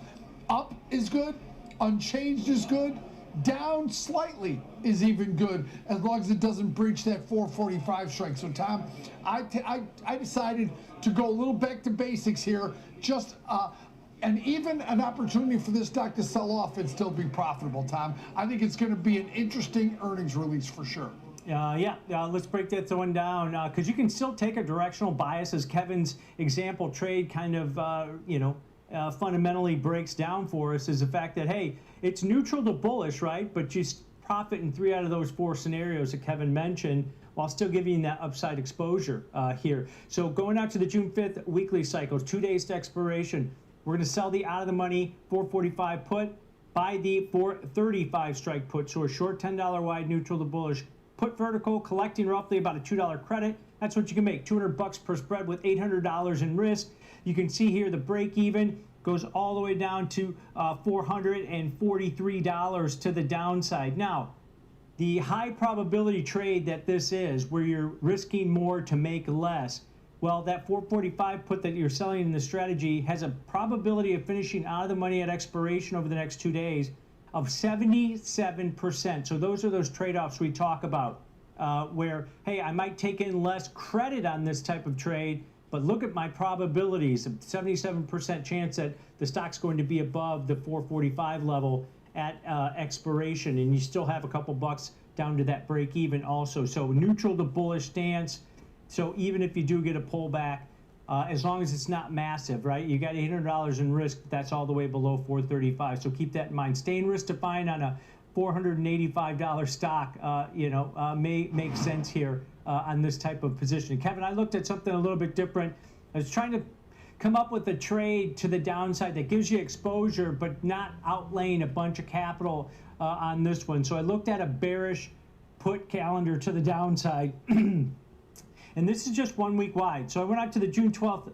Up is good, unchanged is good, down slightly is even good, as long as it doesn't breach that 445 strike. So Tom, I decided to go a little back to basics here, just and even an opportunity for this stock to sell off and still be profitable, Tom. I think it's going to be an interesting earnings release for sure.
Let's break that one down, because you can still take a directional bias, as Kevin's example trade kind of, fundamentally breaks down for us, is the fact that, hey, it's neutral to bullish, right? But you profit in 3 out of those 4 scenarios that Kevin mentioned, while still giving you that upside exposure here. So going out to the June 5th weekly cycles, 2 days to expiration, we're going to sell the out of the money 445 put, buy the 435 strike put. So a short $10 wide, neutral to bullish put vertical, collecting roughly about a $2 credit. That's what you can make, $200 per spread with $800 in risk. You can see here the break even goes all the way down to $443 to the downside. Now, the high probability trade that this is, where you're risking more to make less, well, that 445 put that you're selling in the strategy has a probability of finishing out of the money at expiration over the next 2 days of 77%. So those are those trade-offs we talk about, where, hey, I might take in less credit on this type of trade, but look at my probabilities, 77% chance that the stock's going to be above the 445 level at expiration, and you still have a couple bucks down to that break even also. So neutral to bullish stance. So even if you do get a pullback, as long as it's not massive, right? You got $800 in risk, that's all the way below 435. So keep that in mind. Staying risk defined on a $485 stock, may make sense here on this type of position. Kevin, I looked at something a little bit different. I was trying to come up with a trade to the downside that gives you exposure, but not outlaying a bunch of capital on this one. So I looked at a bearish put calendar to the downside. And this is just 1 week wide. So I went out to the June 12th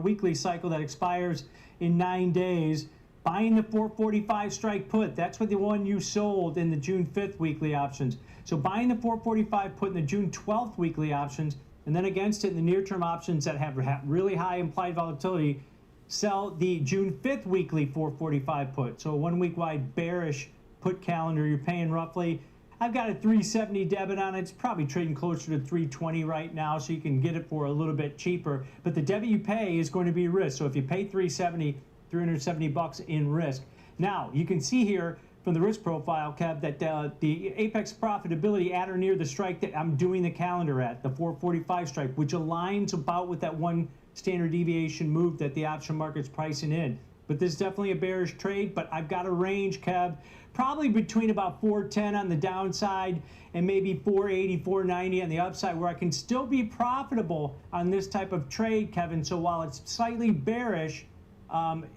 weekly cycle that expires in 9 days, buying the 445 strike put. That's what the one you sold in the June 5th weekly options. So buying the 445 put in the June 12th weekly options, and then against it in the near-term options that have really high implied volatility, sell the June 5th weekly 445 put. So a 1 week wide bearish put calendar. You're paying roughly, I've got a 370 debit on it. It's probably trading closer to 320 right now, so you can get it for a little bit cheaper. But the debit you pay is going to be risk. So if you pay 370 bucks in risk. Now, you can see here from the risk profile, Kev, that the apex profitability at or near the strike that I'm doing the calendar at, the 445 strike, which aligns about with that 1 standard deviation move that the option market's pricing in. But this is definitely a bearish trade, but I've got a range, Kev, probably between about 410 on the downside and maybe 480, 490 on the upside, where I can still be profitable on this type of trade, Kevin. So while it's slightly bearish,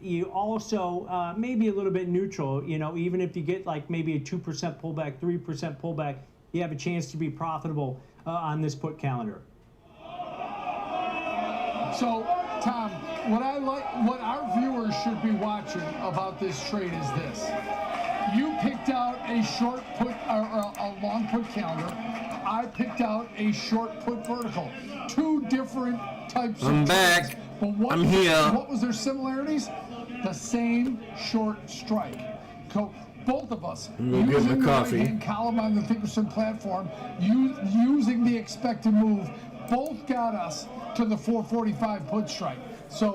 you also may be a little bit neutral. Even if you get like maybe a 2% pullback, 3% pullback, you have a chance to be profitable on this put calendar.
So, Tom, what our viewers should be watching about this trade is this. You picked out a short put or a long put calendar. I picked out a short put vertical. Two different types of
I'm
trades.
back.
But
I'm here.
What was their similarities? The same short strike. Both of us
I'm gonna get my coffee.
right-hand column on the Thinkorswim platform, using the expected move, both got us to the 445 put strike. So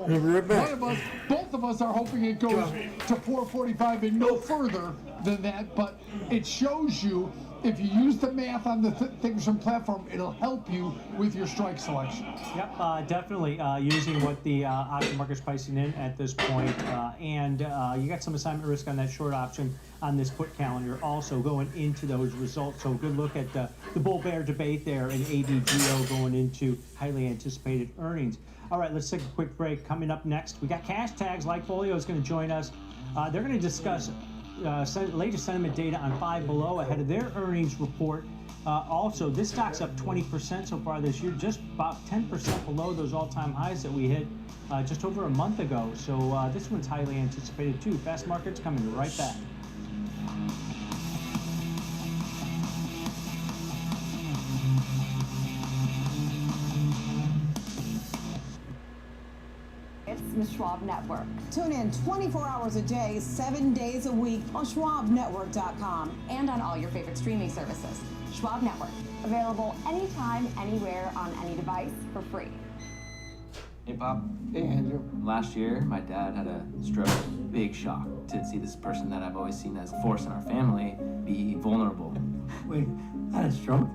both of us are hoping it goes to 445 and no further than that. But it shows you, if you use the math on the Thinkorswim platform, it'll help you with your strike selection.
Yep, definitely using what the option market's pricing in at this point. And you got some assignment risk on that short option on this put calendar also going into those results. So good look at the bull-bear debate there and ADGO going into highly anticipated earnings. All right, let's take a quick break. Coming up next, we got cash tags. Folio is going to join us. They're going to discuss latest sentiment data on Five Below ahead of their earnings report. Also, this stock's up 20% so far this year, just about 10% below those all-time highs that we hit just over a month ago. So this one's highly anticipated too. Fast Markets coming right back.
It's the Schwab Network.
Tune in 24 hours a day, 7 days a week on SchwabNetwork.com.
And on all your favorite streaming services. Schwab Network.
Available anytime, anywhere, on any device for free.
Hey, Bob.
Hey, Andrew.
Last year, my dad had a stroke. Big shock to see this person that I've always seen as a force in our family be vulnerable.
Wait, had a stroke?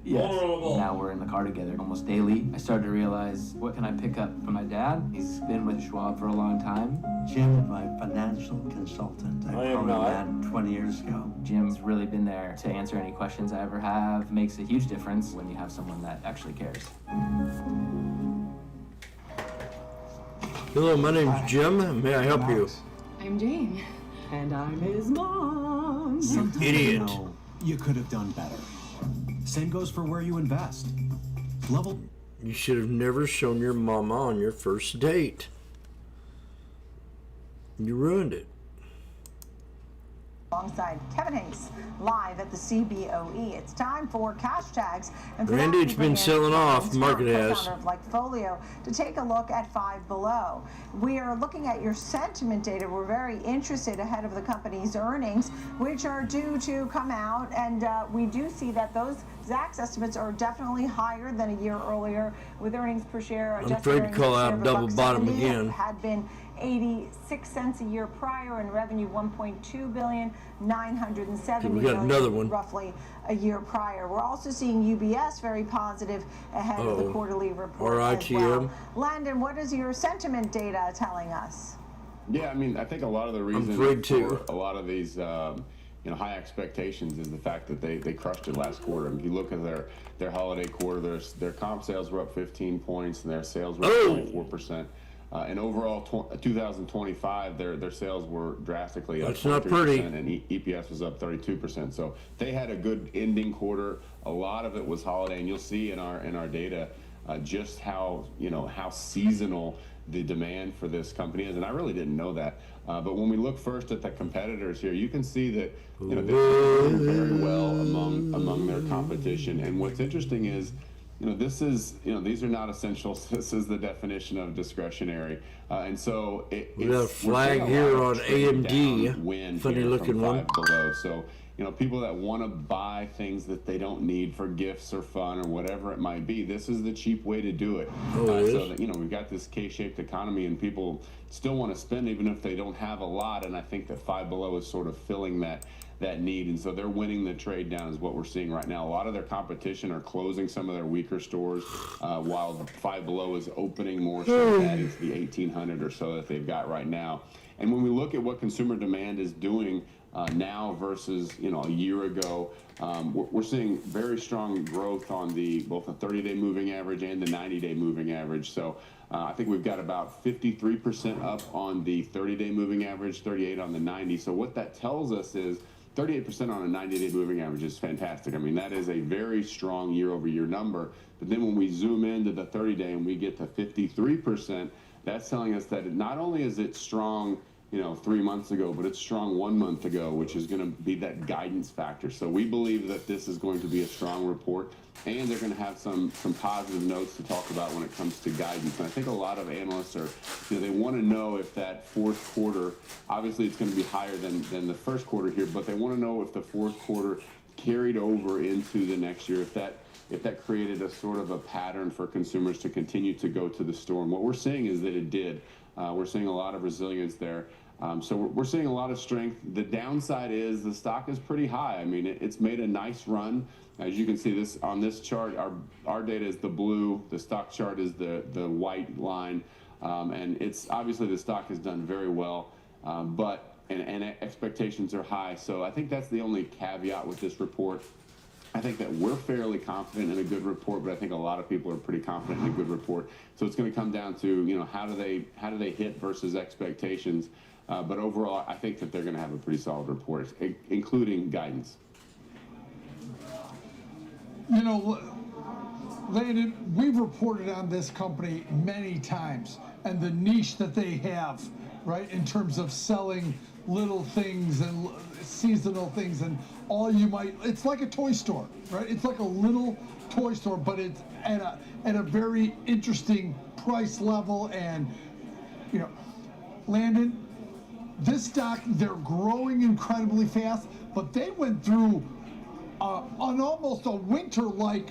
Yes. Now we're in the car together almost daily. I started to realize, what can I pick up from my dad? He's been with Schwab for a long time.
Jim is my financial consultant. I probably met 20 years ago.
Jim's really been there to answer any questions I ever have. Makes a huge difference when you have someone that actually cares.
Hello, my name's Jim. May I help you?
I'm Jane.
And I'm his mom.
Sometimes
Idiot.
You could have done better. Same goes for where you invest. Level.
You should have never shown your mama on your first date. You ruined it.
Alongside Kevin Hayes, live at the CBOE. It's time for cash tags. And for
Randy,
that,
it's been selling off. Market has.
Like Folio to take a look at Five Below. We are looking at your sentiment data. We're very interested ahead of the company's earnings, which are due to come out, and we do see that those Zach's estimates are definitely higher than a year earlier, with earnings per share.
I'm afraid to call out double bottom again.
Had been 86 cents a year prior, and revenue 1.2 billion, 970
we got
million,
another one.
roughly a year prior. We're also seeing UBS very positive ahead of the quarterly report as well. Landon, what is your sentiment data telling us?
Yeah, I mean, I think a lot of the reason for a lot of these high expectations is the fact that they crushed it last quarter. If you look at their holiday quarter, their comp sales were up 15 points and their sales were up 24%. And overall, 2025, their sales were drastically up.
That's not pretty.
And EPS was up 32%. So they had a good ending quarter. A lot of it was holiday, and you'll see in our data just how seasonal the demand for this company is. And I really didn't know that. But when we look first at the competitors here, you can see that they're doing very well among their competition. And what's interesting is, these are not essentials. This is the definition of discretionary. And so
we got a flag here on AMD. Funny looking one.
Below. So, people that want to buy things that they don't need for gifts or fun or whatever it might be, this is the cheap way to do it. So that, we've got this K-shaped economy and people still want to spend even if they don't have a lot. And I think that Five Below is sort of filling that need, and so they're winning the trade down is what we're seeing right now. A lot of their competition are closing some of their weaker stores, while Five Below is opening more, so adding to the 1,800 or so that they've got right now. And when we look at what consumer demand is doing now versus a year ago, we're seeing very strong growth on both the 30-day moving average and the 90-day moving average. So I think we've got about 53% up on the 30-day moving average, 38 on the 90. So what that tells us is 38% on a 90-day moving average is fantastic. I mean, that is a very strong year-over-year number. But then when we zoom into the 30-day and we get to 53%, that's telling us that not only is it strong, 3 months ago, but it's strong 1 month ago, which is going to be that guidance factor. So we believe that this is going to be a strong report, and they're going to have some positive notes to talk about when it comes to guidance. And I think a lot of analysts are, they want to know if that fourth quarter, obviously it's going to be higher than the first quarter here, but they want to know if the fourth quarter carried over into the next year, if that created a sort of a pattern for consumers to continue to go to the store. And what we're seeing is that it did. We're seeing a lot of resilience there. So we're seeing a lot of strength. The downside is the stock is pretty high. I mean, it's made a nice run. As you can see this on this chart, our data is the blue, the stock chart is the white line, and it's obviously the stock has done very well, but expectations are high. So I think that's the only caveat with this report. I think that we're fairly confident in a good report, but I think a lot of people are pretty confident in a good report. So it's going to come down to, how do they hit versus expectations. But overall, I think that they're going to have a pretty solid report, including guidance.
Landon, we've reported on this company many times and the niche that they have, right, in terms of selling little things and seasonal things and it's like a toy store, right? It's like a little toy store, but it's at a very interesting price level. And, Landon, this stock, they're growing incredibly fast, but they went through almost a winter-like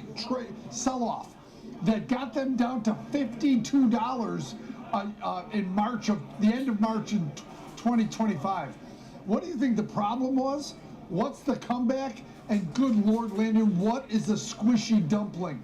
sell-off that got them down to $52 in the end of March in 2025. What do you think the problem was? What's the comeback? And good Lord, Landon, what is a squishy dumpling?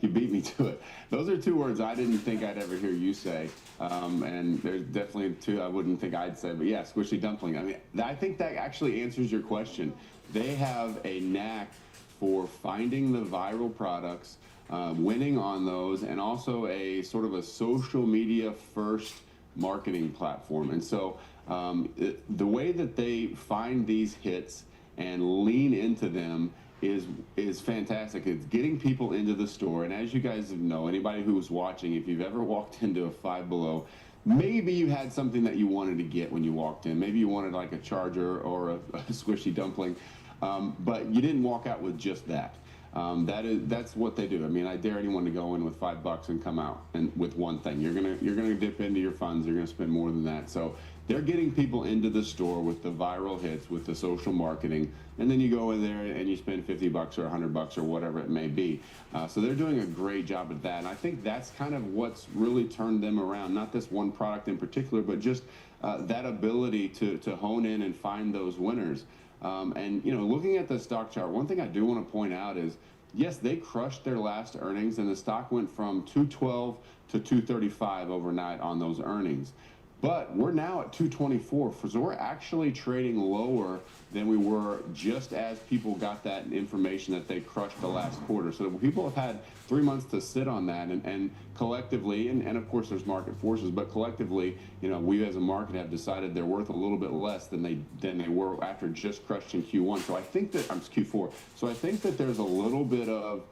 You beat me to it. Those are two words I didn't think I'd ever hear you say, and there's definitely two I wouldn't think I'd say, but yeah, squishy dumpling. I mean, I think that actually answers your question. They have a knack for finding the viral products, winning on those, and also a sort of a social media first marketing platform. And so the way that they find these hits and lean into them is fantastic. It's getting people into the store. And as you guys know, anybody who's watching, if you've ever walked into a Five Below, maybe you had something that you wanted to get when you walked in. Maybe you wanted like a charger or a squishy dumpling, but you didn't walk out with just that. That's what they do. I mean, I dare anyone to go in with $5 and come out and with one thing. You're gonna dip into your funds. You're gonna spend more than that. So they're getting people into the store with the viral hits, with the social marketing, and then you go in there and you spend $50 or $100 or whatever it may be. So they're doing a great job at that, and I think that's kind of what's really turned them around. Not this one product in particular, but just that ability to hone in and find those winners. And looking at the stock chart, one thing I do want to point out is, yes, they crushed their last earnings, and the stock went from 212 to 235 overnight on those earnings. But we're now at 224, so we're actually trading lower than we were just as people got that information that they crushed the last quarter. So people have had 3 months to sit on that, and collectively, and of course there's market forces, but collectively, we as a market have decided they're worth a little bit less than they were after just crushing Q1. So I think that Q4. So I think that there's a little bit of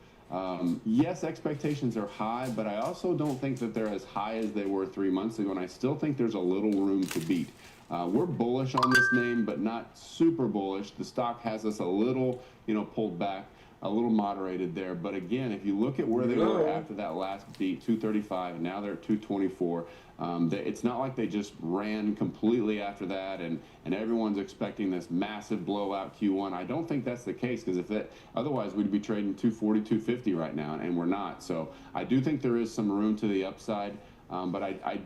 yes, expectations are high, but I also don't think that they're as high as they were 3 months ago, and I still think there's a little room to beat. We're bullish on this name, but not super bullish. The stock has us a little, pulled back, a little moderated there. But again, if you look at where they were after that last beat, 235, and now they're at 224. It's not like they just ran completely after that, and everyone's expecting this massive blowout Q1. I don't think that's the case, because otherwise we'd be trading 240, 250 right now, and we're not. So I do think there is some room to the upside. But I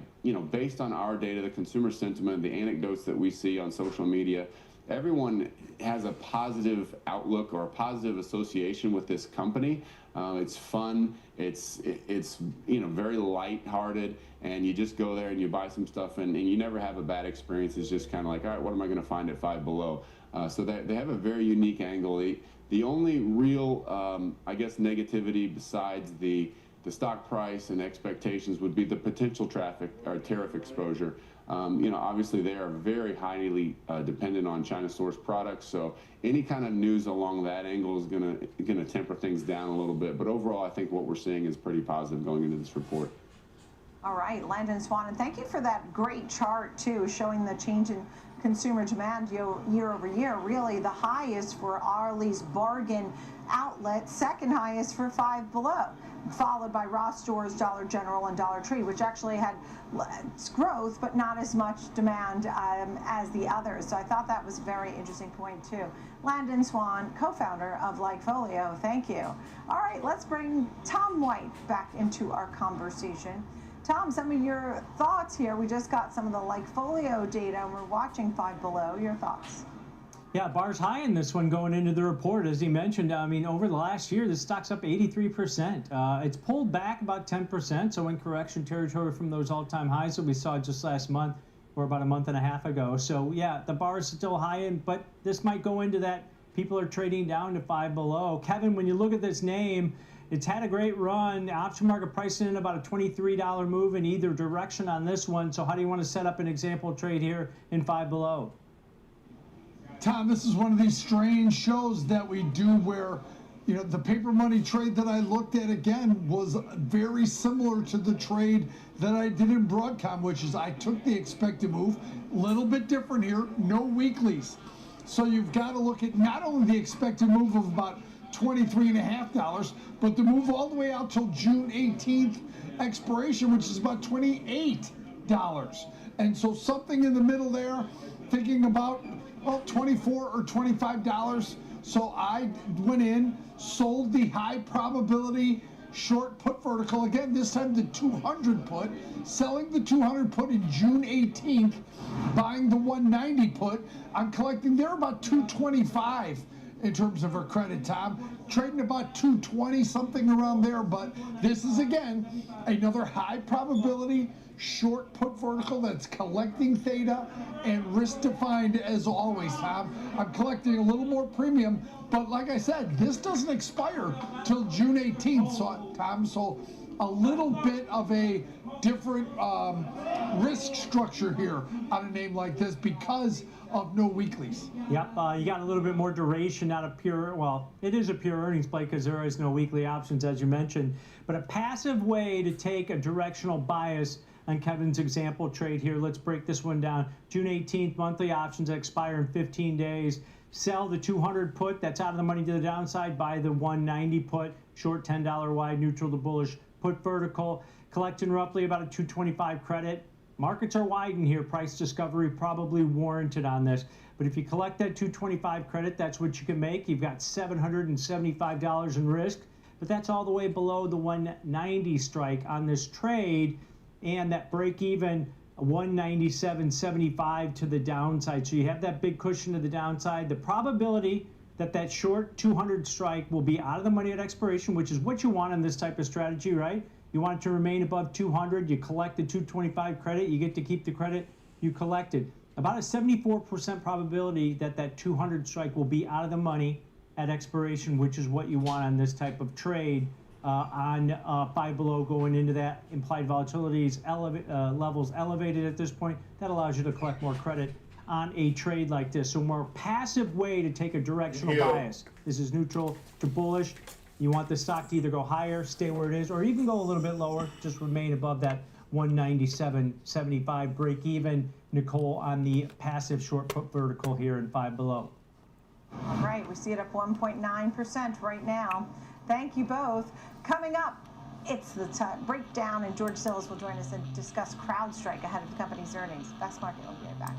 based on our data, the consumer sentiment, the anecdotes that we see on social media, everyone has a positive outlook or a positive association with this company. It's fun. It's very lighthearted, and you just go there and you buy some stuff, and you never have a bad experience. It's just kind of like, all right, what am I going to find at Five Below? So they have a very unique angle. The only real, I guess, negativity besides the stock price and expectations would be the potential tariff exposure. Obviously they are very highly dependent on China-sourced products, so any kind of news along that angle is gonna temper things down a little bit. But overall, I think what we're seeing is pretty positive going into this report.
All right, Landon Swan, and thank you for that great chart too, showing the change in consumer demand year over year. Really, the highest for Arlie's Bargain Outlet, second highest for Five Below, followed by Ross Stores, Dollar General, and Dollar Tree, which actually had growth but not as much demand as the others. So I thought that was a very interesting point too. Landon Swan, co-founder of Likefolio, thank you. All right, let's bring Tom White back into our conversation. Tom, some of your thoughts here. We just got some of the Likefolio data and we're watching Five Below. Your thoughts?
Yeah, bar's high in this one going into the report, as he mentioned. I mean, over the last year, the stock's up 83%. It's pulled back about 10%, so in correction territory from those all-time highs that we saw just last month or about a month and a half ago. So yeah, the bar is still high in, but this might go into that people are trading down to Five Below. Kevin, when you look at this name, it's had a great run. Option market pricing in about a $23 move in either direction on this one. So how do you want to set up an example trade here in Five Below?
Tom, this is one of these strange shows that we do where, the paper money trade that I looked at again was very similar to the trade that I did in Broadcom, which is I took the expected move, a little bit different here, no weeklies. So you've got to look at not only the expected move of about $23.50, but the move all the way out till June 18th expiration, which is about $28. And so something in the middle there, thinking about, $24 or $25. So I went in, sold the high probability short put vertical. Again, this time the 200 put, selling the 200 put in June 18th, buying the 190 put. I'm collecting there about 225 in terms of her credit, Tom. Trading about 220, something around there. But this is, again, another high probability short put vertical that's collecting theta and risk defined as always, Tom. I'm collecting a little more premium, but like I said, this doesn't expire till June 18th, Tom. So a little bit of a different risk structure here on a name like this because of no weeklies.
Yep, you got a little bit more duration, not a pure, well, it is a pure earnings play because there is no weekly options, as you mentioned, but a passive way to take a directional bias on Kevin's example trade here. Let's break this one down. June 18th, monthly options expire in 15 days. Sell the 200 put, that's out of the money to the downside. Buy the 190 put, short $10 wide, neutral to bullish, put vertical. Collecting roughly about a 225 credit. Markets are widened here. Price discovery probably warranted on this. But if you collect that 225 credit, that's what you can make. You've got $775 in risk, but that's all the way below the 190 strike on this trade. And that break even 197.75 to the downside. So you have that big cushion to the downside. The probability that that short 200 strike will be out of the money at expiration, which is what you want in this type of strategy, right? You want it to remain above 200. You collect the 225 credit. You get to keep the credit you collected. About a 74% probability that that 200 strike will be out of the money at expiration, which is what you want on this type of trade. On Five Below going into that, implied volatilities levels elevated at this point. That allows you to collect more credit on a trade like this. So a more passive way to take a directional bias. This is neutral to bullish. You want the stock to either go higher, stay where it is, or even go a little bit lower, just remain above that 197.75 break even. Nicole on the passive short put vertical here in Five Below.
All right, we see it up 1.9% right now. Thank you both. Coming up, it's the breakdown, and George Sillis will join us and discuss CrowdStrike ahead of the company's earnings. Fast Market will be right back.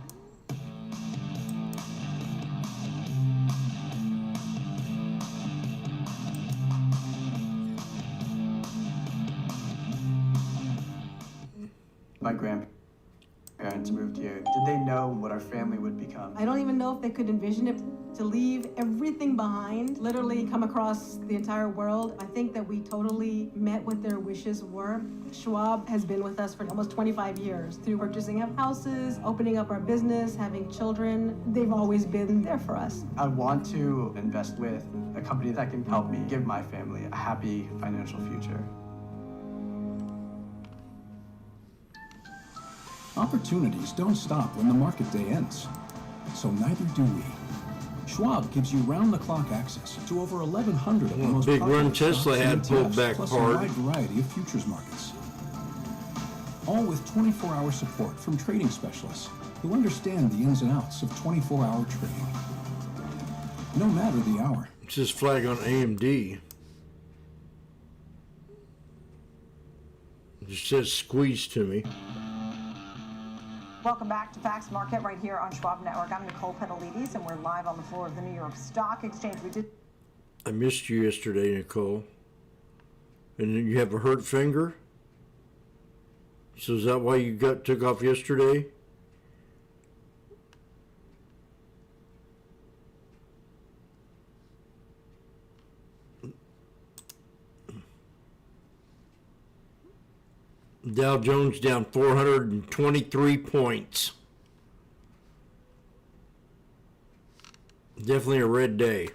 My grandparents moved here. Did they know what our family would become?
I don't even know if they could envision it. To leave everything behind, literally come across the entire world. I think that we totally met what their wishes were. Schwab has been with us for almost 25 years through purchasing of houses, opening up our business, having children. They've always been there for us.
I want to invest with a company that can help me give my family a happy financial future.
Opportunities don't stop when the market day ends. So neither do we. Schwab gives you round-the-clock access to over 1,100 of the most
big
popular
run Tesla
stocks
had
and
pulled
ETFs,
back
plus
hard.
a wide variety of futures markets. All with 24-hour support from trading specialists who understand the ins and outs of 24-hour trading. No matter the hour.
It says flag on AMD. It just says squeeze to me.
Welcome back to Facts Market right here on Schwab Network. I'm Nicole Petalides, and we're live on the floor of the New York Stock Exchange.
I missed you yesterday, Nicole. And you have a hurt finger? So is that why you took off yesterday? Dow Jones down 423 points. Definitely a red day.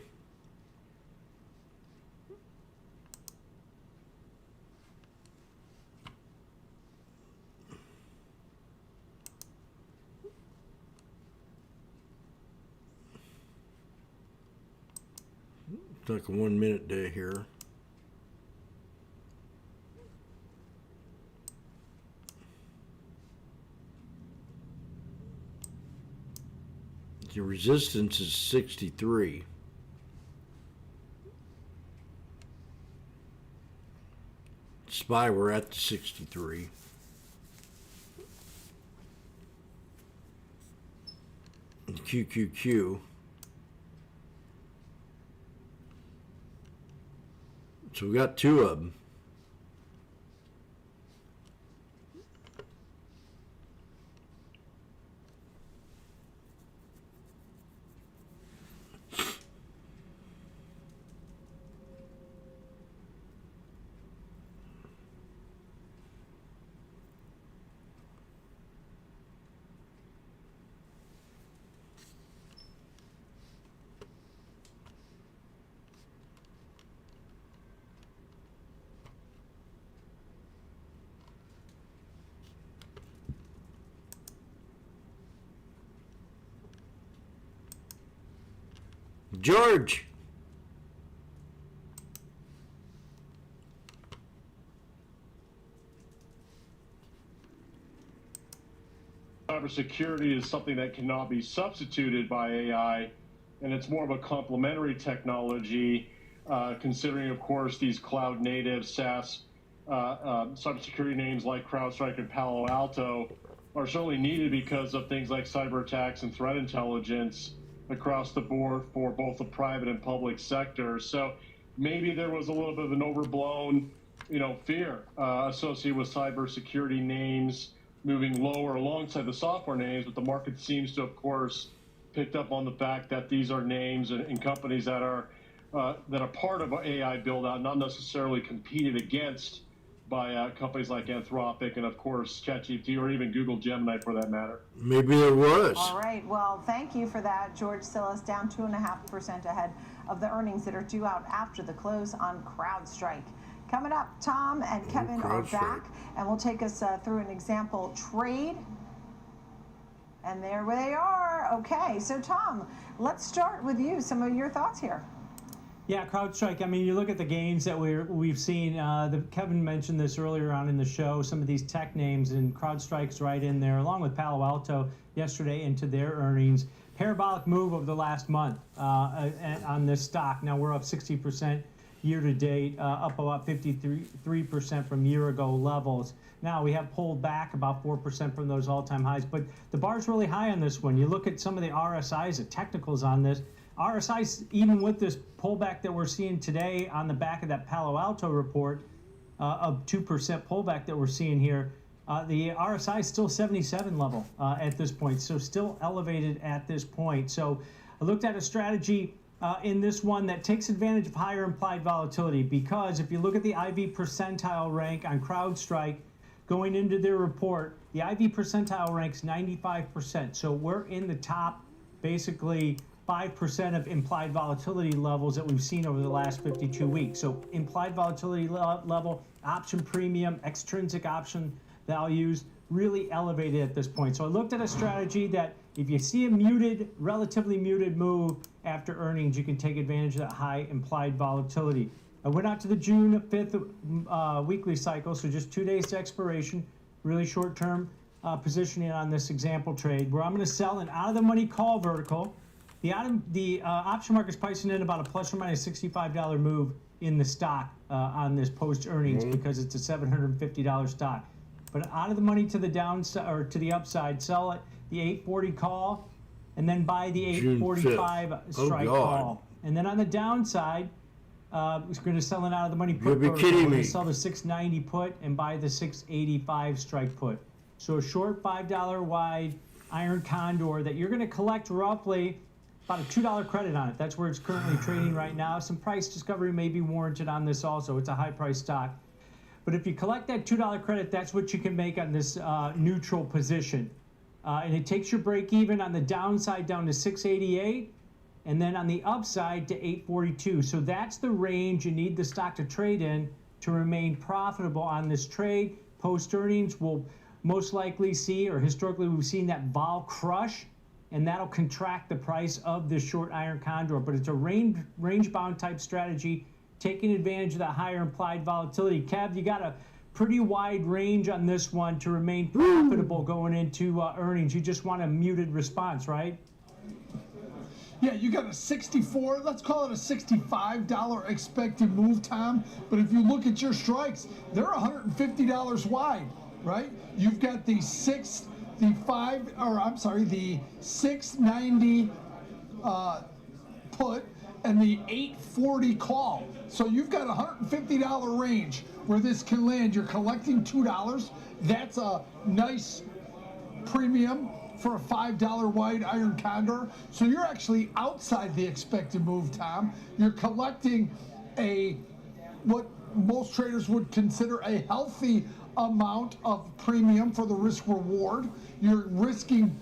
It's like a 1 minute day here. The resistance is 63. SPY, we're at the 63. And QQQ. So we got two of them. George.
Cybersecurity is something that cannot be substituted by AI, and it's more of a complementary technology, considering, of course, these cloud-native SaaS cybersecurity names like CrowdStrike and Palo Alto are certainly needed because of things like cyber attacks and threat intelligence across the board for both the private and public sector. So maybe there was a little bit of an overblown, fear associated with cybersecurity names moving lower alongside the software names, but the market seems to, of course, picked up on the fact that these are names and companies that are part of AI build-out, not necessarily competed against by companies like Anthropic and, of course, ChatGPT or even Google Gemini for that matter.
Maybe there was.
All right. Well, thank you for that. George Silas down 2.5% ahead of the earnings that are due out after the close on CrowdStrike. Coming up, Tom and Kevin are back, and we'll take us through an example trade. And there they are. Okay. So, Tom, let's start with you. Some of your thoughts here.
Yeah, CrowdStrike. I mean, you look at the gains that we've seen. Kevin mentioned this earlier on in the show. Some of these tech names, and CrowdStrike's right in there, along with Palo Alto yesterday into their earnings. Parabolic move over the last month on this stock. Now we're up 60% year to date, up about 53% from year ago levels. Now we have pulled back about 4% from those all-time highs, but the bar's really high on this one. You look at some of the RSIs, the technicals on this. RSI, even with this pullback that we're seeing today on the back of that Palo Alto report of 2% pullback that we're seeing here, the RSI is still 77 level at this point, so still elevated at this point. So I looked at a strategy in this one that takes advantage of higher implied volatility, because if you look at the IV percentile rank on CrowdStrike going into their report, the IV percentile ranks 95%. So we're in the top, basically, 5% of implied volatility levels that we've seen over the last 52 weeks. So implied volatility level, option premium, extrinsic option values, really elevated at this point. So I looked at a strategy that if you see a relatively muted move after earnings, you can take advantage of that high implied volatility. I went out to the June 5th weekly cycle, so just 2 days to expiration, really short-term positioning on this example trade, where I'm going to sell an out-of-the-money call vertical. The option market is pricing in about a plus or minus $65 move in the stock on this post-earnings because it's a $750 stock. But out of the money to the downside or to the upside, sell it the 840 call, and then buy the 845 strike call. And then on the downside, we're going to sell an out of the money put.
You'll be kidding me.
We're going to sell the 690 put and buy the 685 strike put. So a short $5 wide iron condor that you're going to collect roughly about a $2 credit on it. That's where it's currently trading right now. Some price discovery may be warranted on this also. It's a high price stock. But if you collect that $2 credit, that's what you can make on this neutral position. And it takes your break even on the downside down to 688 and then on the upside to 842. So that's the range you need the stock to trade in to remain profitable on this trade. Post earnings, we'll most likely see, or historically we've seen that vol crush, and that'll contract the price of this short iron condor. But it's a range bound type strategy, taking advantage of that higher implied volatility. Kev, you got a pretty wide range on this one to remain profitable going into earnings. You just want a muted response, right?
Yeah, you got a 64, let's call it a $65 expected move, Tom. But if you look at your strikes, they're $150 wide, right? You've got the 690 put and the 840 call. So you've got a $150 range where this can land. You're collecting $2. That's a nice premium for a $5 wide iron condor. So you're actually outside the expected move, Tom. You're collecting what most traders would consider a healthy amount of premium for the risk reward. You're risking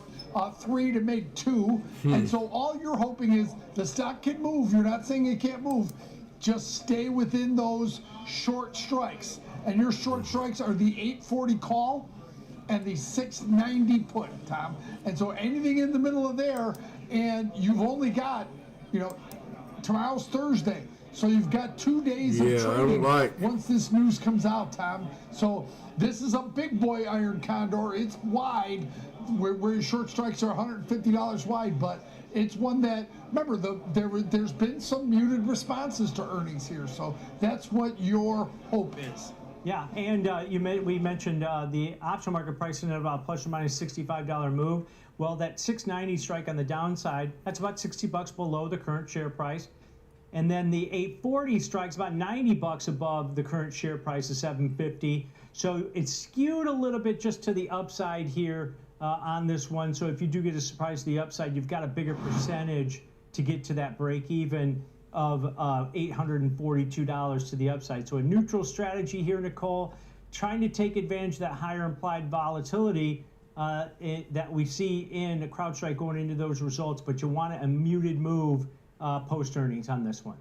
3 to make 2. And so all you're hoping is the stock can move. You're not saying it can't move. Just stay within those short strikes. And your short strikes are the 840 call and the 690 put, Tom. And so anything in the middle of there, and you've only got, tomorrow's Thursday. So you've got 2 days of trading once this news comes out, Tom. So this is a big boy iron condor. It's wide, where your short strikes are $150 wide, but it's one that, remember, there's been some muted responses to earnings here. So that's what your hope is.
Yeah, and we mentioned the option market pricing at about plus or minus $65 move. Well, that 690 strike on the downside, that's about $60 below the current share price. And then the 840 strikes about $90 above the current share price of $750. So it's skewed a little bit just to the upside here on this one. So if you do get a surprise to the upside, you've got a bigger percentage to get to that break even of $842 to the upside. So a neutral strategy here, Nicole, trying to take advantage of that higher implied volatility that we see in CrowdStrike going into those results, but you want a muted move post earnings on this one.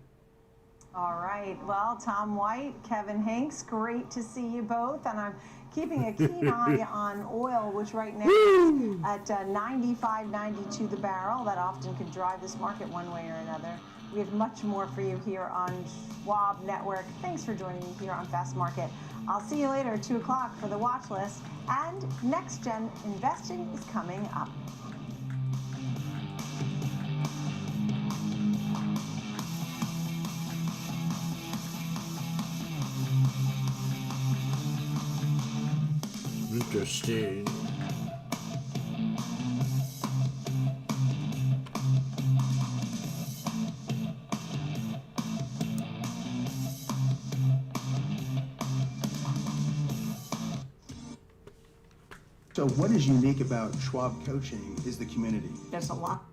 All right. Well, Tom White, Kevin Hanks, great to see you both. And I'm keeping a keen eye on oil, which right now is at $95.92 the barrel. That often can drive this market one way or another. We have much more for you here on Schwab Network. Thanks for joining me here on Fast Market. I'll see you later at 2 o'clock for the watch list. And Next Gen Investing is coming up.
Interesting.
So what is unique about Schwab Coaching is the community.
There's a lot.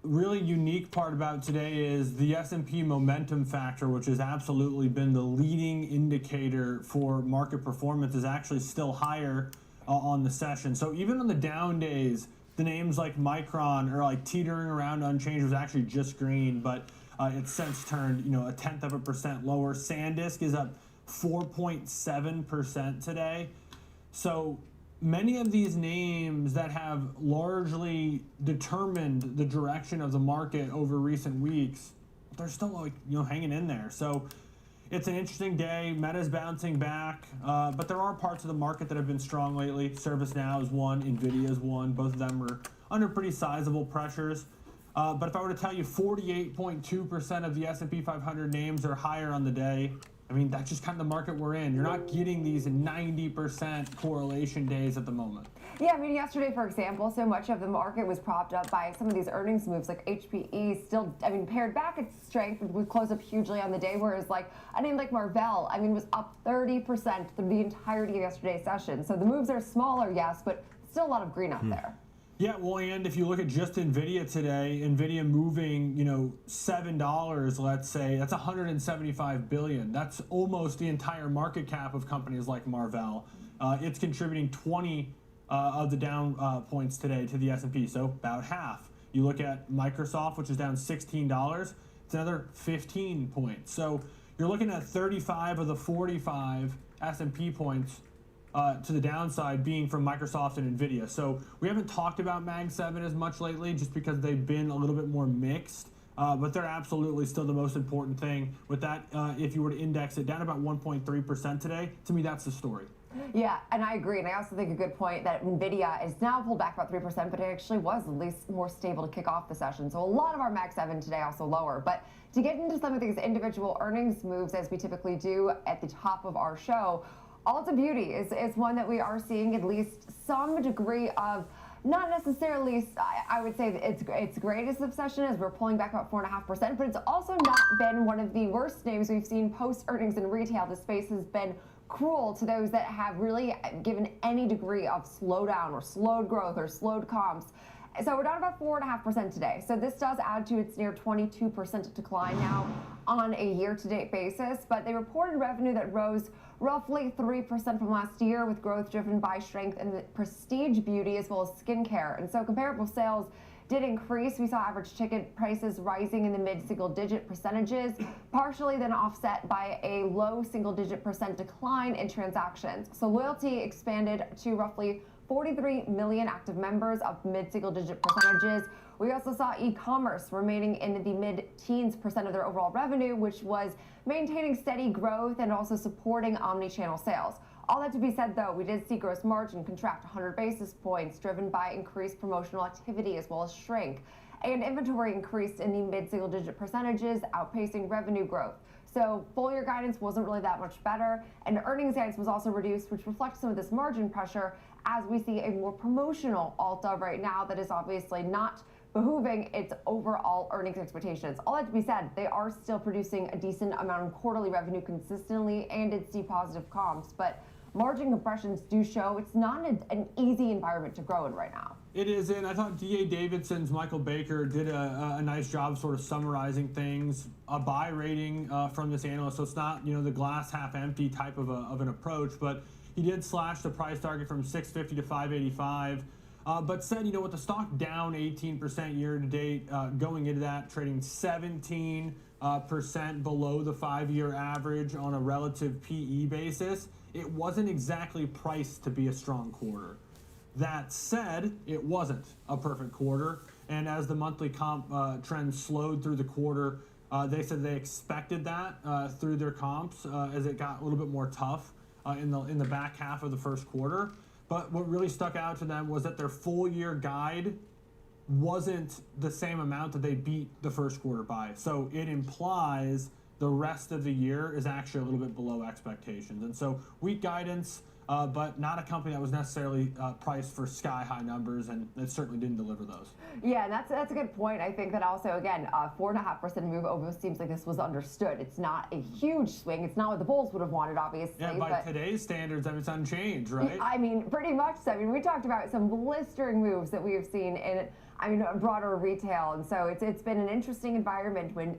Really unique part about today is the S&P momentum factor, which has absolutely been the leading indicator for market performance, is actually still higher on the session. So even on the down days, the names like Micron are like teetering around unchanged. It was actually just green, but it's since turned, you know, 0.1% lower. SanDisk is up 4.7% today. So many of these names that have largely determined the direction of the market over recent weeks, they're still, like, you know, hanging in there. So it's an interesting day. Meta's bouncing back, but there are parts of the market that have been strong lately. ServiceNow is one, Nvidia is one. Both of them are under pretty sizable pressures. But if I were to tell you 48.2% of the S&P 500 names are higher on the day, I mean, that's just kind of the market we're in. You're not getting these 90% correlation days at the moment.
Yeah, I mean, yesterday, for example, so much of the market was propped up by some of these earnings moves, like HPE still, I mean, pared back its strength. We closed up hugely on the day, whereas like a name like Marvell, I mean, was up 30% through the entirety of yesterday's session. So the moves are smaller, yes, but still a lot of green out there.
Yeah, well, and if you look at just Nvidia today, Nvidia moving, you know, $7, let's say, that's 175 billion. That's almost the entire market cap of companies like Marvell. It's contributing 20 of the down points today to the S&P, so about half. You look at Microsoft, which is down $16, it's another 15 points. So you're looking at 35 of the 45 S&P points to the downside being from Microsoft and Nvidia. So we haven't talked about Mag 7 as much lately just because they've been a little bit more mixed, but they're absolutely still the most important thing. With that, if you were to index it, down about 1.3% today, to me that's the story.
Yeah, and I agree, and I also think a good point that Nvidia is now pulled back about 3%, but it actually was at least more stable to kick off the session. So a lot of our Mag 7 today also lower. But to get into some of these individual earnings moves, as we typically do at the top of our show, Ulta Beauty is one that we are seeing at least some degree of, not necessarily, I would say its greatest obsession as we're pulling back about 4.5%, but it's also not been one of the worst names we've seen post earnings in retail. The space has been cruel to those that have really given any degree of slowdown or slowed growth or slowed comps. So we're down about 4.5% today. So this does add to its near 22% decline now on a year-to-date basis. But they reported revenue that rose roughly 3% from last year, with growth driven by strength in the prestige beauty as well as skincare. And so comparable sales did increase. We saw average ticket prices rising in the mid-single-digit percentages, partially then offset by a low single-digit % decline in transactions. So loyalty expanded to roughly 43 million active members, up mid-single-digit percentages. We also saw e-commerce remaining in the mid-teens % of their overall revenue, which was maintaining steady growth and also supporting omni-channel sales. All that to be said, though, we did see gross margin contract 100 basis points, driven by increased promotional activity as well as shrink. And inventory increased in the mid-single-digit percentages, outpacing revenue growth. So full year guidance wasn't really that much better, and earnings guidance was also reduced, which reflects some of this margin pressure as we see a more promotional Ulta right now that is obviously not behooving its overall earnings expectations. All that to be said, they are still producing a decent amount of quarterly revenue consistently and did see positive comps, but margin compressions do show it's not an easy environment to grow in right now.
It isn't. I thought D.A. Davidson's Michael Baker did a nice job sort of summarizing things, a buy rating from this analyst. So it's not, the glass half empty type of an approach, but he did slash the price target from 650 to 585. But said, with the stock down 18% year to date, going into that, trading 17% below the 5-year average on a relative PE basis, it wasn't exactly priced to be a strong quarter. That said, it wasn't a perfect quarter, and as the monthly comp trend slowed through the quarter, they said they expected that through their comps as it got a little bit more tough in the back half of the first quarter. But what really stuck out to them was that their full year guide wasn't the same amount that they beat the first quarter by. So it implies the rest of the year is actually a little bit below expectations. And so weak guidance, but not a company that was necessarily priced for sky-high numbers, and it certainly didn't deliver those.
Yeah, that's a good point. I think that also, again, 4.5% move almost seems like this was understood. It's not a huge swing. It's not what the Bulls would have wanted, obviously.
Yeah, by today's standards, it's unchanged, right?
I mean, pretty much so. I mean, we talked about some blistering moves that we have seen in broader retail, and so it's been an interesting environment when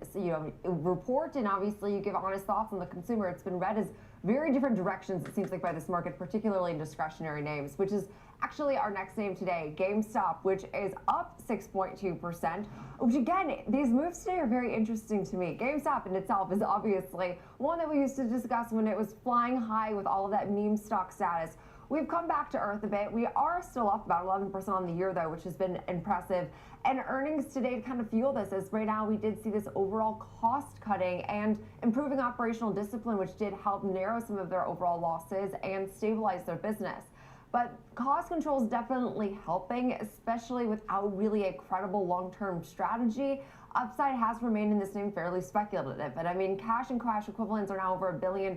report and obviously you give honest thoughts on the consumer. It's been read as very different directions, it seems like, by this market, particularly in discretionary names, which is actually our next name today, GameStop, which is up 6.2%, which again, these moves today are very interesting to me. GameStop in itself is obviously one that we used to discuss when it was flying high with all of that meme stock status. We've come back to earth a bit. We are still up about 11% on the year, though, which has been impressive. And earnings today kind of fuel this, as right now we did see this overall cost cutting and improving operational discipline, which did help narrow some of their overall losses and stabilize their business. But cost control is definitely helping, especially without really a credible long-term strategy. Upside has remained in this name fairly speculative. And I mean, cash and cash equivalents are now over $1 billion.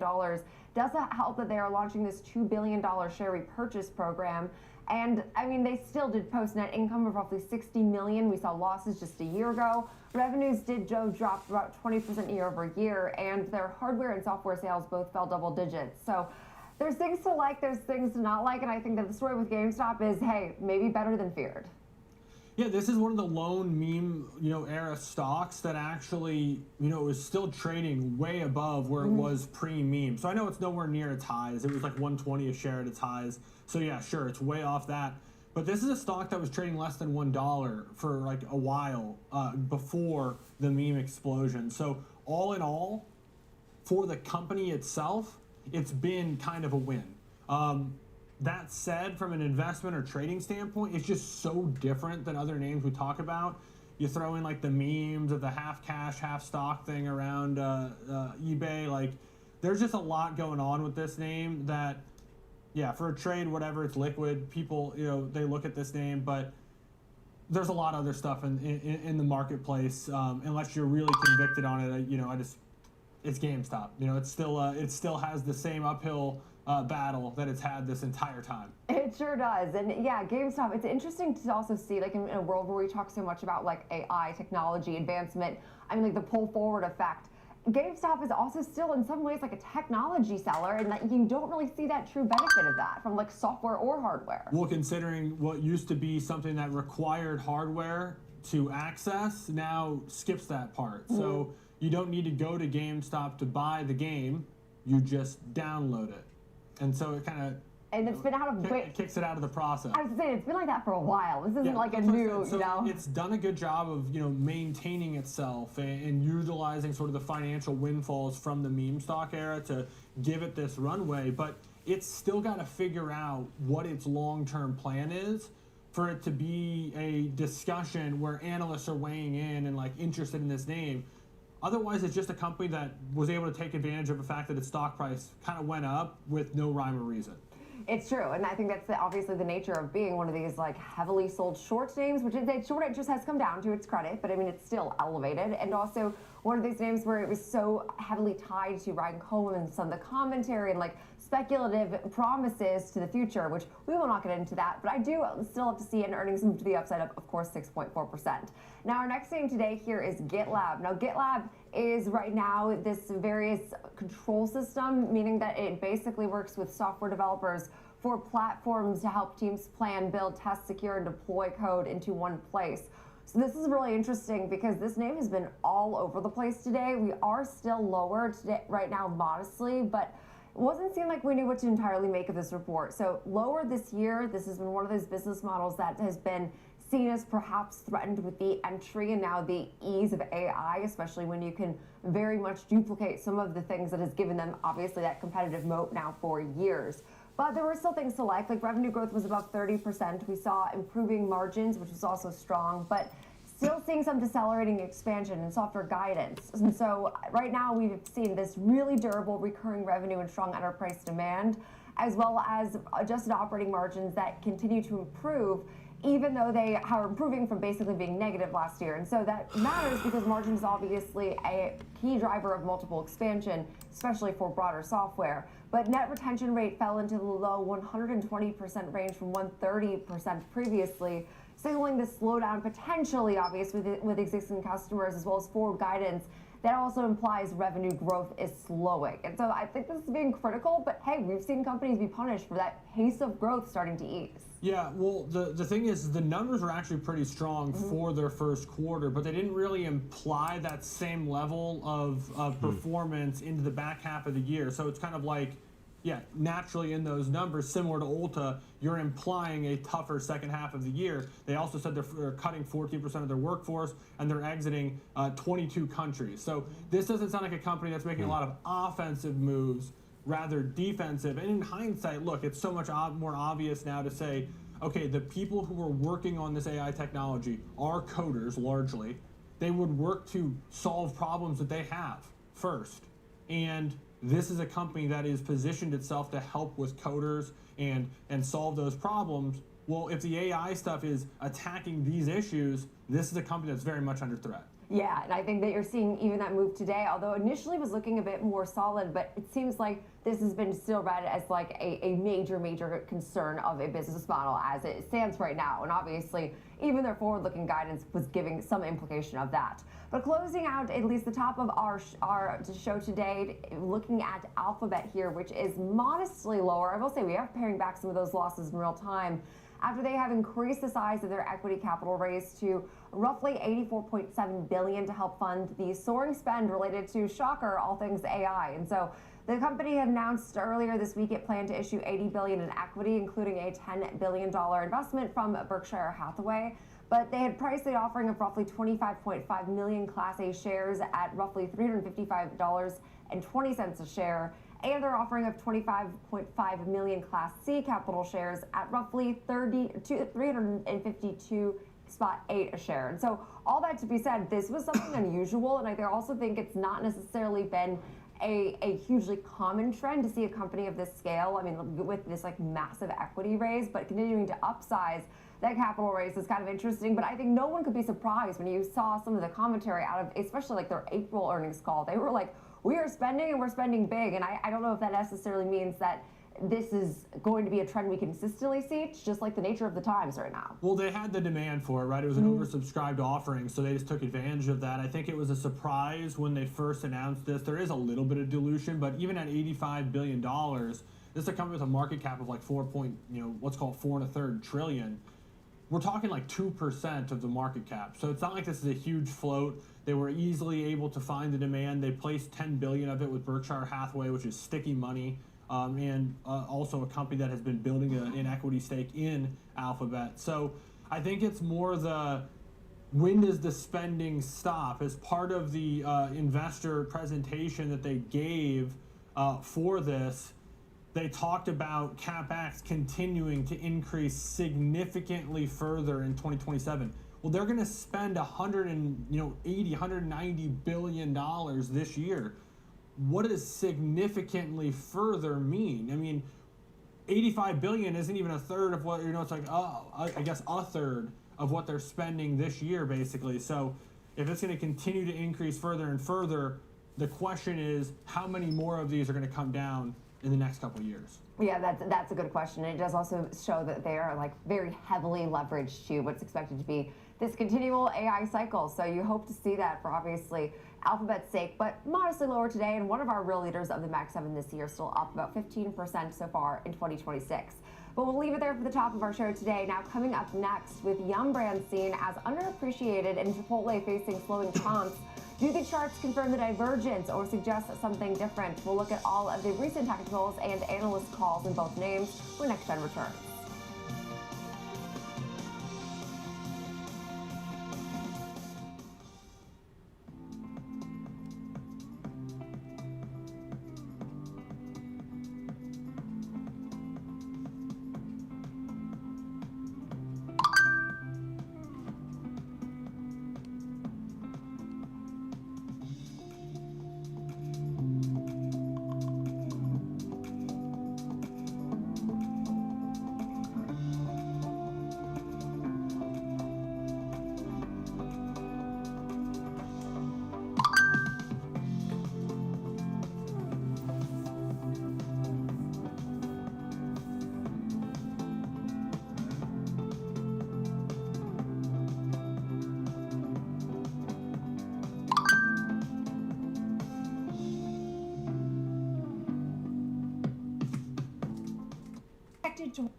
Doesn't help that they are launching this $2 billion share repurchase program. And I mean, they still did post net income of roughly $60 million. We saw losses just a year ago. Revenues did drop about 20% year over year, and their hardware and software sales both fell double digits. So there's things to like, there's things to not like, and I think that the story with GameStop is, hey, maybe better than feared.
Yeah, this is one of the lone meme, era stocks that actually, is still trading way above where it was pre-meme. So I know it's nowhere near its highs. It was like 120 a share at its highs. So yeah, sure, it's way off that. But this is a stock that was trading less than $1 for like a while before the meme explosion. So all in all, for the company itself, it's been kind of a win. That said, from an investment or trading standpoint, it's just so different than other names we talk about. You throw in like the memes of the half cash, half stock thing around eBay. Like, there's just a lot going on with this name that, yeah, for a trade, whatever, it's liquid. People, they look at this name, but there's a lot of other stuff in the marketplace. Unless you're really convicted on it, it's GameStop. It still has the same uphill battle that it's had this entire time.
It sure does. And yeah, GameStop, it's interesting to also see, like, in a world where we talk so much about like AI technology advancement, I mean, like the pull forward effect. GameStop is also still in some ways like a technology seller, and that you don't really see that true benefit of that from like software or hardware.
Well, considering what used to be something that required hardware to access, now skips that part. So you don't need to go to GameStop to buy the game, you just download it. And so it kind of
and it's been out of
it kicks it out of the process.
I was saying it's been like that for a while. This isn't like a new,
so it's done a good job of maintaining itself and utilizing sort of the financial windfalls from the meme stock era to give it this runway. But it's still got to figure out what its long-term plan is for it to be a discussion where analysts are weighing in and like interested in this name. Otherwise, it's just a company that was able to take advantage of the fact that its stock price kind of went up with no rhyme or reason.
It's true, and I think that's obviously the nature of being one of these like heavily sold short names, which is short interest has come down to its credit, but I mean it's still elevated, and also one of these names where it was so heavily tied to Ryan Cohen and some of the commentary and like speculative promises to the future, which we will not get into that, but I do still have to see an earnings move to the upside of course, 6.4%. Now, our next name today here is GitLab. Now, GitLab is right now this various control system, meaning that it basically works with software developers for platforms to help teams plan, build, test, secure, and deploy code into one place. So this is really interesting because this name has been all over the place today. We are still lower today, right now modestly, but it wasn't seem like we knew what to entirely make of this report. So lower this year, this has been one of those business models that has been seen as perhaps threatened with the entry and now the ease of AI, especially when you can very much duplicate some of the things that has given them obviously that competitive moat now for years. But there were still things to like revenue growth was above 30%. We saw improving margins, which was also strong, but still seeing some decelerating expansion and softer guidance. And so right now we've seen this really durable recurring revenue and strong enterprise demand, as well as adjusted operating margins that continue to improve, even though they are improving from basically being negative last year. And so that matters because margin is obviously a key driver of multiple expansion, especially for broader software. But net retention rate fell into the low 120% range from 130% previously, signaling the slowdown potentially obvious with existing customers, as well as forward guidance that also implies revenue growth is slowing. And so I think this is being critical, but hey, we've seen companies be punished for that pace of growth starting to ease.
Yeah, well, the thing is, the numbers were actually pretty strong for their first quarter, but they didn't really imply that same level of performance into the back half of the year. So it's kind of like, yeah, naturally in those numbers, similar to Ulta, you're implying a tougher second half of the year. They also said they're cutting 14% of their workforce and they're exiting 22 countries. So this doesn't sound like a company that's making a lot of offensive moves, rather defensive. And in hindsight, look, it's so much more obvious now to say, okay, the people who are working on this AI technology are coders largely. They would work to solve problems that they have first. And this is a company that is positioned itself to help with coders and solve those problems. Well, if the AI stuff is attacking these issues, this is a company that's very much under threat.
Yeah, and I think that you're seeing even that move today, although initially was looking a bit more solid, but it seems like this has been still read as like a major concern of a business model as it stands right now. And obviously, even their forward-looking guidance was giving some implication of that. But closing out at least the top of our show today, looking at Alphabet here, which is modestly lower. I will say we are paring back some of those losses in real time after they have increased the size of their equity capital raise to roughly $84.7 billion to help fund the soaring spend related to, shocker, all things AI. And so the company had announced earlier this week it planned to issue $80 billion in equity, including a $10 billion investment from Berkshire Hathaway. But they had priced the offering of roughly 25.5 million Class A shares at roughly $355.20 a share, and their offering of 25.5 million Class C capital shares at roughly $352.8 a share. And so all that to be said, this was something unusual, and I also think it's not necessarily been a hugely common trend to see a company of this scale, I mean, with this like massive equity raise, but continuing to upsize that capital raise is kind of interesting. But I think no one could be surprised when you saw some of the commentary out of, especially like their April earnings call. They were like, we are spending and we're spending big. And I don't know if that necessarily means that this is going to be a trend we consistently see? It's just like the nature of the times right now.
Well, they had the demand for it, right? It was an oversubscribed offering, so they just took advantage of that. I think it was a surprise when they first announced this. There is a little bit of dilution, but even at $85 billion, this is a company with a market cap of like let's call it 4 1/3 trillion. We're talking like 2% of the market cap. So it's not like this is a huge float. They were easily able to find the demand. They placed $10 billion of it with Berkshire Hathaway, which is sticky money, and also a company that has been building an equity stake in Alphabet. So I think it's more the when does the spending stop? As part of the investor presentation that they gave for this, they talked about CapEx continuing to increase significantly further in 2027. Well, they're going to spend $190 billion this year. What does significantly further mean? I mean, 85 billion isn't even a third of what, it's like, I guess a third of what they're spending this year, basically. So if it's going to continue to increase further and further, the question is how many more of these are going to come down in the next couple of years?
Yeah, that's a good question. It does also show that they are like very heavily leveraged to what's expected to be this continual AI cycle. So you hope to see that for obviously Alphabet's sake, but modestly lower today. And one of our real leaders of the Mac 7 this year, still up about 15% so far in 2026. But we'll leave it there for the top of our show today. Now coming up next, with Yum Brand seen as underappreciated and Chipotle facing slowing comps, do the charts confirm the divergence or suggest something different? We'll look at all of the recent technicals and analyst calls in both names when Next Gen returns.
To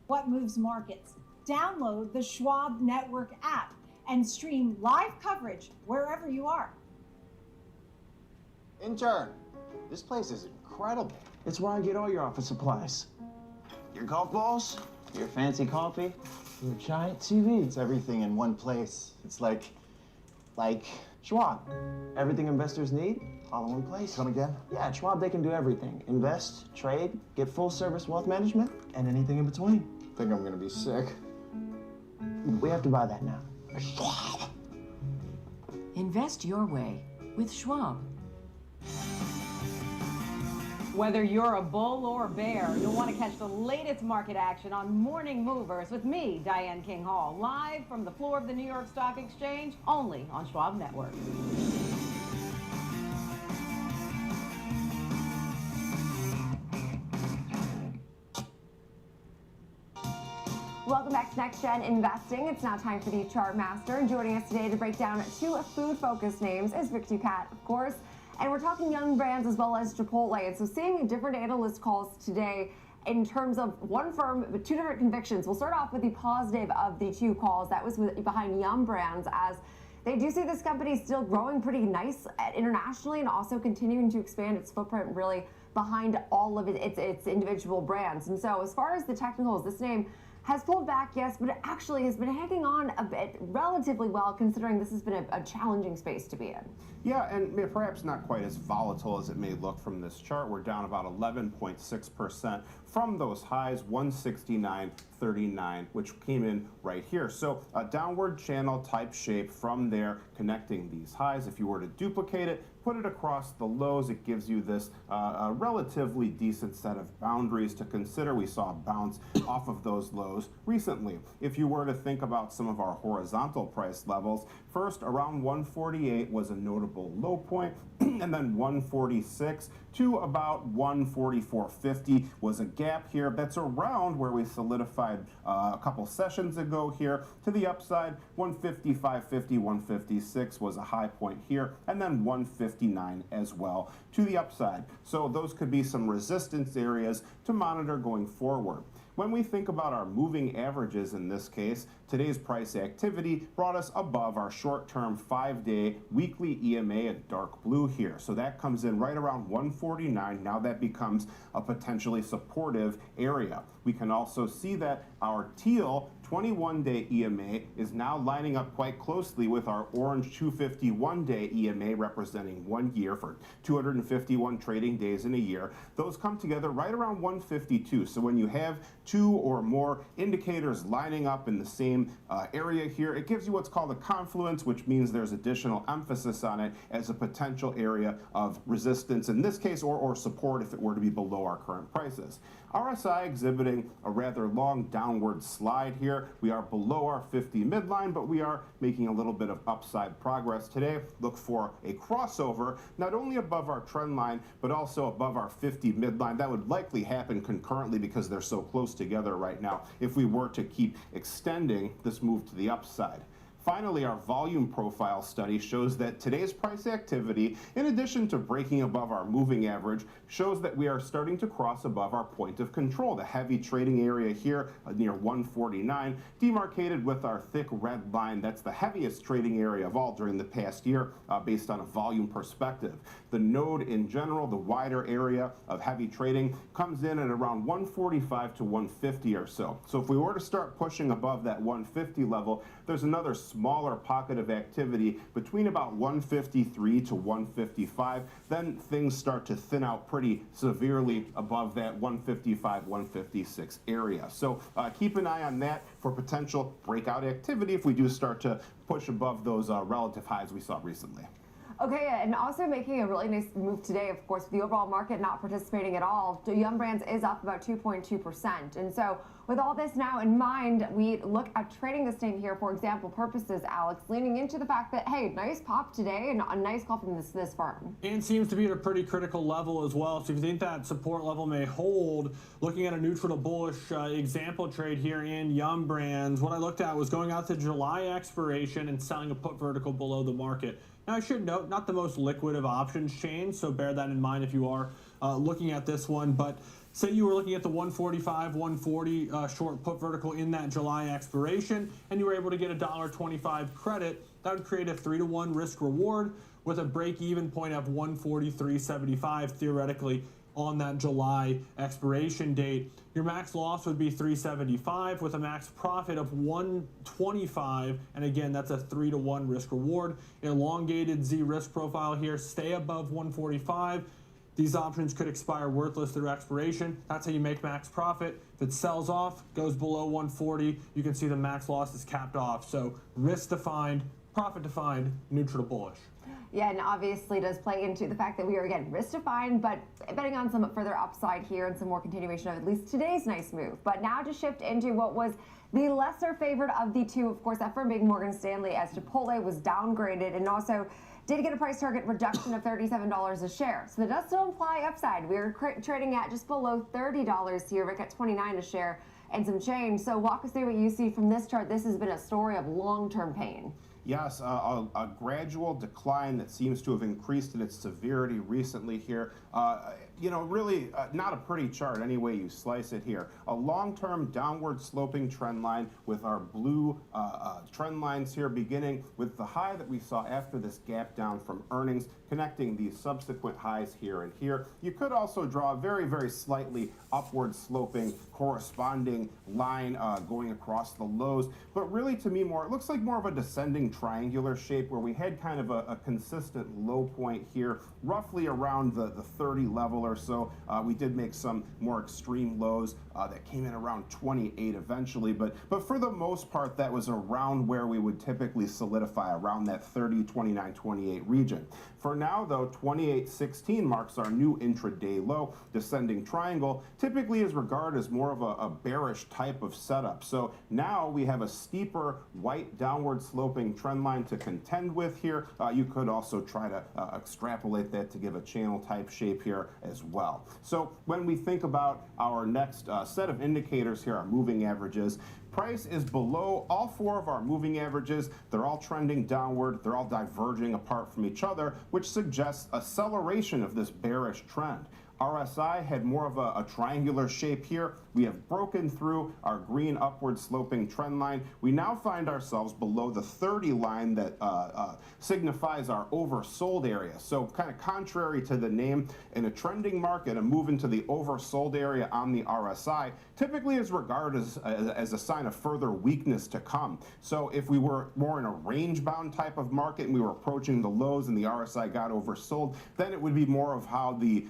what moves markets. Download the Schwab Network app and stream live coverage wherever you are.
Intern, this place is incredible. It's where I get all your office supplies. Your golf balls, your fancy coffee, your giant TV. It's everything in one place. It's like Schwab. Everything investors need, all in one place. Come again? Yeah, at Schwab they can do everything. Invest, trade, get full service wealth management, and anything in between. Think I'm gonna be sick. We have to buy that now. Schwab.
Invest your way with Schwab.
Whether you're a bull or a bear, you'll want to catch the latest market action on Morning Movers with me, Diane King Hall, live from the floor of the New York Stock Exchange, only on Schwab Network.
Welcome back to Next Gen Investing. It's now time for the Chart Master. And joining us today to break down two food-focused names is Rick Ducat, of course. And we're talking Yum Brands as well as Chipotle. And so seeing different analyst calls today in terms of one firm with two different convictions. We'll start off with the positive of the two calls. That was behind Yum Brands, as they do see this company still growing pretty nice internationally and also continuing to expand its footprint really behind all of its individual brands. And so as far as the technicals, this name has pulled back, yes, but it actually has been hanging on a bit relatively well, considering this has been a challenging space to be in.
Yeah, and perhaps not quite as volatile as it may look from this chart. We're down about 11.6% from those highs, 169.39, which came in right here. So a downward channel type shape from there connecting these highs. If you were to duplicate it, put it across the lows, it gives you this a relatively decent set of boundaries to consider. We saw a bounce off of those lows recently. If you were to think about some of our horizontal price levels, First, around 148 was a notable low point, and then 146 to about 144.50 was a gap here. That's around where we solidified a couple sessions ago here. To the upside, 155.50, 156 was a high point here, and then 159 as well to the upside. So those could be some resistance areas to monitor going forward. When we think about our moving averages in this case, today's price activity brought us above our short-term 5-day weekly EMA in dark blue here. So that comes in right around 149. Now that becomes a potentially supportive area. We can also see that our teal 21-day EMA is now lining up quite closely with our orange 251-day EMA, representing 1 year for 251 trading days in a year. Those come together right around 152. So when you have two or more indicators lining up in the same area here, it gives you what's called a confluence, which means there's additional emphasis on it as a potential area of resistance in this case, or support if it were to be below our current prices. RSI exhibiting a rather long downward slide here. We are below our 50 midline, but we are making a little bit of upside progress today. Look for a crossover, not only above our trend line, but also above our 50 midline. That would likely happen concurrently because they're so close together right now if we were to keep extending this move to the upside. Finally, our volume profile study shows that today's price activity, in addition to breaking above our moving average, shows that we are starting to cross above our point of control, the heavy trading area here near 149, demarcated with our thick red line. That's the heaviest trading area of all during the past year based on a volume perspective. The node in general, the wider area of heavy trading, comes in at around 145 to 150 or so. So if we were to start pushing above that 150 level, there's another smaller pocket of activity between about 153 to 155. Then things start to thin out pretty severely above that 155, 156 area. So keep an eye on that for potential breakout activity if we do start to push above those relative highs we saw recently.
Okay, and also making a really nice move today, of course, the overall market not participating at all. Yum Brands is up about 2.2%. And so with all this now in mind, we look at trading this name here for example purposes, Alex, leaning into the fact that, hey, nice pop today and a nice call from this firm.
And seems to be at a pretty critical level as well. So if you think that support level may hold, looking at a neutral to bullish example trade here in Yum Brands, what I looked at was going out to July expiration and selling a put vertical below the market. Now, I should note, not the most liquid of options chains, so bear that in mind if you are looking at this one. But say you were looking at the 145, 140 short put vertical in that July expiration, and you were able to get a $1.25 credit, that would create a 3-to-1 risk reward with a break-even point of 143.75 theoretically on that July expiration date. Your max loss would be 375 with a max profit of 125, and again, that's a 3-to-1 risk reward. Elongated Z risk profile here, stay above 145. These options could expire worthless through expiration. That's how you make max profit. If it sells off, goes below 140, you can see the max loss is capped off. So risk defined, profit defined, neutral to bullish.
Yeah, and obviously does play into the fact that we are, again, risk defined, but betting on some further upside here and some more continuation of at least today's nice move. But now to shift into what was the lesser favorite of the two, of course, that firm being Morgan Stanley, as Chipotle was downgraded and also did get a price target reduction of $37 a share. So that does still imply upside. We're trading at just below $30 here, right at $29 a share and some change. So walk us through what you see from this chart. This has been a story of long-term pain.
Yes, a gradual decline that seems to have increased in its severity recently here. You know, really not a pretty chart any way you slice it here. A long-term downward sloping trend line with our blue trend lines here beginning with the high that we saw after this gap down from earnings, connecting these subsequent highs here and here. You could also draw a very, very slightly upward sloping corresponding line going across the lows. But really, to me, it looks like more of a descending triangular shape where we had kind of a consistent low point here, roughly around the 30 level or so. We did make some more extreme lows that came in around 28 eventually, but for the most part, that was around where we would typically solidify, around that 30, 29, 28 region. For now, though, 28.16 marks our new intraday low. Descending triangle typically is regarded as more of a bearish type of setup. So now we have a steeper white downward sloping trend trend line to contend with here. You could also try to extrapolate that to give a channel type shape here as well. So when we think about our next set of indicators here, our moving averages, price is below all four of our moving averages. They're all trending downward. They're all diverging apart from each other, which suggests acceleration of this bearish trend. RSI had more of a triangular shape here. We have broken through our green upward sloping trend line. We now find ourselves below the 30 line that signifies our oversold area. So kind of contrary to the name, in a trending market, a move into the oversold area on the RSI typically is regarded as a sign of further weakness to come. So if we were more in a range-bound type of market and we were approaching the lows and the RSI got oversold, then it would be more of how the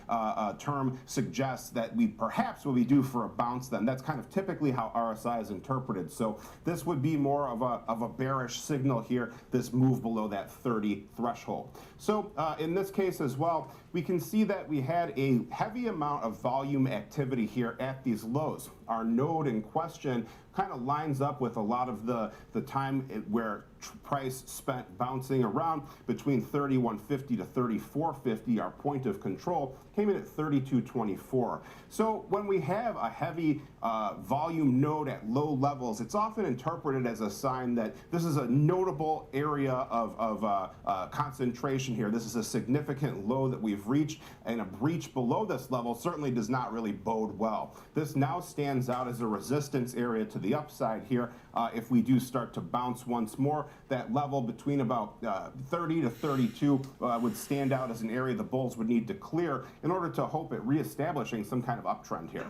term suggests that we perhaps will be due for a bounce then. That's kind of typically how RSI is interpreted. So this would be more of a bearish signal here, this move below that 30 threshold. So in this case as well, we can see that we had a heavy amount of volume activity here at these lows. Our node in question kind of lines up with a lot of the time where price spent bouncing around between 3150 to 3450. Our point of control came in at 3224. So when we have a heavy volume node at low levels, it's often interpreted as a sign that this is a notable area of concentration here. This is a significant low that we've reached, and a breach below this level certainly does not really bode well. This now stands out as a resistance area to the upside here. If we do start to bounce once more, that level between about 30 to 32 would stand out as an area the bulls would need to clear in order to hope at reestablishing some kind of uptrend here.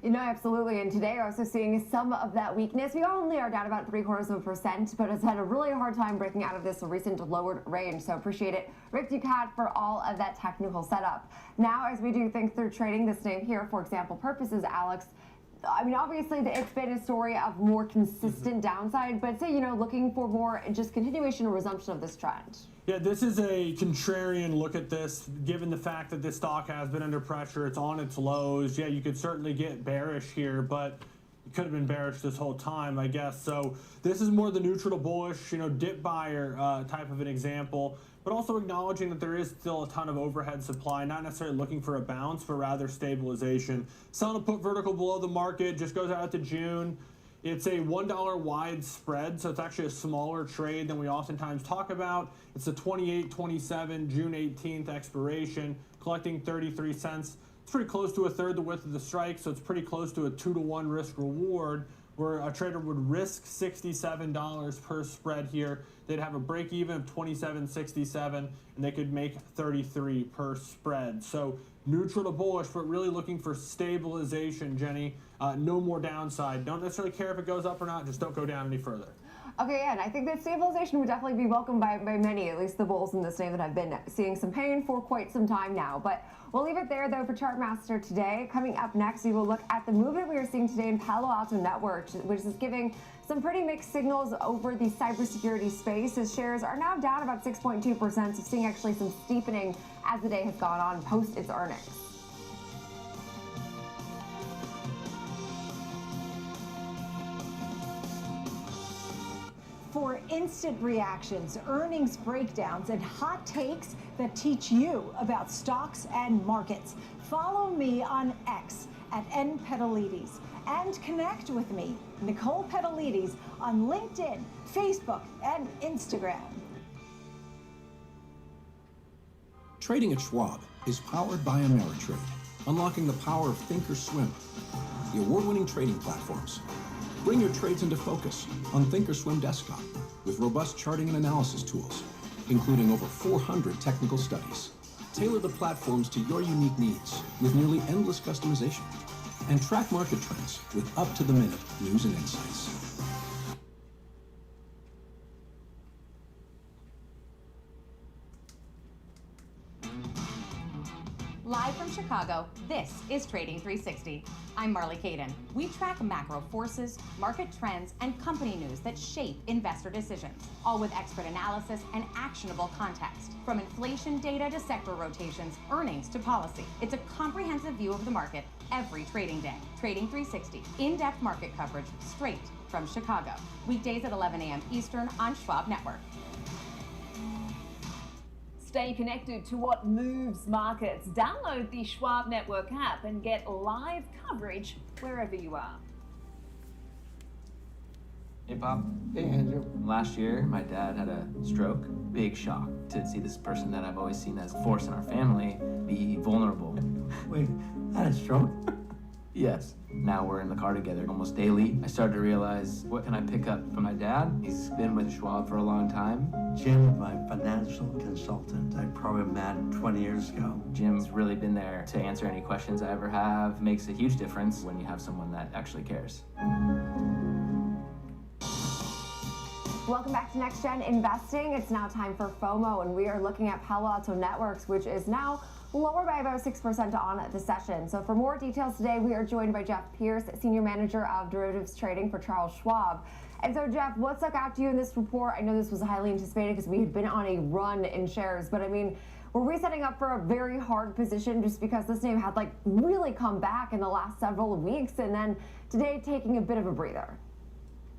You know, absolutely. And today, also seeing some of that weakness. We only are down about 0.75%, but it's had a really hard time breaking out of this recent lowered range. So appreciate it, Rick Ducat, for all of that technical setup. Now, as we do think through trading this name here, for example purposes, Alex, I mean, obviously, it's been a story of more consistent downside, but say, you know, looking for more just continuation or resumption of this trend.
Yeah, this is a contrarian look at this, given the fact that this stock has been under pressure. It's on its lows. Yeah, you could certainly get bearish here, but it could have been bearish this whole time, I guess. So this is more the neutral to bullish, you know, dip buyer type of an example, but also acknowledging that there is still a ton of overhead supply, not necessarily looking for a bounce, but rather stabilization. Selling a put vertical below the market, just goes out to June. It's a $1 wide spread, so it's actually a smaller trade than we oftentimes talk about. It's a 28-27 June 18th expiration, collecting 33 cents. It's pretty close to a third the width of the strike, so it's pretty close to a 2-to-1 risk reward, where a trader would risk $67 per spread here. They'd have a break even of $27.67, and they could make 33 per spread. So neutral to bullish, but really looking for stabilization, Jenny. No more downside. Don't necessarily care if it goes up or not, just don't go down any further.
Okay, and I think that stabilization would definitely be welcomed by many, at least the bulls in this name that have been seeing some pain for quite some time now. But we'll leave it there, though, for Chartmaster today. Coming up next, we will look at the movement we are seeing today in Palo Alto Networks, which is giving some pretty mixed signals over the cybersecurity space, as shares are now down about 6.2%, so seeing actually some steepening as the day has gone on post its earnings.
For instant reactions, earnings breakdowns, and hot takes that teach you about stocks and markets, follow me on X at @NPetalides and connect with me, Nicole Petalides, on LinkedIn, Facebook, and Instagram.
Trading at Schwab is powered by Ameritrade, unlocking the power of thinkorswim, the award-winning trading platforms. Bring your trades into focus on thinkorswim desktop with robust charting and analysis tools, including over 400 technical studies. Tailor the platforms to your unique needs with nearly endless customization, and track market trends with up-to-the-minute news and insights.
Live from Chicago, this is Trading 360. I'm Marley Caden. We track macro forces, market trends, and company news that shape investor decisions, all with expert analysis and actionable context. From inflation data to sector rotations, earnings to policy, it's a comprehensive view of the market every trading day. Trading 360, in-depth market coverage straight from Chicago. Weekdays at 11 a.m. Eastern on Schwab Network.
Stay connected to what moves markets. Download the Schwab Network app and get live coverage wherever you are.
Hey, Bob.
Hey, Andrew.
Last year, my dad had a stroke. Big shock to see this person that I've always seen as a force in our family be vulnerable.
Wait, had a stroke?
Yes. Now we're in the car together almost daily. I started to realize, what can I pick up from my dad? He's been with Schwab for a long time.
Jim, my financial consultant. I probably met 20 years ago.
Jim's really been there to answer any questions I ever have. Makes a huge difference when you have someone that actually cares.
Welcome back to Next Gen Investing. It's now time for FOMO, and we are looking at Palo Alto Networks, which is now lower by about 6% on the session. So for more details today, we are joined by Jeff Pierce, Senior Manager of Derivatives Trading for Charles Schwab. And so, Jeff, what stuck out to you in this report? I know this was highly anticipated because we had been on a run in shares, but I mean, were we setting up for a very hard position just because this name had like really come back in the last several weeks, and then today taking a bit of a breather?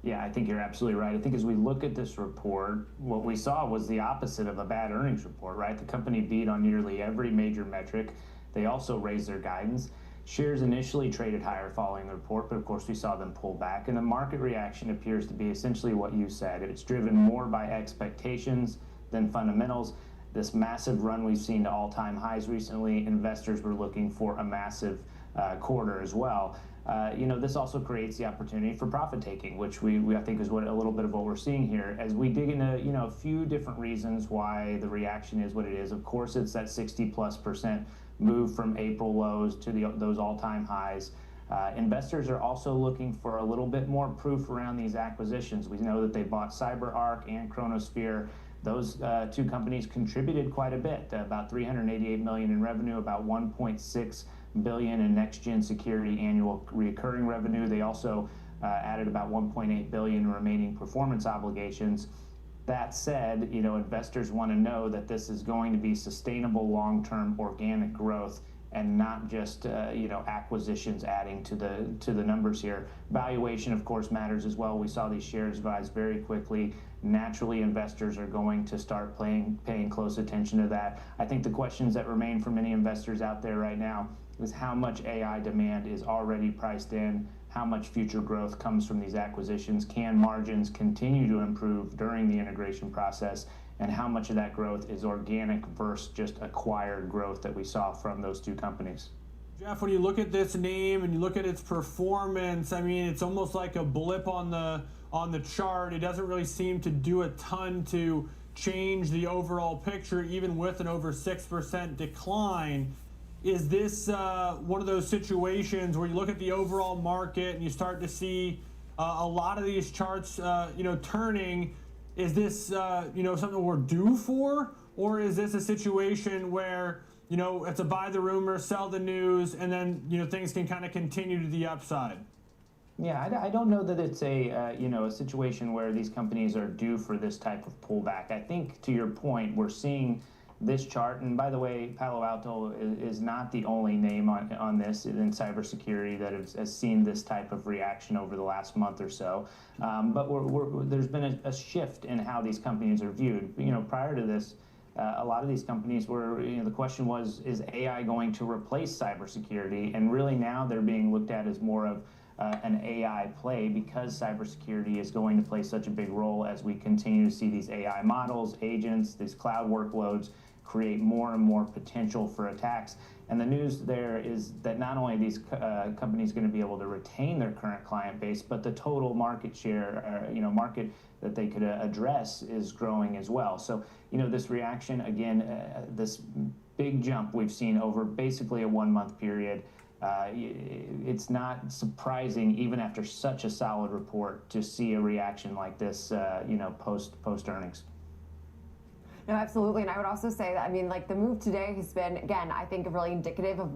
Yeah, I think you're absolutely right. I think as we look at this report, what we saw was the opposite of a bad earnings report, right? The company beat on nearly every major metric. They also raised their guidance. Shares initially traded higher following the report, but of course we saw them pull back. And the market reaction appears to be essentially what you said. It's driven more by expectations than fundamentals. This massive run we've seen to all-time highs recently, investors were looking for a massive quarter as well. This also creates the opportunity for profit taking, which we I think is what a little bit of what we're seeing here. As we dig into a few different reasons why the reaction is what it is. Of course, it's that 60+% move from April lows to those all-time highs. Investors are also looking for a little bit more proof around these acquisitions. We know that they bought CyberArk and Chronosphere. Those two companies contributed quite a bit, about $388 million in revenue, about $1.6 billion in next-gen security annual recurring revenue. They also added about $1.8 billion in remaining performance obligations. That said, investors want to know that this is going to be sustainable long-term organic growth and not just acquisitions adding to the numbers here. Valuation, of course, matters as well. We saw these shares rise very quickly. Naturally, investors are going to start paying close attention to that. I think the questions that remain for many investors out there right now is how much AI demand is already priced in, how much future growth comes from these acquisitions, can margins continue to improve during the integration process, and how much of that growth is organic versus just acquired growth that we saw from those two companies.
Jeff, when you look at this name and you look at its performance, I mean, it's almost like a blip on the chart. It doesn't really seem to do a ton to change the overall picture, even with an over 6% decline. Is this one of those situations where you look at the overall market and you start to see a lot of these charts, turning? Is this, something we're due for? Or is this a situation where, it's a buy the rumor, sell the news, and then, things can kind of continue to the upside?
Yeah, I don't know that it's a situation where these companies are due for this type of pullback. I think, to your point, we're seeing this chart, and by the way, Palo Alto is not the only name on this in cybersecurity that has seen this type of reaction over the last month or so. But there's been a shift in how these companies are viewed. Prior to this, a lot of these companies were, the question was, is AI going to replace cybersecurity? And really now they're being looked at as more of an AI play, because cybersecurity is going to play such a big role as we continue to see these AI models, agents, these cloud workloads create more and more potential for attacks. And the news there is that not only are these companies going to be able to retain their current client base, but the total market share, market that they could address is growing as well. So, this reaction, again, this big jump we've seen over basically a 1 month period, it's not surprising, even after such a solid report, to see a reaction like this, post earnings.
No, absolutely. And I would also say that, the move today has been, again, I think really indicative of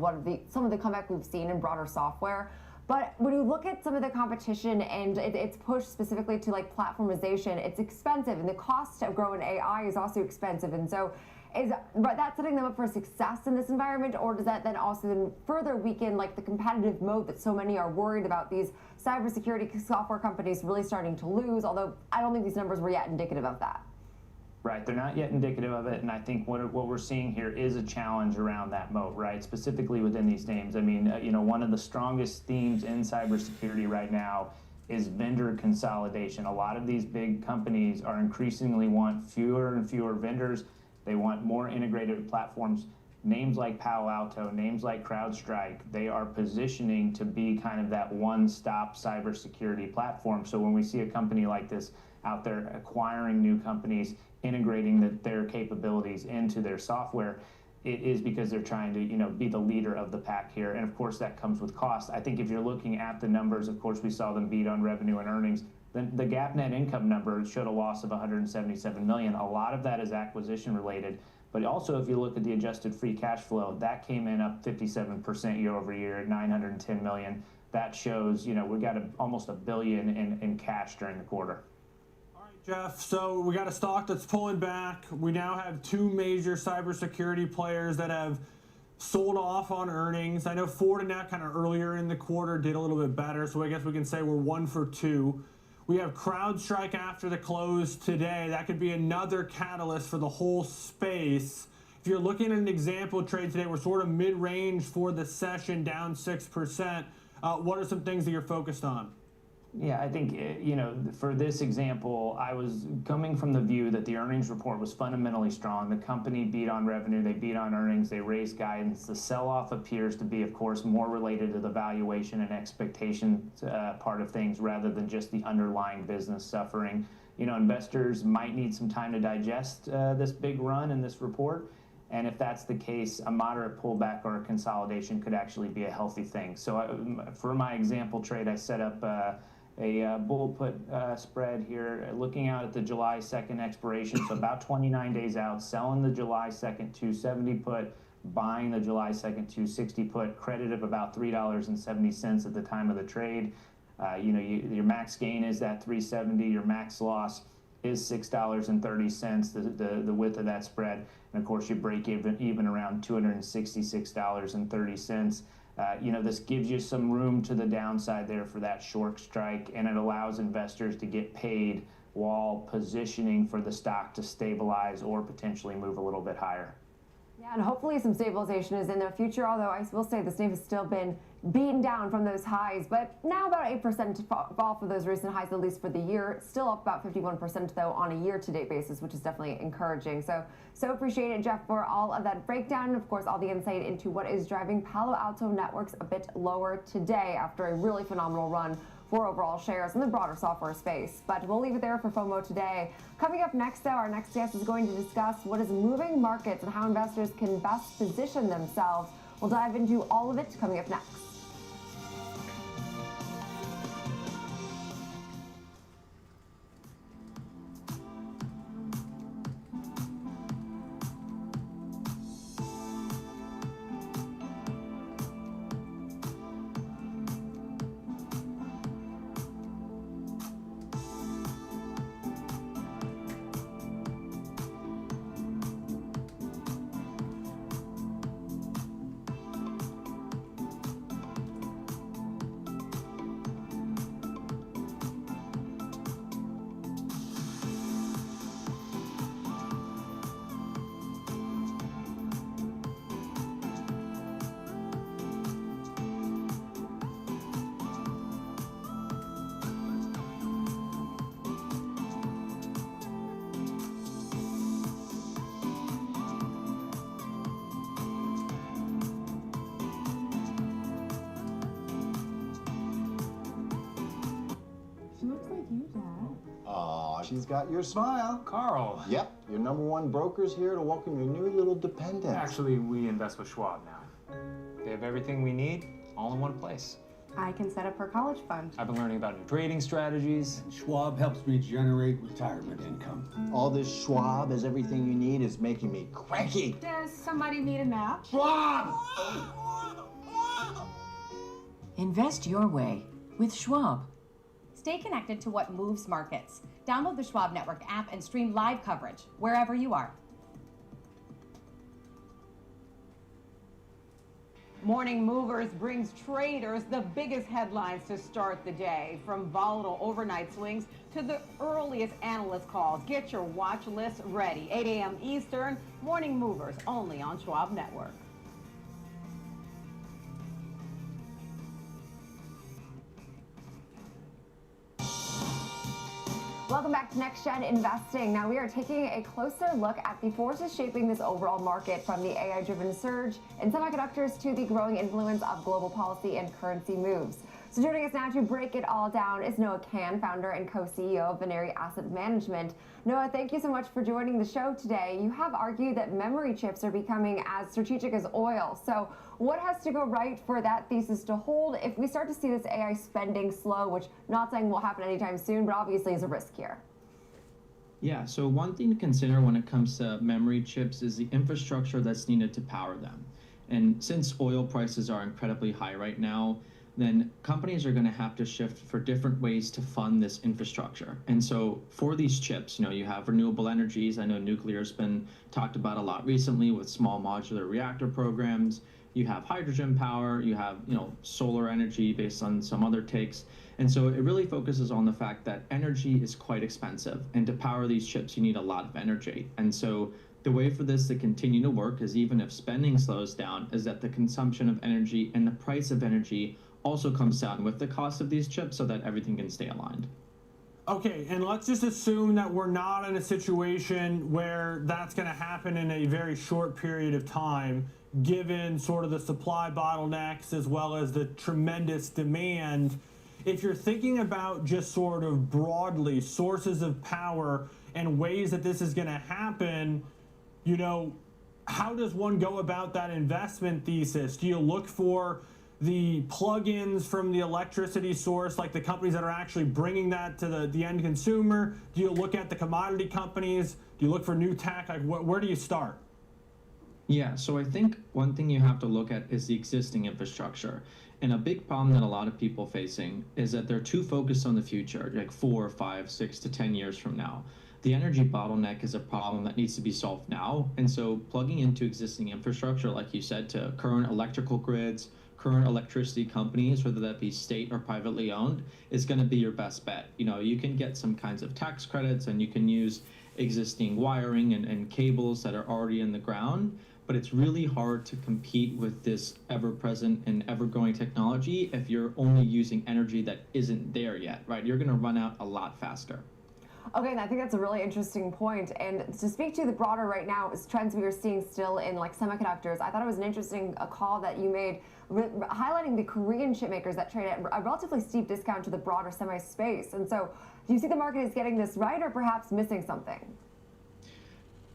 some of the comeback we've seen in broader software. But when you look at some of the competition and it's pushed specifically to platformization, it's expensive, and the cost to grow in AI is also expensive. And so is that setting them up for success in this environment, or does that then also then further weaken the competitive mode that so many are worried about these cybersecurity software companies really starting to lose? Although I don't think these numbers were yet indicative of that.
right? They're not yet indicative of it, and I think what we're seeing here is a challenge around that moat, right? Specifically within these names. I mean, one of the strongest themes in cybersecurity right now is vendor consolidation. A lot of these big companies are increasingly want fewer and fewer vendors. They want more integrated platforms. Names like Palo Alto, names like CrowdStrike, they are positioning to be kind of that one-stop cybersecurity platform. So when we see a company like this out there acquiring new companies, integrating their capabilities into their software, it is because they're trying to be the leader of the pack here. And of course that comes with cost. I think if you're looking at the numbers, of course we saw them beat on revenue and earnings. Then the GAAP net income number showed a loss of $177 million. A lot of that is acquisition related. But also, if you look at the adjusted free cash flow, that came in up 57% year over year at $910 million. That shows, we got almost $1 billion in cash during the quarter.
All right, Jeff. So we got a stock that's pulling back. We now have two major cybersecurity players that have sold off on earnings. I know Fortinet kind of earlier in the quarter did a little bit better, so I guess we can say we're 1 for 2. We have CrowdStrike after the close today. That could be another catalyst for the whole space. If you're looking at an example trade today, we're sort of mid-range for the session, down 6%. What are some things that you're focused on?
Yeah, I think, for this example, I was coming from the view that the earnings report was fundamentally strong. The company beat on revenue, they beat on earnings, they raised guidance. The sell-off appears to be, of course, more related to the valuation and expectation part of things rather than just the underlying business suffering. Investors might need some time to digest this big run in this report. And if that's the case, a moderate pullback or a consolidation could actually be a healthy thing. So for my example trade, I set up a bull put spread here, looking out at the July 2nd expiration, so about 29 days out, selling the July 2nd 270 put, buying the July 2nd 260 put, credit of about $3.70 at the time of the trade. Your max gain is that 370, your max loss is $6.30, the width of that spread. And of course, you break even around $266.30. This gives you some room to the downside there for that short strike, and it allows investors to get paid while positioning for the stock to stabilize or potentially move a little bit higher.
Yeah, and hopefully some stabilization is in their future, although I will say this name has still been beaten down from those highs, but now about 8% fall for those recent highs, at least for the year. Still up about 51% though on a year-to-date basis, which is definitely encouraging. So appreciate it, Jeff, for all of that breakdown and of course all the insight into what is driving Palo Alto Networks a bit lower today after a really phenomenal run for overall shares in the broader software space. But we'll leave it there for FOMO today. Coming up next, though, our next guest is going to discuss what is moving markets and how investors can best position themselves. We'll dive into all of it coming up next.
She's got your smile.
Carl.
Yep, your #1 broker's here to welcome your new little dependent.
Actually, we invest with Schwab now. They have everything we need, all in one place.
I can set up her college fund.
I've been learning about new trading strategies.
Schwab helps me generate retirement income.
All this Schwab is everything you need is making me cranky.
Does somebody need a nap?
Schwab!
Invest your way with Schwab.
Stay connected to what moves markets. Download the Schwab Network app and stream live coverage wherever you are.
Morning Movers brings traders the biggest headlines to start the day, from volatile overnight swings to the earliest analyst calls. Get your watch list ready. 8 a.m. Eastern, Morning Movers, only on Schwab Network.
Welcome back to Next Gen Investing. Now we are taking a closer look at the forces shaping this overall market, from the AI-driven surge in semiconductors to the growing influence of global policy and currency moves. So joining us now to break it all down is Noah Kan, founder and co-CEO of Veneri Asset Management. Noah, thank you so much for joining the show today. You have argued that memory chips are becoming as strategic as oil. So what has to go right for that thesis to hold if we start to see this AI spending slow, which not saying will happen anytime soon, but obviously is a risk here?
Yeah, so one thing to consider when it comes to memory chips is the infrastructure that's needed to power them. And since oil prices are incredibly high right now, then companies are going to have to shift for different ways to fund this infrastructure. And so for these chips, you have renewable energies. I know nuclear has been talked about a lot recently with small modular reactor programs. You have hydrogen power, you have, solar energy based on some other takes. And so it really focuses on the fact that energy is quite expensive. And to power these chips, you need a lot of energy. And so the way for this to continue to work is, even if spending slows down, is that the consumption of energy and the price of energy also comes down with the cost of these chips, so that everything can stay aligned.
Okay, and let's just assume that we're not in a situation where that's going to happen in a very short period of time, given sort of the supply bottlenecks as well as the tremendous demand. If you're thinking about just sort of broadly sources of power and ways that this is going to happen, how does one go about that investment thesis? Do you look for the plugins from the electricity source, like the companies that are actually bringing that to the end consumer? Do you look at the commodity companies? Do you look for new tech? Like, where do you start?
Yeah, so I think one thing you have to look at is the existing infrastructure. And a big problem that a lot of people facing is that they're too focused on the future, like 4, 5, 6 to 10 years from now. The energy bottleneck is a problem that needs to be solved now. And so plugging into existing infrastructure, like you said, to current electrical grids, current electricity companies, whether that be state or privately owned, is going to be your best bet. You can get some kinds of tax credits, and you can use existing wiring and cables that are already in the ground, but it's really hard to compete with this ever-present and ever-growing technology if you're only using energy that isn't there yet, right? You're going to run out a lot faster.
Okay, and I think that's a really interesting point. And to speak to the broader right now trends we are seeing still in semiconductors, I thought it was an interesting call that you made, highlighting the Korean chip makers that trade at a relatively steep discount to the broader semi space. And so do you see the market is getting this right, or perhaps missing something?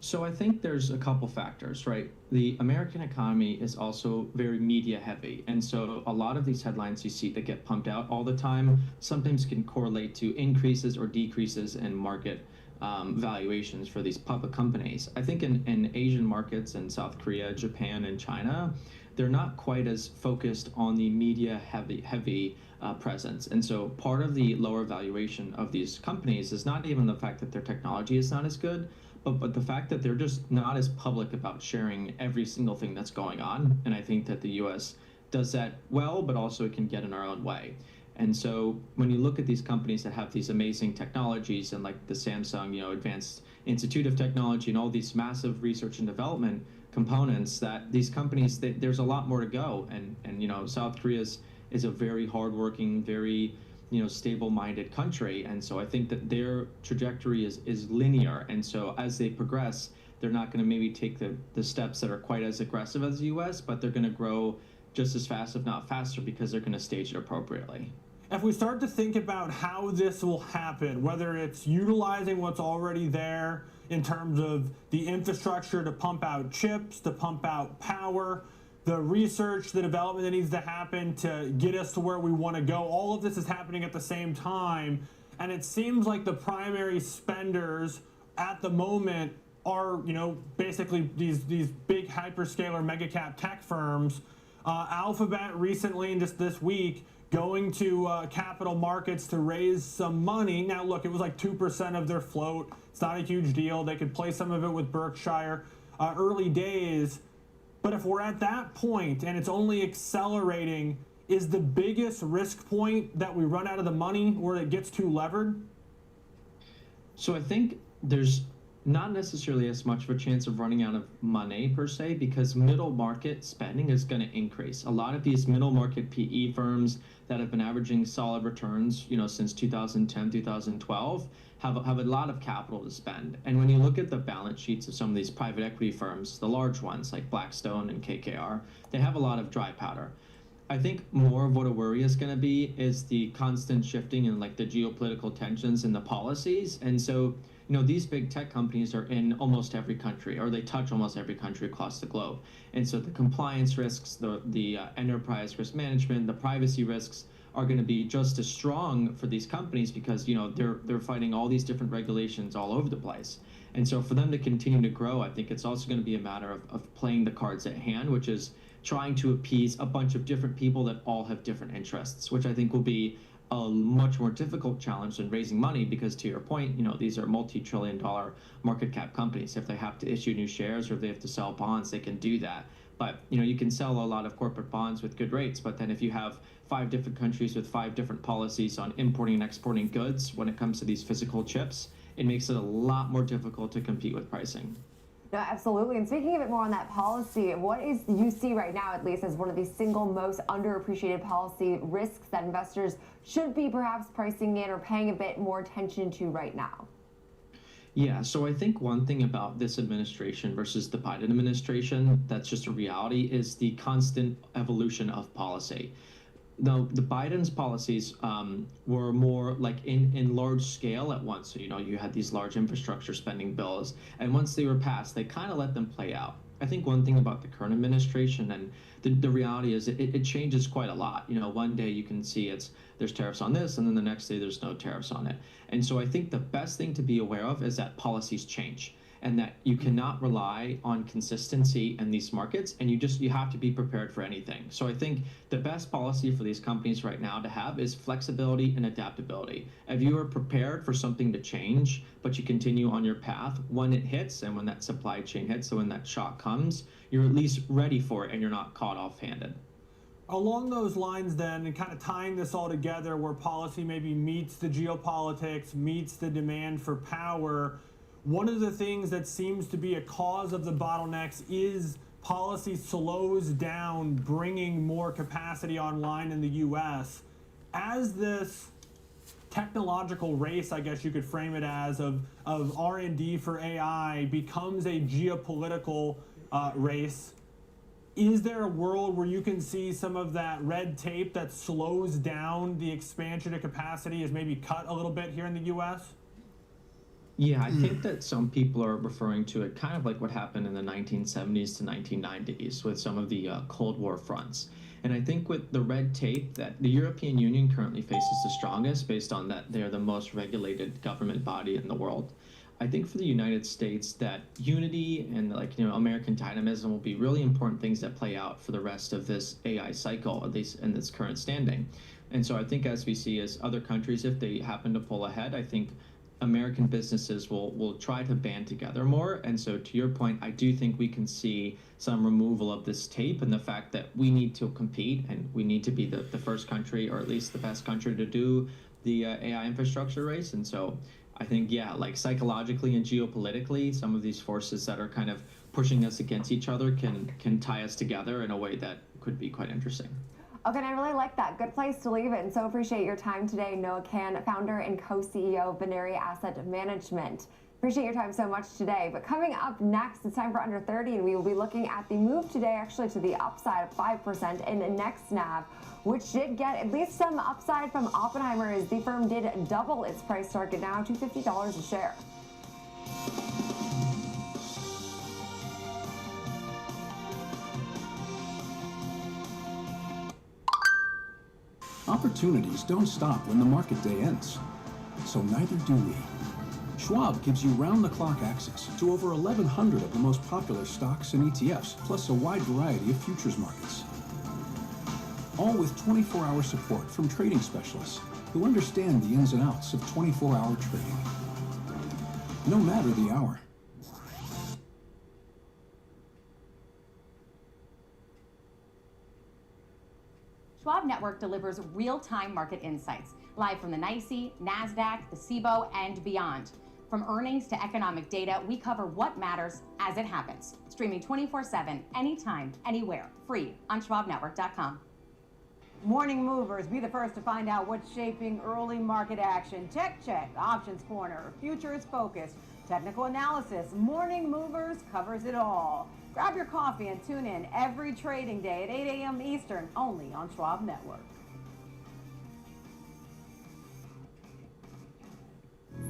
So I think there's a couple factors, right? The American economy is also very media heavy. And so a lot of these headlines you see that get pumped out all the time sometimes can correlate to increases or decreases in market valuations for these public companies. I think in Asian markets, in South Korea, Japan, and China, they're not quite as focused on the media heavy presence. And so part of the lower valuation of these companies is not even the fact that their technology is not as good, but the fact that they're just not as public about sharing every single thing that's going on. And I think that the US does that well, but also it can get in our own way. And so when you look at these companies that have these amazing technologies, and like the Samsung, Advanced Institute of Technology, and all these massive research and development components, that these companies, there's a lot more to go. And South Korea is a very hardworking, very stable-minded country. And so I think that their trajectory is linear. And so as they progress, they're not going to maybe take the steps that are quite as aggressive as the US, but they're going to grow just as fast, if not faster, because they're going to stage it appropriately.
If we start to think about how this will happen, whether it's utilizing what's already there in terms of the infrastructure to pump out chips, to pump out power, the research, the development that needs to happen to get us to where we want to go, all of this is happening at the same time. And it seems like the primary spenders at the moment are, basically these big hyperscaler mega cap tech firms. Alphabet recently, and just this week, going to capital markets to raise some money. Now, look, it was like 2% of their float. It's not a huge deal. They could play some of it with Berkshire. Early days. But if we're at that point and it's only accelerating, is the biggest risk point that we run out of the money or it gets too levered?
So I think there's not necessarily as much of a chance of running out of money per se, because middle market spending is going to increase. A lot of these middle market PE firms that have been averaging solid returns, since 2010, 2012, have a lot of capital to spend. And when you look at the balance sheets of some of these private equity firms, the large ones like Blackstone and KKR, they have a lot of dry powder. I think more of what a worry is going to be is the constant shifting in like the geopolitical tensions and the policies. And so, these big tech companies are in almost every country, or they touch almost every country across the globe. And so the compliance risks, the enterprise risk management, the privacy risks are going to be just as strong for these companies because, they're fighting all these different regulations all over the place. And so for them to continue to grow, I think it's also going to be a matter of playing the cards at hand, which is trying to appease a bunch of different people that all have different interests, which I think will be a much more difficult challenge than raising money because, to your point, these are multi-trillion-dollar market cap companies. If they have to issue new shares or if they have to sell bonds, they can do that. But, you can sell a lot of corporate bonds with good rates, but then if you have 5 different countries with 5 different policies on importing and exporting goods when it comes to these physical chips, it makes it a lot more difficult to compete with pricing.
No, absolutely. And speaking a bit more on that policy, what is you see right now, at least, as one of the single most underappreciated policy risks that investors should be perhaps pricing in or paying a bit more attention to right now?
Yeah, so I think one thing about this administration versus the Biden administration that's just a reality is the constant evolution of policy. The Biden's policies were more like in large scale at once. So, you had these large infrastructure spending bills. And once they were passed, they kind of let them play out. I think one thing about the current administration and the reality is it changes quite a lot. One day you can see there's tariffs on this, and then the next day there's no tariffs on it. And so I think the best thing to be aware of is that policies change, and that you cannot rely on consistency in these markets, and you have to be prepared for anything. So I think the best policy for these companies right now to have is flexibility and adaptability. If you are prepared for something to change, but you continue on your path, when it hits and when that supply chain hits, so when that shock comes, you're at least ready for it and you're not caught off-handed.
Along those lines then, and kind of tying this all together where policy maybe meets the geopolitics, meets the demand for power, one of the things that seems to be a cause of the bottlenecks is policy slows down bringing more capacity online in the U.S. As this technological race, I guess you could frame it as, of R&D for AI becomes a geopolitical race, is there a world where you can see some of that red tape that slows down the expansion of capacity is maybe cut a little bit here in the U.S.?
Yeah, I think that some people are referring to it kind of like what happened in the 1970s to 1990s with some of the Cold War fronts. And I think with the red tape that the European Union currently faces the strongest based on that they're the most regulated government body in the world. I think for the United States that unity and American dynamism will be really important things that play out for the rest of this AI cycle, at least in this current standing. And so I think as we see as other countries, if they happen to pull ahead, I think American businesses will try to band together more. And so to your point, I do think we can see some removal of this tape and the fact that we need to compete and we need to be the first country, or at least the best country, to do the AI infrastructure race. And so I think, yeah, like psychologically and geopolitically, some of these forces that are kind of pushing us against each other can tie us together in a way that could be quite interesting.
Okay, and I really like that. Good place to leave it. And so appreciate your time today, Noah Kan, founder and co-CEO of Veneri Asset Management. Appreciate your time so much today. But coming up next, it's time for Under 30, and we will be looking at the move today actually to the upside of 5% in NextNav, which did get at least some upside from Oppenheimer as the firm did double its price target, now to $50 a share.
Opportunities don't stop when the market day ends, so neither do we. Schwab gives you round-the-clock access to over 1,100 of the most popular stocks and ETFs, plus a wide variety of futures markets. All with 24-hour support from trading specialists who understand the ins and outs of 24-hour trading. No matter the hour.
Schwab Network delivers real-time market insights, live from the NYSE, NASDAQ, the SIBO, and beyond. From earnings to economic data, we cover what matters as it happens. Streaming 24/7, anytime, anywhere, free on schwabnetwork.com.
Morning movers, be the first to find out what's shaping early market action. Tech check, options corner, futures focus, technical analysis. Morning movers covers it all. Grab your coffee and tune in every trading day at 8 a.m. Eastern, only on Schwab Network.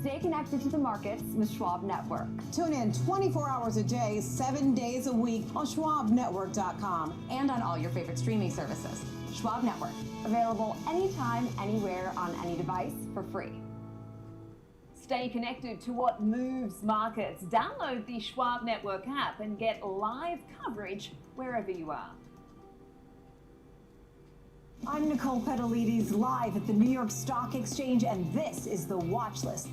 Stay connected to the markets with Schwab Network.
Tune in 24 hours a day, 7 days a week on schwabnetwork.com
and on all your favorite streaming services. Schwab Network.
Available anytime, anywhere, on any device for free.
Stay connected to what moves markets. Download the Schwab Network app and get live coverage wherever you are.
I'm Nicole Petalides, live at the New York Stock Exchange, and this is the Watch List.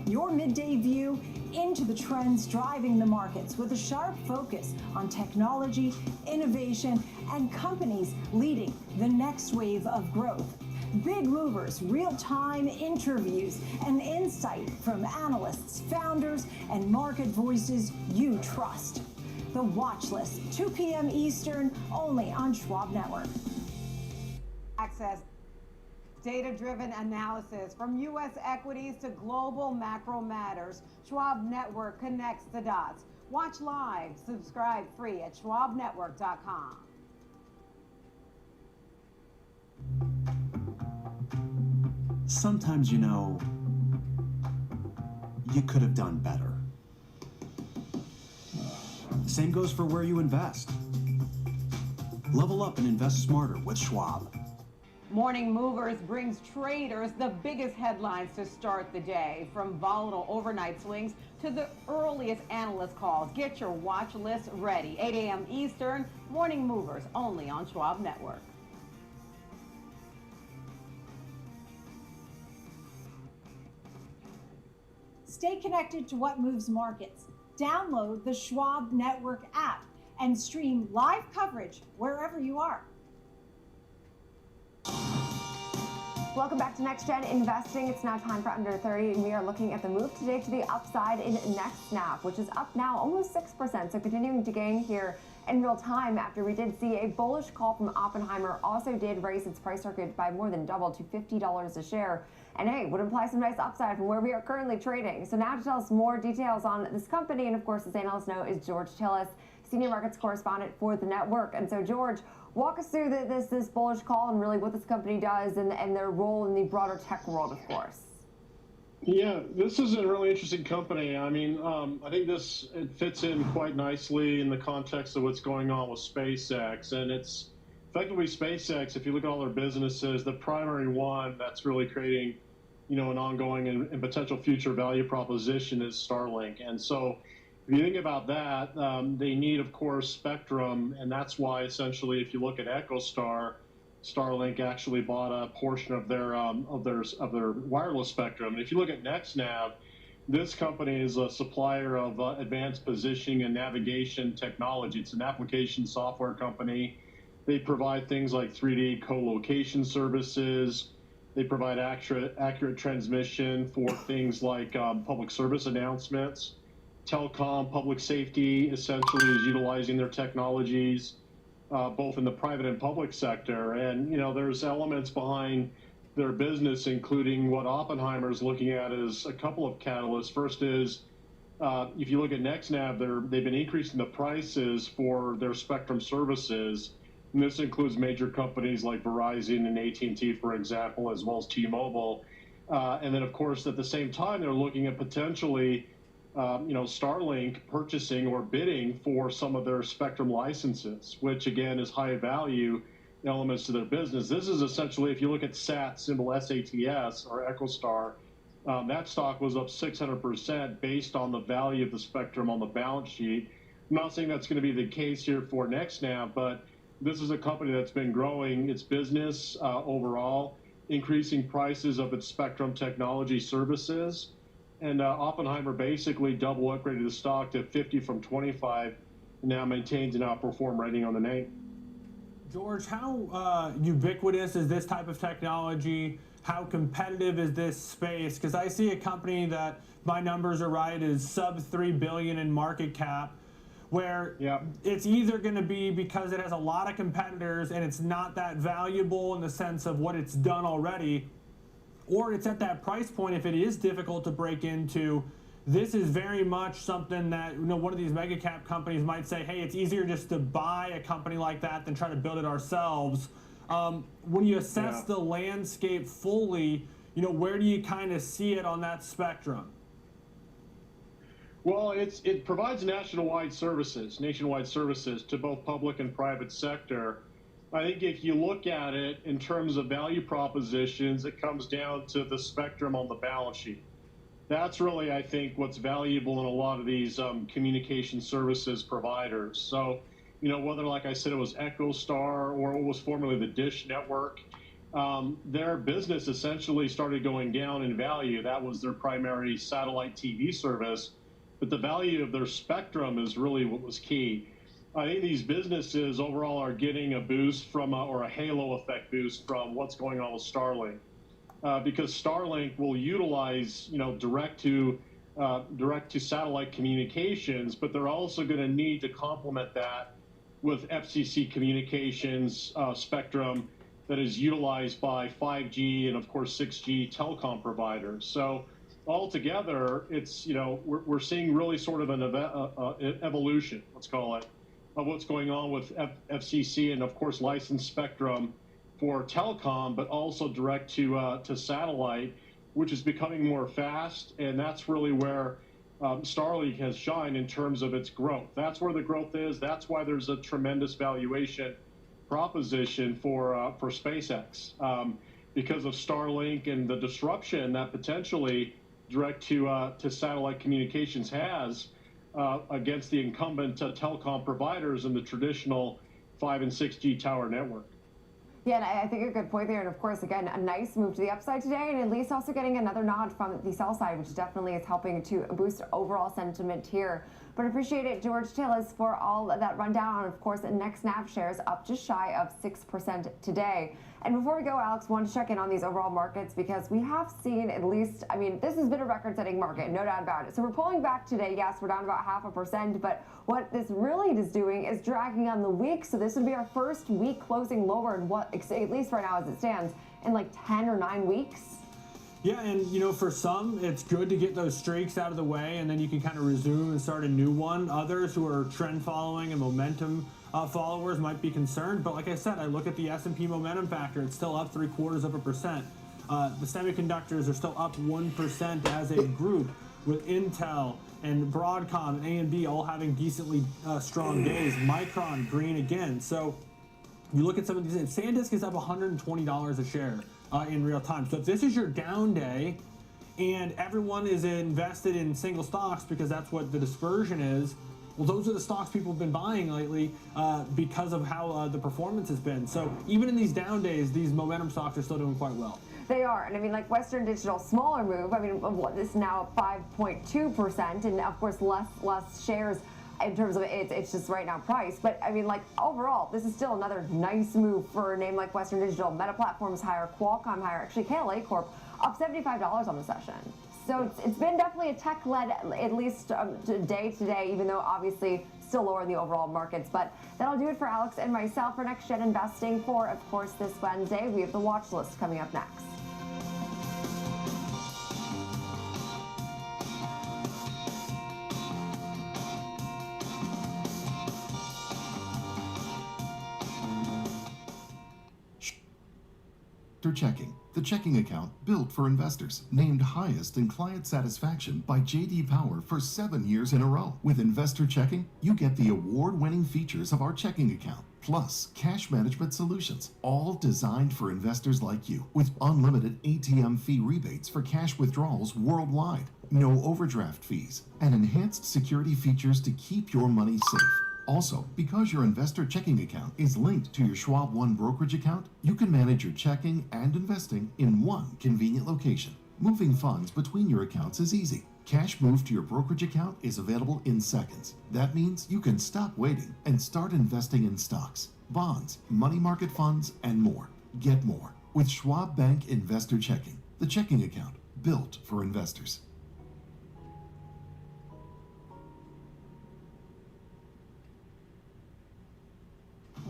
Your midday view into the trends driving the markets with a sharp focus on technology, innovation, and companies leading the next wave of growth. Big movers, real-time interviews, and insight from analysts, founders, and market voices you trust. The Watch List, 2 p.m. Eastern, only on Schwab Network.
Access data-driven analysis from U.S. equities to global macro matters. Schwab Network connects the dots. Watch live, subscribe free at schwabnetwork.com.
Sometimes, you know, you could have done better. Same goes for where you invest. Level up and invest smarter with Schwab.
Morning Movers brings traders the biggest headlines to start the day, from volatile overnight swings to the earliest analyst calls. Get your watch list ready. 8 a.m. Eastern, Morning Movers, only on Schwab Network.
Stay connected to what moves markets. Download the Schwab Network app and stream live coverage wherever you are.
Welcome back to Next Gen Investing. It's now time for Under 30, and we are looking at the move today to the upside in NextSnap, which is up now almost 6%. So continuing to gain here in real time after we did see a bullish call from Oppenheimer. Also did raise its price target by more than double to $50 a share. And hey, would imply some nice upside from where we are currently trading. So now to tell us more details on this company, and of course, as analysts know, is George Tillis, senior markets correspondent for the network. And so, George, walk us through this bullish call and really what this company does and their role in the broader tech world, of course.
Yeah, this is a really interesting company. I mean, I think it fits in quite nicely in the context of what's going on with SpaceX. And it's effectively SpaceX, if you look at all their businesses, the primary one that's really creating, an ongoing and potential future value proposition is Starlink. And so if you think about that, they need, of course, spectrum, and that's why essentially, if you look at EchoStar, Starlink actually bought a portion of their wireless spectrum. And if you look at NextNav, this company is a supplier of advanced positioning and navigation technology. It's an application software company. They provide things like 3D co-location services. They provide accurate transmission for things like public service announcements. Telecom, public safety, essentially is utilizing their technologies, both in the private and public sector. And, there's elements behind their business, including what Oppenheimer is looking at as a couple of catalysts. First is, if you look at NextNav, they've been increasing the prices for their spectrum services. And this includes major companies like Verizon and AT&T, for example, as well as T-Mobile. And then, of course, at the same time, they're looking at potentially Starlink purchasing or bidding for some of their spectrum licenses, which again is high value elements to their business. This is essentially, if you look at SAT, symbol SATS or EchoStar, that stock was up 600% based on the value of the spectrum on the balance sheet. I'm not saying that's going to be the case here for NextNav, but this is a company that's been growing its business overall, increasing prices of its spectrum technology services. And Oppenheimer basically double upgraded the stock to 50 from 25, and now maintains an outperform rating on the name.
George, how ubiquitous is this type of technology? How competitive is this space? Because I see a company that, my numbers are right, is sub $3 billion in market cap, where it's either going to be because it has a lot of competitors and it's not that valuable in the sense of what it's done already, or it's at that price point if it is difficult to break into. This is very much something that, one of these mega cap companies might say, hey, it's easier just to buy a company like that than try to build it ourselves. When you assess the landscape fully, where do you kind of see it on that spectrum?
Well, it provides nationwide services to both public and private sector. I think if you look at it in terms of value propositions, it comes down to the spectrum on the balance sheet. That's really, I think, what's valuable in a lot of these communication services providers. So, whether, like I said, it was EchoStar or what was formerly the Dish Network, their business essentially started going down in value. That was their primary satellite TV service. But the value of their spectrum is really what was key. I think these businesses overall are getting a boost from, or a halo effect boost from what's going on with Starlink. Because Starlink will utilize, direct to satellite communications, but they're also going to need to complement that with FCC communications spectrum that is utilized by 5G and, of course, 6G telecom providers. So altogether, it's, we're seeing really sort of an evolution, let's call it, of what's going on with FCC and, of course, licensed spectrum for telecom, but also direct to satellite, which is becoming more fast, and that's really where Starlink has shined in terms of its growth. That's where the growth is. That's why there's a tremendous valuation proposition for SpaceX, because of Starlink and the disruption that potentially direct to satellite communications has against the incumbent telecom providers in the traditional 5 and 6G tower network.
Yeah, and I think a good point there. And of course, again, a nice move to the upside today, and at least also getting another nod from the sell side, which definitely is helping to boost overall sentiment here. But appreciate it, George Tillis, for all of that rundown. And of course, next snap shares up just shy of 6% today. And before we go, Alex, wanted to check in on these overall markets because we have seen at least, this has been a record-setting market, no doubt about it. So we're pulling back today. Yes, we're down about 0.5%, but what this really is doing is dragging on the week. So this would be our first week closing lower in what, at least right now as it stands, in like 10 or 9 weeks.
Yeah, and for some, it's good to get those streaks out of the way, and then you can kind of resume and start a new one. Others who are trend following and momentum followers might be concerned, but like I said, I look at the S&P momentum factor, it's still up 0.75%. The semiconductors are still up 1% as a group, with Intel and Broadcom and AMD all having decently strong days. Micron green again. So you look at some of these, SanDisk is up $120 a share in real time. So if this is your down day and everyone is invested in single stocks because that's what the dispersion is, well, those are the stocks people have been buying lately because of how the performance has been. So even in these down days, these momentum stocks are still doing quite well.
They are, and like Western Digital, smaller move. This is now 5.2%, and of course less shares in terms of it's just right now price. But overall, this is still another nice move for a name like Western Digital. Meta Platforms higher, Qualcomm higher, actually KLA Corp up $75 on the session. So it's been definitely a tech-led, at least day today, even though obviously still lower in the overall markets. But that'll do it for Alex and myself for Next Gen Investing. For, of course, this Wednesday, we have the watch list coming up next.
Checking, the checking account built for investors, named highest in client satisfaction by J.D. Power for 7 years in a row. With Investor Checking, you get the award-winning features of our checking account, plus cash management solutions, all designed for investors like you, with unlimited ATM fee rebates for cash withdrawals worldwide, no overdraft fees, and enhanced security features to keep your money safe. Also, because your investor checking account is linked to your Schwab One brokerage account, you can manage your checking and investing in one convenient location. Moving funds between your accounts is easy. Cash moved to your brokerage account is available in seconds. That means you can stop waiting and start investing in stocks, bonds, money market funds, and more. Get more with Schwab Bank Investor Checking, the checking account built for investors.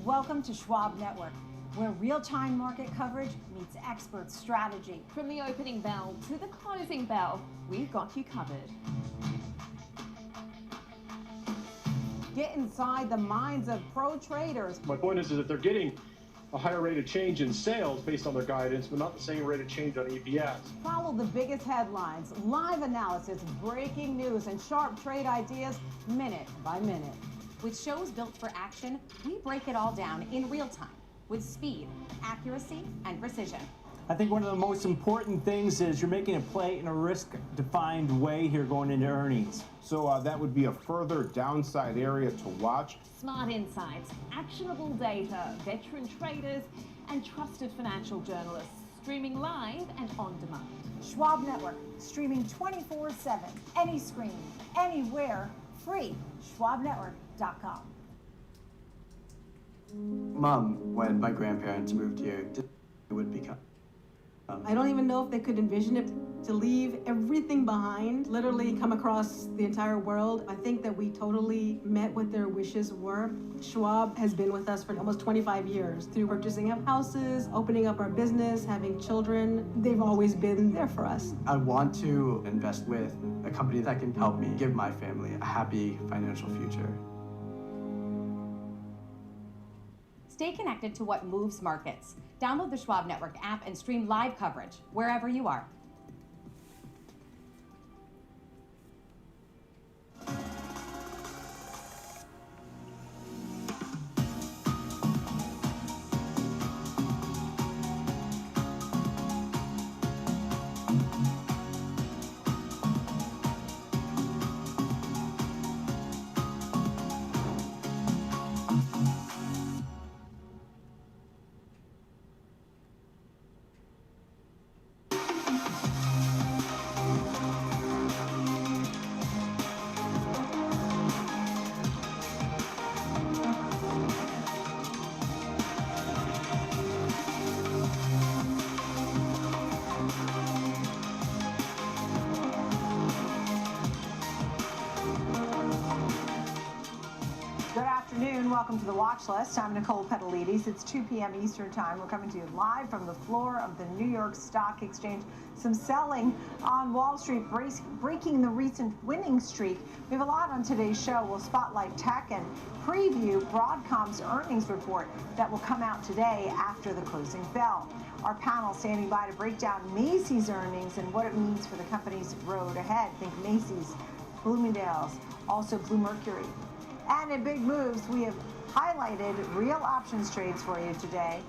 Welcome to Schwab Network, where real-time market coverage meets expert strategy.
From the opening bell to the closing bell, we've got you covered.
Get inside the minds of pro traders.
My point is that they're getting a higher rate of change in sales based on their guidance, but not the same rate of change on EPS.
Follow the biggest headlines, live analysis, breaking news, and sharp trade ideas minute by minute.
With shows built for action, we break it all down in real time with speed, accuracy, and precision.
I think one of the most important things is you're making a play in a risk-defined way here going into earnings.
So that would be a further downside area to watch.
Smart insights, actionable data, veteran traders, and trusted financial journalists streaming live and on demand.
Schwab Network, streaming 24/7, any screen, anywhere, free. SchwabNetwork.com.
Mom, when my grandparents moved here, it would become.
I don't even know if they could envision it to leave everything behind, literally come across the entire world. I think that we totally met what their wishes were. Schwab has been with us for almost 25 years through purchasing of houses, opening up our business, having children. They've always been there for us.
I want to invest with a company that can help me give my family a happy financial future.
Stay connected to what moves markets. Download the Schwab Network app and stream live coverage wherever you are.
Welcome to the Watch List. I'm Nicole Petalides. It's 2 p.m. Eastern Time. We're coming to you live from the floor of the New York Stock Exchange. Some selling on Wall Street, breaking the recent winning streak. We have a lot on today's show. We'll spotlight tech and preview Broadcom's earnings report that will come out today after the closing bell. Our panel standing by to break down Macy's earnings and what it means for the company's road ahead. Think Macy's, Bloomingdale's, also Blue Mercury. And in big moves, we have highlighted real options trades for you today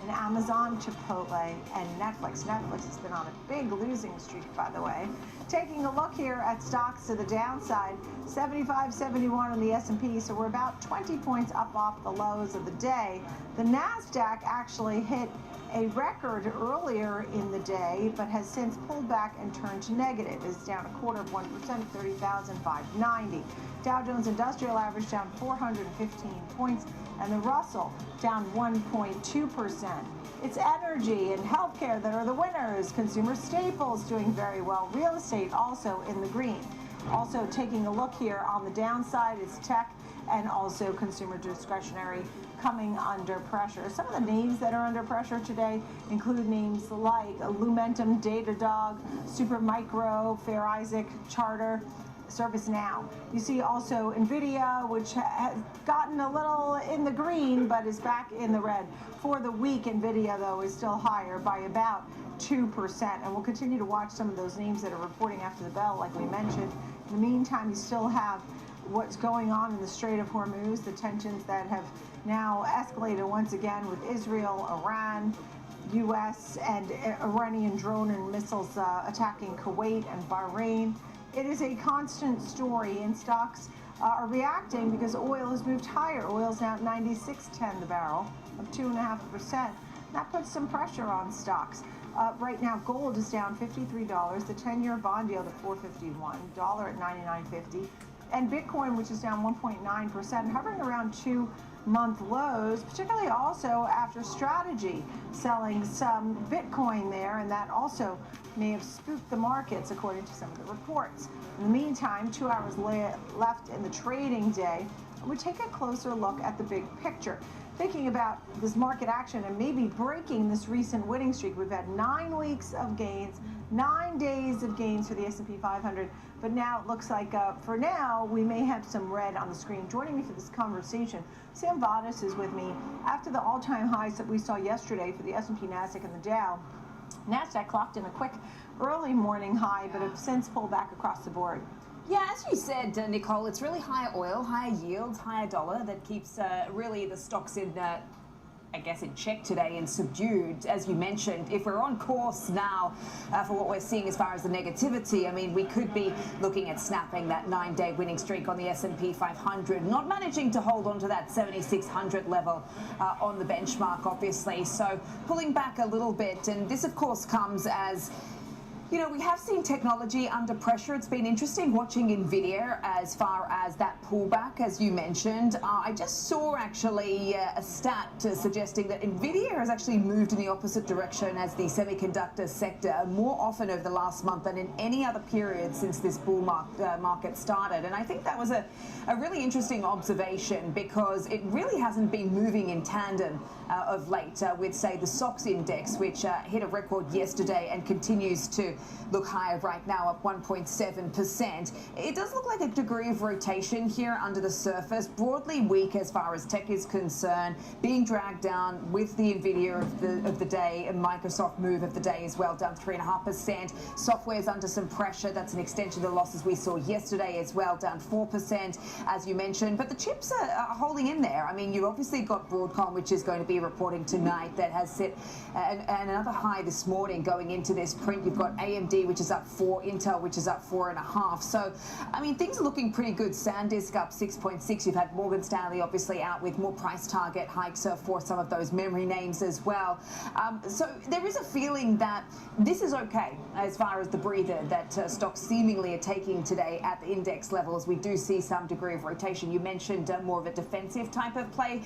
in Amazon, Chipotle, and Netflix. Netflix has been on a big losing streak, by the way. Taking a look here at stocks to the downside, 75.71 on the S&P, so we're about 20 points up off the lows of the day. The NASDAQ actually hit a record earlier in the day, but has since pulled back and turned to negative. It's down 0.25%, 30,590. Dow Jones Industrial Average down 415 points, and the Russell down 1.2%. It's energy and healthcare that are the winners. Consumer staples doing very well. Real estate also in the green. Also taking a look here on the downside is tech and also consumer discretionary coming under pressure. Some of the names that are under pressure today include names like Lumentum, Datadog, Supermicro, Fair Isaac, Charter, ServiceNow. You see also NVIDIA, which has gotten a little in the green, but is back in the red. For the week, NVIDIA, though, is still higher by about 2%. And we'll continue to watch some of those names that are reporting after the bell, like we mentioned. In the meantime, you still have what's going on in the Strait of Hormuz, the tensions that have now escalated once again with Israel, Iran, U.S., and Iranian drone and missiles attacking Kuwait and Bahrain. It is a constant story, and stocks are reacting because oil has moved higher. Oil's now at 96.10 the barrel, up 2.5%. That puts some pressure on stocks. Right now, gold is down $53. The 10-year bond yield at $4.51, dollar at $99.50, and Bitcoin, which is down 1.9%, hovering around 2-month lows, particularly also after Strategy selling some Bitcoin there, and that also may have spooked the markets according to some of the reports. In the meantime, 2 hours left in the trading day. We take a closer look at the big picture. Thinking about this market action and maybe breaking this recent winning streak. We've had 9 weeks of gains, 9 days of gains for the S&P 500, but now it looks like for now we may have some red on the screen. Joining me for this conversation, Sam Vadas is with me. After the all-time highs that we saw yesterday for the S&P, NASDAQ, and the Dow, NASDAQ clocked in a quick early morning high, but have since pulled back across the board.
Yeah, as you said, Nicole, it's really higher oil, higher yields, higher dollar that keeps really the stocks in, I guess, in check today and subdued. As you mentioned, if we're on course now for what we're seeing as far as the negativity, I mean, we could be looking at snapping that 9-day winning streak on the S&P 500, not managing to hold on to that 7,600 level on the benchmark, obviously. So pulling back a little bit, and this, of course, comes as you know, we have seen technology under pressure. It's been interesting watching NVIDIA as far as that pullback, as you mentioned. I just saw actually a stat suggesting that NVIDIA has actually moved in the opposite direction as the semiconductor sector more often over the last month than in any other period since this bull market started. And I think that was a really interesting observation because it really hasn't been moving in tandem of late with, say, the SOX index, which hit a record yesterday and continues to look higher right now, up 1.7%. It does look like a degree of rotation here under the surface, broadly weak as far as tech is concerned, being dragged down with the NVIDIA of the day and Microsoft move of the day as well, down 3.5%. Software's under some pressure. That's an extension of the losses we saw yesterday as well, down 4%, as you mentioned. But the chips are holding in there. I mean, you've obviously got Broadcom, which is going to be reporting tonight, that has set another high this morning going into this print. You've got AMD, which is up 4, Intel, which is up 4.5. So, I mean, things are looking pretty good. SanDisk up 6.6. You've had Morgan Stanley obviously out with more price target hikes for some of those memory names as well. So there is a feeling that this is okay as far as the breather that stocks seemingly are taking today at the index levels. We do see some degree of rotation. You mentioned more of a defensive type of play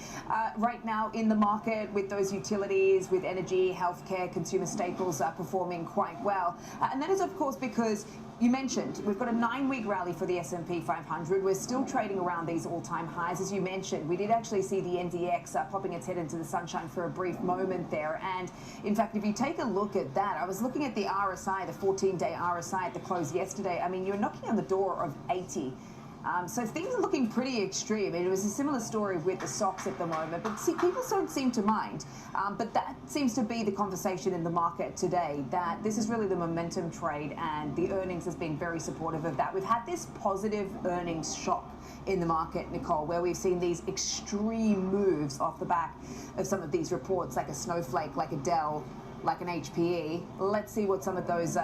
right now in the market with those utilities, with energy, healthcare, consumer staples performing quite well. And that is, of course, because you mentioned we've got a 9-week rally for the S&P 500. We're still trading around these all-time highs. As you mentioned, we did actually see the NDX popping its head into the sunshine for a brief moment there. And in fact, if you take a look at that, I was looking at the RSI, the 14-day RSI at the close yesterday. I mean, you're knocking on the door of 80. So things are looking pretty extreme. It was a similar story with the SOX at the moment, but see, people don't seem to mind. But that seems to be the conversation in the market today, that this is really the momentum trade, and the earnings has been very supportive of that. We've had this positive earnings shock in the market, Nicole, where we've seen these extreme moves off the back of some of these reports, like a Snowflake, like a Dell, like an HPE. Let's see what some of those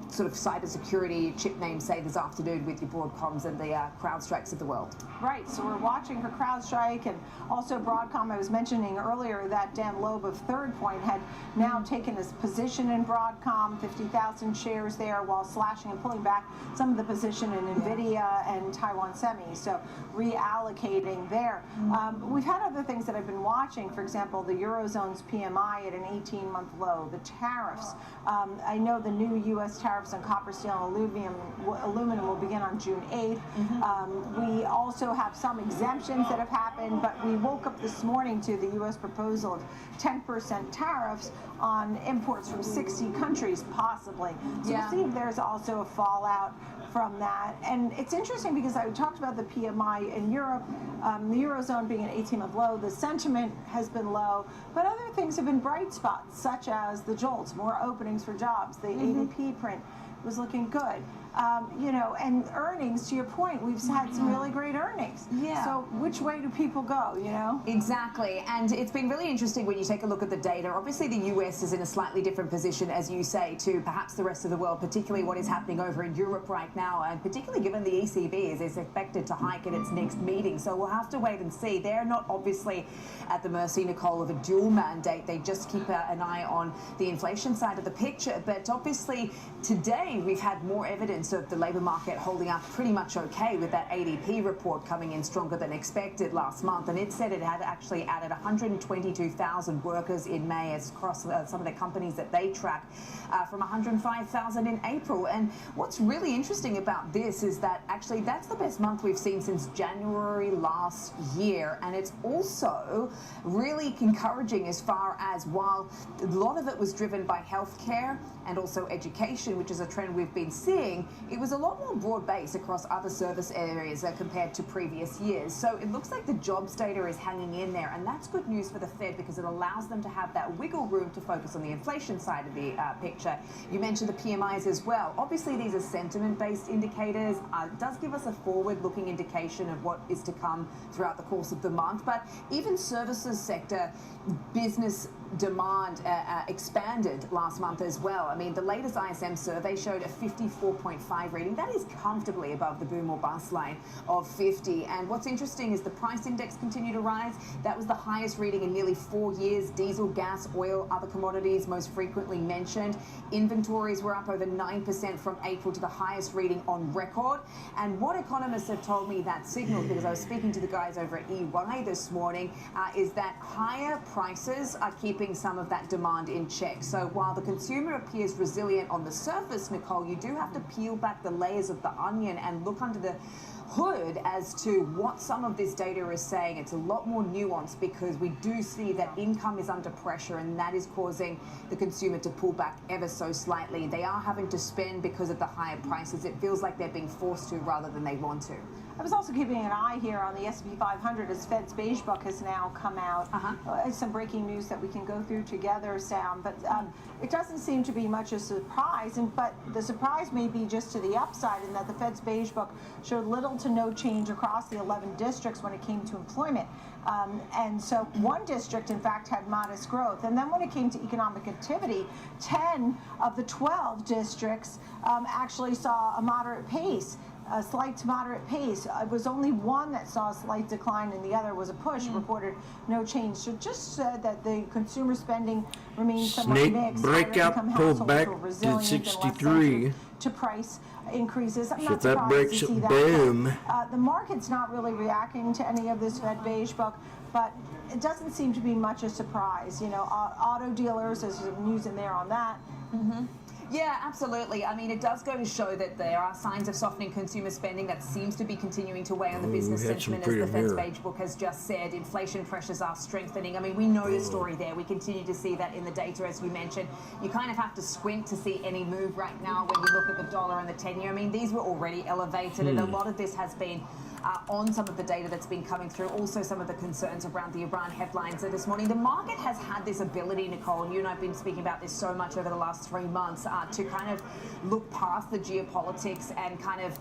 sort of cybersecurity chip names say this afternoon with your Broadcoms and the CrowdStrikes of the world.
Right, so we're watching for CrowdStrike and also Broadcom. I was mentioning earlier that Dan Loeb of Third Point had now taken his position in Broadcom, 50,000 shares there, while slashing and pulling back some of the position in NVIDIA and Taiwan Semi, so reallocating there. We've had other things that I've been watching, for example, the Eurozone's PMI at an 18-month low, the tariffs. I know the new U.S. tariffs on copper, steel, and aluminum will begin on June 8th. We also have some exemptions that have happened, but we woke up this morning to the U.S. proposal of 10% tariffs on imports from 60 countries, possibly. So we'll see if there's also a fallout from that. And it's interesting because I talked about the PMI in Europe, the Eurozone being an 18-month low. The sentiment has been low, but other things have been bright spots, such as the JOLTS, more openings for jobs. The ADP print was looking good. You know, and earnings, to your point, we've had some really great earnings.
Yeah.
So which way do people go, you know?
Exactly, and it's been really interesting when you take a look at the data. Obviously, the US is in a slightly different position, as you say, to perhaps the rest of the world, particularly what is happening over in Europe right now, and particularly given the ECB is expected to hike at its next meeting. So we'll have to wait and see. They're not obviously at the mercy, Nicole, of a dual mandate. They just keep an eye on the inflation side of the picture. But obviously, today we've had more evidence of the labour market holding up pretty much okay, with that ADP report coming in stronger than expected last month, and it said it had actually added 122,000 workers in May across some of the companies that they track, from 105,000 in April. And what's really interesting about this is that actually that's the best month we've seen since January last year, and it's also really encouraging as far as, while a lot of it was driven by healthcare and also education, which is a trend we've been seeing, it was a lot more broad-based across other service areas compared to previous years. So it looks like the jobs data is hanging in there, and that's good news for the Fed because it allows them to have that wiggle room to focus on the inflation side of the picture. You mentioned the PMIs as well. Obviously, these are sentiment-based indicators. It does give us a forward-looking indication of what is to come throughout the course of the month, but even services sector business demand expanded last month as well. I mean, the latest ISM survey showed a 54.5 reading. That is comfortably above the boom or bust line of 50. And what's interesting is the price index continued to rise. That was the highest reading in nearly 4 years. Diesel, gas, oil, other commodities most frequently mentioned. Inventories were up over 9% from April to the highest reading on record. And what economists have told me that signaled, because I was speaking to the guys over at EY this morning, is that higher prices are keeping some of that demand in check. So while the consumer appears resilient on the surface, Nicole, you do have to peel back the layers of the onion and look under the hood as to what some of this data is saying. It's a lot more nuanced because we do see that income is under pressure, and that is causing the consumer to pull back ever so slightly. They are having to spend because of the higher prices. It feels like they're being forced to rather than they want to.
I was also keeping an eye here on the S&P 500 as Fed's Beige Book has now come out. Some breaking news that we can go through together, Sam, but it doesn't seem to be much of a surprise, but the surprise may be just to the upside in that the Fed's Beige Book showed little to no change across the 11 districts when it came to employment. And so one district, in fact, had modest growth. And then when it came to economic activity, 10 of the 12 districts actually saw a moderate pace. A slight to moderate pace. It was only one that saw a slight decline, and the other was a push. Reported no change. So just said that the consumer spending remains somewhat mixed.
Breakout pullback to 63
to price increases. I'm
so
not
that
surprised
breaks
to see
it,
that.
boom.
The market's not really reacting to any of this Fed Beige Book, but it doesn't seem to be much a surprise. You know, auto dealers, there's some news in there on that.
Yeah, absolutely. I mean, it does go to show that there are signs of softening consumer spending that seems to be continuing to weigh on the business sentiment, as the Fed's Beige Book has just said. Inflation pressures are strengthening. I mean, we know the story there. We continue to see that in the data, as you mentioned. You kind of have to squint to see any move right now when you look at the dollar and the 10-year. I mean, these were already elevated, and a lot of this has been on some of the data that's been coming through, also some of the concerns around the Iran headlines this morning. The market has had this ability, Nicole, and you and I have been speaking about this so much over the last 3 months, to kind of look past the geopolitics and kind of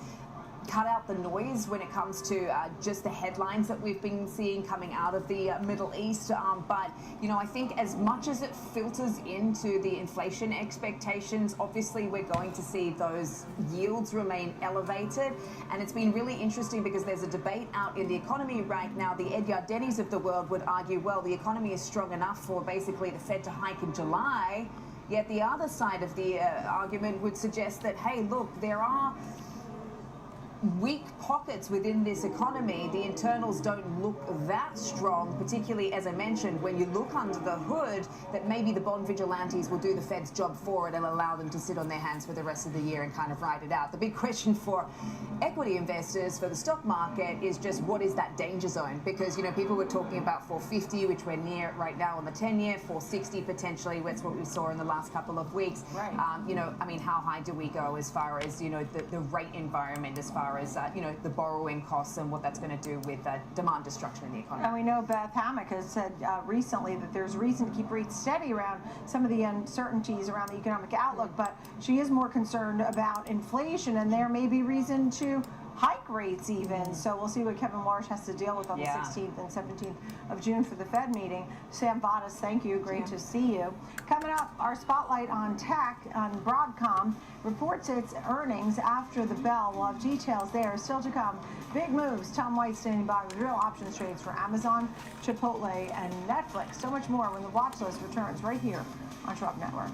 cut out the noise when it comes to just the headlines that we've been seeing coming out of the Middle East. But, you know, I think as much as it filters into the inflation expectations, obviously we're going to see those yields remain elevated. And it's been really interesting because there's a debate out in the economy right now. The Ed Yardenis of the world would argue, well, the economy is strong enough for basically the Fed to hike in July. Yet the other side of the argument would suggest that, hey, look, there are weak pockets within this economy. The internals don't look that strong, particularly, as I mentioned, when you look under the hood, that maybe the bond vigilantes will do the Fed's job for it and allow them to sit on their hands for the rest of the year and kind of ride it out. The big question for equity investors, for the stock market, is just what is that danger zone? Because, you know, people were talking about 450, which we're near right now on the 10-year, 460 potentially. That's what we saw in the last couple of weeks. You know, I mean, how high do we go as far as, you know, the rate environment, as far far as the borrowing costs and what that's going to do with demand destruction in the economy.
And we know Beth Hammack has said recently that there's reason to keep rates steady around some of the uncertainties around the economic outlook, but she is more concerned about inflation, and there may be reason to hike rates even. So we'll see what Kevin Warsh has to deal with on the 16th and 17th of June for the Fed meeting. Sam Vadas, thank you. Great to see you. Coming up, our spotlight on tech. On Broadcom reports its earnings after the bell. We'll have details there. Still to come, big moves. Tom White standing by with real options trades for Amazon, Chipotle, and Netflix. So much more when the watch list returns right here on Schwab Network.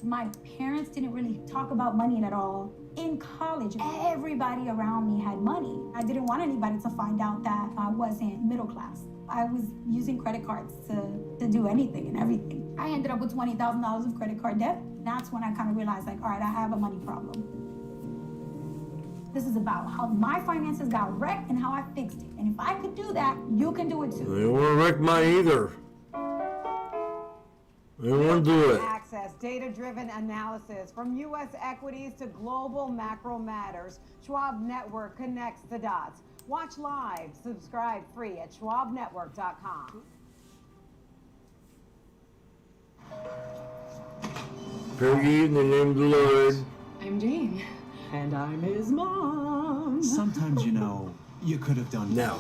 My parents didn't really talk about money at all. In college, everybody around me had money. I didn't want anybody to find out that I wasn't middle class. I was using credit cards to do anything and everything. I ended up with $20,000 of credit card debt. That's when I kind of realized, like, all right, I have a money problem. This is about how my finances got wrecked and how I fixed it. And if I could do that, you can do it too.
They don't want to wreck mine either. They don't want to do it.
Access, data-driven analysis from U.S. equities to global macro matters. Schwab Network connects the dots. Watch live, subscribe free at schwabnetwork.com.
Praise ye in the name of the Lord.
I'm Jane.
And I'm his mom.
Sometimes, you could have done
now.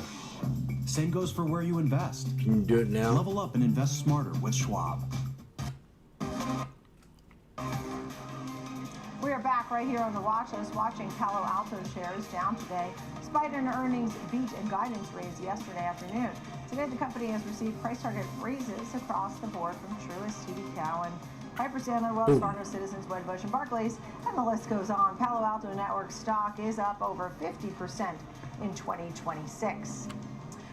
Same goes for where you invest.
Can you do it now?
Level up and invest smarter with Schwab.
We are back right here on the watch list watching Palo Alto shares down today, despite an earnings beat and guidance raise yesterday afternoon. Today, the company has received price target raises across the board from Truist, TD Cowen, Piper Sandler, Wells Fargo, Citizens, Wedbush, and Barclays, and the list goes on. Palo Alto Network stock is up over 50% in 2026.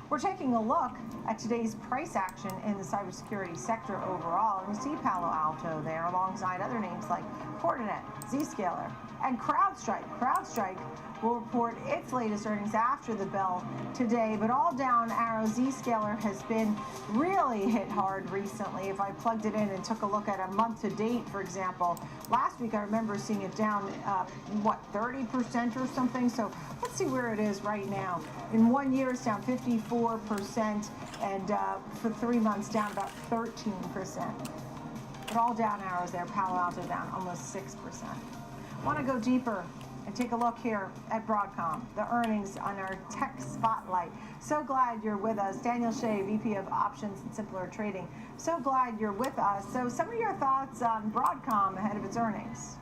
We're taking a look at today's price action in the cybersecurity sector overall, and you see Palo Alto there alongside other names like Fortinet, Zscaler, and CrowdStrike. CrowdStrike will report its latest earnings after the bell today, but all down arrow. Zscaler has been really hit hard recently. If I plugged it in and took a look at a month to date, for example, last week I remember seeing it down, 30% or something. So let's see where it is right now. In 1 year, it's down 54%, and for 3 months, down about 13%. But all down arrows there. Palo Alto down almost 6%. Want to go deeper and take a look here at Broadcom, the earnings on our tech spotlight. So glad you're with us. Daniel Shea, VP of Options and Simpler Trading. So glad you're with us. So some of your thoughts on Broadcom ahead of its earnings.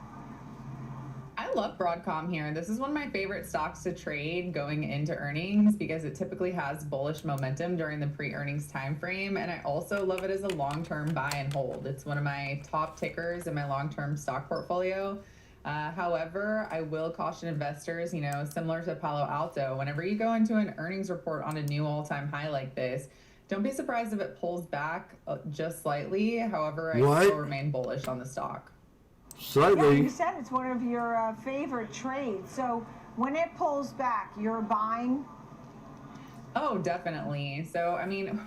I love Broadcom here. This is one of my favorite stocks to trade going into earnings because it typically has bullish momentum during the pre-earnings time frame, and I also love it as a long-term buy and hold. It's one of my top tickers in my long-term stock portfolio. However, I will caution investors, similar to Palo Alto, whenever you go into an earnings report on a new all-time high like this, don't be surprised if it pulls back just slightly. However, I still remain bullish on the stock.
Yeah, you said it's one of your favorite trades. So when it pulls back, you're buying?
Oh, definitely. So,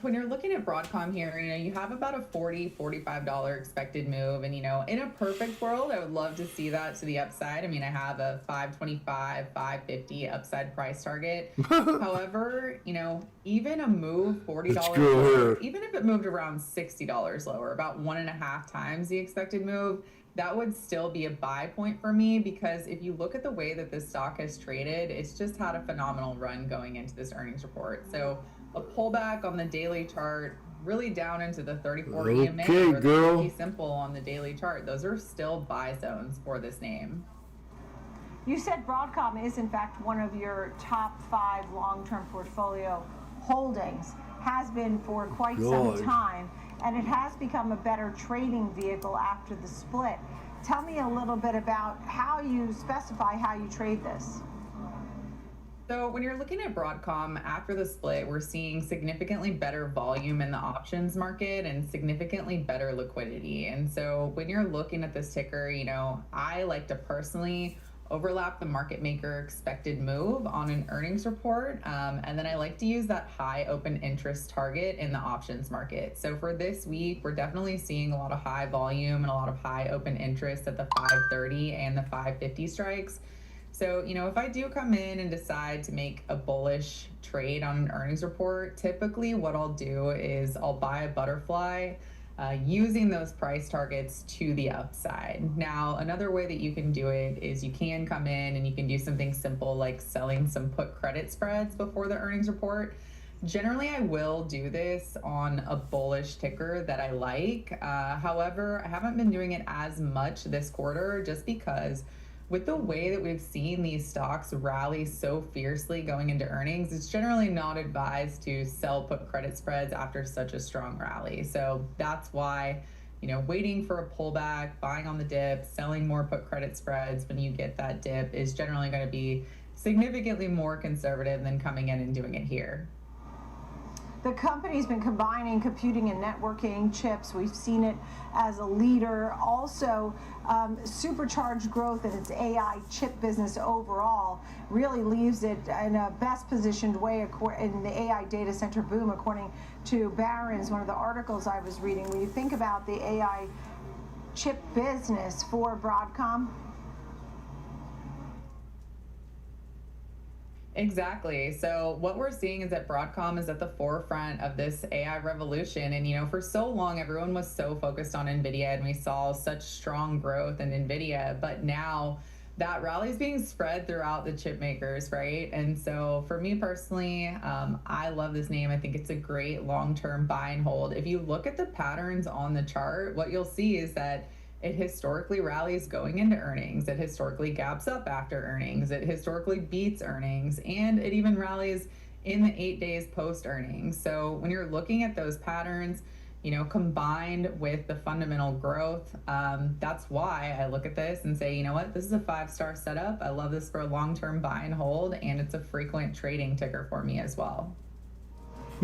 when you're looking at Broadcom here, you have about a $40, $45 expected move. And, in a perfect world, I would love to see that to the upside. I have a $525, $550 upside price target. However, even a move $40 lower, even if it moved around $60 lower, about 1.5 times the expected move, that would still be a buy point for me, because if you look at the way that this stock has traded, it's just had a phenomenal run going into this earnings report. So a pullback on the daily chart, really down into the 34 EMA or the 50 simple on the daily chart, those are still buy zones for this name.
You said Broadcom is in fact one of your top 5 long-term portfolio holdings, has been for quite some time. And it has become a better trading vehicle after the split. Tell me a little bit about how you specify how you trade this.
So when you're looking at Broadcom after the split, we're seeing significantly better volume in the options market and significantly better liquidity. And so when you're looking at this ticker, I like to personally overlap the market maker expected move on an earnings report. And then I like to use that high open interest target in the options market. So for this week, we're definitely seeing a lot of high volume and a lot of high open interest at the 530 and the 550 strikes. So, if I do come in and decide to make a bullish trade on an earnings report, typically what I'll do is I'll buy a butterfly using those price targets to the upside. Now, another way that you can do it is you can come in and you can do something simple like selling some put credit spreads before the earnings report. Generally, I will do this on a bullish ticker that I like. However, I haven't been doing it as much this quarter just because with the way that we've seen these stocks rally so fiercely going into earnings, it's generally not advised to sell put credit spreads after such a strong rally. So that's why, waiting for a pullback, buying on the dip, selling more put credit spreads when you get that dip is generally going to be significantly more conservative than coming in and doing it here.
The company's been combining computing and networking chips. We've seen it as a leader. Also, supercharged growth in its AI chip business overall really leaves it in a best positioned way in the AI data center boom, according to Barron's, one of the articles I was reading. When you think about the AI chip business for Broadcom,
Exactly. So what we're seeing is that Broadcom is at the forefront of this AI revolution. And, for so long, everyone was so focused on NVIDIA and we saw such strong growth in NVIDIA. But now that rally is being spread throughout the chip makers, right? And so for me personally, I love this name. I think it's a great long-term buy and hold. If you look at the patterns on the chart, what you'll see is that it historically rallies going into earnings. It historically gaps up after earnings. It historically beats earnings, and it even rallies in the 8 days post earnings. So when you're looking at those patterns, combined with the fundamental growth, that's why I look at this and say, this is a 5-star setup. I love this for a long-term buy and hold, and it's a frequent trading ticker for me as well.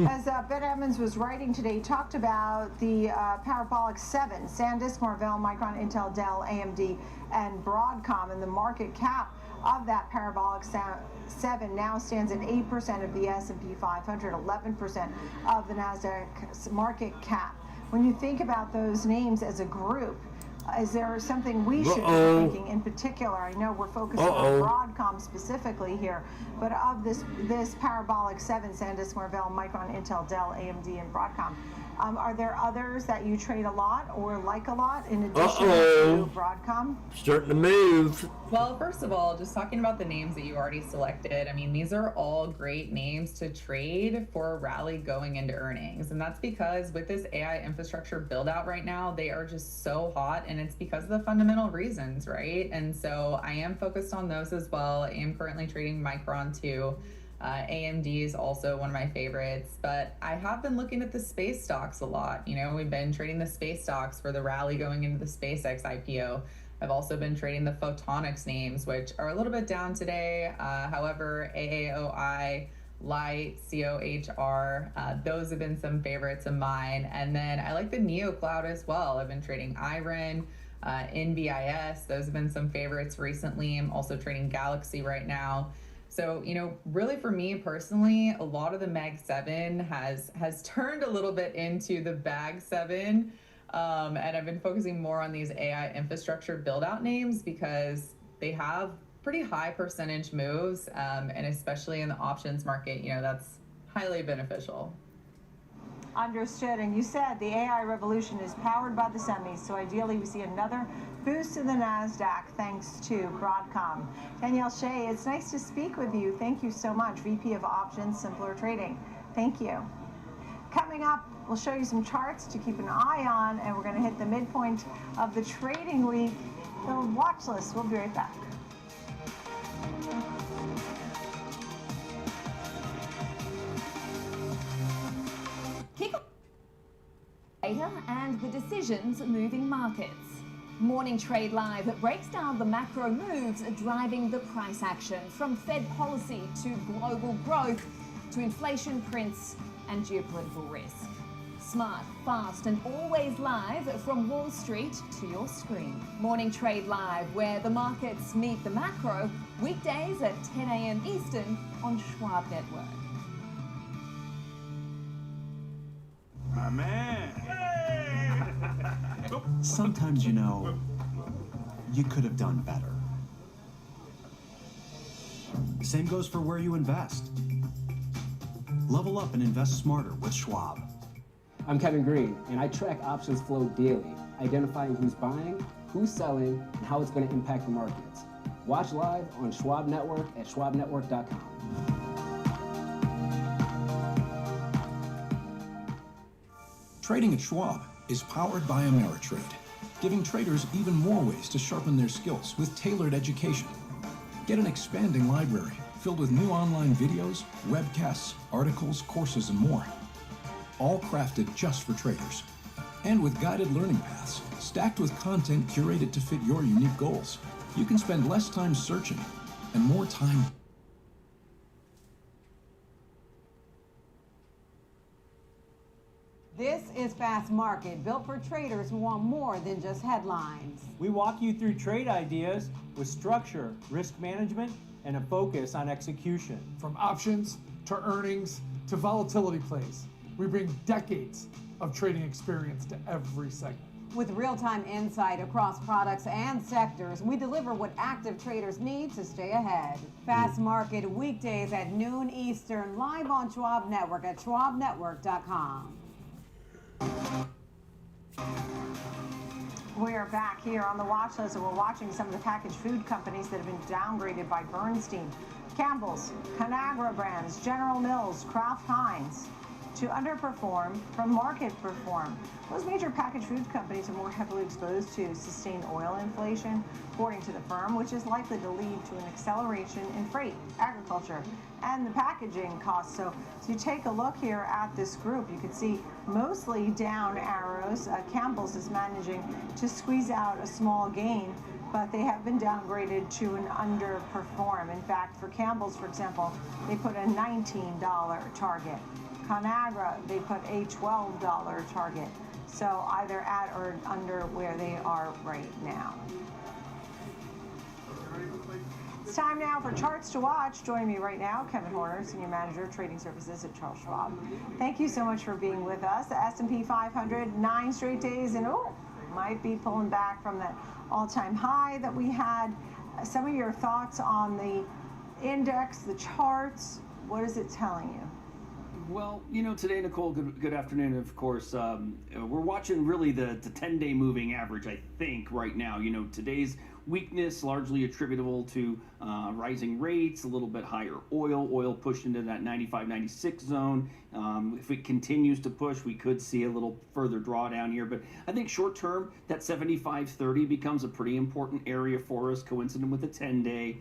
As Ben Evans was writing today, he talked about the Parabolic 7, SanDisk, Marvell, Micron, Intel, Dell, AMD, and Broadcom, and the market cap of that Parabolic 7 now stands at 8% of the S&P 500, 11% of the NASDAQ market cap. When you think about those names as a group, is there something we should be thinking in particular? I know we're focusing on Broadcom specifically here, but of this Parabolic 7, SanDisk, Marvell, Micron, Intel, Dell, AMD, and Broadcom, are there others that you trade a lot or like a lot in addition to Broadcom?
Starting to move.
Well, first of all, just talking about the names that you already selected, these are all great names to trade for a rally going into earnings. And that's because with this AI infrastructure build out right now, they are just so hot, and it's because of the fundamental reasons, right? And so I am focused on those as well. I am currently trading Micron too. AMD is also one of my favorites, but I have been looking at the space stocks a lot. We've been trading the space stocks for the rally going into the SpaceX IPO. I've also been trading the photonics names, which are a little bit down today. However, AAOI, Light, COHR, those have been some favorites of mine. And then I like the Neo Cloud as well. I've been trading IREN, NBIS. Those have been some favorites recently. I'm also trading Galaxy right now. So, really for me personally, a lot of the Mag 7 has turned a little bit into the Bag 7. And I've been focusing more on these AI infrastructure build out names because they have pretty high percentage moves. And especially in the options market, that's highly beneficial.
Understood. And you said the AI revolution is powered by the semis, so ideally we see another boost in the NASDAQ thanks to Broadcom. Danielle Shea, it's nice to speak with you. Thank you so much, VP of Options, Simpler Trading. Thank you. Coming up, we'll show you some charts to keep an eye on, and we're going to hit the midpoint of the trading week. The watch list. We'll be right back.
And the decisions moving markets. Morning Trade Live breaks down the macro moves driving the price action, from Fed policy to global growth to inflation prints and geopolitical risk. smart, fast and always live from Wall Street to your screen. Morning Trade Live, where the markets meet the macro, weekdays at 10 a.m. Eastern on Schwab Network.
My man.
Sometimes, you know, you could have done better. Same goes for where you invest. Level up and invest smarter with Schwab.
I'm Kevin Green, and I track options flow daily, identifying who's buying, who's selling, and how it's going to impact the markets. Watch live on Schwab Network at schwabnetwork.com.
Trading at Schwab is powered by Ameritrade, giving traders even more ways to sharpen their skills with tailored education. Get an expanding library filled with new online videos, webcasts, articles, courses, and more. All crafted just for traders. And with guided learning paths, stacked with content curated to fit your unique goals. You can spend less time searching and more time.
This is Fast Market, built for traders who want more than just headlines.
We walk you through trade ideas with structure, risk management, and a focus on execution.
From options to earnings to volatility plays, we bring decades of trading experience to every segment.
With real-time insight across products and sectors, we deliver what active traders need to stay ahead. Fast Market weekdays at noon Eastern, live on Schwab Network at schwabnetwork.com.
We are back here on the watch list, and we're watching some of the packaged food companies that have been downgraded by Bernstein. Campbell's, Conagra Brands, General Mills, Kraft Heinz to underperform from market perform. Those major packaged food companies are more heavily exposed to sustained oil inflation, according to the firm, which is likely to lead to an acceleration in freight, agriculture, and the packaging costs. So you take a look here at this group, you can see mostly down arrows. Campbell's is managing to squeeze out a small gain, but they have been downgraded to an underperform. In fact, for Campbell's, for example, they put a $19 target. Conagra, they put a $12 target. So either at or under where they are right now. It's time now for Charts to Watch. Joining me right now, Kevin Horner, Senior Manager of Trading Services at Charles Schwab. Thank you so much for being with us. The S&P 500, 9 straight days, and might be pulling back from that all-time high that we had. Some of your thoughts on the index, the charts, what is it telling you?
Well, you know, today, Nicole, good afternoon, of course. We're watching really the 10-day moving average, I think, right now. You know, today's weakness largely attributable to rising rates, a little bit higher oil pushed into that 95, 96 zone. If it continues to push, we could see a little further drawdown here. But I think short term, that 75.30 becomes a pretty important area for us, coincident with the 10-day.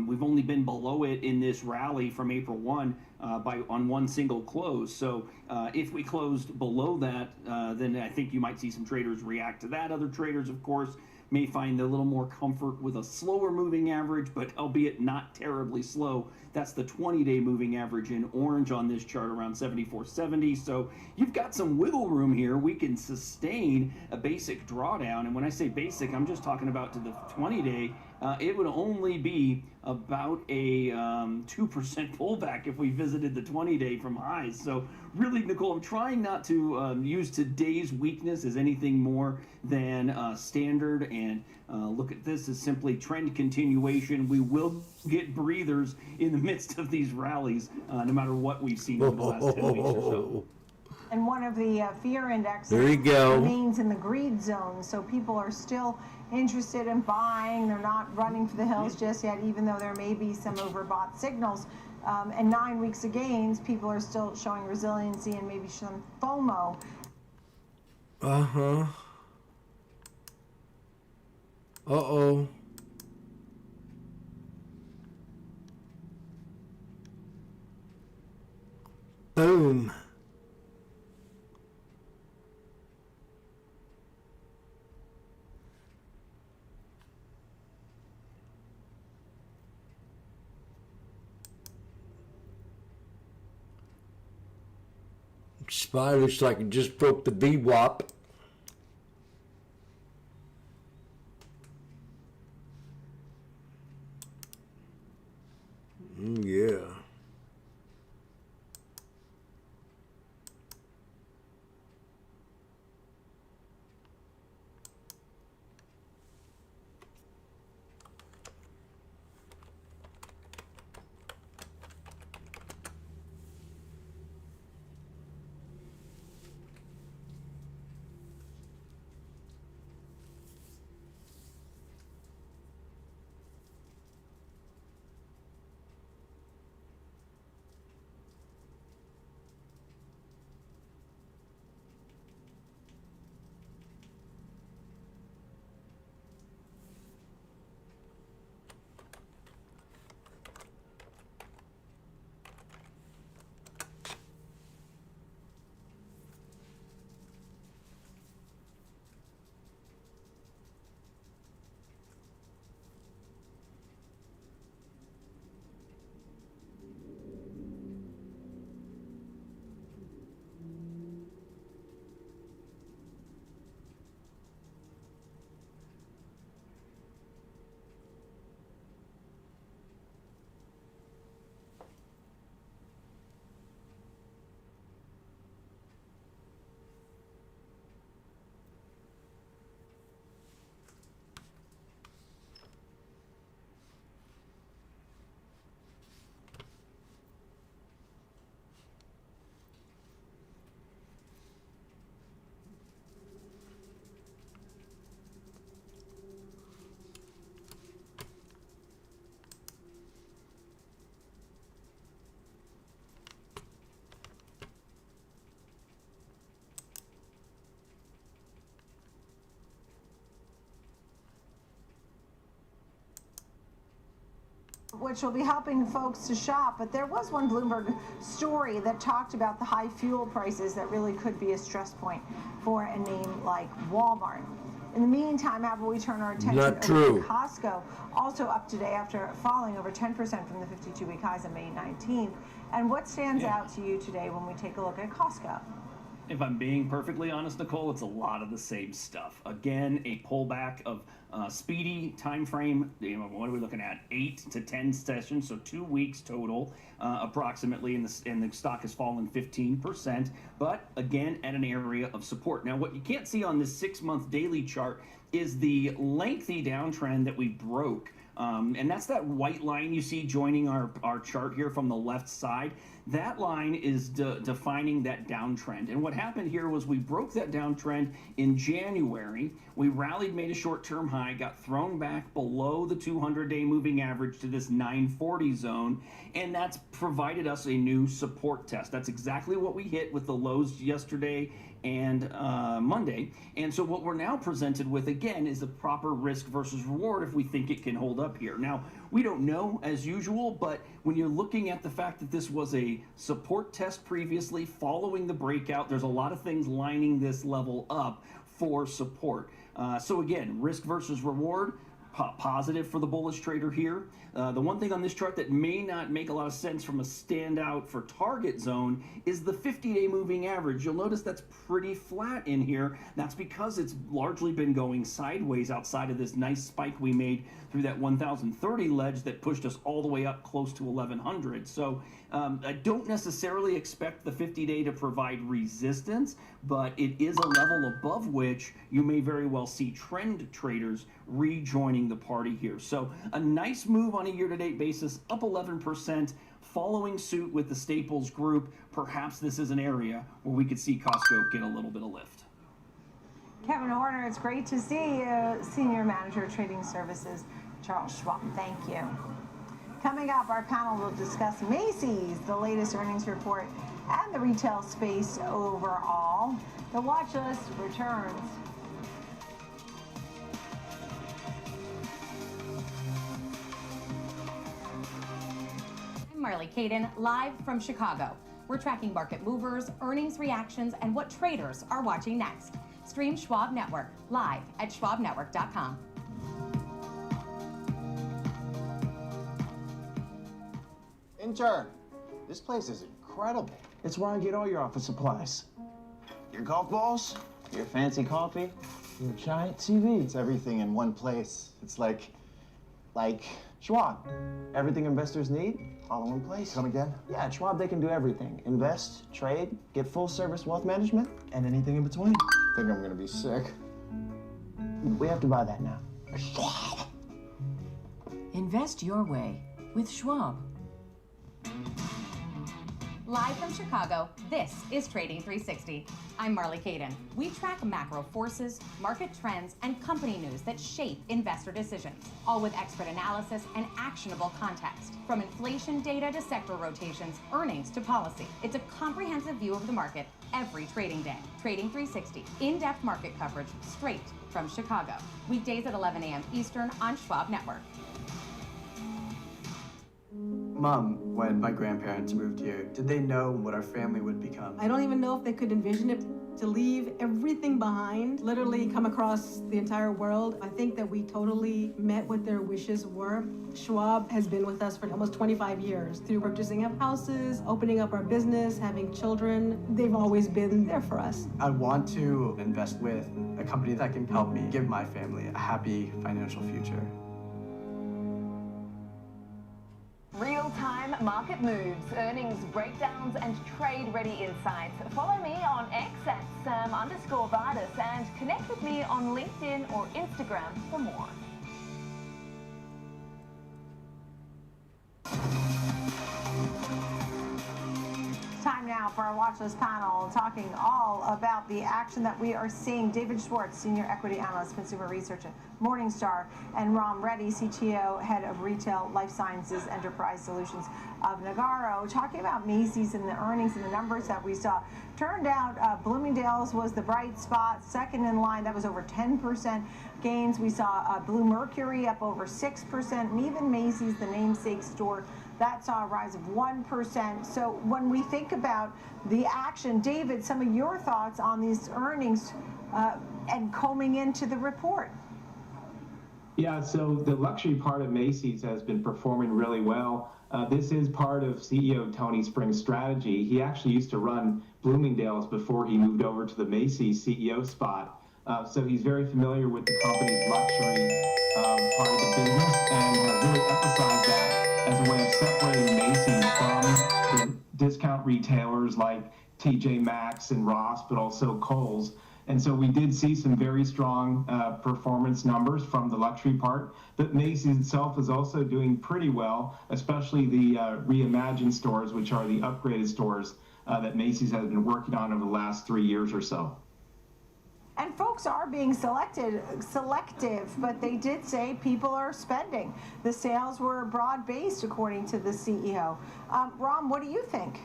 We've only been below it in this rally from April 1 on one single close. So if we closed below that, then I think you might see some traders react to that. Other traders, of course, may find a little more comfort with a slower moving average, but albeit not terribly slow. That's the 20-day moving average in orange on this chart, around 74.70. So you've got some wiggle room here. We can sustain a basic drawdown. And when I say basic, I'm just talking about to the 20-day. It would only be about a 2% pullback if we visited the 20-day from highs. So really, Nicole, I'm trying not to use today's weakness as anything more than standard, and look at this as simply trend continuation. We will get breathers in the midst of these rallies, no matter what we've seen over the last 10 weeks or so.
And one of the fear indexes
There you go.
remains in the greed zone, so people are still interested in buying. They're not running for the hills just yet, even though there may be some overbought signals. And 9 weeks of gains, people are still showing resiliency and maybe some FOMO.
Uh-huh. Uh-oh. Boom. SPY looks like it just broke the VWAP. Yeah.
Which will be helping folks to shop. But there was one Bloomberg story that talked about the high fuel prices that really could be a stress point for a name like Walmart. In the meantime, how about we turn our attention over to Costco, also up today after falling over 10% from the 52-week highs on May 19th. And what stands out to you today when we take a look at Costco?
If I'm being perfectly honest, Nicole, it's a lot of the same stuff. Again, a pullback of speedy time frame. What are we looking at? 8 to 10 sessions, so 2 weeks total, approximately, and the stock has fallen 15%. But again, at an area of support. Now, what you can't see on this 6-month daily chart is the lengthy downtrend that we broke. And that's that white line you see joining our chart here from the left side. That line is defining that downtrend. And what happened here was we broke that downtrend in January. We rallied, made a short-term high, got thrown back below the 200-day moving average to this 940 zone, and that's provided us a new support test. That's exactly what we hit with the lows yesterday and Monday. And so what we're now presented with, again, is the proper risk versus reward if we think it can hold up here. Now, we don't know, as usual, but when you're looking at the fact that this was a support test previously following the breakout, there's a lot of things lining this level up for support. So again, risk versus reward, positive for the bullish trader here. The one thing on this chart that may not make a lot of sense from a standout for target zone is the 50-day moving average. You'll notice that's pretty flat in here. That's because it's largely been going sideways outside of this nice spike we made through that 1030 ledge that pushed us all the way up close to 1100. So I don't necessarily expect the 50-day to provide resistance, but it is a level above which you may very well see trend traders rejoining the party here. So a nice move on a year-to-date basis, up 11%, following suit with the Staples group. Perhaps this is an area where we could see Costco get a little bit of lift.
Kevin Horner, it's great to see you. Senior Manager of Trading Services, Charles Schwab. Thank you. Coming up, our panel will discuss Macy's, the latest earnings report, and the retail space overall. The watch list returns.
I'm Marley Caden, live from Chicago. We're tracking market movers, earnings reactions, and what traders are watching next. Stream Schwab Network live at schwabnetwork.com.
Intern, this place is incredible. It's where I get all your office supplies. Your golf balls, your fancy coffee, your giant TV. It's everything in one place. It's like Schwab. Everything investors need, all in one place. Come again? Yeah, at Schwab they can do everything. Invest, trade, get full service wealth management, and anything in between. I think I'm gonna be sick. We have to buy that now. Schwab.
Invest your way with Schwab.
Live from Chicago, this is Trading 360. I'm Marley Caden. We track macro forces, market trends, and company news that shape investor decisions, all with expert analysis and actionable context. From inflation data to sector rotations, earnings to policy, it's a comprehensive view of the market every trading day. Trading 360, in-depth market coverage straight from Chicago. Weekdays at 11 a.m. Eastern on Schwab Network.
Mom, when my grandparents moved here, did they know what our family would become?
I don't even know if they could envision it, to leave everything behind, literally come across the entire world. I think that we totally met what their wishes were. Schwab has been with us for almost 25 years through purchasing of houses, opening up our business, having children. They've always been there for us.
I want to invest with a company that can help me give my family a happy financial future.
Real-time market moves, earnings breakdowns, and trade-ready insights. Follow me on X at Sam_Vardis and connect with me on LinkedIn or Instagram for more.
Time now for our watch list panel, talking all about the action that we are seeing. David Schwartz, Senior Equity Analyst, Consumer Research at Morningstar, and Ram Reddy, CTO, Head of Retail, Life Sciences, Enterprise Solutions of Nagarro, talking about Macy's and the earnings and the numbers that we saw. Turned out Bloomingdale's was the bright spot, second in line. That was over 10% gains. We saw Blue Mercury up over 6%, and even Macy's, the namesake store, that saw a rise of 1%. So when we think about the action, David, some of your thoughts on these earnings and combing into the report.
Yeah, so the luxury part of Macy's has been performing really well. This is part of CEO Tony Spring's strategy. He actually used to run Bloomingdale's before he moved over to the Macy's CEO spot. So he's very familiar with the company's luxury part of the business and has really emphasized that as a way of separating Macy's from the discount retailers like TJ Maxx and Ross, but also Kohl's. And so we did see some very strong performance numbers from the luxury part, but Macy's itself is also doing pretty well, especially the reimagined stores, which are the upgraded stores that Macy's has been working on over the last 3 years or so.
And folks are being selective, but they did say people are spending. The sales were broad-based, according to the CEO. Ram, what do you think?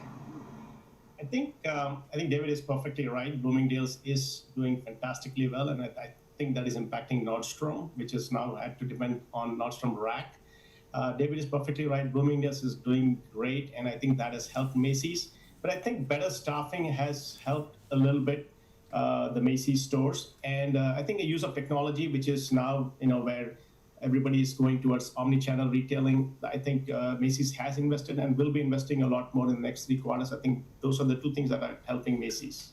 I think David is perfectly right. Bloomingdale's is doing fantastically well, and I think that is impacting Nordstrom, which has now had to depend on Nordstrom Rack. David is perfectly right. Bloomingdale's is doing great, and I think that has helped Macy's. But I think better staffing has helped a little bit the Macy's stores, and I think the use of technology, which is now where everybody is going towards omni-channel retailing. I think Macy's has invested and will be investing a lot more in the next 3 quarters. I think those are the 2 things that are helping Macy's.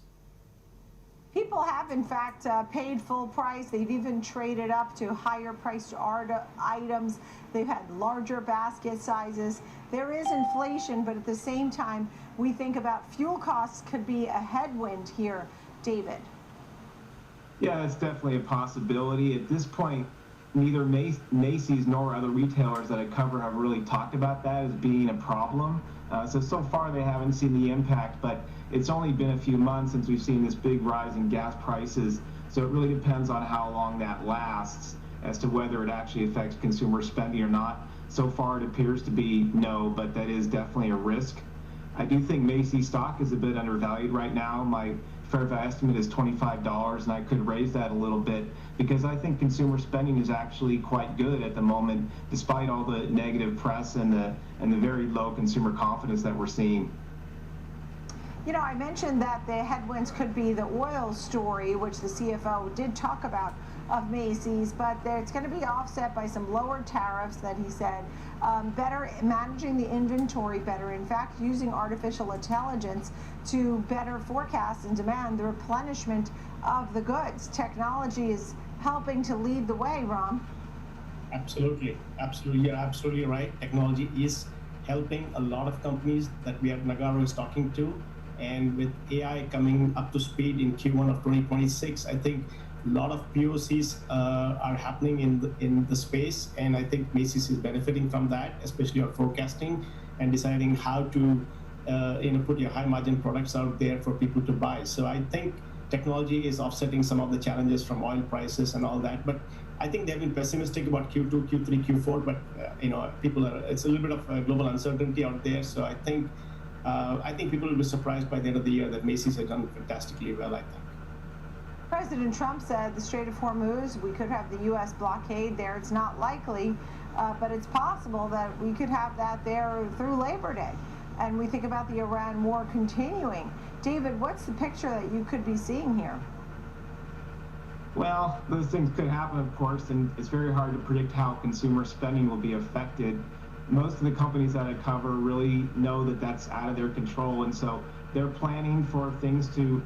People have, in fact, paid full price. They've even traded up to higher priced items. They've had larger basket sizes. There is inflation, but at the same time, we think about fuel costs could be a headwind here. David.
Yeah, that's definitely a possibility. At this point, neither Macy's nor other retailers that I cover have really talked about that as being a problem. So far they haven't seen the impact, but it's only been a few months since we've seen this big rise in gas prices. So it really depends on how long that lasts as to whether it actually affects consumer spending or not. So far it appears to be no, but that is definitely a risk. I do think Macy's stock is a bit undervalued right now. My fair value estimate is $25, and I could raise that a little bit because I think consumer spending is actually quite good at the moment, despite all the negative press and the very low consumer confidence that we're seeing.
You know, I mentioned that the headwinds could be the oil story, which the CFO did talk about of Macy's, but it's going to be offset by some lower tariffs that he said, better managing the inventory better, in fact, using artificial intelligence to better forecast and demand the replenishment of the goods. Technology is helping to lead the way, Ram.
Absolutely. You're absolutely right. Technology is helping a lot of companies that Nagarro is talking to. And with AI coming up to speed in Q1 of 2026, I think a lot of POCs are happening in the space. And I think Macy's is benefiting from that, especially on forecasting and deciding how to put your high margin products out there for people to buy. So I think technology is offsetting some of the challenges from oil prices and all that. But I think they've been pessimistic about Q2, Q3, Q4, but it's a little bit of global uncertainty out there. So I think people will be surprised by the end of the year that Macy's has done fantastically well, I think.
President Trump said the Strait of Hormuz, we could have the U.S. blockade there. It's not likely, but it's possible that we could have that there through Labor Day. And we think about the Iran war continuing. David, what's the picture that you could be seeing here?
Well, those things could happen, of course, and it's very hard to predict how consumer spending will be affected. Most of the companies that I cover really know that that's out of their control, and so they're planning for things to,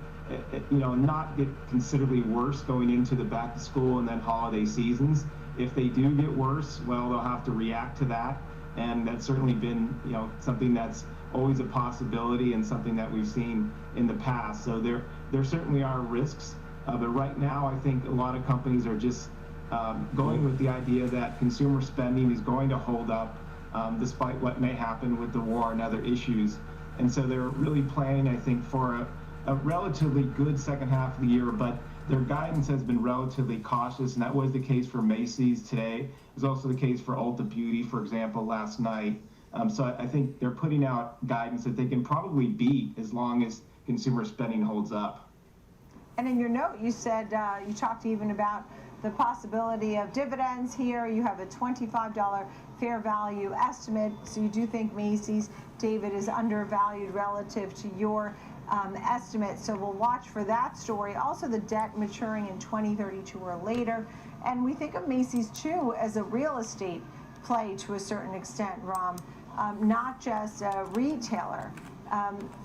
not get considerably worse going into the back to school and then holiday seasons. If they do get worse, well, they'll have to react to that, and that's certainly been, something that's always a possibility and something that we've seen in the past. So there certainly are risks. But right now, I think a lot of companies are just going with the idea that consumer spending is going to hold up despite what may happen with the war and other issues. And so they're really planning, I think, for a relatively good second half of the year, but their guidance has been relatively cautious, and that was the case for Macy's today. It was also the case for Ulta Beauty, for example, last night. So I think they're putting out guidance that they can probably beat as long as consumer spending holds up.
And in your note, you said, you talked even about the possibility of dividends here. You have a $25 fair value estimate. So you do think Macy's, David, is undervalued relative to your estimate. So we'll watch for that story. Also, the debt maturing in 2032 or later. And we think of Macy's, too, as a real estate play to a certain extent, Ram, not just a retailer.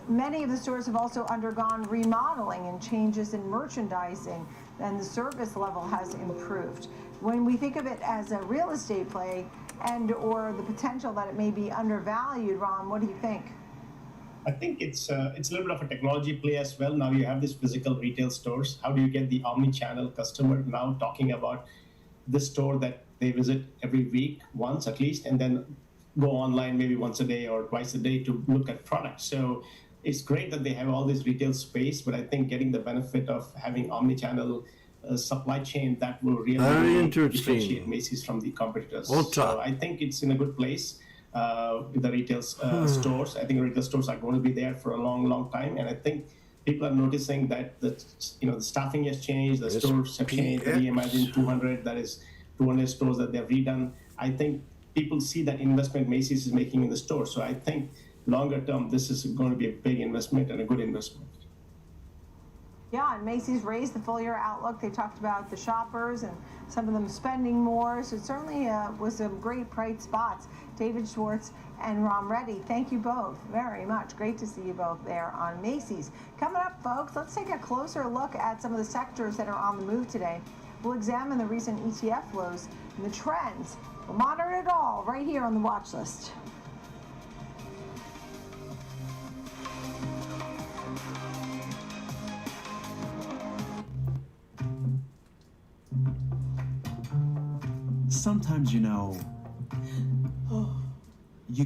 Many of the stores have also undergone remodeling and changes in merchandising, and the service level has improved. When we think of it as a real estate play and or the potential that it may be undervalued, Ron, what do you think?
I think it's a little bit of a technology play as well. Now you have these physical retail stores. How do you get the omni-channel customer now talking about the store that they visit every week, once at least, and then go online maybe once a day or twice a day to look at products. So it's great that they have all this retail space, but I think getting the benefit of having omni-channel supply chain, that will really differentiate Macy's from the competitors. So I think it's in a good place with the retail stores. I think retail stores are going to be there for a long, long time. And I think people are noticing that the staffing has changed, the stores have changed. Reimagine 200, that is 200 stores that they've redone. I think people see that investment Macy's is making in the store. So I think longer term, this is going to be a big investment and a good investment.
Yeah, and Macy's raised the full year outlook. They talked about the shoppers and some of them spending more. So it certainly was some great bright spots. David Schwartz and Ram Reddy, thank you both very much. Great to see you both there on Macy's. Coming up, folks, let's take a closer look at some of the sectors that are on the move today. We'll examine the recent ETF flows and the trends. We'll monitor it all right here on the watch list.
Sometimes, you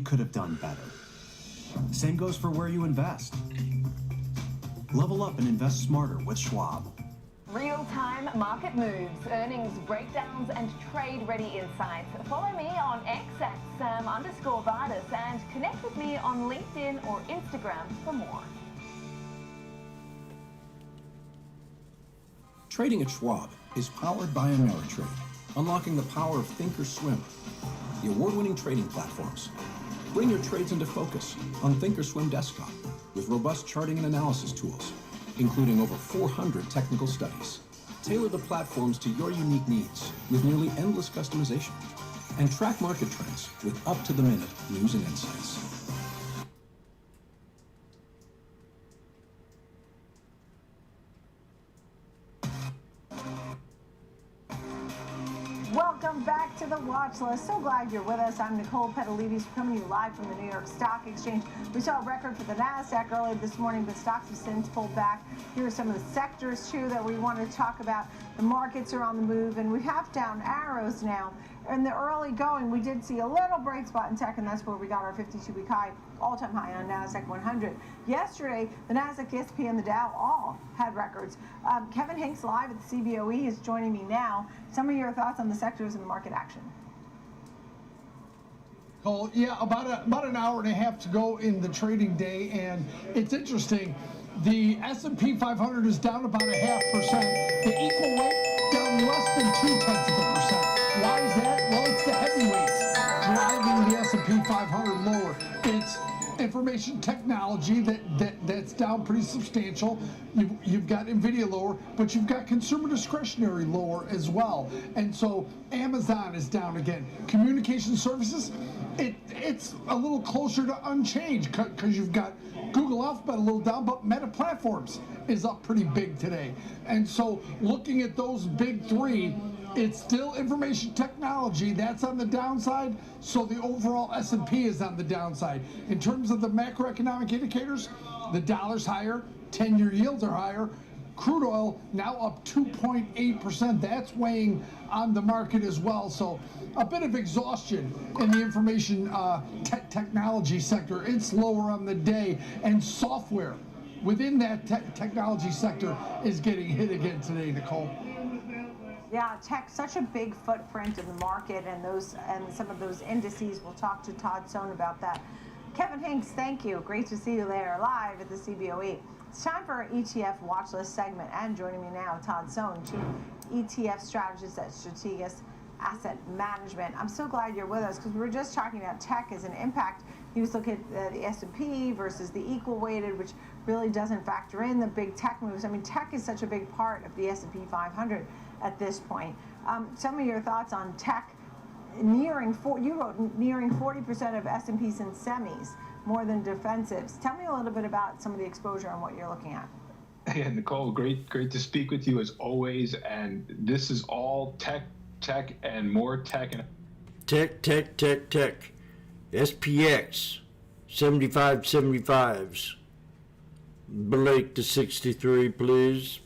could have done better. Same goes for where you invest. Level up and invest smarter with Schwab.
Real-time market moves, earnings breakdowns, and trade-ready insights. Follow me on X at Sam_Vardis and connect with me on LinkedIn or Instagram for more.
Trading at Schwab is powered by Ameritrade, unlocking the power of thinkorswim, the award-winning trading platforms. Bring your trades into focus on thinkorswim desktop with robust charting and analysis tools, including over 400 technical studies. Tailor the platforms to your unique needs with nearly endless customization. And track market trends with up-to-the-minute news and insights.
Welcome back to the Watch List. So glad you're with us. I'm Nicole Petalides coming to you live from the New York Stock Exchange. We saw a record for the NASDAQ earlier this morning, but stocks have since pulled back. Here are some of the sectors, too, that we want to talk about. The markets are on the move, and we have down arrows now. In the early going, we did see a little bright spot in tech, and that's where we got our 52-week high, all-time high on NASDAQ 100. Yesterday, the NASDAQ, the S&P, and the Dow all had records. Kevin Hanks, live at the CBOE, is joining me now. Some of your thoughts on the sectors and the market action.
Cole, yeah, about an hour and a half to go in the trading day, and it's interesting. The S&P 500 is down about 0.5%. The equal weight down less than 0.2%. Why is that? Well, it's the heavyweights driving the S&P 500 lower. It's information technology that's down pretty substantial. You've got Nvidia lower, but you've got consumer discretionary lower as well. And so Amazon is down again. Communication services, it's a little closer to unchanged because you've got Google Alphabet a little down, but Meta Platforms is up pretty big today. And so looking at those big three, it's still information technology that's on the downside, so the overall S&P is on the downside. In terms of the macroeconomic indicators, the dollar's higher, 10-year yields are higher, crude oil now up 2.8%. That's weighing on the market as well. So a bit of exhaustion in the information technology sector. It's lower on the day, and software within that technology sector is getting hit again today, Nicole.
Yeah, tech, such a big footprint in the market, and some of those indices. We'll talk to Todd Sohn about that. Kevin Hanks, thank you. Great to see you there live at the CBOE. It's time for our ETF watch list segment, and joining me now, Todd Sohn, Chief ETF Strategist at Strategas Asset Management. I'm so glad you're with us because we were just talking about tech as an impact. You was looking at the S&P versus the equal weighted, which really doesn't factor in the big tech moves. I mean, tech is such a big part of the S&P 500 at this point. Some of your thoughts on tech nearing 40% of S&Ps in semis, more than defensives. Tell me a little bit about some of the exposure and what you're looking at.
Yeah, Nicole, great to speak with you as always. And this is all tech, and more tech.
Tech. SPX, 75/75s. Blake to 63, please.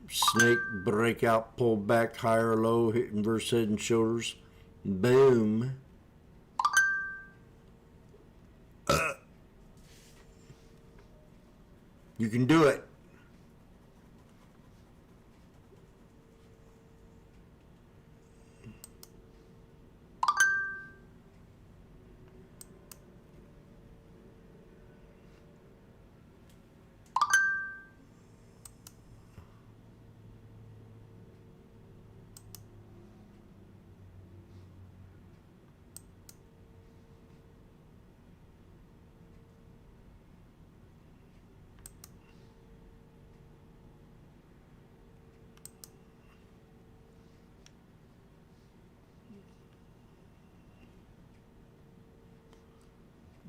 Snake breakout, pull back, higher low, hit inverse head and shoulders. Boom. You can do it.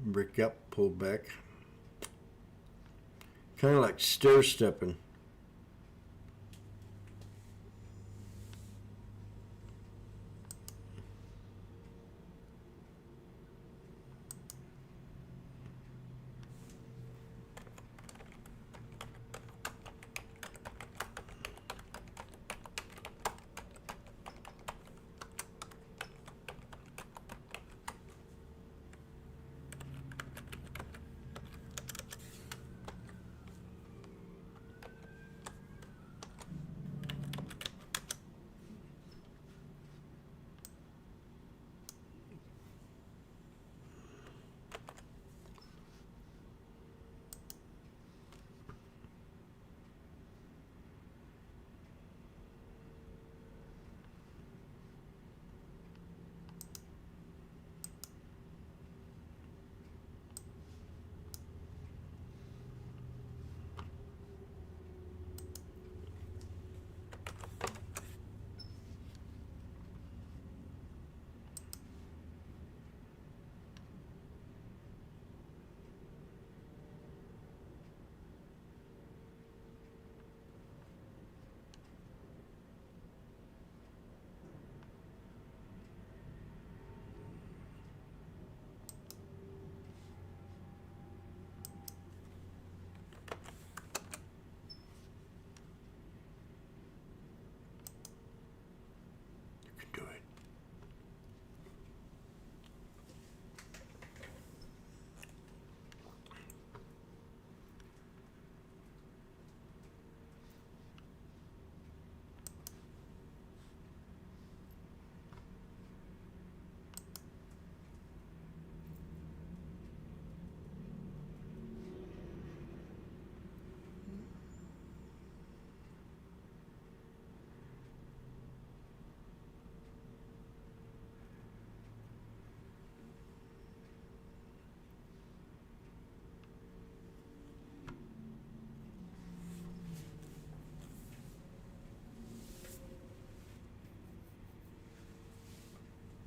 Break up, pull back. Kind of like stair stepping.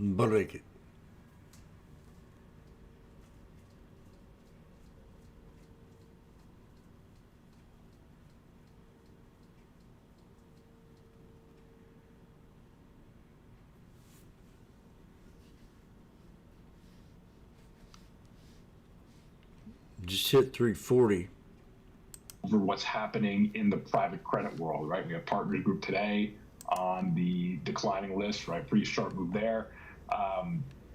Break it. Just hit 340.
For what's happening in the private credit world, right? We have Partners Group today on the declining list, right? Pretty sharp move there.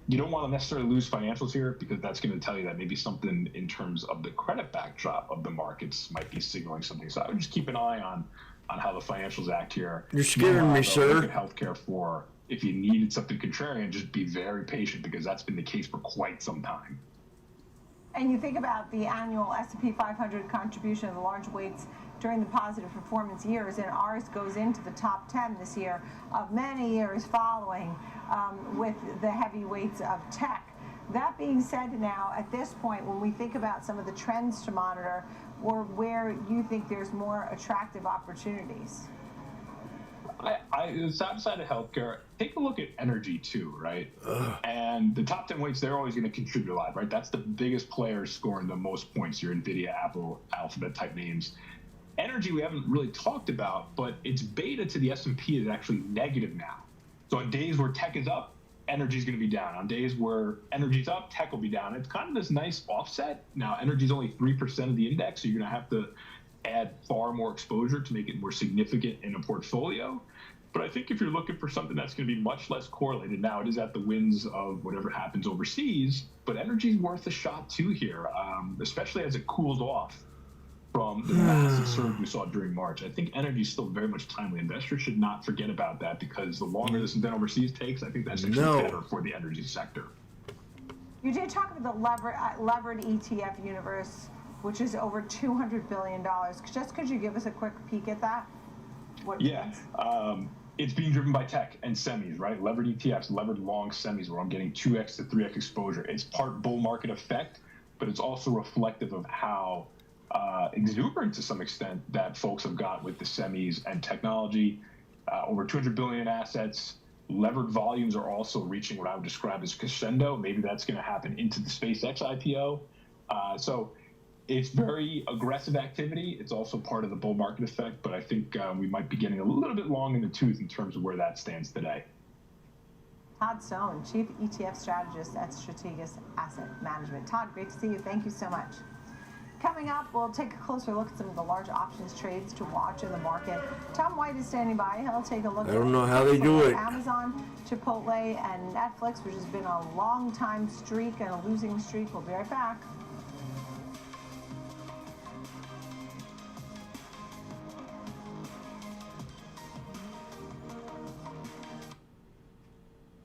You don't want to necessarily lose financials here because that's going to tell you that maybe something in terms of the credit backdrop of the markets might be signaling something. So I would just keep an eye on how the financials act here.
You're scaring me, sir.
Look at healthcare for if you needed something contrarian, just be very patient because that's been the case for quite some time.
And you think about the annual S&P 500 contribution of the large weights during the positive performance years, and ours goes into the top 10 this year of many years following with the heavyweights of tech. That being said now, at this point, when we think about some of the trends to monitor or where you think there's more attractive opportunities?
Outside of healthcare, take a look at energy too, right? And the top 10 weights, they're always going to contribute a lot, right? That's the biggest players scoring the most points, your NVIDIA, Apple, Alphabet type names. Energy we haven't really talked about, but its beta to the S&P is actually negative now. So on days where tech is up, energy is going to be down. On days where energy's up, tech will be down. It's kind of this nice offset. Now, energy is only 3% of the index, so you're going to have to add far more exposure to make it more significant in a portfolio. But I think if you're looking for something that's going to be much less correlated, now it is at the whims of whatever happens overseas, but energy is worth a shot too here, especially as it cools off from the massive surge we saw during March. I think energy is still very much timely. Investors should not forget about that because the longer this event overseas takes, I think that's actually better for the energy sector.
You did talk about the levered ETF universe, which is over $200 billion. Just could you give us a quick peek at that? What it means?
It's being driven by tech and semis, right? Levered ETFs, levered long semis, where I'm getting 2x to 3x exposure. It's part bull market effect, but it's also reflective of how exuberant to some extent that folks have got with the semis and technology. Over 200 billion assets. Levered volumes are also reaching what I would describe as crescendo. Maybe that's going to happen into the SpaceX IPO. So it's very aggressive activity. It's also part of the bull market effect, but I think we might be getting a little bit long in the tooth in terms of where that stands today.
Todd Stone, Chief ETF Strategist at Strategas Asset Management. Todd, great to see you. Thank you so much. Coming up, we'll take a closer look at some of the large options trades to watch in the market. Tom White is standing by. He'll take a look at
I don't know how they do it.
Amazon, Chipotle, and Netflix, which has been a long time streak and a losing streak. We'll be right back.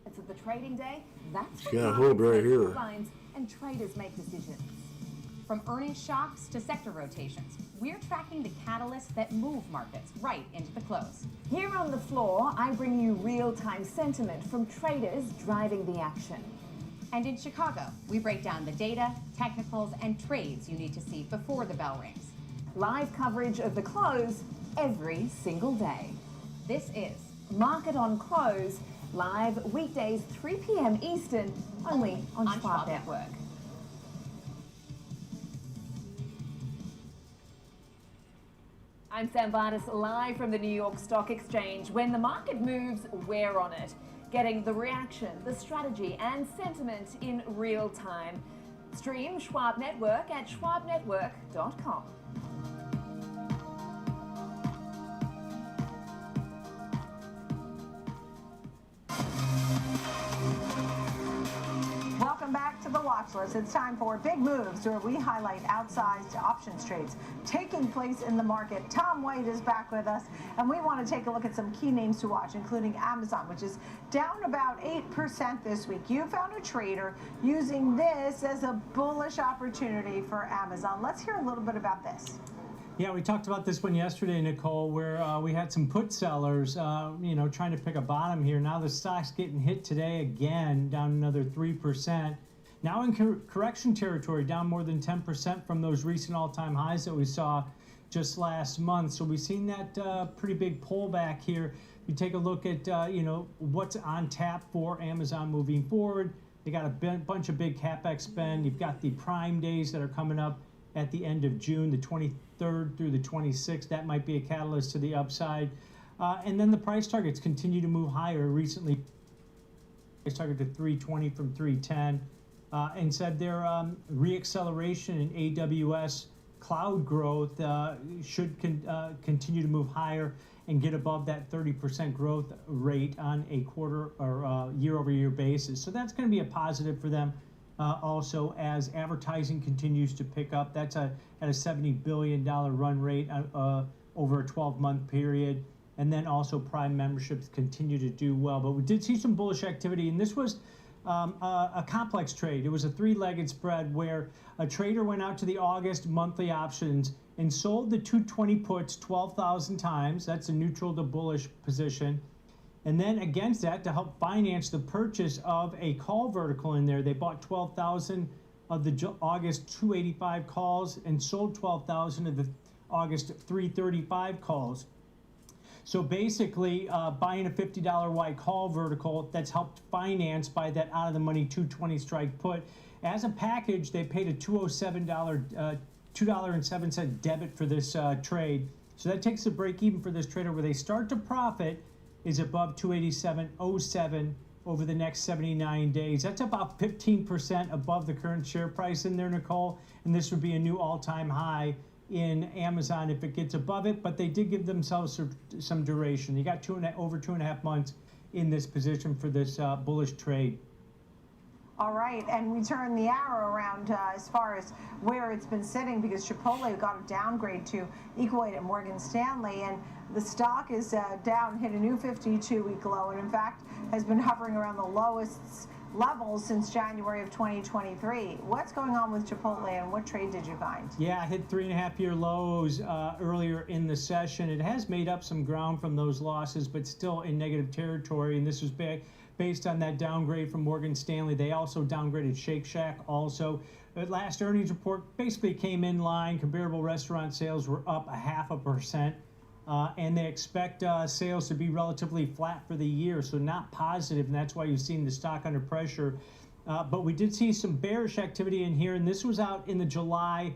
Of the trading day, that's
Got a hold right here.
headlines and traders make decisions.
From earnings shocks to sector rotations, we're tracking the catalysts that move markets right into the close.
Here on the floor, I bring you real-time sentiment from traders driving the action.
And in Chicago, we break down the data, technicals, and trades you need to see before the bell rings.
Live coverage of the close every single day.
This is
Market on Close, live weekdays 3 p.m. Eastern, only on Schwab Network. I'm Sam Vardis, live from the New York Stock Exchange. When the market moves, we're on it, getting the reaction, the strategy, and sentiment in real time. Stream Schwab Network at schwabnetwork.com.
Welcome back to the watch list. It's time for Big Moves, where we highlight outsized options trades taking place in the market. Tom White is back with us, and we want to take a look at some key names to watch, including Amazon, which is down about 8% this week. You found a trader using this as a bullish opportunity for Amazon. Let's hear a little bit about this.
Yeah, we talked about this one yesterday, Nicole, where we had some put sellers, trying to pick a bottom here. Now the stock's getting hit today again, down another 3%. Now in correction territory, down more than 10% from those recent all-time highs that we saw just last month. So we've seen that pretty big pullback here. You take a look at what's on tap for Amazon moving forward. They got a bunch of big CapEx spend. You've got the Prime Days that are coming up at the end of June, the 23rd through the 26th. That might be a catalyst to the upside. And then the price targets continue to move higher. Recently, price target to 320 from 310. And said their reacceleration in AWS cloud growth should continue to move higher and get above that 30% growth rate on a quarter or year-over-year basis. So that's going to be a positive for them. Also, as advertising continues to pick up, that's at a $70 billion run rate over a 12-month period. And then also Prime memberships continue to do well. But we did see some bullish activity, and this was a complex trade. It was a three-legged spread where a trader went out to the August monthly options and sold the 220 puts 12,000 times. That's a neutral to bullish position. And then against that, to help finance the purchase of a call vertical in there, they bought 12,000 of the August 285 calls and sold 12,000 of the August 335 calls. So basically, buying a $50 white call vertical that's helped finance by that out-of-the-money 220 strike put. As a package, they paid a $2.07 debit for this trade. So that takes the break even for this trader where they start to profit is above 287.07 over the next 79 days. That's about 15% above the current share price in there, Nicole. And this would be a new all-time high in Amazon if it gets above it, but they did give themselves some duration. You got over 2.5 months in this position for this bullish trade.
All right, and we turn the arrow around as far as where it's been sitting, because Chipotle got a downgrade to equal weight at Morgan Stanley, and the stock is down, hit a new 52-week low, and in fact has been hovering around the lowest levels since January of 2023. What's going on with Chipotle, and what trade did you find?
Yeah, hit 3.5-year lows earlier in the session. It has made up some ground from those losses, but still in negative territory, and this was based on that downgrade from Morgan Stanley. They also downgraded Shake Shack also. The last earnings report basically came in line. Comparable restaurant sales were up 0.5%. And they expect sales to be relatively flat for the year, so not positive, and that's why you've seen the stock under pressure. But we did see some bearish activity in here, and this was out in the July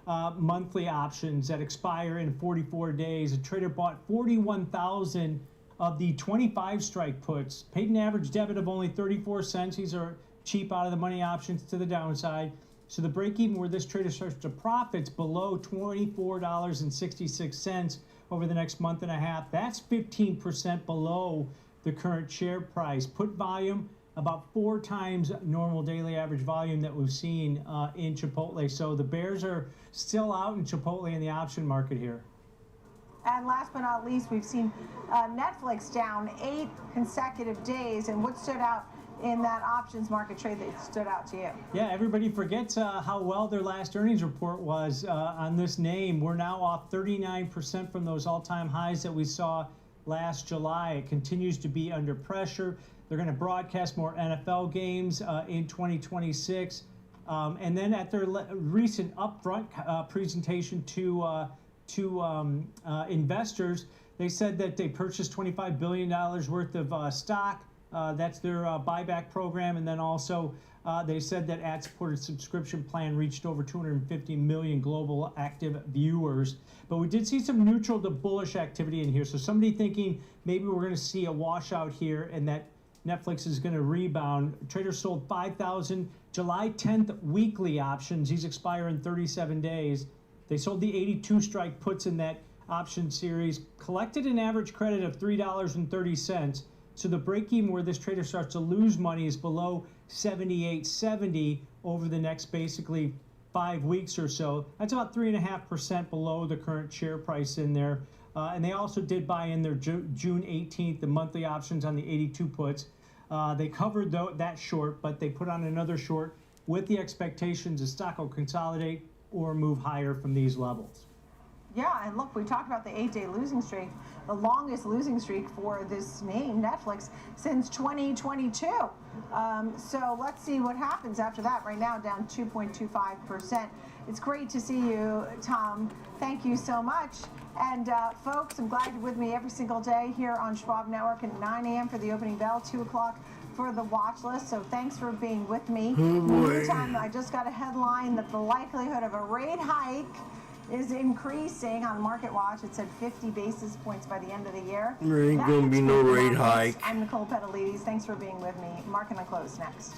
monthly options that expire in 44 days. A trader bought 41,000 of the 25 strike puts, paid an average debit of only 34 cents. These are cheap out-of-the-money options to the downside. So the break-even where this trader starts to profits below $24.66 over the next month and a half. That's 15% below the current share price. Put volume about 4 times normal daily average volume that we've seen in Chipotle. So the bears are still out in Chipotle in the option market here.
And last but not least, we've seen Netflix down 8 consecutive days. And what stood out in that options market trade that stood out to you?
Yeah, everybody forgets how well their last earnings report was on this name. We're now off 39% from those all-time highs that we saw last July. It continues to be under pressure. They're going to broadcast more NFL games in 2026. And then at their recent upfront presentation to investors, they said that they purchased $25 billion worth of stock. That's their buyback program. And then also they said that ad-supported subscription plan reached over 250 million global active viewers. But we did see some neutral to bullish activity in here. So somebody thinking maybe we're going to see a washout here and that Netflix is going to rebound. Traders sold 5,000 July 10th weekly options. These expire in 37 days. They sold the 82 strike puts in that option series, collected an average credit of $3.30. So the break-even where this trader starts to lose money is below 78.70 over the next basically 5 weeks or so. That's about 3.5% below the current share price in there. And they also did buy in their June 18th, the monthly options on the 82 puts. They covered that short, but they put on another short with the expectations the stock will consolidate or move higher from these levels.
Yeah, and look, we talked about the 8-day losing streak, the longest losing streak for this name, Netflix, since 2022. So let's see what happens after that. Right now, down 2.25%. It's great to see you, Tom. Thank you so much. And folks, I'm glad you're with me every single day here on Schwab Network at 9 a.m. for the opening bell, 2 o'clock for the watch list. So thanks for being with me. In the meantime, I just got a headline that the likelihood of a rate hike is increasing on Market Watch. It said 50 basis points by the end of the year.
There ain't gonna be no rate hike.
I'm Nicole Petalides. Thanks for being with me. Market and Close next.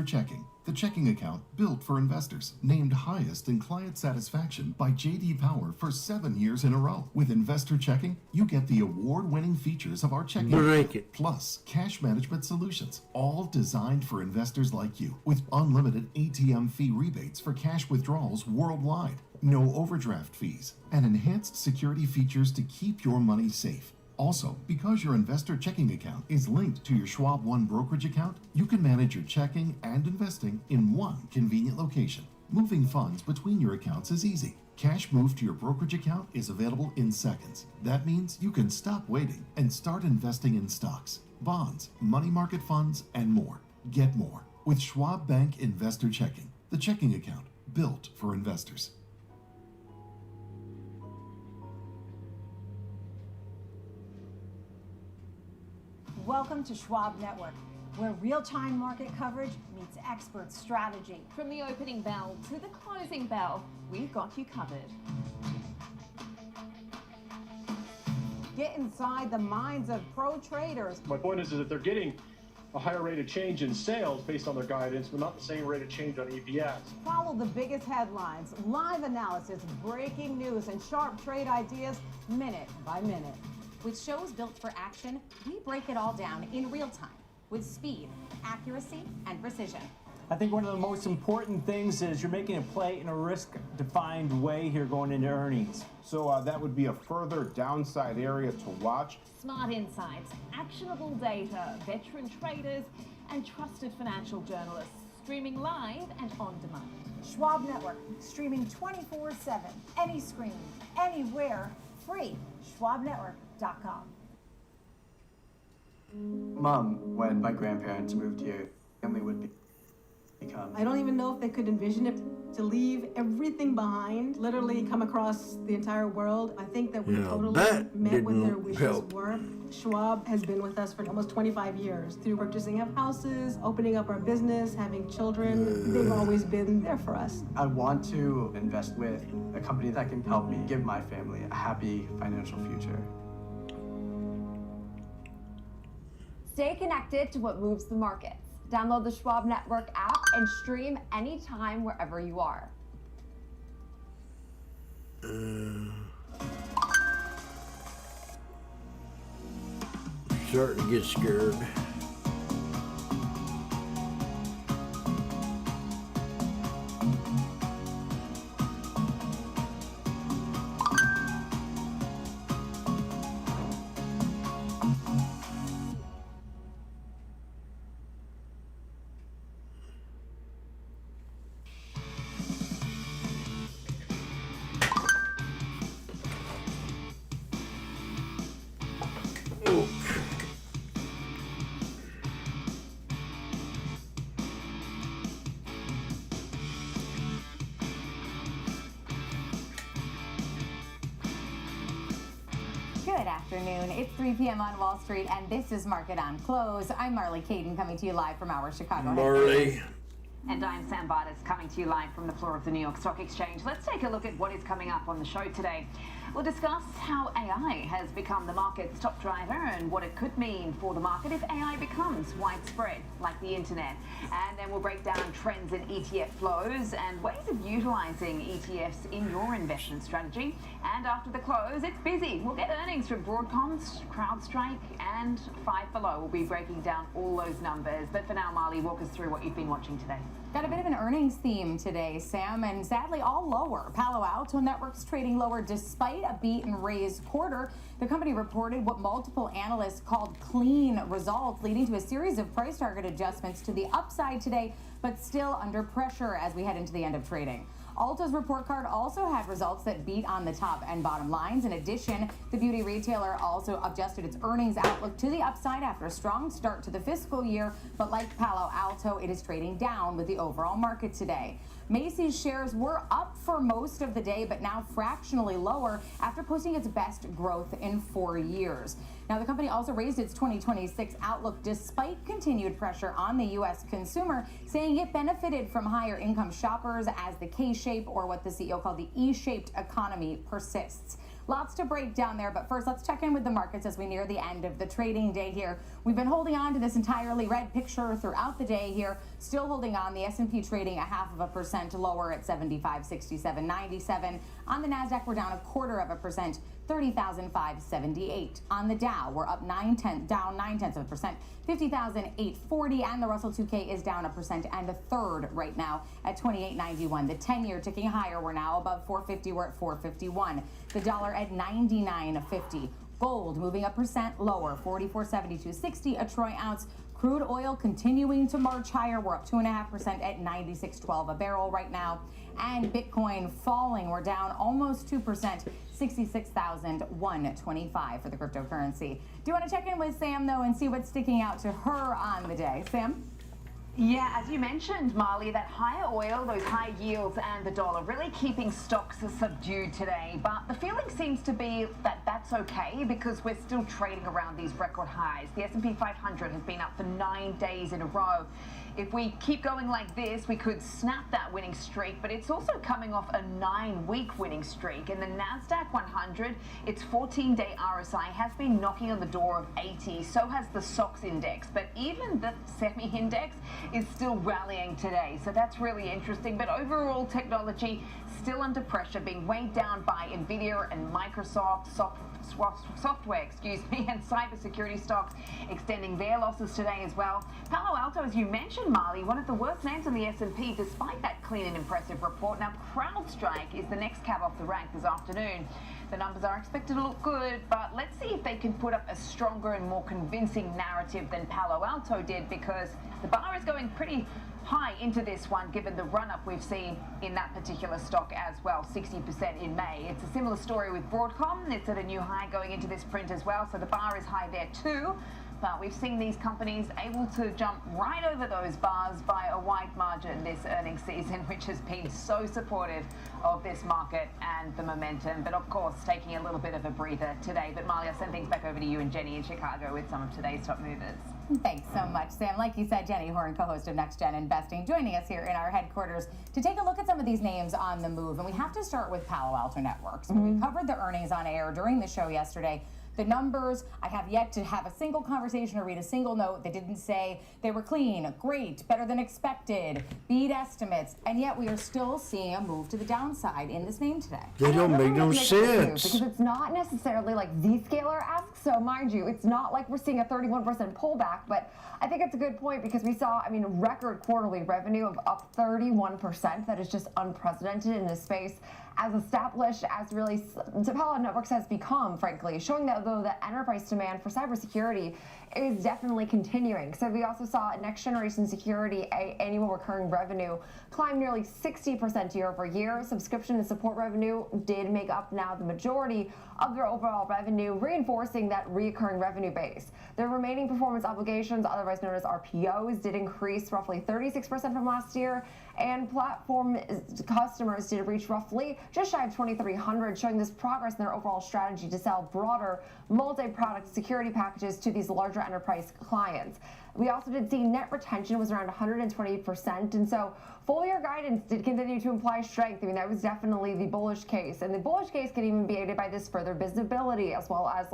Checking, the checking account built for investors, named highest in client satisfaction by J.D. Power for 7 years in a row. With Investor Checking, you get the award-winning features of our checking account, plus cash management solutions, all designed for investors like you, with unlimited ATM fee rebates for cash withdrawals worldwide, no overdraft fees, and enhanced security features to keep your money safe. Also, because your investor checking account is linked to your Schwab One brokerage account, you can manage your checking and investing in one convenient location. Moving funds between your accounts is easy. Cash moved to your brokerage account is available in seconds. That means you can stop waiting and start investing in stocks, bonds, money market funds, and more. Get more with Schwab Bank Investor Checking, the checking account built for investors.
Welcome to Schwab Network, where real-time market coverage meets expert strategy.
From the opening bell to the closing bell, we've got you covered.
Get inside the minds of pro traders.
My point is that they're getting a higher rate of change in sales based on their guidance, but not the same rate of change on EPS.
Follow the biggest headlines, live analysis, breaking news, and sharp trade ideas minute by minute.
With shows built for action, we break it all down in real time with speed, accuracy, and precision.
I think one of the most important things is you're making a play in a risk-defined way here going into earnings.
So that would be a further downside area to watch.
Smart insights, actionable data, veteran traders, and trusted financial journalists, streaming live and on demand.
Schwab Network, streaming 24/7, any screen, anywhere, free. SchwabNetwork.com.
Mom, when my grandparents moved here, family would become.
I don't even know if they could envision it to leave everything behind, literally come across the entire world. I think that we totally met what their wishes were. Schwab has been with us for almost 25 years through purchasing of houses, opening up our business, having children. They've always been there for us.
I want to invest with a company that can help me give my family a happy financial future.
Stay connected to what moves the markets. Download the Schwab Network app and stream anytime wherever you are.
Starting to get scared.
Good afternoon. It's 3 p.m. on Wall Street, and this is Market on Close. I'm Marley Caden, coming to you live from our Chicago headquarters.
And I'm Sam Bartis, coming to you live from the floor of the New York Stock Exchange. Let's take a look at what is coming up on the show today. We'll discuss how AI has become the market's top driver and what it could mean for the market if AI becomes widespread, like the internet. And then we'll break down trends in ETF flows and ways of utilizing ETFs in your investment strategy. And after the close, it's busy. We'll get earnings from Broadcom, CrowdStrike, and Five Below. We'll be breaking down all those numbers. But for now, Marley, walk us through what you've been watching today.
Got a bit of an earnings theme today, Sam, and sadly all lower. Palo Alto Networks trading lower despite a beat and raise quarter. The company reported what multiple analysts called clean results, leading to a series of price target adjustments to the upside today, but still under pressure as we head into the end of trading. Ulta's report card also had results that beat on the top and bottom lines. In addition, the beauty retailer also adjusted its earnings outlook to the upside after a strong start to the fiscal year. But like Palo Alto, it is trading down with the overall market today. Macy's shares were up for most of the day, but now fractionally lower after posting its best growth in 4 years. Now, the company also raised its 2026 outlook despite continued pressure on the U.S. consumer, saying it benefited from higher income shoppers as the K-shape, or what the CEO called the E-shaped economy, persists. Lots to break down there, but first let's check in with the markets as we near the end of the trading day here. We've been holding on to this entirely red picture throughout the day here, still holding on. The S&P trading 0.5% lower at 75.67.97. On the Nasdaq, we're down 0.25%, 30,578. On the Dow, we're up down 0.9%, 50,840, and the Russell 2K is down 1.33% right now at 28.91. The 10-year ticking higher. We're now above 450. We're at 451. The dollar at 99.50. Gold moving 1% lower, 44.7260 a troy ounce. Crude oil continuing to march higher. We're up 2.5% at 96.12 a barrel right now. And Bitcoin falling. We're down almost 2%, 66,125 for the cryptocurrency. Do you want to check in with Sam, though, and see what's sticking out to her on the day? Sam?
Yeah, as you mentioned, Marley, that higher oil, those high yields, and the dollar really keeping stocks subdued today. But the feeling seems to be that that's okay because we're still trading around these record highs. The S&P 500 has been up for 9 days in a row. If we keep going like this, we could snap that winning streak, but it's also coming off a 9-week winning streak. In the NASDAQ 100, its 14-day RSI has been knocking on the door of 80, so has the SOX index, but even the semi-index is still rallying today, so that's really interesting. But overall, technology still under pressure, being weighed down by NVIDIA and Microsoft, software, and cybersecurity stocks extending their losses today as well. Palo Alto, as you mentioned, Marley, one of the worst names on the S&P despite that clean and impressive report. Now, CrowdStrike is the next cab off the rank this afternoon. The numbers are expected to look good, but let's see if they can put up a stronger and more convincing narrative than Palo Alto did, because the bar is going pretty high into this one, given the run-up we've seen in that particular stock as well, 60% in May. It's a similar story with Broadcom. It's at a new high going into this print as well, so the bar is high there too. But we've seen these companies able to jump right over those bars by a wide margin this earnings season, which has been so supportive of this market and the momentum. But of course, taking a little bit of a breather today. But Marley, I'll send things back over to you and Jenny in Chicago with some of today's top movers.
Thanks so much, Sam. Like you said, Jenny Horn, co-host of Next Gen Investing, joining us here in our headquarters to take a look at some of these names on the move. And we have to start with Palo Alto Networks. We covered the earnings on air during the show yesterday. The numbers, I have yet to have a single conversation or read a single note that didn't say they were clean, great, better than expected, beat estimates, and yet we are still seeing a move to the downside in this name today.
They don't make no sense.
Because it's not necessarily like Zscaler-esque, so mind you, it's not like we're seeing a 31% pullback, but I think it's a good point because we saw, record quarterly revenue of up 31%. That is just unprecedented in this space. As established as really Palo Alto Networks has become, frankly, showing that though the enterprise demand for cybersecurity is definitely continuing. So we also saw next generation security annual recurring revenue climb nearly 60% year over year. Subscription and support revenue did make up now the majority of their overall revenue, reinforcing that recurring revenue base. Their remaining performance obligations, otherwise known as RPOs, did increase roughly 36% from last year, and platform customers did reach roughly just shy of 2,300, showing this progress in their overall strategy to sell broader multi-product security packages to these larger enterprise clients. We also did see net retention was around 120%, and so full year guidance did continue to imply strength. That was definitely the bullish case, and the bullish case can even be aided by this further visibility, as well as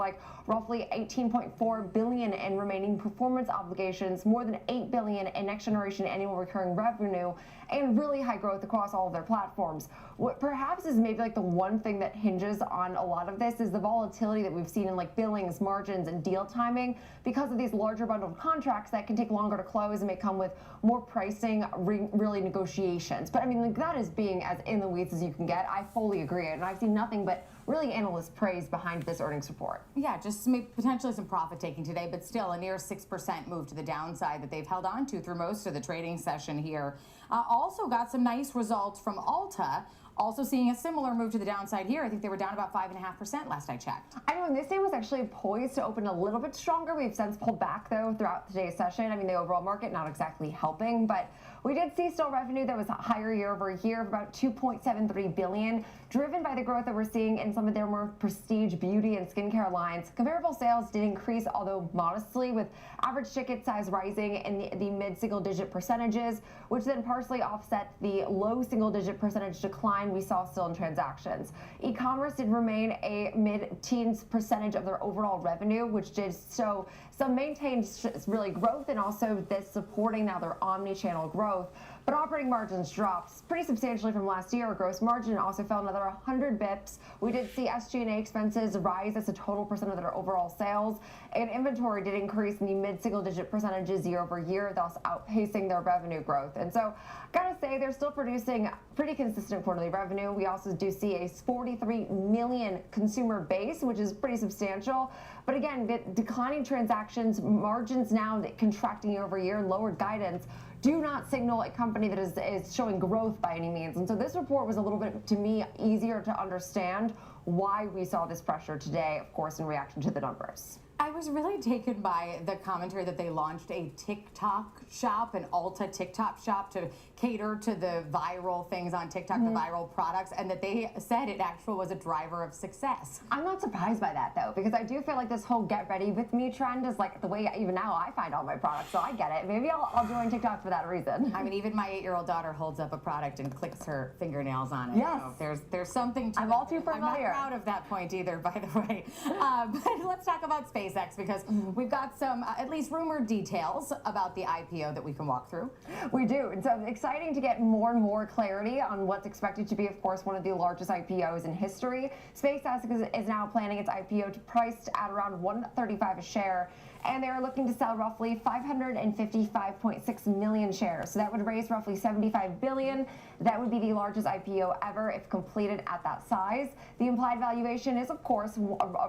roughly $18.4 billion in remaining performance obligations, more than $8 billion in next generation annual recurring revenue, and really high growth across all of their platforms. What perhaps is maybe the one thing that hinges on a lot of this is the volatility that we've seen in billings, margins, and deal timing because of these larger bundled contracts that can take longer to close and may come with more pricing, really negotiations. But that is being as in the weeds as you can get. I fully agree, and I've seen nothing but really analyst praise behind this earnings report.
Yeah, just potentially some profit taking today, but still a near 6% move to the downside that they've held on to through most of the trading session here. Also got some nice results from Alta. Also seeing a similar move to the downside here. I think they were down about 5.5% last I checked.
I know, and this day was actually poised to open a little bit stronger. We've since pulled back, though, throughout today's session. I mean, the overall market not exactly helping, but we did see still revenue that was higher year over year of about $2.73 billion, driven by the growth that we're seeing in some of their more prestige beauty and skincare lines. Comparable sales did increase, although modestly, with average ticket size rising in the mid-single-digit percentages, which then partially offset the low single-digit percentage decline we saw still in transactions. E-commerce did remain a mid-teens percentage of their overall revenue, which did show some maintained really growth, and also this supporting now their omni-channel growth. But operating margins dropped pretty substantially from last year. Gross margin also fell another 100 bips. We did see SG&A expenses rise as a total percent of their overall sales, and inventory did increase in the mid-single-digit percentages year over year, thus outpacing their revenue growth. And so, gotta say, they're still producing pretty consistent quarterly revenue. We also do see a 43 million consumer base, which is pretty substantial. But again, the declining transactions, margins now contracting year over year, and lowered guidance do not signal a company that is showing growth by any means. And so this report was a little bit, to me, easier to understand why we saw this pressure today, of course, in reaction to the numbers.
I was really taken by the commentary that they launched a TikTok shop, an Ulta TikTok shop to cater to the viral things on TikTok, the viral products, and that they said it actually was a driver of success.
I'm not surprised by that, though, because I do feel like this whole get ready with me trend is like the way even now I find all my products, so I get it. Maybe I'll join TikTok for that reason.
I mean, even my 8-year-old daughter holds up a product and clicks her fingernails on it.
Yes.
So there's something to
I'm
it.
all too familiar.
I'm not proud of that point either, by the way. But let's talk about SpaceX, because we've got some, at least rumored details about the IPO that we can walk through.
We do, and so exciting to get more and more clarity on what's expected to be, of course, one of the largest IPOs in history. SpaceX is now planning its IPO priced at around $135 a share, and they're looking to sell roughly 555.6 million shares. So that would raise roughly $75 billion. That would be the largest IPO ever if completed at that size. The implied valuation is, of course,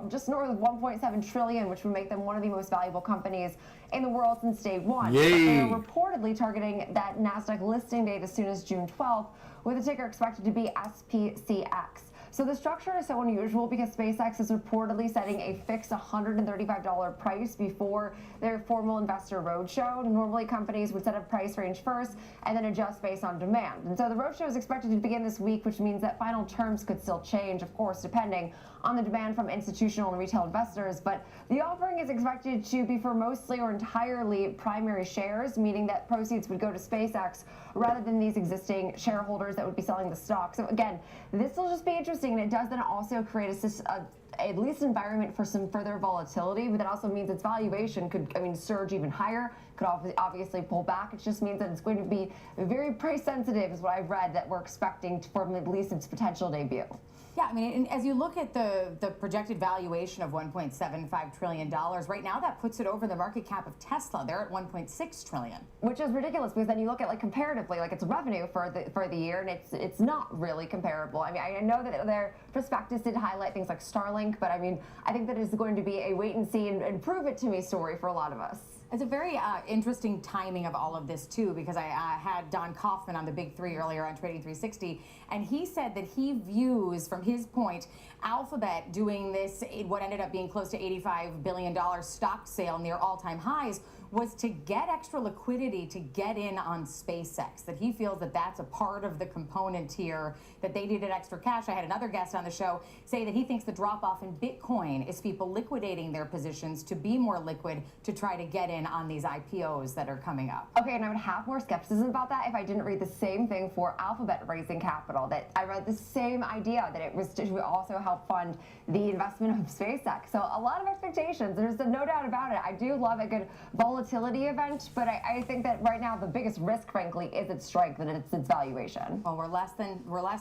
just north of 1.7 trillion, which would make them one of the most valuable companies in the world since day one.
Yay.
They are reportedly targeting that NASDAQ listing date as soon as June 12th, with the ticker expected to be SPCX. So the structure is so unusual because SpaceX is reportedly setting a fixed $135 price before their formal investor roadshow. Normally, companies would set a price range first and then adjust based on demand. And so the roadshow is expected to begin this week, which means that final terms could still change, of course, depending on the demand from institutional and retail investors. But the offering is expected to be for mostly or entirely primary shares, meaning that proceeds would go to SpaceX rather than these existing shareholders that would be selling the stock. So again, this will just be interesting, and it does then also create at least environment for some further volatility, but that also means its valuation could, surge even higher, could obviously pull back. It just means that it's going to be very price sensitive, is what I've read, that we're expecting from at least its potential debut.
Yeah, I mean, and as you look at the projected valuation of $1.75 trillion, right now that puts it over the market cap of Tesla. They're at $1.6 trillion.
Which is ridiculous, because then you look at, comparatively, its revenue for the year, and it's not really comparable. I mean, I know that their prospectus did highlight things like Starlink, but I think that it's going to be a wait and see and prove it to me story for a lot of us.
It's a very interesting timing of all of this, too, because I had Don Kaufman on the Big Three earlier on Trading 360, and he said that he views, from his point, Alphabet doing this, what ended up being close to $85 billion stock sale near all-time highs, was to get extra liquidity to get in on SpaceX, that he feels that that's a part of the component here, that they needed extra cash. I had another guest on the show say that he thinks the drop-off in Bitcoin is people liquidating their positions to be more liquid to try to get in on these IPOs that are coming up.
Okay, and I would have more skepticism about that if I didn't read the same thing for Alphabet raising capital, that I read the same idea, that it was to also help fund the investment of SpaceX. So a lot of expectations. There's no doubt about it. I do love a good volatility event, but I think that right now the biggest risk, frankly, is its strength and its valuation.
Well, we're less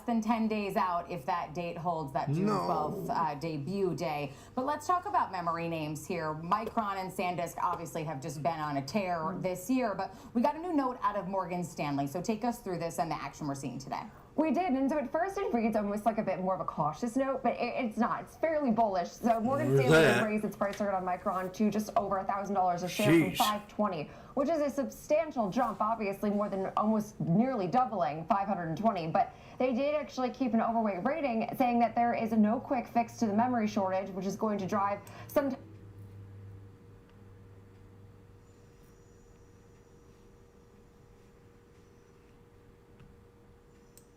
than 10 days out if that date holds, that June 12th debut day. But let's talk about memory names here. Micron and SanDisk obviously have just been on a tear this year, but we got a new note out of Morgan Stanley. So take us through this and the action we're seeing today.
We did, and so at first it reads almost like a bit more of a cautious note, but it's not. It's fairly bullish. So Morgan Stanley raised its price target on Micron to just over $1,000 a share from $520, which is a substantial jump, obviously more than almost nearly doubling $520. But they did actually keep an overweight rating, saying that there is no quick fix to the memory shortage, which is going to drive some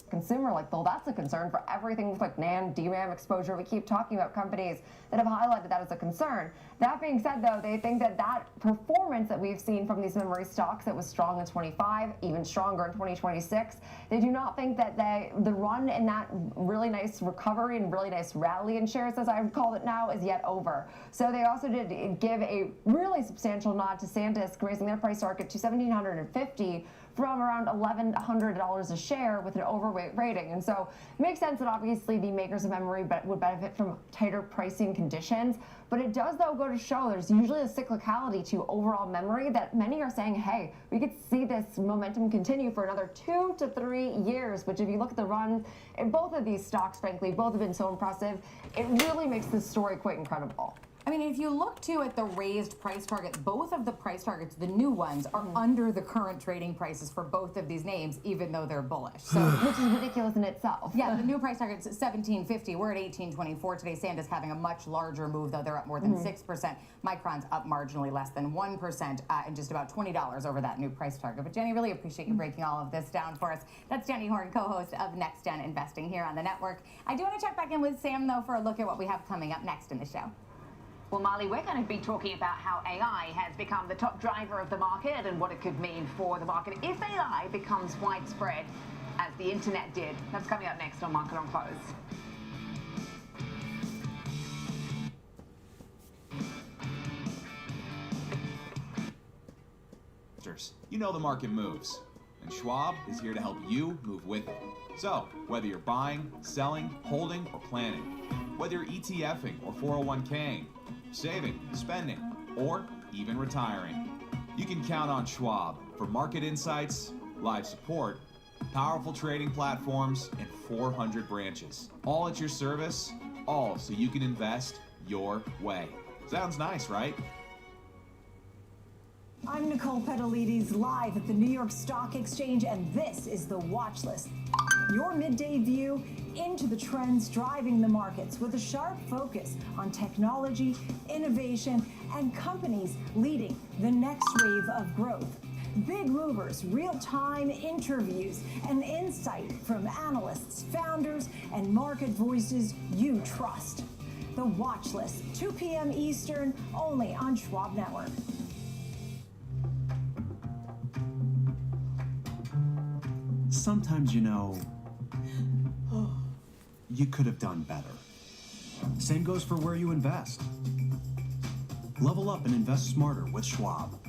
consumer. Like, well, that's a concern for everything with like NAND, DRAM exposure. We keep talking about companies that have highlighted that as a concern. That being said, though, they think that that performance that we've seen from these memory stocks that was strong in 25, even stronger in 2026, they do not think that the run in that really nice recovery and really nice rally in shares, as I would call it now, is yet over. So they also did give a really substantial nod to SanDisk, raising their price target to $1,750 from around $1,100 a share with an overweight rating. And so it makes sense that obviously the makers of memory would benefit from tighter pricing conditions. But it does, though, go to show there's usually a cyclicality to overall memory that many are saying, hey, we could see this momentum continue for another 2 to 3 years, which if you look at the run in both of these stocks, frankly, both have been so impressive. It really makes this story quite incredible.
I mean, if you look too at the raised price target, both of the price targets, the new ones, are under the current trading prices for both of these names, even though they're bullish. So,
which is ridiculous in itself.
Yeah, the new price target's at $17.50. We're at $18.24 today. SanDisk having a much larger move, though. They're up more than 6%. Micron's up marginally less than 1%, and just about $20 over that new price target. But Jenny, really appreciate you breaking all of this down for us. That's Jenny Horn, co-host of Next Gen Investing here on the network. I do want to check back in with Sam, though, for a look at what we have coming up next in the show.
Well, Marley, we're going to be talking about how AI has become the top driver of the market and what it could mean for the market if AI becomes widespread, as the internet did. That's coming up next on Market on Close.
You know the market moves, and Schwab is here to help you move with it. So, whether you're buying, selling, holding, or planning, whether you're ETFing or 401k'ing, saving, spending, or even retiring, you can count on Schwab for market insights, live support, powerful trading platforms, and 400 branches. All at your service, all so you can invest your way. Sounds nice, right?
I'm Nicole Petalides, live at the New York Stock Exchange, and this is the Watch List. Your midday view into the trends driving the markets with a sharp focus on technology, innovation, and companies leading the next wave of growth. Big movers, real-time interviews, and insight from analysts, founders, and market voices you trust. The Watch List, 2 p.m. Eastern, only on Schwab Network.
Sometimes, you know, you could have done better. Same goes for where you invest. Level up and invest smarter with Schwab.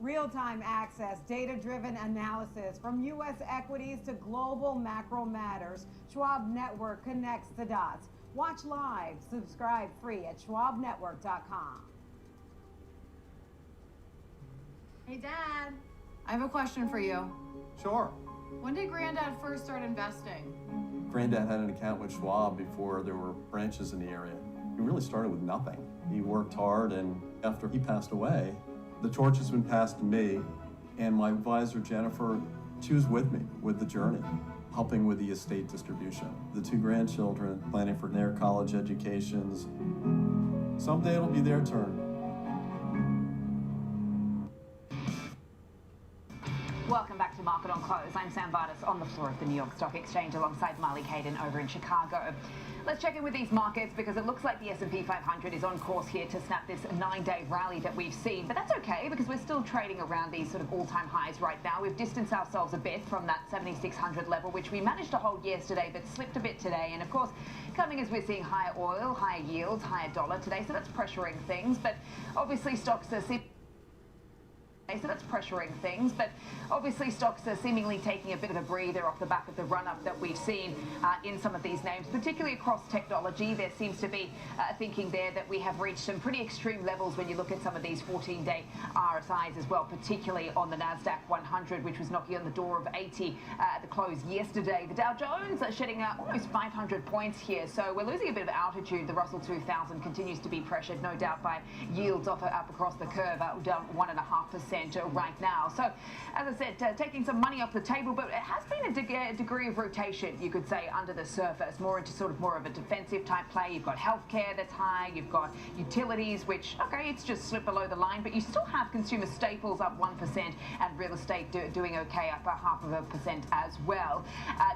Real-time access, data-driven analysis from U.S. equities to global macro matters. Schwab Network connects the dots. Watch live, subscribe free at schwabnetwork.com.
Hey, Dad. I have a question for you.
Sure.
When did Granddad first start investing?
Granddad had an account with Schwab before there were branches in the area. He really started with nothing. He worked hard, and after he passed away, the torch has been passed to me, and my advisor, Jennifer, she was with me with the journey, helping with the estate distribution. The 2 grandchildren, planning for their college educations. Someday it'll be their turn.
Welcome back to Market on Close. I'm Sam Vardis on the floor of the New York Stock Exchange alongside Marley Caden over in Chicago. Let's check in with these markets because it looks like the S&P 500 is on course here to snap this 9-day rally that we've seen. But that's okay because we're still trading around these sort of all-time highs right now. We've distanced ourselves a bit from that 7,600 level, which we managed to hold yesterday but slipped a bit today. And of course, coming as we're seeing higher oil, higher yields, higher dollar today. So that's pressuring things. But obviously stocks are So that's pressuring things, but obviously stocks are seemingly taking a bit of a breather off the back of the run-up that we've seen in some of these names, particularly across technology. There seems to be thinking there that we have reached some pretty extreme levels when you look at some of these 14-day RSIs as well, particularly on the NASDAQ 100, which was knocking on the door of 80 at the close yesterday. The Dow Jones are shedding almost 500 points here, so we're losing a bit of altitude. The Russell 2000 continues to be pressured, no doubt, by yields up across the curve, down 1.5%. Right now. So, as I said, taking some money off the table, but it has been a degree of rotation, you could say, under the surface, more into sort of more of a defensive type play. You've got healthcare that's high, you've got utilities, which, okay, it's just slipped below the line, but you still have consumer staples up 1% and real estate doing okay, up 0.5% as well.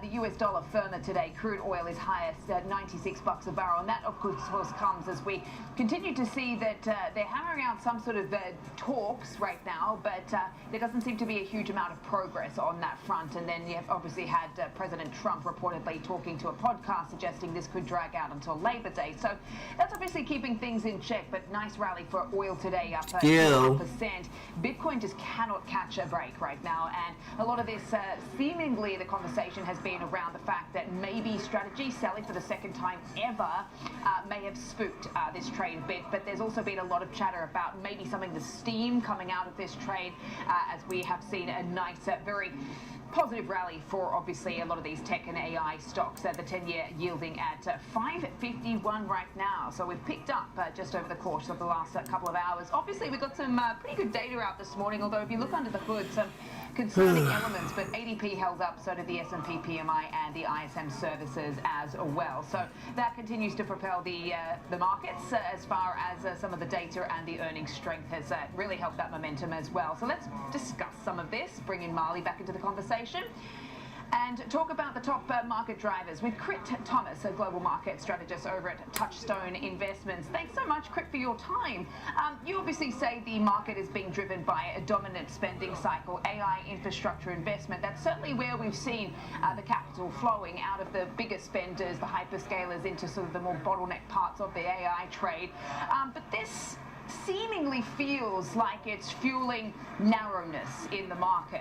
The US dollar firmer today. Crude oil is highest at $96 a barrel, and that, of course, comes as we continue to see that they're hammering out some sort of talks right now, but there doesn't seem to be a huge amount of progress on that front. And then you have obviously had President Trump reportedly talking to a podcast suggesting this could drag out until Labor Day. So that's obviously keeping things in check, but nice rally for oil today, up 1%. Bitcoin just cannot catch a break right now, and a lot of this, seemingly the conversation has been around the fact that maybe strategy selling for the second time ever may have spooked this trade a bit, but there's also been a lot of chatter about maybe some of the steam coming out of this trade, as we have seen a nice, very positive rally for obviously a lot of these tech and AI stocks. The 10-year yielding at 5.51 right now. So we've picked up just over the course of the last couple of hours. Obviously, we've got some pretty good data out this morning, although if you look under the hood, some concerning elements, but ADP held up, so did the S&P PMI and the ISM services as well. So that continues to propel the markets as far as some of the data and the earnings strength has really helped that momentum as well. So let's discuss some of this, bring in Marley back into the conversation, and talk about the top market drivers with Crit Thomas, a global market strategist over at Touchstone Investments. Thanks so much, Crit, for your time. You obviously say the market is being driven by a dominant spending cycle, AI infrastructure investment. That's certainly where we've seen the capital flowing out of the bigger spenders, the hyperscalers, into sort of the more bottleneck parts of the AI trade. But this seemingly feels like it's fueling narrowness in the market.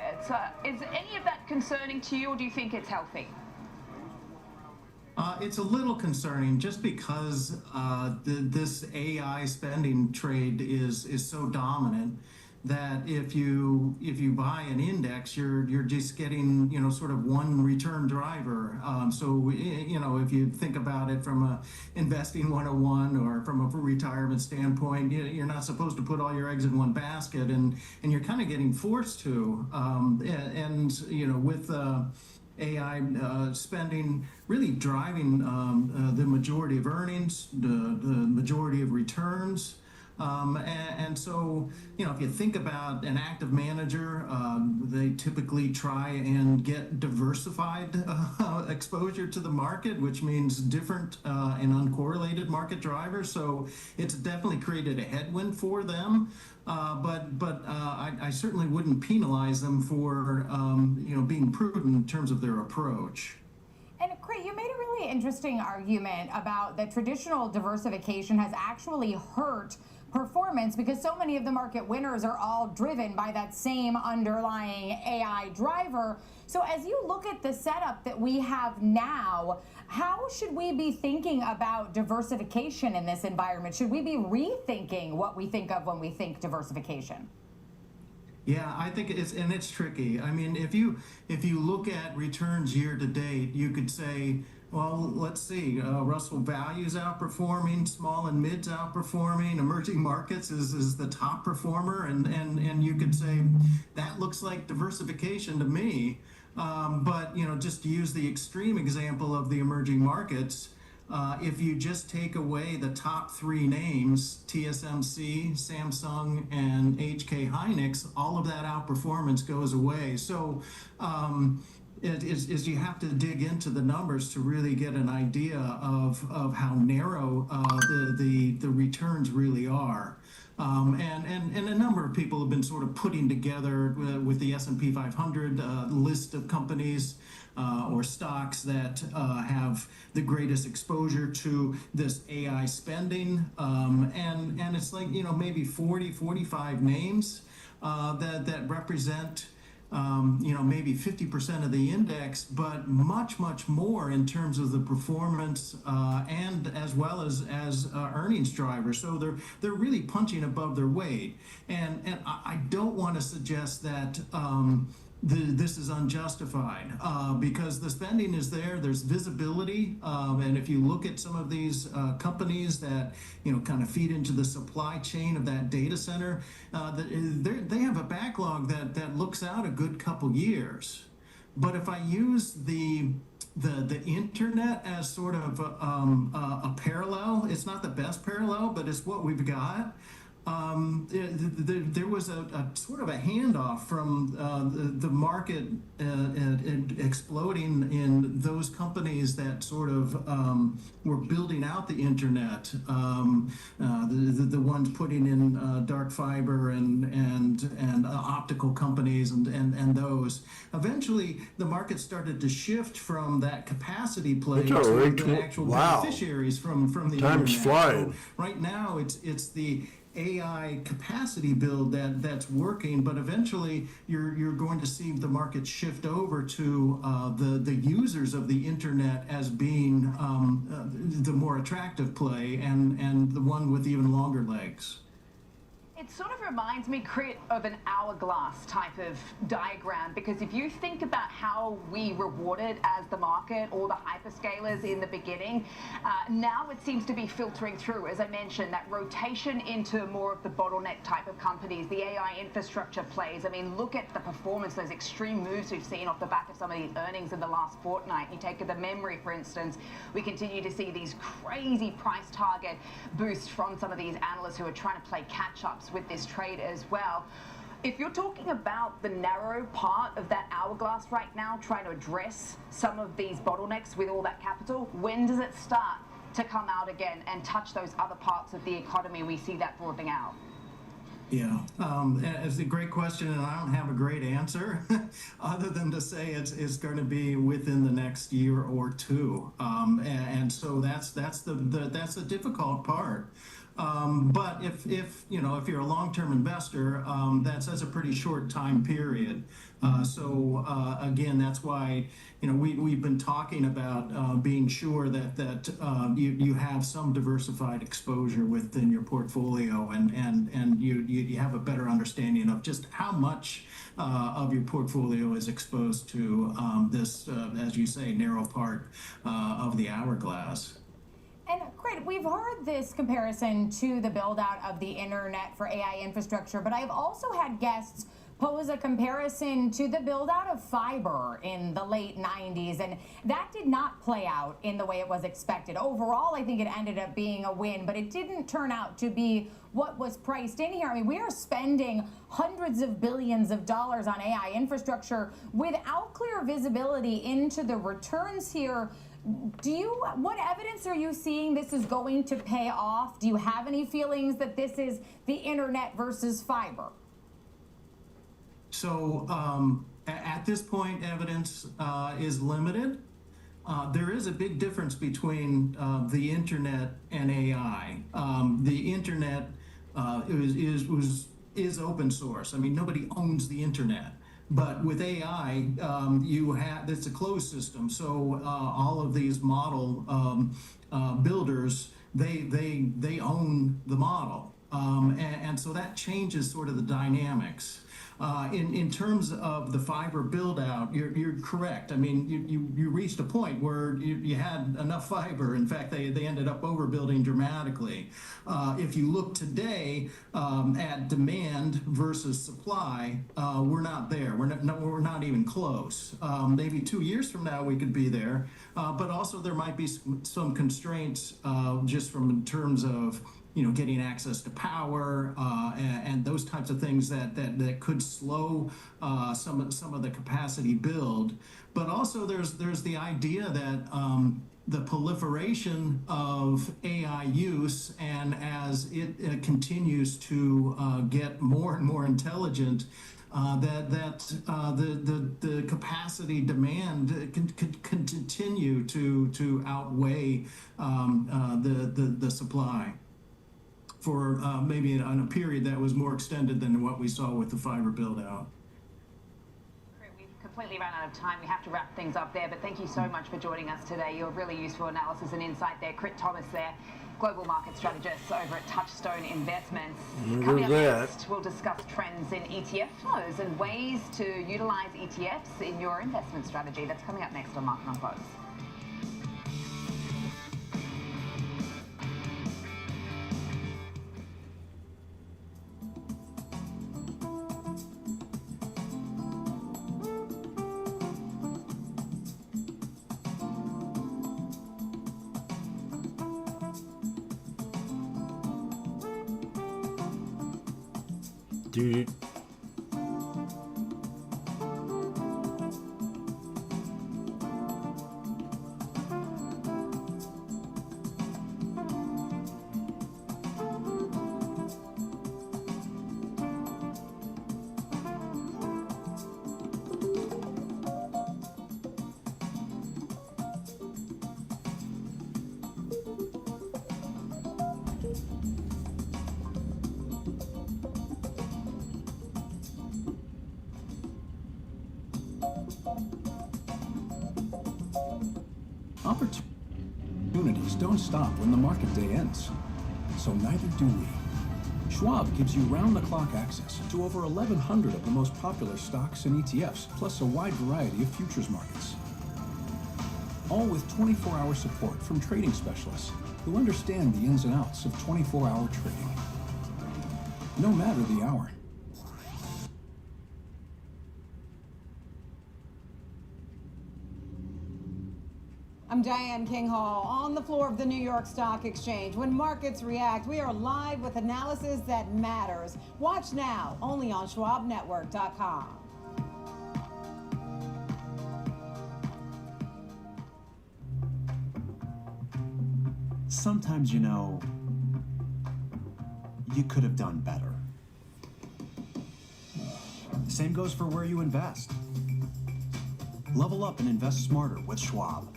Is any of that concerning to you, or do you think it's healthy?
It's a little concerning just because this AI spending trade is so dominant that if you buy an index, you're just getting, you know, sort of one return driver. So, you know, if you think about it from a investing 101 or from a retirement standpoint, you're not supposed to put all your eggs in one basket, and you're kind of getting forced to. And you know, with AI spending really driving the majority of earnings, the majority of returns. And so, you know, if you think about an active manager, they typically try and get diversified exposure to the market, which means different and uncorrelated market drivers. So it's definitely created a headwind for them. But I certainly wouldn't penalize them for, you know, being prudent in terms of their approach.
And Crit, you made a really interesting argument about that traditional diversification has actually hurt performance because so many of the market winners are all driven by that same underlying AI driver. So as you look at the setup that we have now, how should we be thinking about diversification in this environment? Should we be rethinking what we think of when we think diversification?
Yeah, I think it's tricky. I mean, if you look at returns year to date, you could say, well, let's see, Russell Value's outperforming, small and mid's outperforming, emerging markets is the top performer, and you could say that looks like diversification to me. But you know, just to use the extreme example of the emerging markets, if you just take away the top three names, TSMC, Samsung, and HK Hynix, all of that outperformance goes away. So you have to dig into the numbers to really get an idea of how narrow the returns really are. And a number of people have been sort of putting together with the S&P 500 list of companies or stocks that have the greatest exposure to this AI spending. And it's like, maybe 40, 45 names that represent maybe 50% of the index, but much, much more in terms of the performance and as well as earnings drivers. So they're really punching above their weight. And I don't want to suggest that this is unjustified because the spending is there. There's visibility, and if you look at some of these companies that kind of feed into the supply chain of that data center, they have a backlog that looks out a good couple years. But if I use the internet as sort of a parallel, it's not the best parallel, but it's what we've got. There was a sort of a handoff from the market exploding in those companies that sort of were building out the internet, the ones putting in dark fiber and optical companies and those. Eventually, the market started to shift from that capacity play to the actual beneficiaries from the
Time's
internet.
flying.
So right now, it's the AI capacity build that's working, but eventually you're going to see the market shift over to the users of the internet as being the more attractive play and the one with even longer legs.
It sort of reminds me, Crit, of an hourglass type of diagram, because if you think about how we rewarded as the market all the hyperscalers in the beginning, now it seems to be filtering through, as I mentioned, that rotation into more of the bottleneck type of companies, the AI infrastructure plays. I mean, look at the performance, those extreme moves we've seen off the back of some of these earnings in the last fortnight. You take the memory, for instance, we continue to see these crazy price target boosts from some of these analysts who are trying to play catch-ups with this trade as well. If you're talking about the narrow part of that hourglass right now, trying to address some of these bottlenecks with all that capital, when does it start to come out again and touch those other parts of the economy? We see that broadening out.
Yeah, it's a great question, and I don't have a great answer other than to say it's going to be within the next year or two, and so that's the difficult part. But if you're a long-term investor, that's a pretty short time period. So again, that's why we've been talking about being sure that you have some diversified exposure within your portfolio, and you have a better understanding of just how much of your portfolio is exposed to this, as you say, narrow part of the hourglass.
And great, we've heard this comparison to the build out of the internet for AI infrastructure, but I've also had guests pose a comparison to the build out of fiber in the late 90s, and that did not play out in the way it was expected. Overall, I think it ended up being a win, but it didn't turn out to be what was priced in here. I mean, we are spending hundreds of billions of dollars on AI infrastructure without clear visibility into the returns here. What evidence are you seeing this is going to pay off? Do you have any feelings that this is the internet versus fiber?
So at this point, evidence is limited. There is a big difference between the internet and AI. The internet is open source. I mean, nobody owns the internet. But with AI, it's a closed system. So all of these model builders, they own the model, and so that changes sort of the dynamics. In terms of the fiber build out, you're correct. I mean, you reached a point where you had enough fiber. In fact, they ended up overbuilding dramatically. If you look today at demand versus supply, we're not there. We're not even close. Maybe 2 years from now we could be there, but also there might be some constraints just from in terms of getting access to power and those types of things that could slow some of the capacity build. But also there's the idea that the proliferation of AI use, and as it continues to get more and more intelligent, the capacity demand can continue to outweigh the supply for maybe on a period that was more extended than what we saw with the fiber build out.
Completely run out of time. We have to wrap things up there, but thank you so much for joining us today. Your really useful analysis and insight there. Crit Thomas there, global market strategist over at Touchstone Investments. Coming up next, we'll discuss trends in ETF flows and ways to utilize ETFs in your investment strategy. That's coming up next on Market on Close.
Dude.
Opportunities don't stop when the market day ends. So neither do we. Schwab gives you round-the-clock access to over 1,100 of the most popular stocks and ETFs, plus a wide variety of futures markets. All with 24-hour support from trading specialists who understand the ins and outs of 24-hour trading. No matter the hour.
I'm Diane King Hall on the floor of the New York Stock Exchange. When markets react, we are live with analysis that matters. Watch now, only on SchwabNetwork.com.
Sometimes, you know, you could have done better. Same goes for where you invest. Level up and invest smarter with Schwab.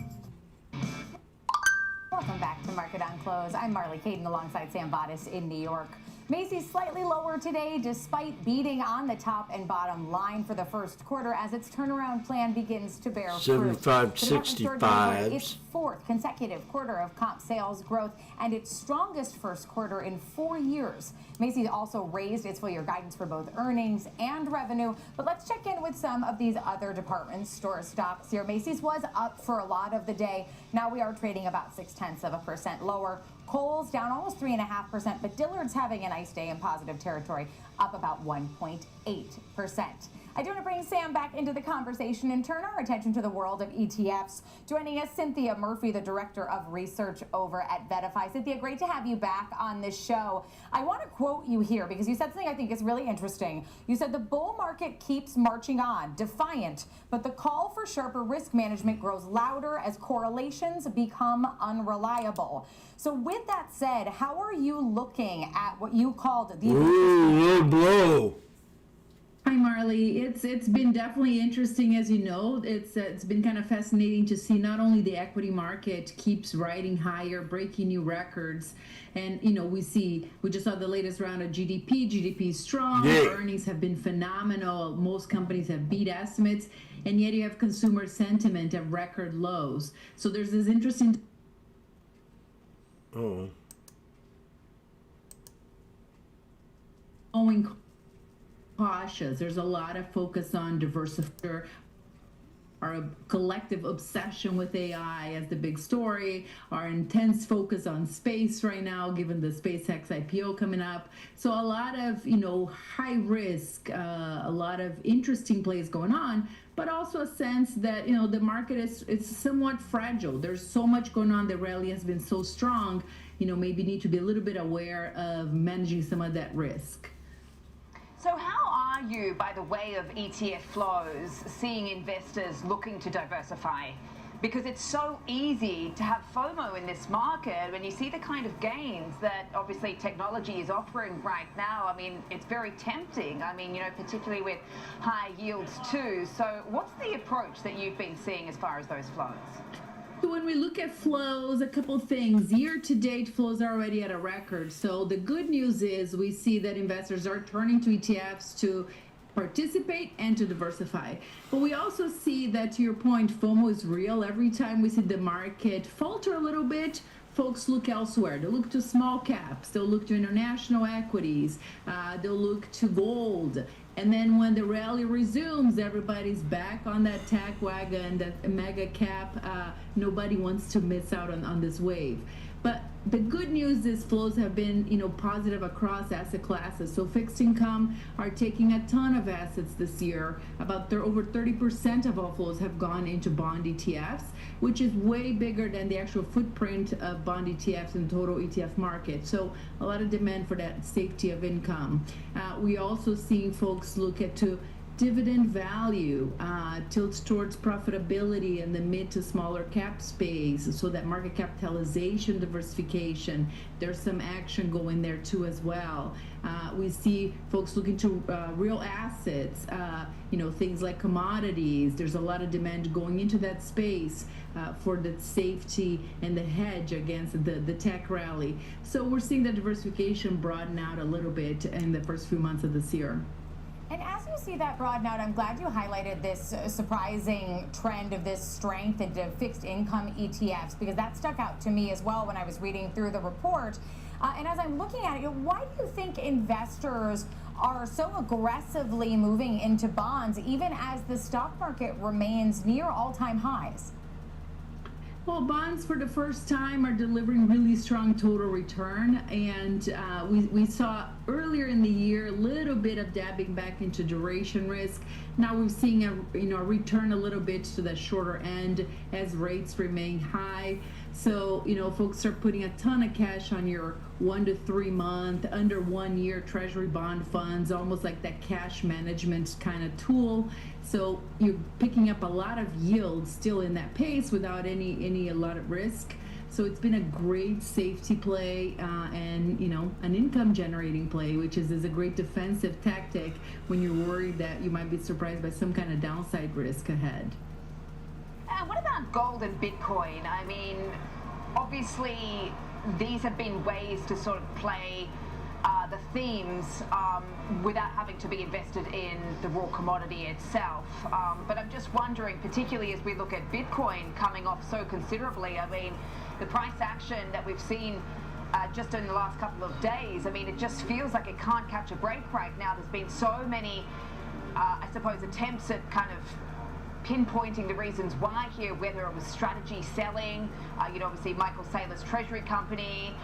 Welcome back to Market on Close. I'm Marley Caden alongside Sam Bottis in New York. Macy's slightly lower today despite beating on the top and bottom line for the first quarter as its turnaround plan begins to bear fruit.
75.65.
Its fourth consecutive quarter of comp sales growth and its strongest first quarter in 4 years. Macy's also raised its full year guidance for both earnings and revenue. But let's check in with some of these other department store stocks here. Macy's was up for a lot of the day. Now we are trading about 0.6% lower. Kohl's down almost 3.5%, but Dillard's having a nice day in positive territory, up about 1.8%. I do want to bring Sam back into the conversation and turn our attention to the world of ETFs. Joining us, Cynthia Murphy, the Director of Research over at VettaFi. Cynthia, great to have you back on this show. I want to quote you here because you said something I think is really interesting. You said the bull market keeps marching on, defiant, but the call for sharper risk management grows louder as correlations become unreliable. So with that said, how are you looking at what you called the
low blow?
Hi, Marley. It's been definitely interesting, as you know. It's been kind of fascinating to see not only the equity market keeps riding higher, breaking new records, and you know we just saw the latest round of GDP. GDP is strong.
Yeah.
Earnings have been phenomenal. Most companies have beat estimates, and yet you have consumer sentiment at record lows. So there's this interesting.
Oh.
Cautious. There's a lot of focus on diversification, our collective obsession with AI as the big story, our intense focus on space right now, given the SpaceX IPO coming up. So a lot of, high risk, a lot of interesting plays going on, but also a sense that, the market is somewhat fragile. There's so much going on. The rally has been so strong, maybe need to be a little bit aware of managing some of that risk.
So how are you, by the way of ETF flows, seeing investors looking to diversify because it's so easy to have FOMO in this market when you see the kind of gains that obviously technology is offering right now. I mean, it's very tempting. I mean, you know, particularly with high yields too. So what's the approach that you've been seeing as far as those flows?
So when we look at flows, a couple things. Year-to-date flows are already at a record. So the good news is we see that investors are turning to ETFs to participate and to diversify. But we also see that, to your point, FOMO is real. Every time we see the market falter a little bit, folks look elsewhere. They'll look to small caps, they'll look to international equities, they'll look to gold. And then when the rally resumes, everybody's back on that tech wagon, that mega cap. Nobody wants to miss out on this wave. But the good news is flows have been, you know, positive across asset classes. So fixed income are taking a ton of assets this year. About over 30% of all flows have gone into bond ETFs, which is way bigger than the actual footprint of bond ETFs in the total ETF market. So a lot of demand for that safety of income. We also see folks look at dividend value, tilts towards profitability in the mid to smaller cap space, so that market capitalization diversification, there's some action going there too as well. We see folks looking to real assets, you know, things like commodities. There's a lot of demand going into that space for the safety and the hedge against the tech rally. So we're seeing the diversification broaden out a little bit in the first few months of this year.
And as you see that broaden out, I'm glad you highlighted this surprising trend of this strength into fixed income ETFs, because that stuck out to me as well when I was reading through the report. And as I'm looking at it, why do you think investors are so aggressively moving into bonds, even as the stock market remains near all-time highs?
Well, bonds for the first time are delivering really strong total return, and we saw earlier in the year a little bit of dabbing back into duration risk. Now we're seeing a return a little bit to the shorter end as rates remain high. So, you know, folks are putting a ton of cash on your 1 to 3 month, under 1 year treasury bond funds, almost like that cash management kind of tool. So you're picking up a lot of yield still in that pace without a lot of risk. So it's been a great safety play and, you know, an income generating play, which is a great defensive tactic when you're worried that you might be surprised by some kind of downside risk ahead.
What about gold and Bitcoin? I mean, obviously these have been ways to sort of play the themes without having to be invested in the raw commodity itself. But I'm just wondering, particularly as we look at Bitcoin coming off so considerably, I mean, the price action that we've seen just in the last couple of days, I mean, it just feels like it can't catch a break right now. There's been so many, I suppose, attempts at kind of pinpointing the reasons why here, whether it was strategy selling, you know, obviously Michael Saylor's treasury company,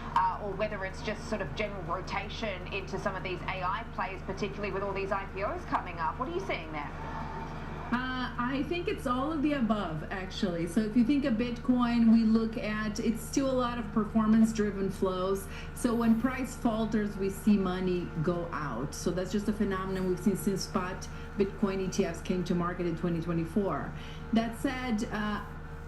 or whether it's just sort of general rotation into some of these AI plays, particularly with all these IPOs coming up. What are you seeing there?
I think it's all of the above, actually. So if you think of Bitcoin, we look at, it's still a lot of performance-driven flows. So when price falters, we see money go out. So that's just a phenomenon we've seen since spot Bitcoin ETFs came to market in 2024. That said,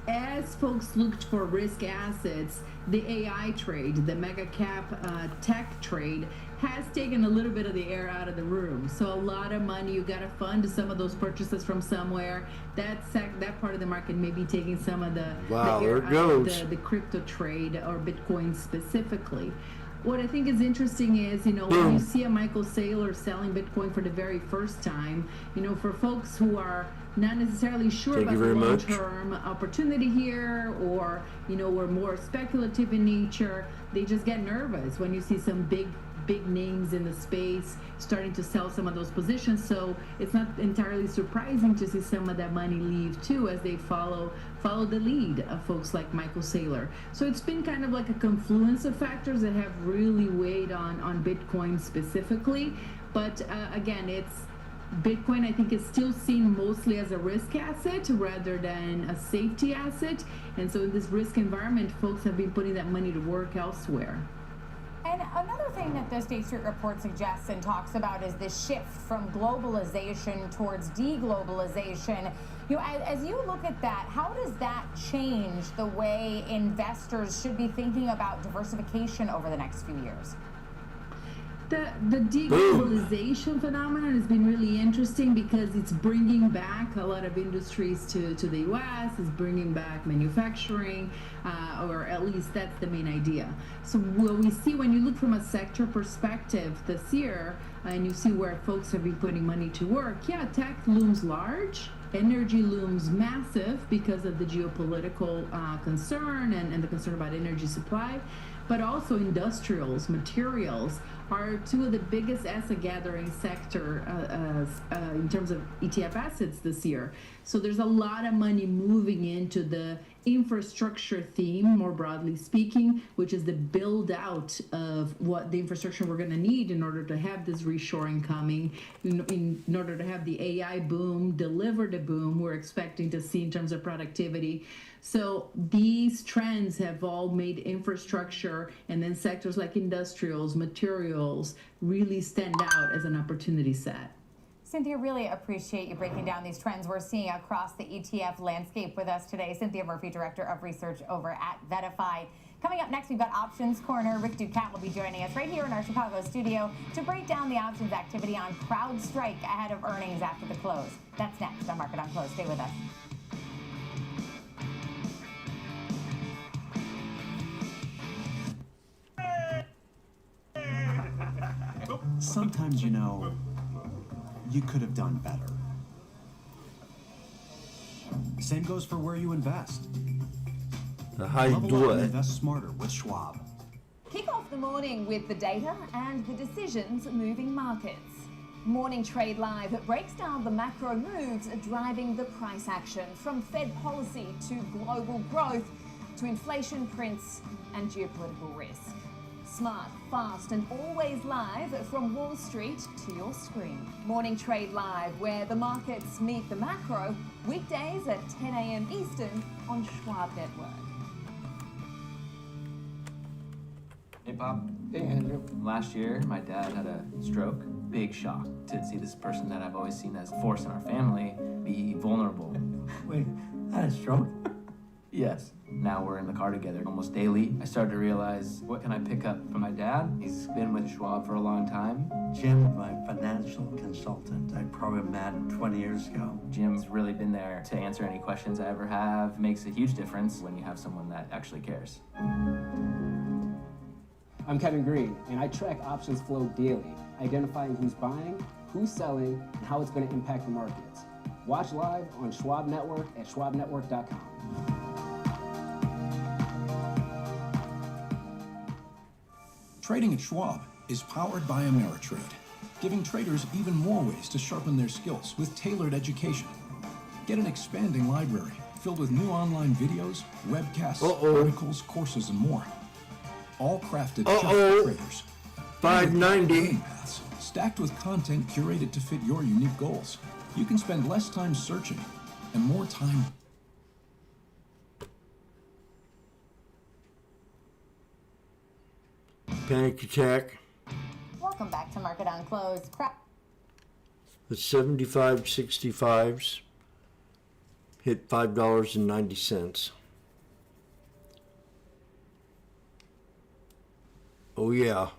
as folks looked for risk assets, the AI trade, the mega cap tech trade, has taken a little bit of the air out of the room. So a lot of money, you got to fund some of those purchases from somewhere. That part of the market may be taking some of the air out of the crypto trade or Bitcoin specifically. What I think is interesting is, you know, when you see a Michael Saylor selling Bitcoin for the very first time, you know, for folks who are not necessarily sure about the long-term opportunity here, or, you know, we're more speculative in nature, they just get nervous when you see some big names in the space starting to sell some of those positions. So it's not entirely surprising to see some of that money leave too, as they follow the lead of folks like Michael Saylor. So it's been kind of like a confluence of factors that have really weighed on Bitcoin specifically. But again, Bitcoin, I think, is still seen mostly as a risk asset rather than a safety asset. And so in this risk environment, folks have been putting that money to work elsewhere.
And another thing that the State Street report suggests and talks about is this shift from globalization towards deglobalization. You know, as you look at that, how does that change the way investors should be thinking about diversification over the next few years?
The deglobalization phenomenon has been really interesting because it's bringing back a lot of industries to the U.S., it's bringing back manufacturing, or at least that's the main idea. So what we see when you look from a sector perspective this year, and you see where folks have been putting money to work, yeah, tech looms large, energy looms massive because of the geopolitical concern and the concern about energy supply, but also industrials, materials, are two of the biggest asset gathering sector in terms of ETF assets this year. So there's a lot of money moving into the infrastructure theme, more broadly speaking, which is the build out of what the infrastructure we're going to need in order to have this reshoring coming, in order to have the AI boom deliver the boom we're expecting to see in terms of productivity. So these trends have all made infrastructure and then sectors like industrials, materials really stand out as an opportunity set.
Cynthia, really appreciate you breaking down these trends we're seeing across the ETF landscape with us today. Cynthia Murphy, Director of Research over at Vetify. Coming up next, we've got Options Corner. Rick Ducat will be joining us right here in our Chicago studio to break down the options activity on CrowdStrike ahead of earnings after the close. That's next on Market on Close. Stay with us.
Sometimes, you know, you could have done better. Same goes for where you invest.
How you
Level
do
up and
it?
invest smarter with Schwab.
Kick off the morning with the data and the decisions moving markets. Morning Trade Live breaks down the macro moves driving the price action, from Fed policy to global growth to inflation prints and geopolitical risk. Smart, fast, and always live from Wall Street to your screen. Morning Trade Live, where the markets meet the macro, weekdays at 10 a.m. Eastern on Schwab Network.
Hey, Bob. Hey, Andrew. Last year, my dad had a stroke. Big shock to see this person that I've always seen as a force in our family be vulnerable. Wait, had a stroke? Yes. Now we're in the car together almost daily. I started to realize, what can I pick up from my dad? He's been with Schwab for a long time.
Jim, my financial consultant, I programmed that 20 years ago.
Jim's really been there to answer any questions I ever have. Makes a huge difference when you have someone that actually cares.
I'm Kevin Green, and I track options flow daily, identifying who's buying, who's selling, and how it's going to impact the markets. Watch live on Schwab Network at schwabnetwork.com.
Trading at Schwab is powered by Ameritrade, giving traders even more ways to sharpen their skills with tailored education. Get an expanding library filled with new online videos, webcasts, articles, courses, and more. All crafted just for traders.
$5.90.
Paths, stacked with content curated to fit your unique goals. You can spend less time searching and more time.
Panic attack.
Welcome back to Market on Close.
The 75.65s hit $5.90. Oh yeah.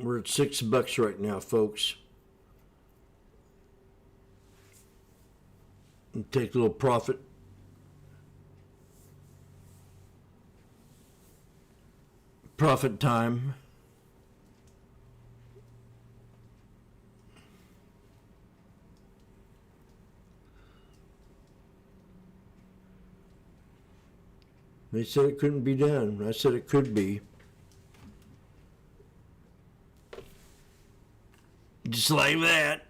We're at $6 right now, folks. And take a little profit. Profit time. They said it couldn't be done. I said it could be. Just like that.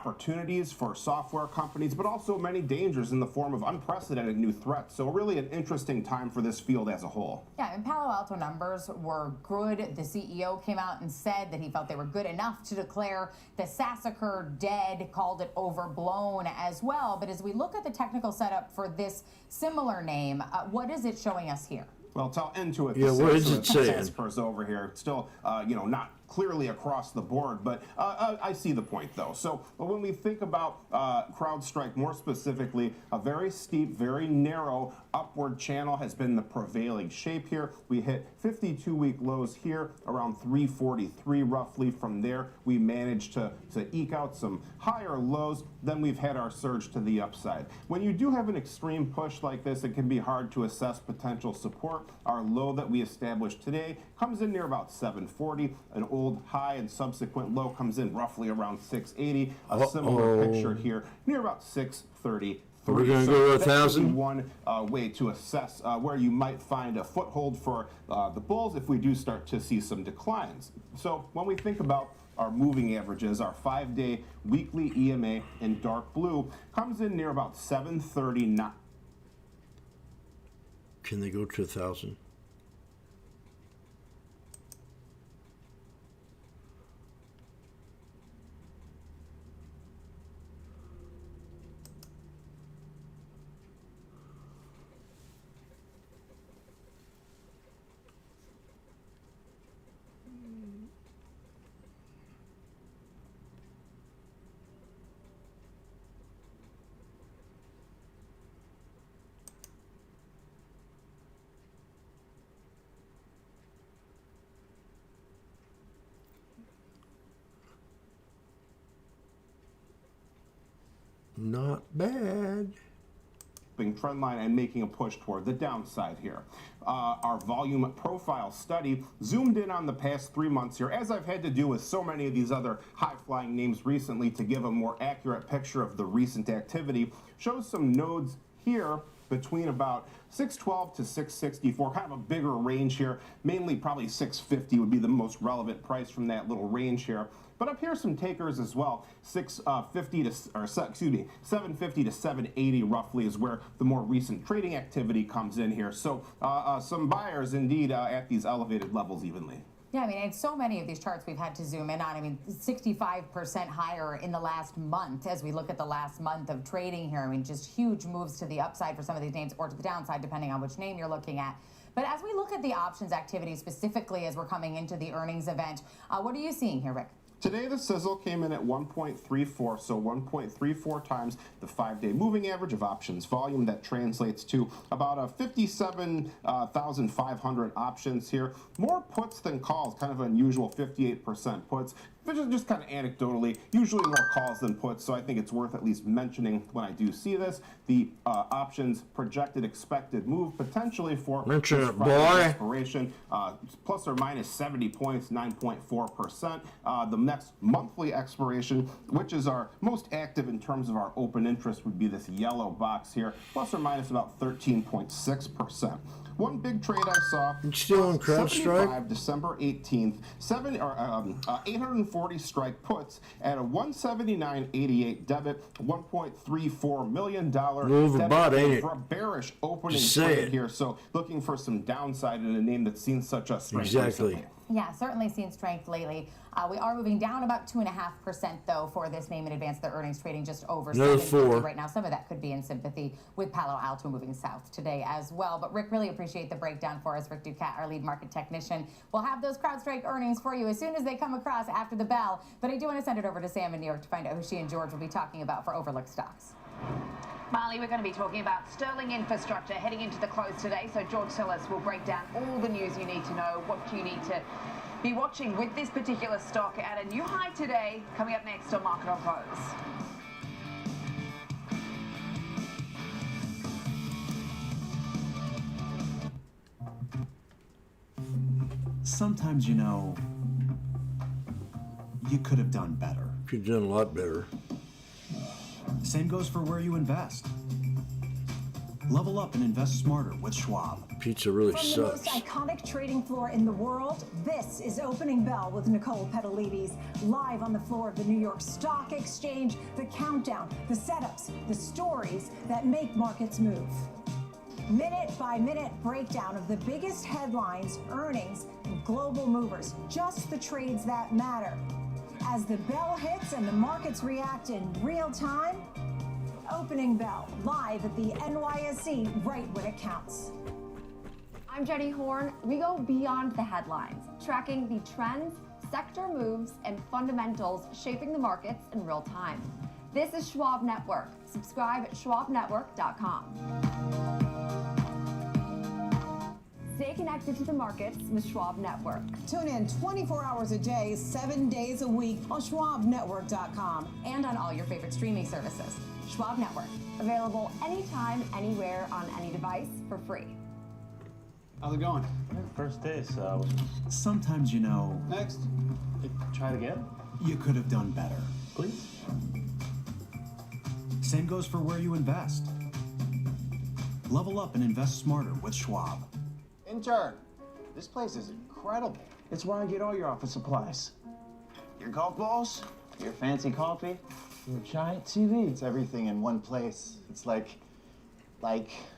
Opportunities for software companies, but also many dangers in the form of unprecedented new threats. So really an interesting time for this field as a whole.
Yeah, and Palo Alto numbers were good. The CEO came out and said that he felt they were good enough to declare the Sassacre dead, called it overblown as well. But as we look at the technical setup for this similar name, what is it showing us here?
Well, to end to it,
yeah, what is it saying?
Sassacre's over here. It's still, not clearly across the board, but I see the point, though. So when we think about CrowdStrike, more specifically, a very steep, very narrow upward channel has been the prevailing shape here. We hit 52-week lows here, around 343 roughly. From there, we managed to eke out some higher lows. Then we've had our surge to the upside. When you do have an extreme push like this, it can be hard to assess potential support. Our low that we established today comes in near about 740. An old high and subsequent low comes in roughly around 680. A similar picture here near about 630.
We're going to go to 1,000?
One way to assess where you might find a foothold for the bulls if we do start to see some declines. So when we think about our moving averages, our 5-day weekly EMA in dark blue comes in near about 739.
Can they go to 1,000? Not bad.
Trend line and making a push toward the downside here. Our volume profile study zoomed in on the past 3 months here, as I've had to do with so many of these other high-flying names recently to give a more accurate picture of the recent activity. Shows some nodes here between about 612 to 664, kind of a bigger range here. Mainly probably 650 would be the most relevant price from that little range here. But up here some takers as well. 750 to 780 roughly is where the more recent trading activity comes in here. So some buyers indeed at these elevated levels evenly.
Yeah, I mean, and so many of these charts we've had to zoom in on. I mean, 65% higher in the last month as we look at the last month of trading here. I mean, just huge moves to the upside for some of these names or to the downside, depending on which name you're looking at. But as we look at the options activity specifically as we're coming into the earnings event, what are you seeing here, Rick?
Today, the sizzle came in at 1.34, so 1.34 times the 5-day moving average of options volume. That translates to about 57,500 options here. More puts than calls, kind of unusual, 58% puts. Just kind of anecdotally, usually more calls than puts, so I think it's worth at least mentioning when I do see this. The options projected expected move potentially for expiration, plus or minus 70 points, 9.4%. The next monthly expiration, which is our most active in terms of our open interest, would be this yellow box here, plus or minus about 13.6%. One big trade I saw.
Still on CrowdStrike?
December 18th, 840 strike puts at a 179.88 debit, $1.34 million debit for a bearish opening trade here. So looking for some downside in a name that's seen such a strength recently.
Yeah, certainly seen strength lately. We are moving down about 2.5% though for this name in advance of the earnings, trading just over 750 right now. Some of that could be in sympathy with Palo Alto moving south today as well. But Rick, really appreciate the breakdown for us. Rick Ducat, our lead market technician. We'll have those CrowdStrike earnings for you as soon as they come across after the bell. But I do want to send it over to Sam in New York to find out who she and George will be talking about for overlooked stocks.
Marley, we're going to be talking about sterling infrastructure heading into the close today. So George Sillis will break down all the news you need to know, what you need to be watching with this particular stock at a new high today. Coming up next on Market on Close.
Sometimes, you know, you could have done better.
You've done a lot better.
Same goes for where you invest. Level up and invest smarter with Schwab.
Pizza really
From the
sucks.
most iconic trading floor in the world, this is Opening Bell with Nicole Petalides, live on the floor of the New York Stock Exchange. The countdown, the setups, the stories that make markets move. Minute-by-minute breakdown of the biggest headlines, earnings, and global movers. Just the trades that matter. As the bell hits and the markets react in real time, Opening Bell, live at the NYSE, right when it counts.
I'm Jenny Horn. We go beyond the headlines, tracking the trends, sector moves, and fundamentals shaping the markets in real time. This is Schwab Network. Subscribe at schwabnetwork.com. Stay connected to the markets with Schwab Network.
Tune in 24 hours a day, 7 days a week on schwabnetwork.com.
And on all your favorite streaming services. Schwab Network.
Available anytime, anywhere, on any device for free.
How's it going?
First day, so... Sometimes, you know...
Next. Try it again.
You could have done better.
Please.
Same goes for where you invest. Level up and invest smarter with Schwab.
Intern, this place is incredible. It's where I get all your office supplies. Your golf balls, your fancy coffee, your giant TV. It's everything in one place. It's like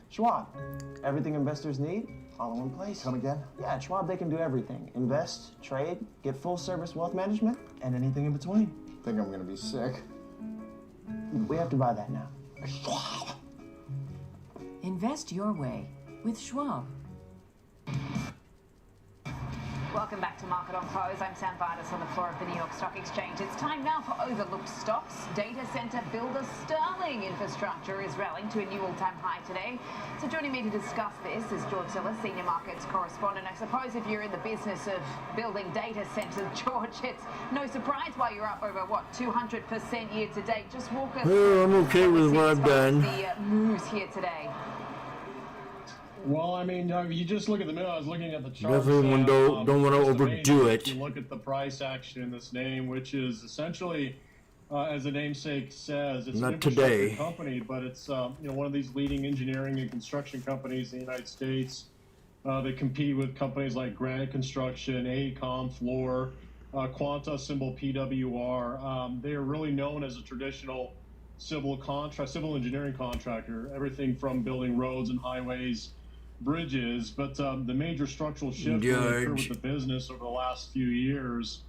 Schwab. Everything investors need, all in one place. Come again? Yeah, at Schwab they can do everything. Invest, trade, get full service wealth management, and anything in between. Think I'm gonna be sick. We have to buy that now. Schwab.
Invest your way with Schwab.
Welcome back to Market on Close. I'm Sam Vardas on the floor of the New York Stock Exchange. It's time now for overlooked stocks. Data center builder Sterling Infrastructure is rallying to a new all-time high today. So joining me to discuss this is George Siller, Senior Markets Correspondent. I suppose if you're in the business of building data centers, George, it's no surprise why you're up over, what, 200% year to date. Just walk us through
I'm okay with what I've done.
the moves here today.
Well, I mean, you just look at the middle. I was looking at the chart.
Definitely don't want to overdo it.
You look at the price action in this name, which is essentially, as the namesake says, it's
Not
an infrastructure
today.
company, but it's one of these leading engineering and construction companies in the United States. They compete with companies like Granite Construction, AECOM, Fluor, Quanta, symbol PWR. They are really known as a traditional civil engineering contractor. Everything from building roads and highways, bridges, but the major structural shift that occurred with the business over the last few years,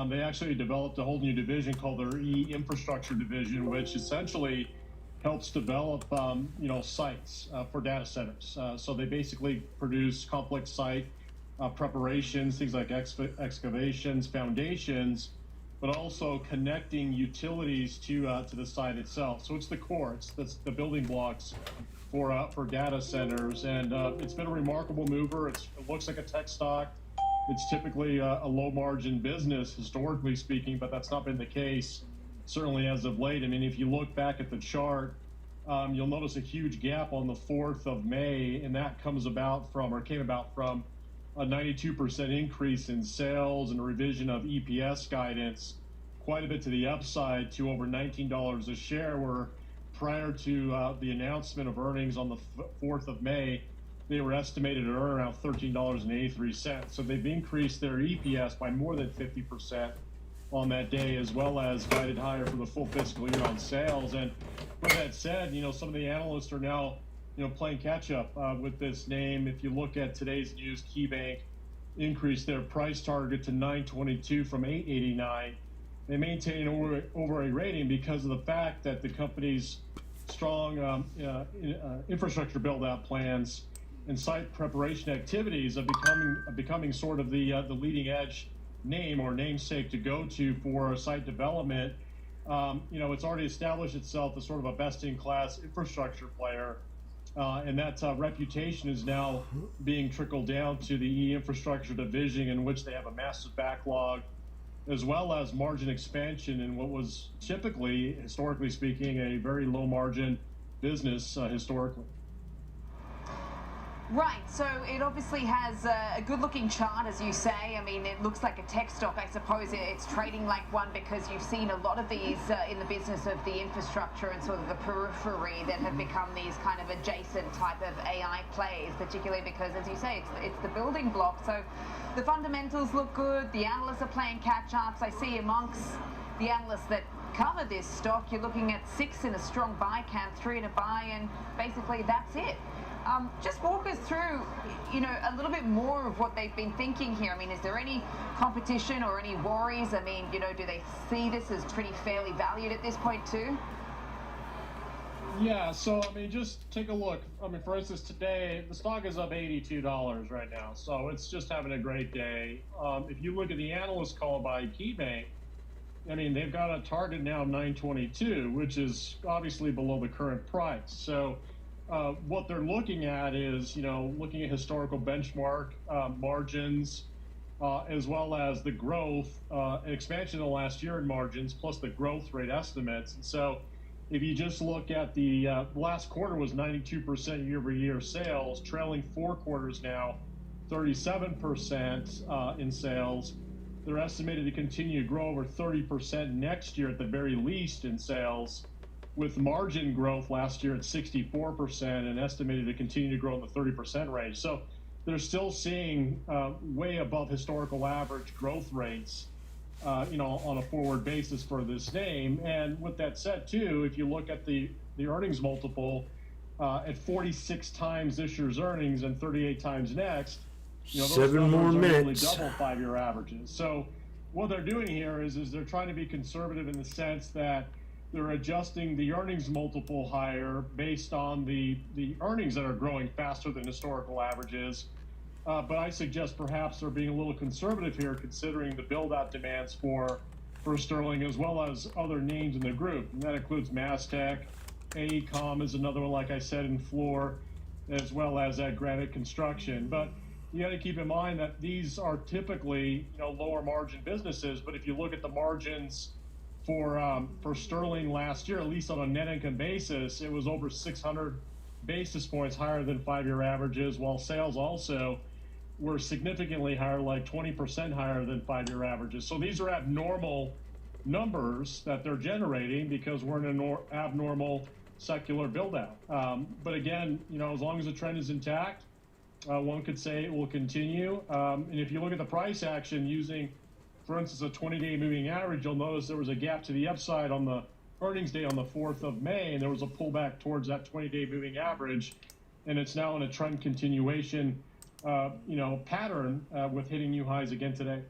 they actually developed a whole new division called their E-Infrastructure division, which essentially helps develop, sites for data centers. So they basically produce complex site preparations, things like excavations, foundations, but also connecting utilities to the site itself. So it's the core, that's the building blocks for data centers, and it's been a remarkable mover. It looks like a tech stock. It's typically a low margin business, historically speaking, but that's not been the case, certainly as of late. I mean, if you look back at the chart, you'll notice a huge gap on the 4th of May, and that came about from a 92% increase in sales and a revision of EPS guidance, quite a bit to the upside to over $19 a share, where prior to the announcement of earnings on the 4th of May, they were estimated to earn around $13.83. So they've increased their EPS by more than 50% on that day, as well as guided higher for the full fiscal year on sales. And with that said, some of the analysts are now, playing catch up with this name. If you look at today's news, KeyBank increased their price target to $9.22 from $8.89. They maintain over a rating because of the fact that the company's strong infrastructure build-out plans and site preparation activities are becoming sort of the leading edge name or namesake to go to for site development. It's already established itself as sort of a best-in-class infrastructure player, and that reputation is now being trickled down to the E-Infrastructure division, in which they have a massive backlog, as well as margin expansion in what was typically, historically speaking, a very low margin business historically.
Right, so it obviously has a good-looking chart, as you say. I mean, it looks like a tech stock. I suppose it's trading like one because you've seen a lot of these in the business of the infrastructure and sort of the periphery that have become these kind of adjacent type of AI plays, particularly because, as you say, it's the building block. So the fundamentals look good. The analysts are playing catch-ups. I see amongst the analysts that cover this stock, you're looking at 6 in a strong buy camp, 3 in a buy, and basically that's it. Just walk us through, you know, a little bit more of what they've been thinking here. I mean, is there any competition or any worries? I mean, you know, do they see this as pretty fairly valued at this point too?
Yeah, so I mean, just take a look. I mean, for instance, today the stock is up $82 right now, so it's just having a great day. If you look at the analyst call by KeyBank, I mean, they've got a target now of 922, which is obviously below the current price. So what they're looking at is, you know, looking at historical benchmark margins, as well as the growth and expansion in the last year in margins, plus the growth rate estimates. And so if you just look at the last quarter was 92% year-over-year sales, trailing 4 quarters now, 37% in sales. They're estimated to continue to grow over 30% next year at the very least in sales, with margin growth last year at 64% and estimated to continue to grow in the 30% range. So they're still seeing way above historical average growth rates, you know, on a forward basis for this name. And with that said, too, if you look at the earnings multiple at 46 times this year's earnings and 38 times next, you know, those
7 more minutes.
Really double 5-year averages. So what they're doing here is they're trying to be conservative in the sense that they're adjusting the earnings multiple higher based on the earnings that are growing faster than historical averages. But I suggest perhaps they're being a little conservative here, considering the build-out demands for Sterling, as well as other names in the group. And that includes Mastech, AECOM is another one, like I said, in Floor, as well as at Granite Construction. But you got to keep in mind that these are typically, you know, lower margin businesses. But if you look at the margins for Sterling last year, at least on a net income basis, it was over 600 basis points higher than 5-year averages, while sales also were significantly higher, like 20% higher than 5-year averages. So these are abnormal numbers that they're generating because we're in an abnormal secular build-out. But again, you know, as long as the trend is intact, one could say it will continue. And if you look at the price action using, for instance, a 20-day moving average, you'll notice there was a gap to the upside on the earnings day on the 4th of May, and there was a pullback towards that 20-day moving average, and it's now in a trend continuation, you know, pattern with hitting new highs again today.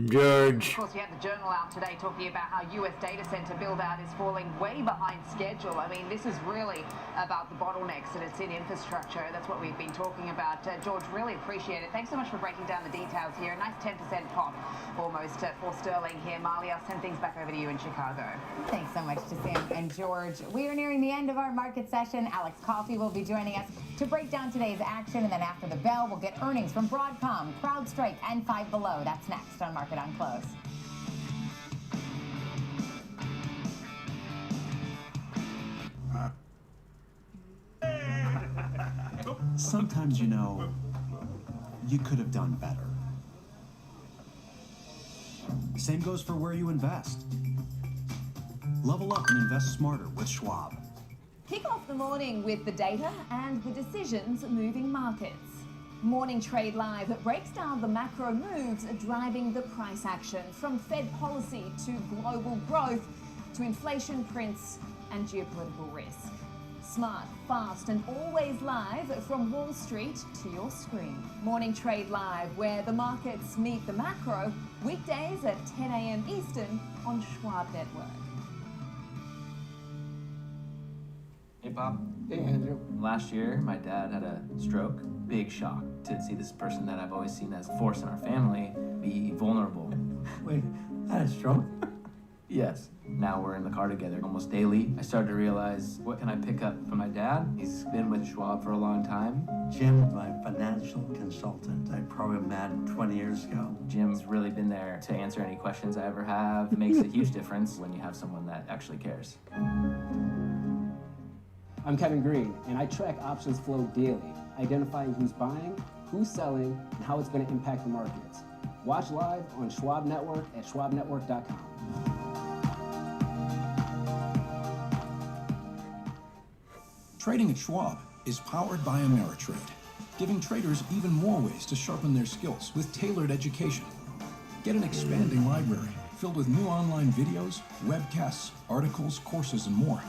George.
Of course, we had the journal out today talking about how U.S. data center build-out is falling way behind schedule. I mean, this is really about the bottlenecks and it's in infrastructure. That's what we've been talking about. George, really appreciate it. Thanks so much for breaking down the details here. A nice 10% pop almost for Sterling here. Marley, I'll send things back over to you in Chicago.
Thanks so much to Sam and George. We are nearing the end of our market session. Alex Coffey will be joining us to break down today's action, and then after the bell, we'll get earnings from Broadcom, CrowdStrike, and Five Below. That's next on Market on Close.
Sometimes, you know, you could have done better. Same goes for where you invest. Level up and invest smarter with Schwab.
Kick off the morning with the data and the decisions moving markets. Morning Trade Live breaks down the macro moves driving the price action, from Fed policy to global growth to inflation prints and geopolitical risk. Smart, fast, and always live from Wall Street to your screen. Morning Trade Live, where the markets meet the macro, weekdays at 10 a.m. Eastern on Schwab Network.
Hey, Bob.
Hey, Andrew.
Last year, my dad had a stroke. Big shock to see this person that I've always seen as a force in our family be vulnerable.
Wait, had a stroke?
Yes. Now we're in the car together almost daily. I started to realize, what can I pick up from my dad? He's been with Schwab for a long time.
Jim, my financial consultant. I probably met 20 years ago.
Jim's really been there to answer any questions I ever have. It makes a huge difference when you have someone that actually cares.
I'm Kevin Green, and I track options flow daily. identifying who's buying, who's selling, and how it's going to impact the markets. Watch live on Schwab Network at schwabnetwork.com.
Trading at Schwab is powered by Ameritrade, giving traders even more ways to sharpen their skills with tailored education. Get an expanding library filled with new online videos, webcasts, articles, courses, and more.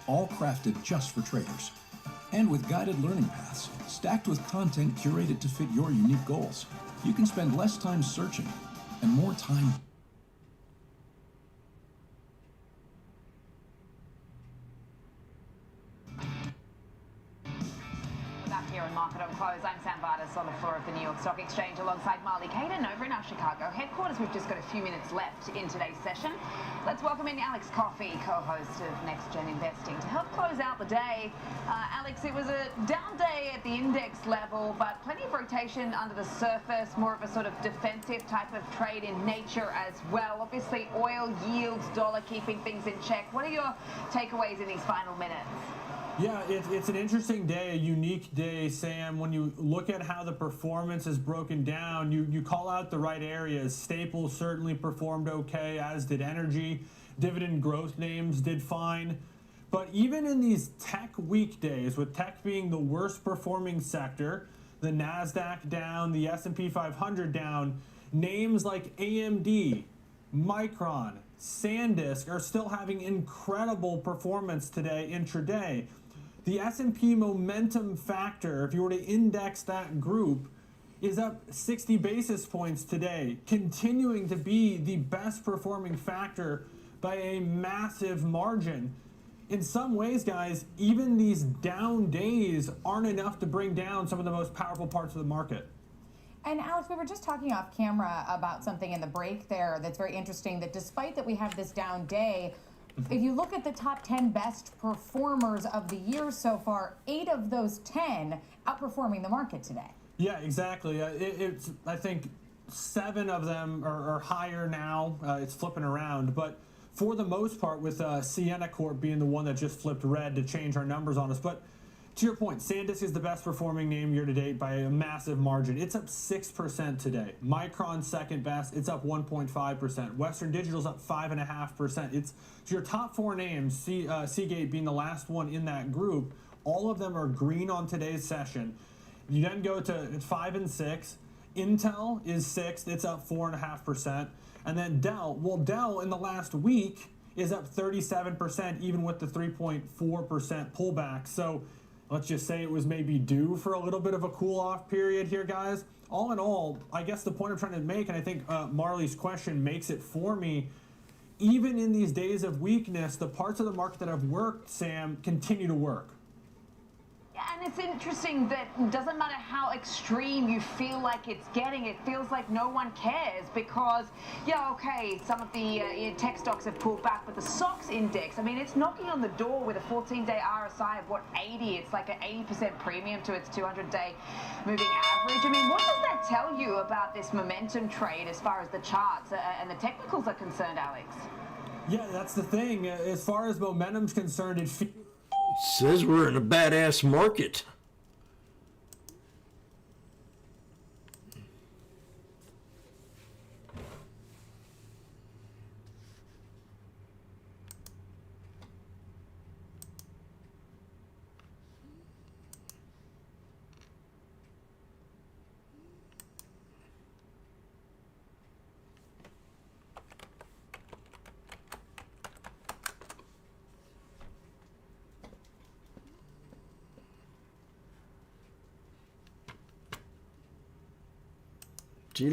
All crafted just for traders. And with guided learning paths, stacked with content curated to fit your unique goals. You can spend less time searching and more time
Here on Market on Close, I'm Sam Vardis on the floor of the New York Stock Exchange alongside Marley Caden over in our Chicago headquarters. We've just got a few minutes left in today's session. Let's welcome in Alex Coffey, co-host of Next Gen Investing, to help close out the day. Alex, it was a down day at the index level, but plenty of rotation under the surface, more of a sort of defensive type of trade in nature as well. Obviously, oil yields, dollar keeping things in check. What are your takeaways in these final minutes?
Yeah, it's an interesting day, a unique day, Sam. When you look at how the performance is broken down, you call out the right areas. Staples certainly performed okay, as did energy. Dividend growth names did fine. But even in these tech weekdays, with tech being the worst performing sector, the NASDAQ down, the S&P 500 down, names like AMD, Micron, SanDisk are still having incredible performance today intraday. The S&P momentum factor, if you were to index that group, is up 60 basis points today, continuing to be the best performing factor by a massive margin. In some ways, guys, even these down days aren't enough to bring down some of the most powerful parts of the market.
And Alex, we were just talking off camera about something in the break there that's very interesting, that despite that we have this down day, if you look at the top 10 best performers of the year so far, 8 of those 10 outperforming the market today.
Yeah, exactly. It's I think 7 of them are higher now. It's flipping around. But for the most part, with Sienna Corp being the one that just flipped red to change our numbers on us. But to your point, SanDisk is the best performing name year to date by a massive margin. It's up 6% today. Micron second best. It's up 1.5%. Western Digital's up 5.5%. It's your top 4 names, Seagate being the last one in that group. All of them are green on today's session. You then go to 5 and 6. Intel is 6th. It's up 4.5%. And then Dell. Well, Dell in the last week is up 37%, even with the 3.4% pullback. So let's just say it was maybe due for a little bit of a cool-off period here, guys. All in all, I guess the point I'm trying to make, and I think Marley's question makes it for me, even in these days of weakness, the parts of the market that have worked, Sam, continue to work.
Yeah, and it's interesting that it doesn't matter how extreme you feel like it's getting, it feels like no one cares because, yeah, okay, some of the tech stocks have pulled back, but the SOX index, I mean, it's knocking on the door with a 14-day RSI of, 80? It's like an 80% premium to its 200-day moving average. I mean, what does that tell you about this momentum trade as far as the charts and the technicals are concerned, Alex?
Yeah, that's the thing. As far as momentum's concerned, it
says we're in a badass market.